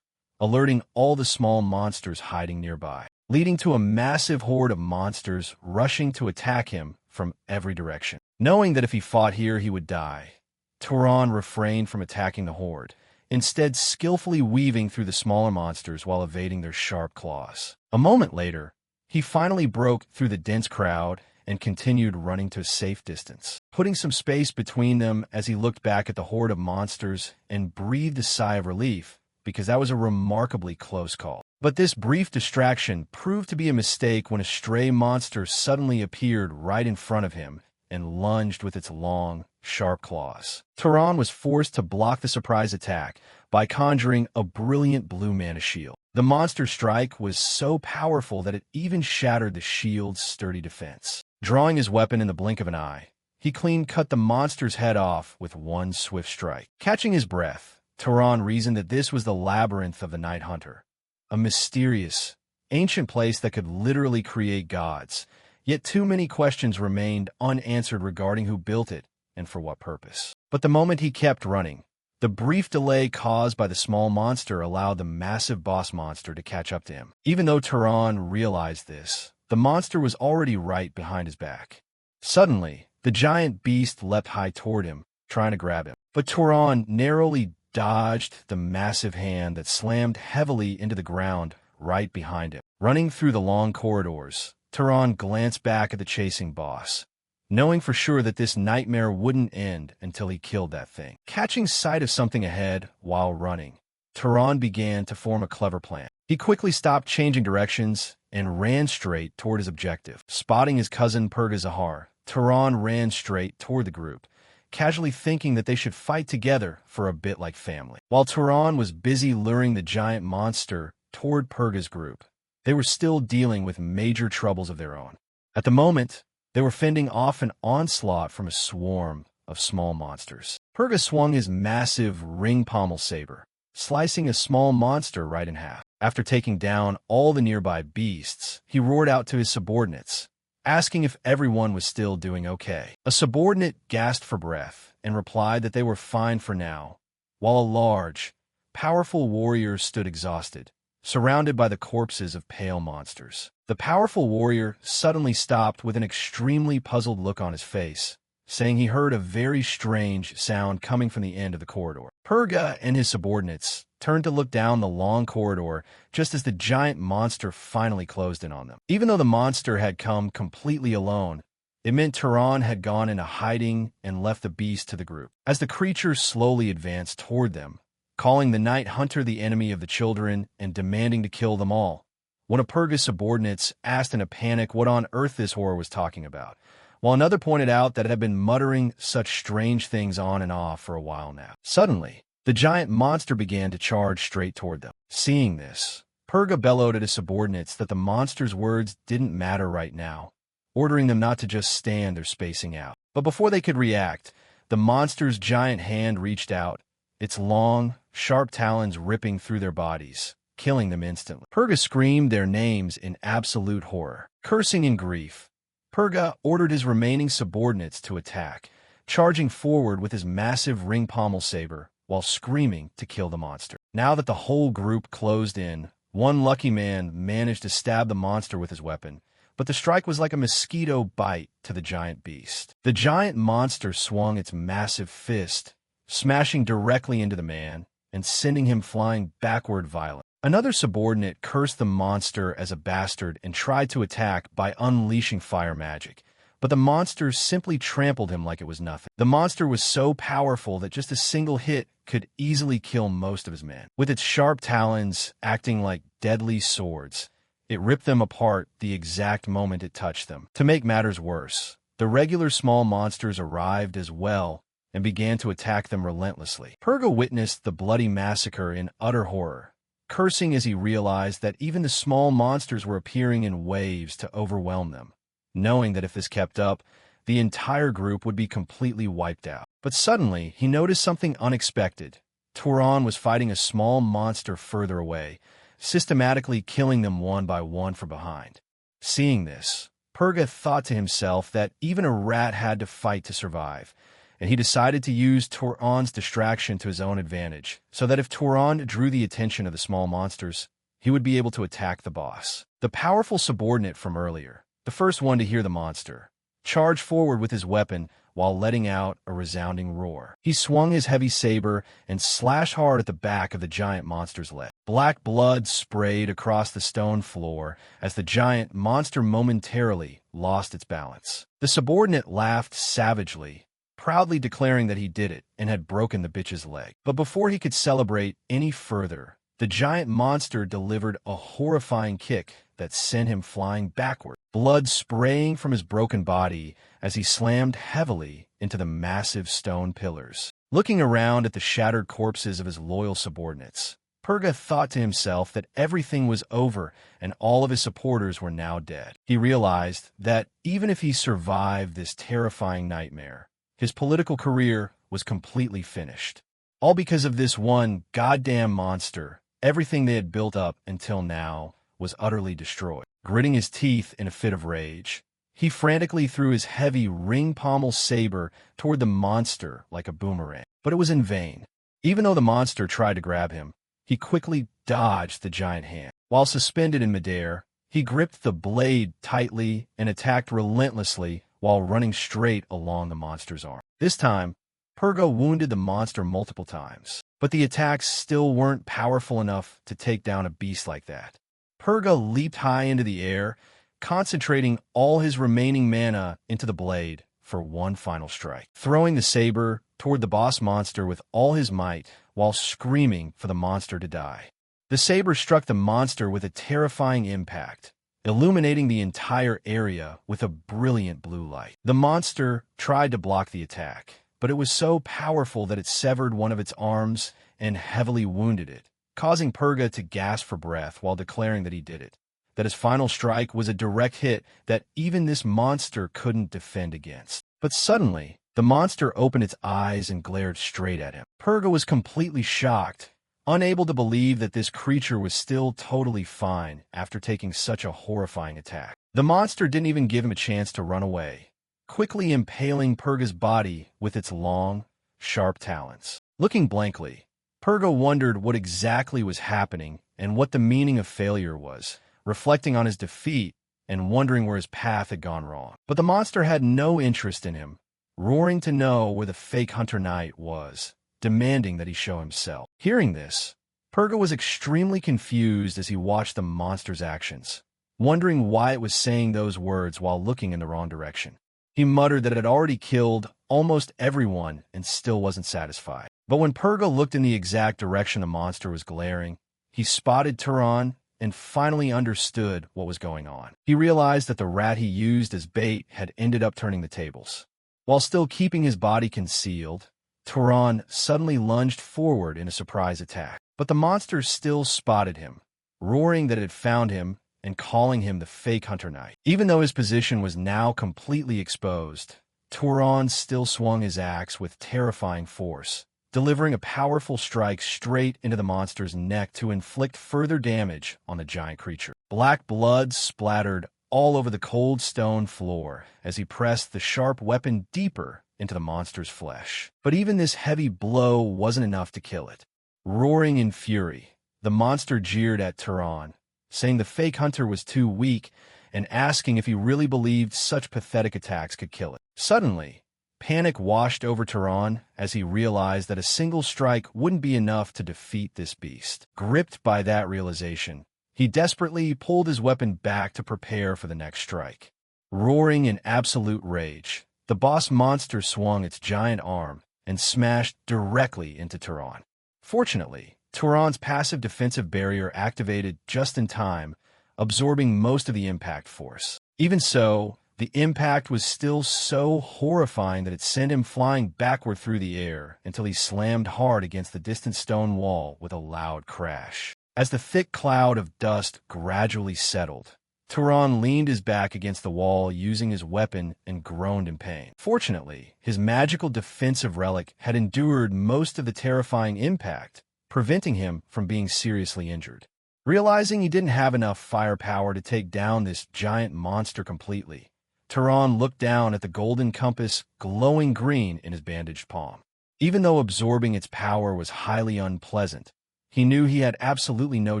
alerting all the small monsters hiding nearby, leading to a massive horde of monsters rushing to attack him from every direction. Knowing that if he fought here he would die, Turan refrained from attacking the horde, instead skillfully weaving through the smaller monsters while evading their sharp claws. A moment later, he finally broke through the dense crowd and continued running to a safe distance, putting some space between them as he looked back at the horde of monsters and breathed a sigh of relief, because that was a remarkably close call. But this brief distraction proved to be a mistake when a stray monster suddenly appeared right in front of him and lunged with its long, sharp claws. Turan was forced to block the surprise attack by conjuring a brilliant blue mana shield. The monster's strike was so powerful that it even shattered the shield's sturdy defense. Drawing his weapon in the blink of an eye, he clean-cut the monster's head off with one swift strike. Catching his breath, Turan reasoned that this was the labyrinth of the Night Hunter, a mysterious, ancient place that could literally create gods, yet too many questions remained unanswered regarding who built it and for what purpose. But the moment he kept running, the brief delay caused by the small monster allowed the massive boss monster to catch up to him. Even though Turan realized this, the monster was already right behind his back. Suddenly, the giant beast leapt high toward him, trying to grab him. But Turan narrowly dodged the massive hand that slammed heavily into the ground right behind him. Running through the long corridors, Turan glanced back at the chasing boss, knowing for sure that this nightmare wouldn't end until he killed that thing. Catching sight of something ahead while running, Turan began to form a clever plan. He quickly stopped changing directions and ran straight toward his objective. Spotting his cousin Purga Zahar, Turan ran straight toward the group, casually thinking that they should fight together for a bit like family. While Turan was busy luring the giant monster toward Purga's group, they were still dealing with major troubles of their own. At the moment, they were fending off an onslaught from a swarm of small monsters. Purga swung his massive ring pommel saber, slicing a small monster right in half. After taking down all the nearby beasts, he roared out to his subordinates, asking if everyone was still doing okay. A subordinate gasped for breath and replied that they were fine for now, while a large, powerful warrior stood exhausted, surrounded by the corpses of pale monsters. The powerful warrior suddenly stopped with an extremely puzzled look on his face, saying he heard a very strange sound coming from the end of the corridor. Purga and his subordinates turned to look down the long corridor just as the giant monster finally closed in on them. Even though the monster had come completely alone, it meant Turan had gone into hiding and left the beast to the group. As the creature slowly advanced toward them, calling the night hunter the enemy of the children and demanding to kill them all, one of Purga's subordinates asked in a panic what on earth this horror was talking about, while another pointed out that it had been muttering such strange things on and off for a while now. Suddenly, the giant monster began to charge straight toward them. Seeing this, Purga bellowed at his subordinates that the monster's words didn't matter right now, ordering them not to just stand there spacing out. But before they could react, the monster's giant hand reached out, its long, sharp talons ripping through their bodies, killing them instantly. Purga screamed their names in absolute horror. Cursing in grief, Purga ordered his remaining subordinates to attack, charging forward with his massive ring pommel saber while screaming to kill the monster. Now that the whole group closed in, one lucky man managed to stab the monster with his weapon, but the strike was like a mosquito bite to the giant beast. The giant monster swung its massive fist, smashing directly into the man and sending him flying backward violently. Another subordinate cursed the monster as a bastard and tried to attack by unleashing fire magic, but the monster simply trampled him like it was nothing. The monster was so powerful that just a single hit could easily kill most of his men. With its sharp talons acting like deadly swords, it ripped them apart the exact moment it touched them. To make matters worse, the regular small monsters arrived as well and began to attack them relentlessly. Purga witnessed the bloody massacre in utter horror, cursing as he realized that even the small monsters were appearing in waves to overwhelm them, knowing that if this kept up, the entire group would be completely wiped out. But suddenly, he noticed something unexpected. Turan was fighting a small monster further away, systematically killing them one by one from behind. Seeing this, Purga thought to himself that even a rat had to fight to survive, and he decided to use Turan's distraction to his own advantage, so that if Turan drew the attention of the small monsters, he would be able to attack the boss. The powerful subordinate from earlier, the first one to hear the monster, charged forward with his weapon while letting out a resounding roar. He swung his heavy saber and slashed hard at the back of the giant monster's leg. Black blood sprayed across the stone floor as the giant monster momentarily lost its balance. The subordinate laughed savagely, proudly declaring that he did it and had broken the bitch's leg. But before he could celebrate any further, the giant monster delivered a horrifying kick that sent him flying backward, blood spraying from his broken body as he slammed heavily into the massive stone pillars. Looking around at the shattered corpses of his loyal subordinates, Purga thought to himself that everything was over and all of his supporters were now dead. He realized that even if he survived this terrifying nightmare, his political career was completely finished. All because of this one goddamn monster. Everything they had built up until now was utterly destroyed. Gritting his teeth in a fit of rage, he frantically threw his heavy ring pommel saber toward the monster like a boomerang. But it was in vain. Even though the monster tried to grab him, he quickly dodged the giant hand. While suspended in midair, he gripped the blade tightly and attacked relentlessly while running straight along the monster's arm. This time, Purga wounded the monster multiple times, but the attacks still weren't powerful enough to take down a beast like that. Purga leaped high into the air, concentrating all his remaining mana into the blade for one final strike, throwing the saber toward the boss monster with all his might while screaming for the monster to die. The saber struck the monster with a terrifying impact, illuminating the entire area with a brilliant blue light. The monster tried to block the attack, but it was so powerful that it severed one of its arms and heavily wounded it, causing Purga to gasp for breath while declaring that he did it, that his final strike was a direct hit that even this monster couldn't defend against. But suddenly, the monster opened its eyes and glared straight at him. Purga was completely shocked, unable to believe that this creature was still totally fine after taking such a horrifying attack. The monster didn't even give him a chance to run away, quickly impaling Purga's body with its long, sharp talons. Looking blankly, Purga wondered what exactly was happening and what the meaning of failure was, reflecting on his defeat and wondering where his path had gone wrong. But the monster had no interest in him, roaring to know where the fake Hunter Knight was, demanding that he show himself. Hearing this, Purga was extremely confused as he watched the monster's actions, wondering why it was saying those words while looking in the wrong direction. He muttered that it had already killed almost everyone and still wasn't satisfied. But when Purga looked in the exact direction the monster was glaring, he spotted Turan and finally understood what was going on. He realized that the rat he used as bait had ended up turning the tables. While still keeping his body concealed, Turan suddenly lunged forward in a surprise attack. But the monster still spotted him, roaring that it had found him and calling him the fake Hunter Knight. Even though his position was now completely exposed, Turan still swung his axe with terrifying force, delivering a powerful strike straight into the monster's neck to inflict further damage on the giant creature. Black blood splattered all over the cold stone floor as he pressed the sharp weapon deeper into the monster's flesh. But even this heavy blow wasn't enough to kill it. Roaring in fury, the monster jeered at Turan, saying the fake hunter was too weak and asking if he really believed such pathetic attacks could kill it. Suddenly, panic washed over Turan as he realized that a single strike wouldn't be enough to defeat this beast. Gripped by that realization, he desperately pulled his weapon back to prepare for the next strike. Roaring in absolute rage, the boss monster swung its giant arm and smashed directly into Turan. Fortunately, Turan's passive defensive barrier activated just in time, absorbing most of the impact force. Even so, the impact was still so horrifying that it sent him flying backward through the air until he slammed hard against the distant stone wall with a loud crash. As the thick cloud of dust gradually settled, Turan leaned his back against the wall using his weapon and groaned in pain. Fortunately, his magical defensive relic had endured most of the terrifying impact, preventing him from being seriously injured. Realizing he didn't have enough firepower to take down this giant monster completely, Turan looked down at the golden compass glowing green in his bandaged palm. Even though absorbing its power was highly unpleasant, he knew he had absolutely no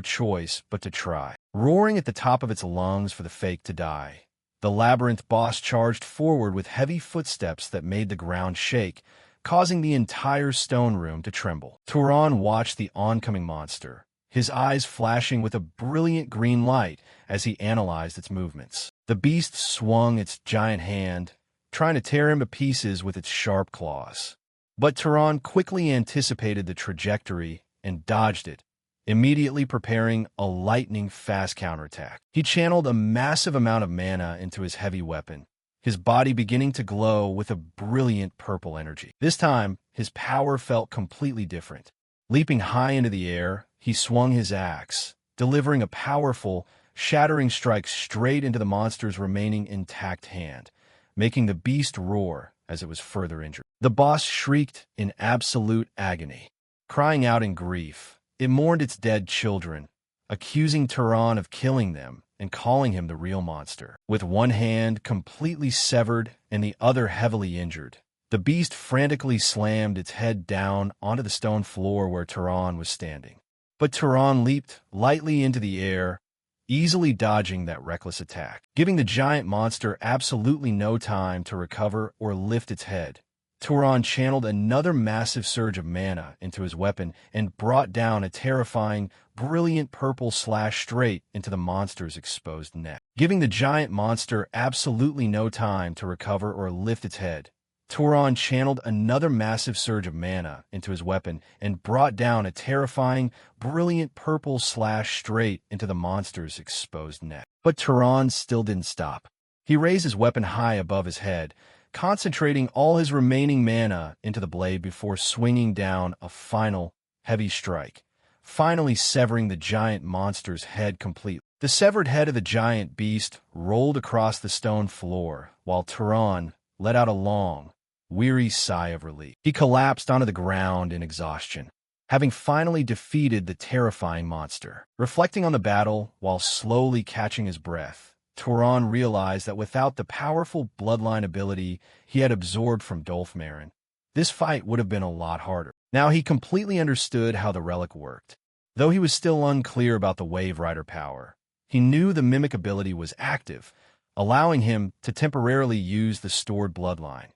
choice but to try. Roaring at the top of its lungs for the fake to die, the labyrinth boss charged forward with heavy footsteps that made the ground shake, causing the entire stone room to tremble. Turan watched the oncoming monster, his eyes flashing with a brilliant green light as he analyzed its movements. The beast swung its giant hand, trying to tear him to pieces with its sharp claws. But Turan quickly anticipated the trajectory and dodged it, immediately preparing a lightning-fast counterattack. He channeled a massive amount of mana into his heavy weapon, his body beginning to glow with a brilliant purple energy. This time, his power felt completely different. Leaping high into the air, he swung his axe, delivering a powerful, shattering strike straight into the monster's remaining intact hand, making the beast roar as it was further injured. The boss shrieked in absolute agony. Crying out in grief, it mourned its dead children, accusing Turan of killing them and calling him the real monster. With one hand completely severed and the other heavily injured, the beast frantically slammed its head down onto the stone floor where Turan was standing. But Turan leaped lightly into the air, easily dodging that reckless attack, giving the giant monster absolutely no time to recover or lift its head. Turan channeled another massive surge of mana into his weapon and brought down a terrifying, brilliant purple slash straight into the monster's exposed neck. Giving the giant monster absolutely no time to recover or lift its head, Turan channeled another massive surge of mana into his weapon and brought down a terrifying, brilliant purple slash straight into the monster's exposed neck. But Turan still didn't stop. He raised his weapon high above his head, concentrating all his remaining mana into the blade before swinging down a final, heavy strike, finally severing the giant monster's head completely. The severed head of the giant beast rolled across the stone floor, while Turan let out a long, weary sigh of relief. He collapsed onto the ground in exhaustion, having finally defeated the terrifying monster. Reflecting on the battle while slowly catching his breath, Turan realized that without the powerful bloodline ability he had absorbed from Dolphmarin, this fight would have been a lot harder. Now he completely understood how the relic worked. Though he was still unclear about the Wave Rider power, he knew the mimic ability was active, allowing him to temporarily use the stored bloodline,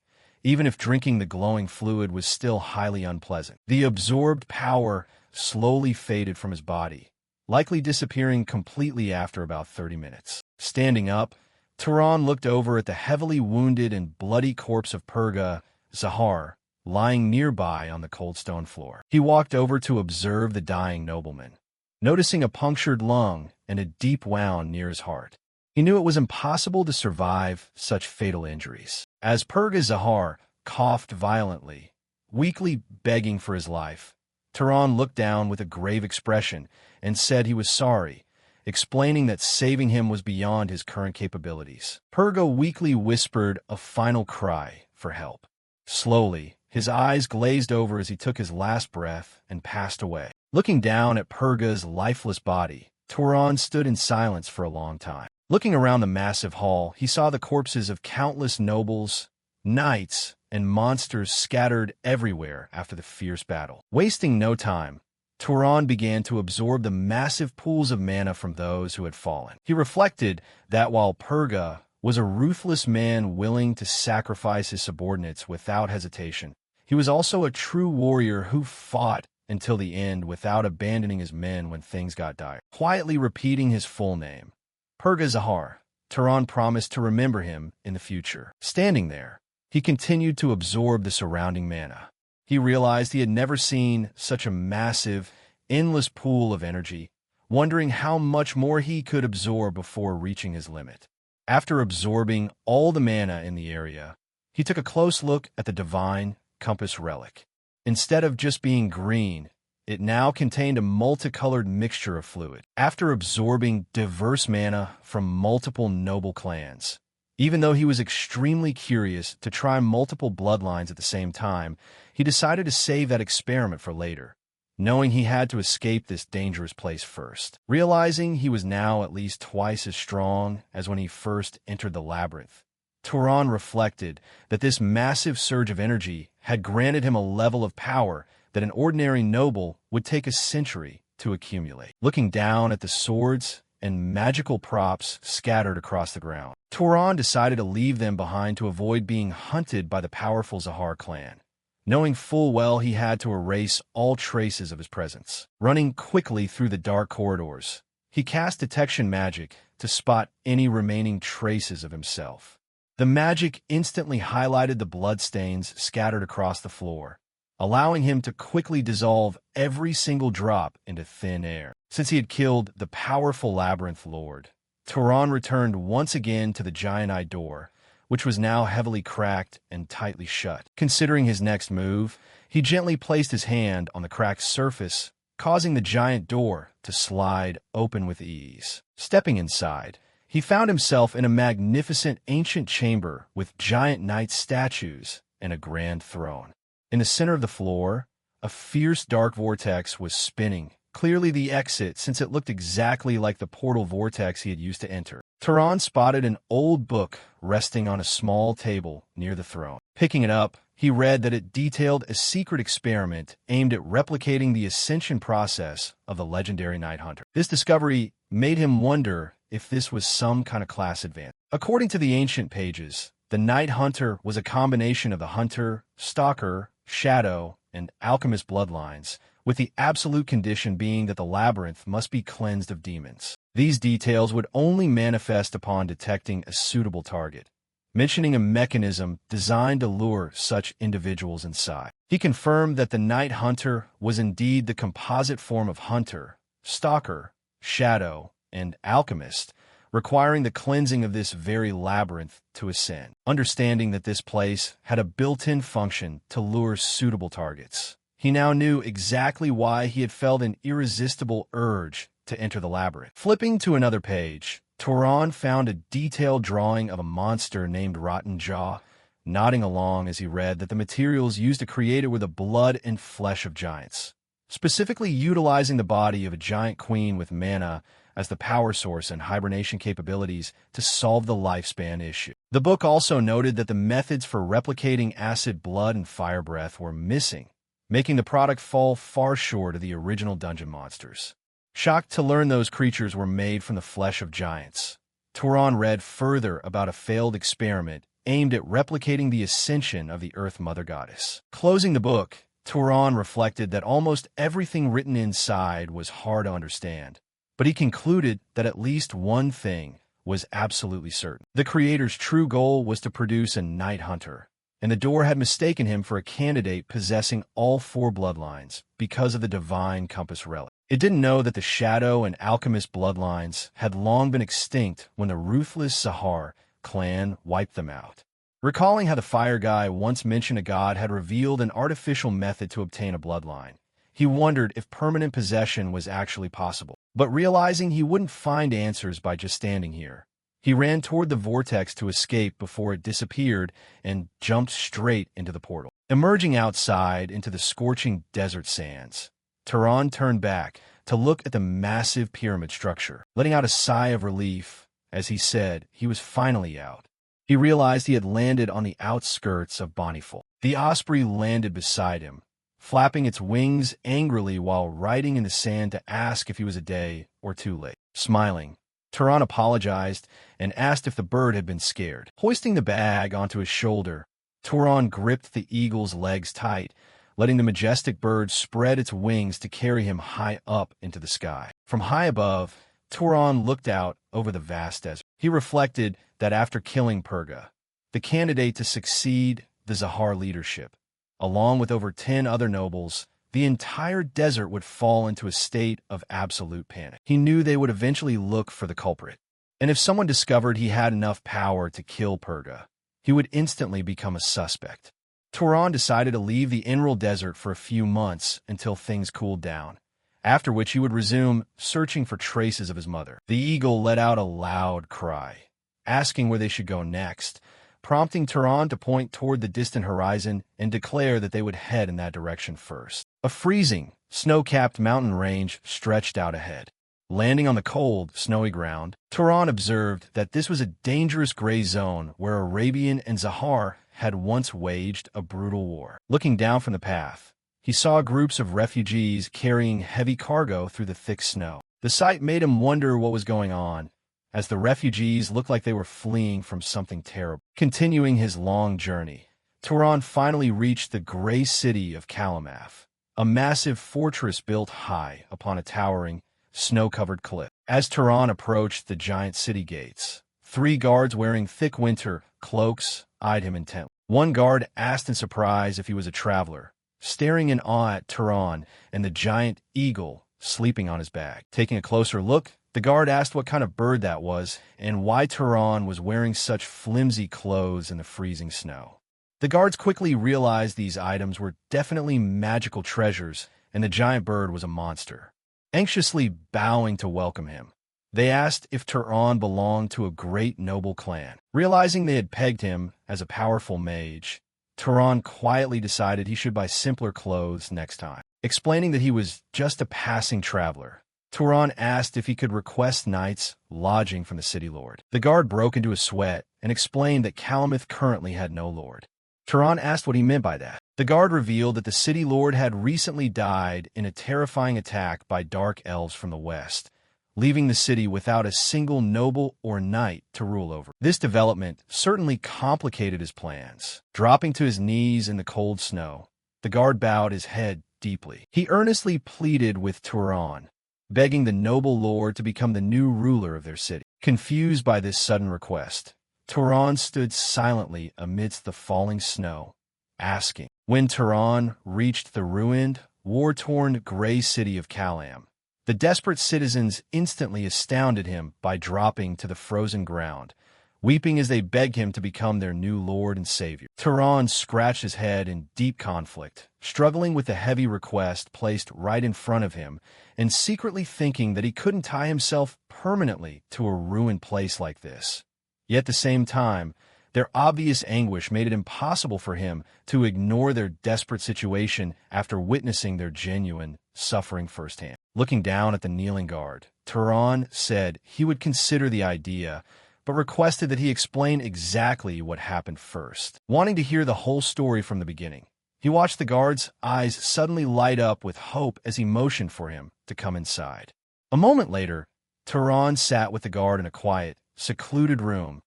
even if drinking the glowing fluid was still highly unpleasant. The absorbed power slowly faded from his body, likely disappearing completely after about 30 minutes. Standing up, Turan looked over at the heavily wounded and bloody corpse of Purga Zahar, lying nearby on the cold stone floor. He walked over to observe the dying nobleman, noticing a punctured lung and a deep wound near his heart. He knew it was impossible to survive such fatal injuries. As Purga Zahar coughed violently, weakly begging for his life, Turan looked down with a grave expression and said he was sorry, explaining that saving him was beyond his current capabilities. Purga weakly whispered a final cry for help. Slowly, his eyes glazed over as he took his last breath and passed away. Looking down at Purga's lifeless body, Turan stood in silence for a long time. Looking around the massive hall, he saw the corpses of countless nobles, knights, and monsters scattered everywhere after the fierce battle. Wasting no time, Turan began to absorb the massive pools of mana from those who had fallen. He reflected that while Purga was a ruthless man willing to sacrifice his subordinates without hesitation, he was also a true warrior who fought until the end without abandoning his men when things got dire. Quietly repeating his full name, Purga Zahar, Turan promised to remember him in the future. Standing there, he continued to absorb the surrounding mana. He realized he had never seen such a massive, endless pool of energy, wondering how much more he could absorb before reaching his limit. After absorbing all the mana in the area, he took a close look at the Divine Compass relic. Instead of just being green, it now contained a multicolored mixture of fluid. After absorbing diverse mana from multiple noble clans, even though he was extremely curious to try multiple bloodlines at the same time, he decided to save that experiment for later, knowing he had to escape this dangerous place first. Realizing he was now at least twice as strong as when he first entered the labyrinth, Turan reflected that this massive surge of energy had granted him a level of power that an ordinary noble would take a century to accumulate. Looking down at the swords and magical props scattered across the ground, Turan decided to leave them behind to avoid being hunted by the powerful Zahar clan, knowing full well he had to erase all traces of his presence. Running quickly through the dark corridors, he cast detection magic to spot any remaining traces of himself. The magic instantly highlighted the bloodstains scattered across the floor, allowing him to quickly dissolve every single drop into thin air. Since he had killed the powerful Labyrinth Lord, Turan returned once again to the giant-eye door, which was now heavily cracked and tightly shut. Considering his next move, he gently placed his hand on the cracked surface, causing the giant door to slide open with ease. Stepping inside, he found himself in a magnificent ancient chamber with giant knight statues and a grand throne. In the center of the floor, a fierce dark vortex was spinning, clearly the exit since it looked exactly like the portal vortex he had used to enter. Turan spotted an old book resting on a small table near the throne. Picking it up, he read that it detailed a secret experiment aimed at replicating the ascension process of the legendary Night Hunter. This discovery made him wonder if this was some kind of class advance. According to the ancient pages, the Night Hunter was a combination of the Hunter, Stalker, Shadow, and Alchemist bloodlines, with the absolute condition being that the labyrinth must be cleansed of demons. These details would only manifest upon detecting a suitable target, mentioning a mechanism designed to lure such individuals inside. He confirmed that the Night Hunter was indeed the composite form of Hunter, Stalker, Shadow, and Alchemist, requiring the cleansing of this very labyrinth to ascend. Understanding that this place had a built-in function to lure suitable targets, he now knew exactly why he had felt an irresistible urge to enter the labyrinth. Flipping to another page, Turan found a detailed drawing of a monster named Rotten Jaw, nodding along as he read that the materials used to create it were the blood and flesh of giants, specifically utilizing the body of a giant queen with mana as the power source and hibernation capabilities to solve the lifespan issue. The book also noted that the methods for replicating acid blood and fire breath were missing, making the product fall far short of the original dungeon monsters. Shocked to learn those creatures were made from the flesh of giants, Turan read further about a failed experiment aimed at replicating the ascension of the Earth Mother Goddess. Closing the book, Turan reflected that almost everything written inside was hard to understand, but he concluded that at least one thing was absolutely certain. The creator's true goal was to produce a Night Hunter, and the door had mistaken him for a candidate possessing all 4 bloodlines because of the divine compass relic. It didn't know that the Shadow and Alchemist bloodlines had long been extinct when the ruthless Zahar clan wiped them out. Recalling how the Fire Guy once mentioned a god had revealed an artificial method to obtain a bloodline, he wondered if permanent possession was actually possible. But realizing he wouldn't find answers by just standing here, he ran toward the vortex to escape before it disappeared and jumped straight into the portal. Emerging outside into the scorching desert sands, Turan turned back to look at the massive pyramid structure, letting out a sigh of relief as he said he was finally out. He realized he had landed on the outskirts of Boniful. The osprey landed beside him, flapping its wings angrily while riding in the sand to ask if he was a day or 2 late. Smiling, Turan apologized and asked if the bird had been scared. Hoisting the bag onto his shoulder, Turan gripped the eagle's legs tight, letting the majestic bird spread its wings to carry him high up into the sky. From high above, Turan looked out over the vast desert. He reflected that after killing Purga, the candidate to succeed the Zahar leadership, along with over 10 other nobles, the entire desert would fall into a state of absolute panic. He knew they would eventually look for the culprit, and if someone discovered he had enough power to kill Purga, he would instantly become a suspect. Turan decided to leave the Emerald Desert for a few months until things cooled down, after which he would resume searching for traces of his mother. The eagle let out a loud cry, asking where they should go next, prompting Turan to point toward the distant horizon and declare that they would head in that direction first. A freezing, snow-capped mountain range stretched out ahead. Landing on the cold, snowy ground, Turan observed that this was a dangerous gray zone where Arabian and Zahar had once waged a brutal war. Looking down from the path, he saw groups of refugees carrying heavy cargo through the thick snow. The sight made him wonder what was going on, as the refugees looked like they were fleeing from something terrible. Continuing his long journey, Turan finally reached the gray city of Kalamaf, a massive fortress built high upon a towering, snow-covered cliff. As Turan approached the giant city gates, 3 guards wearing thick winter cloaks eyed him intently. One guard asked in surprise if he was a traveler, staring in awe at Turan and the giant eagle sleeping on his back. Taking a closer look, the guard asked what kind of bird that was and why Turan was wearing such flimsy clothes in the freezing snow. The guards quickly realized these items were definitely magical treasures and the giant bird was a monster. Anxiously bowing to welcome him, they asked if Turan belonged to a great noble clan. Realizing they had pegged him as a powerful mage, Turan quietly decided he should buy simpler clothes next time. Explaining that he was just a passing traveler, Turan asked if he could request nights lodging from the city lord. The guard broke into a sweat and explained that Kalamith currently had no lord. Turan asked what he meant by that. The guard revealed that the city lord had recently died in a terrifying attack by dark elves from the west, leaving the city without a single noble or knight to rule over. This development certainly complicated his plans. Dropping to his knees in the cold snow, the guard bowed his head deeply. He earnestly pleaded with Turan, begging the noble lord to become the new ruler of their city. Confused by this sudden request, Turan stood silently amidst the falling snow, asking. When Turan reached the ruined, war-torn gray city of Kalam, the desperate citizens instantly astounded him by dropping to the frozen ground, weeping as they begged him to become their new lord and savior. Turan scratched his head in deep conflict, struggling with the heavy request placed right in front of him, and secretly thinking that he couldn't tie himself permanently to a ruined place like this. Yet at the same time, their obvious anguish made it impossible for him to ignore their desperate situation after witnessing their genuine suffering firsthand. Looking down at the kneeling guard, Turan said he would consider the idea, but requested that he explain exactly what happened first. Wanting to hear the whole story from the beginning, he watched the guard's eyes suddenly light up with hope as he motioned for him to come inside. A moment later, Turan sat with the guard in a quiet, secluded room,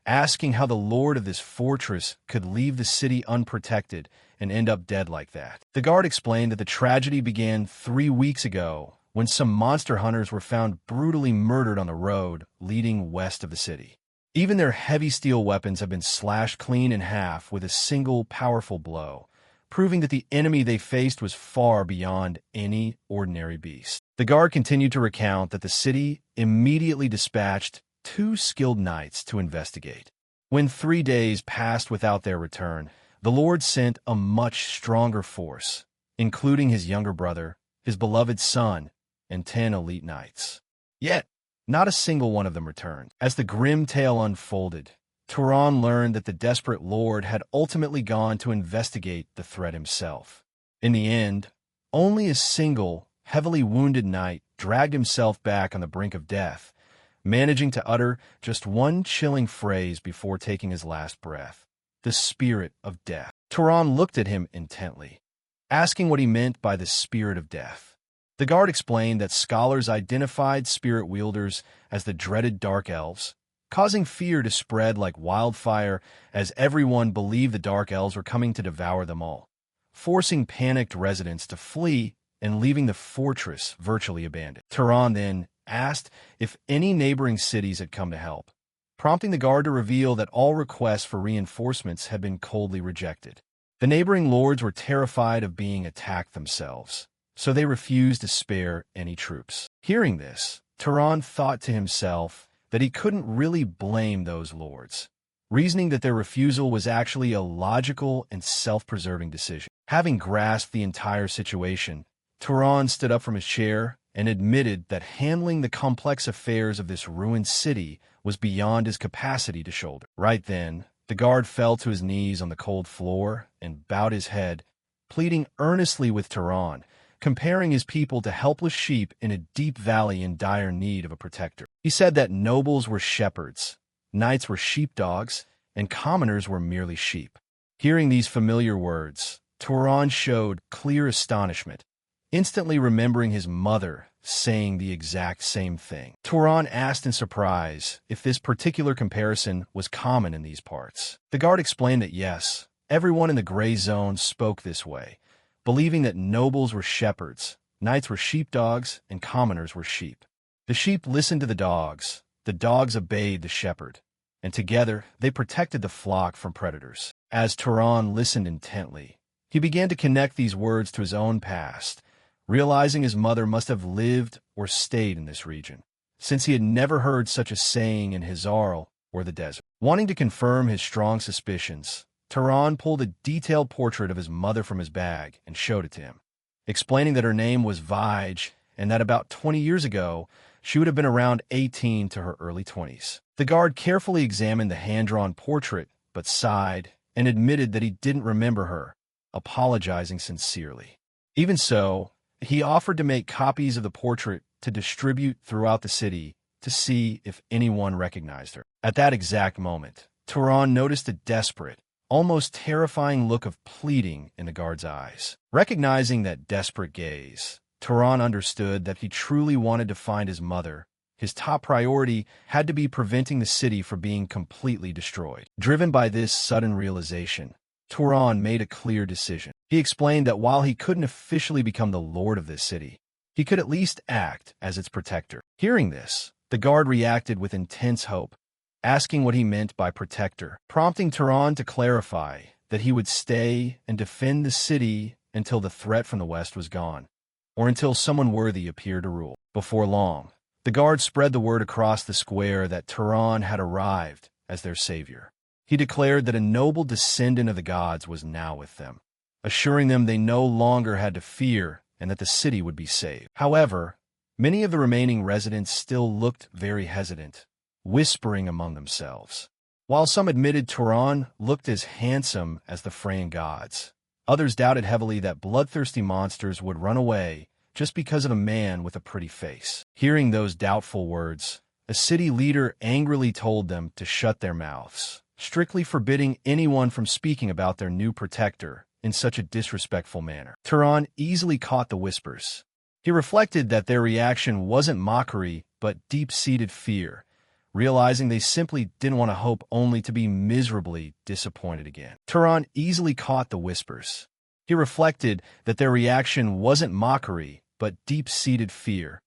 asking how the lord of this fortress could leave the city unprotected and end up dead like that. The guard explained that the tragedy began 3 weeks ago when some monster hunters were found brutally murdered on the road leading west of the city. Even their heavy steel weapons have been slashed clean in half with a single powerful blow, proving that the enemy they faced was far beyond any ordinary beast. The guard continued to recount that the city immediately dispatched 2 skilled knights to investigate. When 3 days passed without their return, the Lord sent a much stronger force, including his younger brother, his beloved son, and 10 elite knights. Yet, not a single one of them returned. As the grim tale unfolded, Turan learned that the desperate lord had ultimately gone to investigate the threat himself. In the end, only a single, heavily wounded knight dragged himself back on the brink of death, managing to utter just one chilling phrase before taking his last breath: the spirit of death. Turan looked at him intently, asking what he meant by the spirit of death. The guard explained that scholars identified spirit wielders as the dreaded dark elves, causing fear to spread like wildfire as everyone believed the dark elves were coming to devour them all, forcing panicked residents to flee and leaving the fortress virtually abandoned. Turan then asked if any neighboring cities had come to help, prompting the guard to reveal that all requests for reinforcements had been coldly rejected. The neighboring lords were terrified of being attacked themselves, so they refused to spare any troops. Hearing this, Turan thought to himself that he couldn't really blame those lords, reasoning that their refusal was actually a logical and self-preserving decision. Having grasped the entire situation, Turan stood up from his chair and admitted that handling the complex affairs of this ruined city was beyond his capacity to shoulder. Right then, the guard fell to his knees on the cold floor and bowed his head, pleading earnestly with Turan, comparing his people to helpless sheep in a deep valley in dire need of a protector. He said that nobles were shepherds, knights were sheepdogs, and commoners were merely sheep. Hearing these familiar words, Turan showed clear astonishment, instantly remembering his mother saying the exact same thing. Turan asked in surprise if this particular comparison was common in these parts. The guard explained that yes, everyone in the gray zone spoke this way, believing that nobles were shepherds, knights were sheepdogs, and commoners were sheep. The sheep listened to the dogs obeyed the shepherd, and together they protected the flock from predators. As Turan listened intently, he began to connect these words to his own past, realizing his mother must have lived or stayed in this region, since he had never heard such a saying in Hazarl or the desert. Wanting to confirm his strong suspicions, Turan pulled a detailed portrait of his mother from his bag and showed it to him, explaining that her name was Mage and that about 20 years ago, she would have been around 18 to her early 20s. The guard carefully examined the hand-drawn portrait, but sighed and admitted that he didn't remember her, apologizing sincerely. Even so, he offered to make copies of the portrait to distribute throughout the city to see if anyone recognized her. At that exact moment, Turan noticed a desperate, almost terrifying look of pleading in the guard's eyes. Recognizing that desperate gaze, Turan understood that if he truly wanted to find his mother, his top priority had to be preventing the city from being completely destroyed. Driven by this sudden realization, Turan made a clear decision. He explained that while he couldn't officially become the lord of this city, he could at least act as its protector. Hearing this, the guard reacted with intense hope, asking what he meant by protector, prompting Turan to clarify that he would stay and defend the city until the threat from the west was gone, or until someone worthy appeared to rule. Before long, the guard spread the word across the square that Turan had arrived as their savior. He declared that a noble descendant of the gods was now with them, assuring them they no longer had to fear and that the city would be saved. However, many of the remaining residents still looked very hesitant, whispering among themselves. While some admitted Turan looked as handsome as the Freyan gods, others doubted heavily that bloodthirsty monsters would run away just because of a man with a pretty face. Hearing those doubtful words, a city leader angrily told them to shut their mouths, strictly forbidding anyone from speaking about their new protector in such a disrespectful manner. Turan easily caught the whispers. He reflected that their reaction wasn't mockery, but deep-seated fear, realizing they simply didn't want to hope only to be miserably disappointed again. Turan easily caught the whispers. He reflected that their reaction wasn't mockery, but deep-seated fear,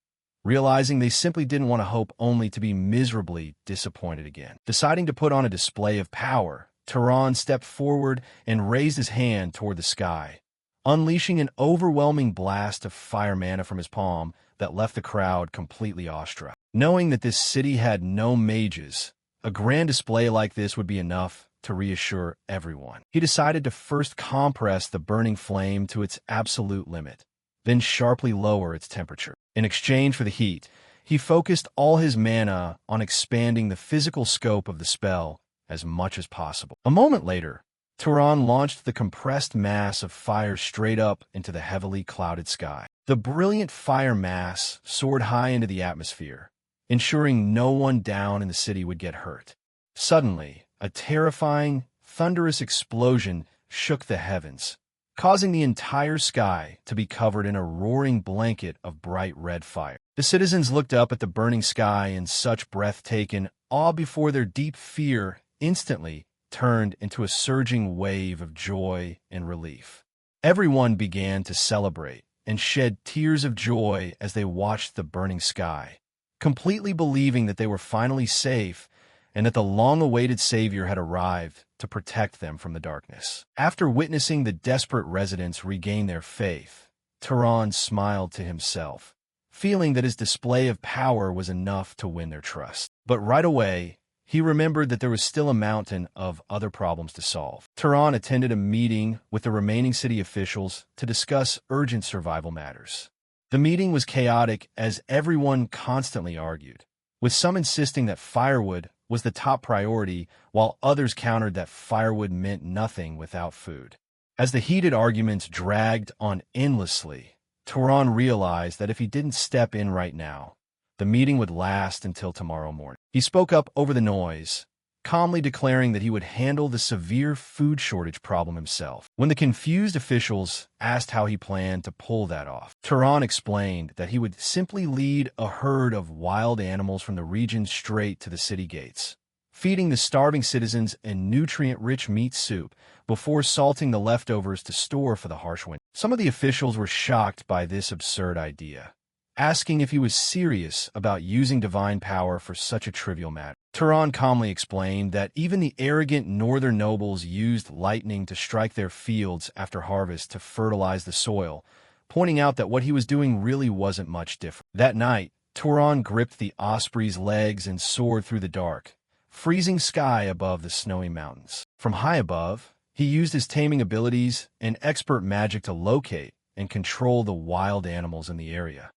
realizing they simply didn't want to hope only to be miserably disappointed again. Deciding to put on a display of power, Turan stepped forward and raised his hand toward the sky, unleashing an overwhelming blast of fire mana from his palm that left the crowd completely awestruck. Knowing that this city had no mages, a grand display like this would be enough to reassure everyone. He decided to first compress the burning flame to its absolute limit, then sharply lower its temperature. In exchange for the heat, he focused all his mana on expanding the physical scope of the spell as much as possible. A moment later, Turan launched the compressed mass of fire straight up into the heavily clouded sky. The brilliant fire mass soared high into the atmosphere, ensuring no one down in the city would get hurt. Suddenly, a terrifying, thunderous explosion shook the heavens, causing the entire sky to be covered in a roaring blanket of bright red fire. The citizens looked up at the burning sky in such breathtaking awe before their deep fear instantly turned into a surging wave of joy and relief. Everyone began to celebrate and shed tears of joy as they watched the burning sky, completely believing that they were finally safe and that the long-awaited savior had arrived to protect them from the darkness. After witnessing the desperate residents regain their faith, Turan smiled to himself, feeling that his display of power was enough to win their trust. But right away, he remembered that there was still a mountain of other problems to solve. Turan attended a meeting with the remaining city officials to discuss urgent survival matters. The meeting was chaotic as everyone constantly argued, with some insisting that firewood was the top priority, while others countered that firewood meant nothing without food. As the heated arguments dragged on endlessly, Turan realized that if he didn't step in right now, the meeting would last until tomorrow morning. He spoke up over the noise, calmly declaring that he would handle the severe food shortage problem himself. When the confused officials asked how he planned to pull that off, Turan explained that he would simply lead a herd of wild animals from the region straight to the city gates, feeding the starving citizens a nutrient-rich meat soup before salting the leftovers to store for the harsh winter. Some of the officials were shocked by this absurd idea, asking if he was serious about using divine power for such a trivial matter. Turan calmly explained that even the arrogant northern nobles used lightning to strike their fields after harvest to fertilize the soil, pointing out that what he was doing really wasn't much different. That night, Turan gripped the osprey's legs and soared through the dark, freezing sky above the snowy mountains. From high above, he used his taming abilities and expert magic to locate and control the wild animals in the area,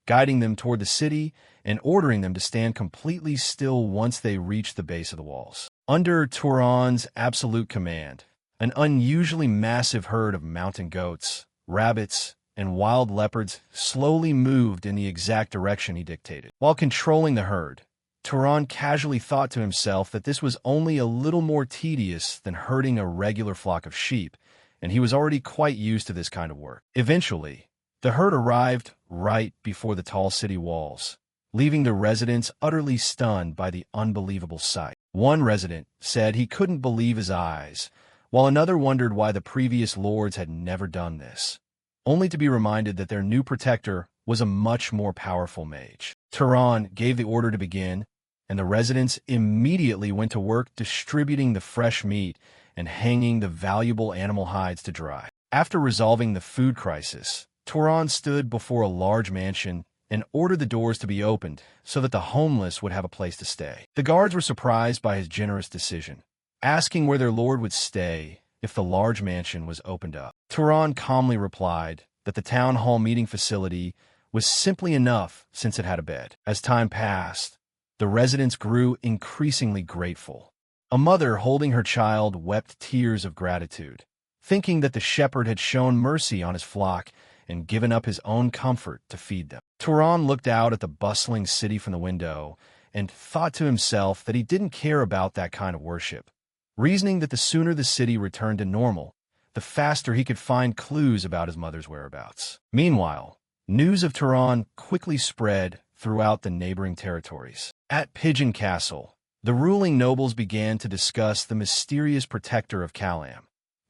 guiding them toward the city and ordering them to stand completely still once they reached the base of the walls. Under Turan's absolute command, an unusually massive herd of mountain goats, rabbits, and wild leopards slowly moved in the exact direction he dictated. While controlling the herd, Turan casually thought to himself that this was only a little more tedious than herding a regular flock of sheep, and he was already quite used to this kind of work. Eventually, the herd arrived right before the tall city walls, leaving the residents utterly stunned by the unbelievable sight. One resident said he couldn't believe his eyes, while another wondered why the previous lords had never done this, only to be reminded that their new protector was a much more powerful mage. Turan gave the order to begin, and the residents immediately went to work distributing the fresh meat and hanging the valuable animal hides to dry. After resolving the food crisis, Turan stood before a large mansion and ordered the doors to be opened so that the homeless would have a place to stay. The guards were surprised by his generous decision, asking where their lord would stay if the large mansion was opened up. Turan calmly replied that the town hall meeting facility was simply enough since it had a bed. As time passed, the residents grew increasingly grateful. A mother holding her child wept tears of gratitude, thinking that the shepherd had shown mercy on his flock and given up his own comfort to feed them. Turan looked out at the bustling city from the window and thought to himself that he didn't care about that kind of worship, reasoning that the sooner the city returned to normal, the faster he could find clues about his mother's whereabouts. Meanwhile, news of Turan quickly spread throughout the neighboring territories. At Pigeon Castle, the ruling nobles began to discuss the mysterious protector of Kalam,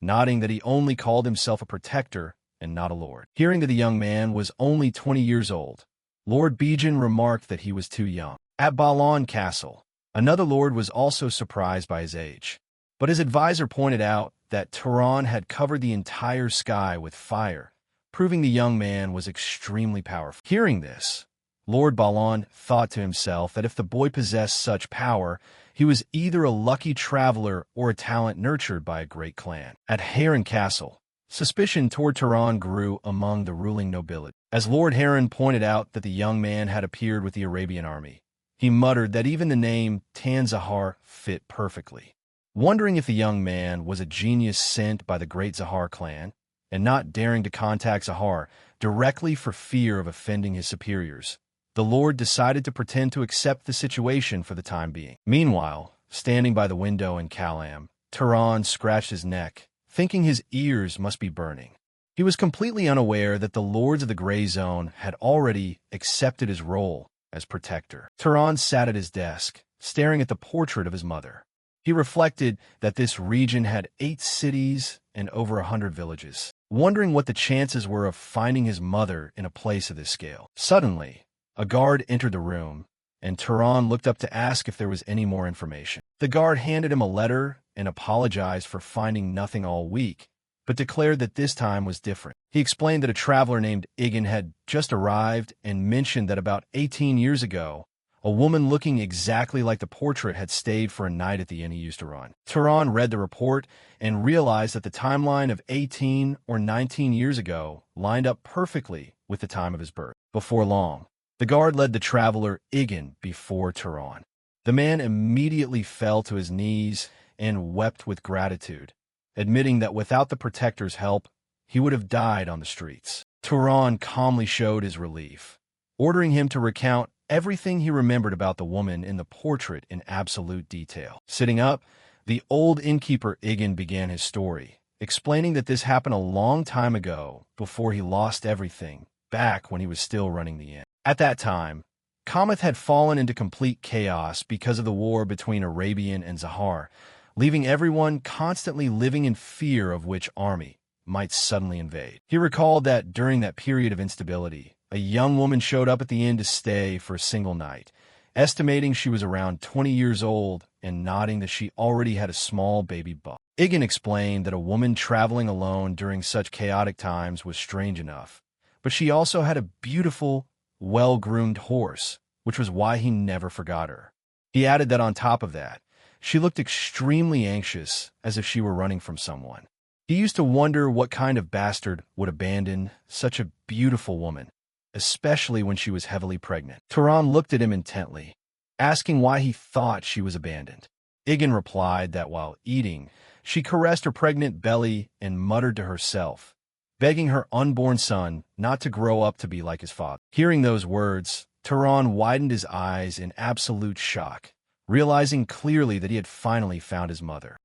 noting that he only called himself a protector and not a lord. Hearing that the young man was only 20 years old, Lord Bijan remarked that he was too young. At Balan Castle, another lord was also surprised by his age, but his advisor pointed out that Turan had covered the entire sky with fire, proving the young man was extremely powerful. Hearing this, Lord Balan thought to himself that if the boy possessed such power, he was either a lucky traveler or a talent nurtured by a great clan. At Heron Castle, suspicion toward Turan grew among the ruling nobility. As Lord Heron pointed out that the young man had appeared with the Arabian army, he muttered that even the name Tanzahar fit perfectly. Wondering if the young man was a genius sent by the great Zahar clan, and not daring to contact Zahar directly for fear of offending his superiors, the Lord decided to pretend to accept the situation for the time being. Meanwhile, standing by the window in Kalam, Turan scratched his neck, thinking his ears must be burning. He was completely unaware that the Lords of the Gray Zone had already accepted his role as protector. Turan sat at his desk, staring at the portrait of his mother. He reflected that this region had 8 cities and over 100 villages, wondering what the chances were of finding his mother in a place of this scale. Suddenly, a guard entered the room, and Turan looked up to ask if there was any more information. The guard handed him a letter and apologized for finding nothing all week, but declared that this time was different. He explained that a traveler named Igan had just arrived and mentioned that about 18 years ago, a woman looking exactly like the portrait had stayed for a night at the inn he used to run. Turan read the report and realized that the timeline of 18 or 19 years ago lined up perfectly with the time of his birth. Before long, the guard led the traveler Igan before Turan. The man immediately fell to his knees and wept with gratitude, admitting that without the protector's help, he would have died on the streets. Turan calmly showed his relief, ordering him to recount everything he remembered about the woman in the portrait in absolute detail. Sitting up, the old innkeeper Igan began his story, explaining that this happened a long time ago before he lost everything, back when he was still running the inn. At that time, Kamath had fallen into complete chaos because of the war between Arabian and Zahar, leaving everyone constantly living in fear of which army might suddenly invade. He recalled that during that period of instability, a young woman showed up at the inn to stay for a single night, estimating she was around 20 years old and nodding that she already had a small baby bump. Igan explained that a woman traveling alone during such chaotic times was strange enough, but she also had a beautiful, well-groomed horse, which was why he never forgot her. He added that on top of that, she looked extremely anxious, as if she were running from someone. He used to wonder what kind of bastard would abandon such a beautiful woman, especially when she was heavily pregnant. Turan looked at him intently, asking why he thought she was abandoned. Igan replied that while eating, she caressed her pregnant belly and muttered to herself, begging her unborn son not to grow up to be like his father. Hearing those words, Turan widened his eyes in absolute shock, realizing clearly that he had finally found his mother.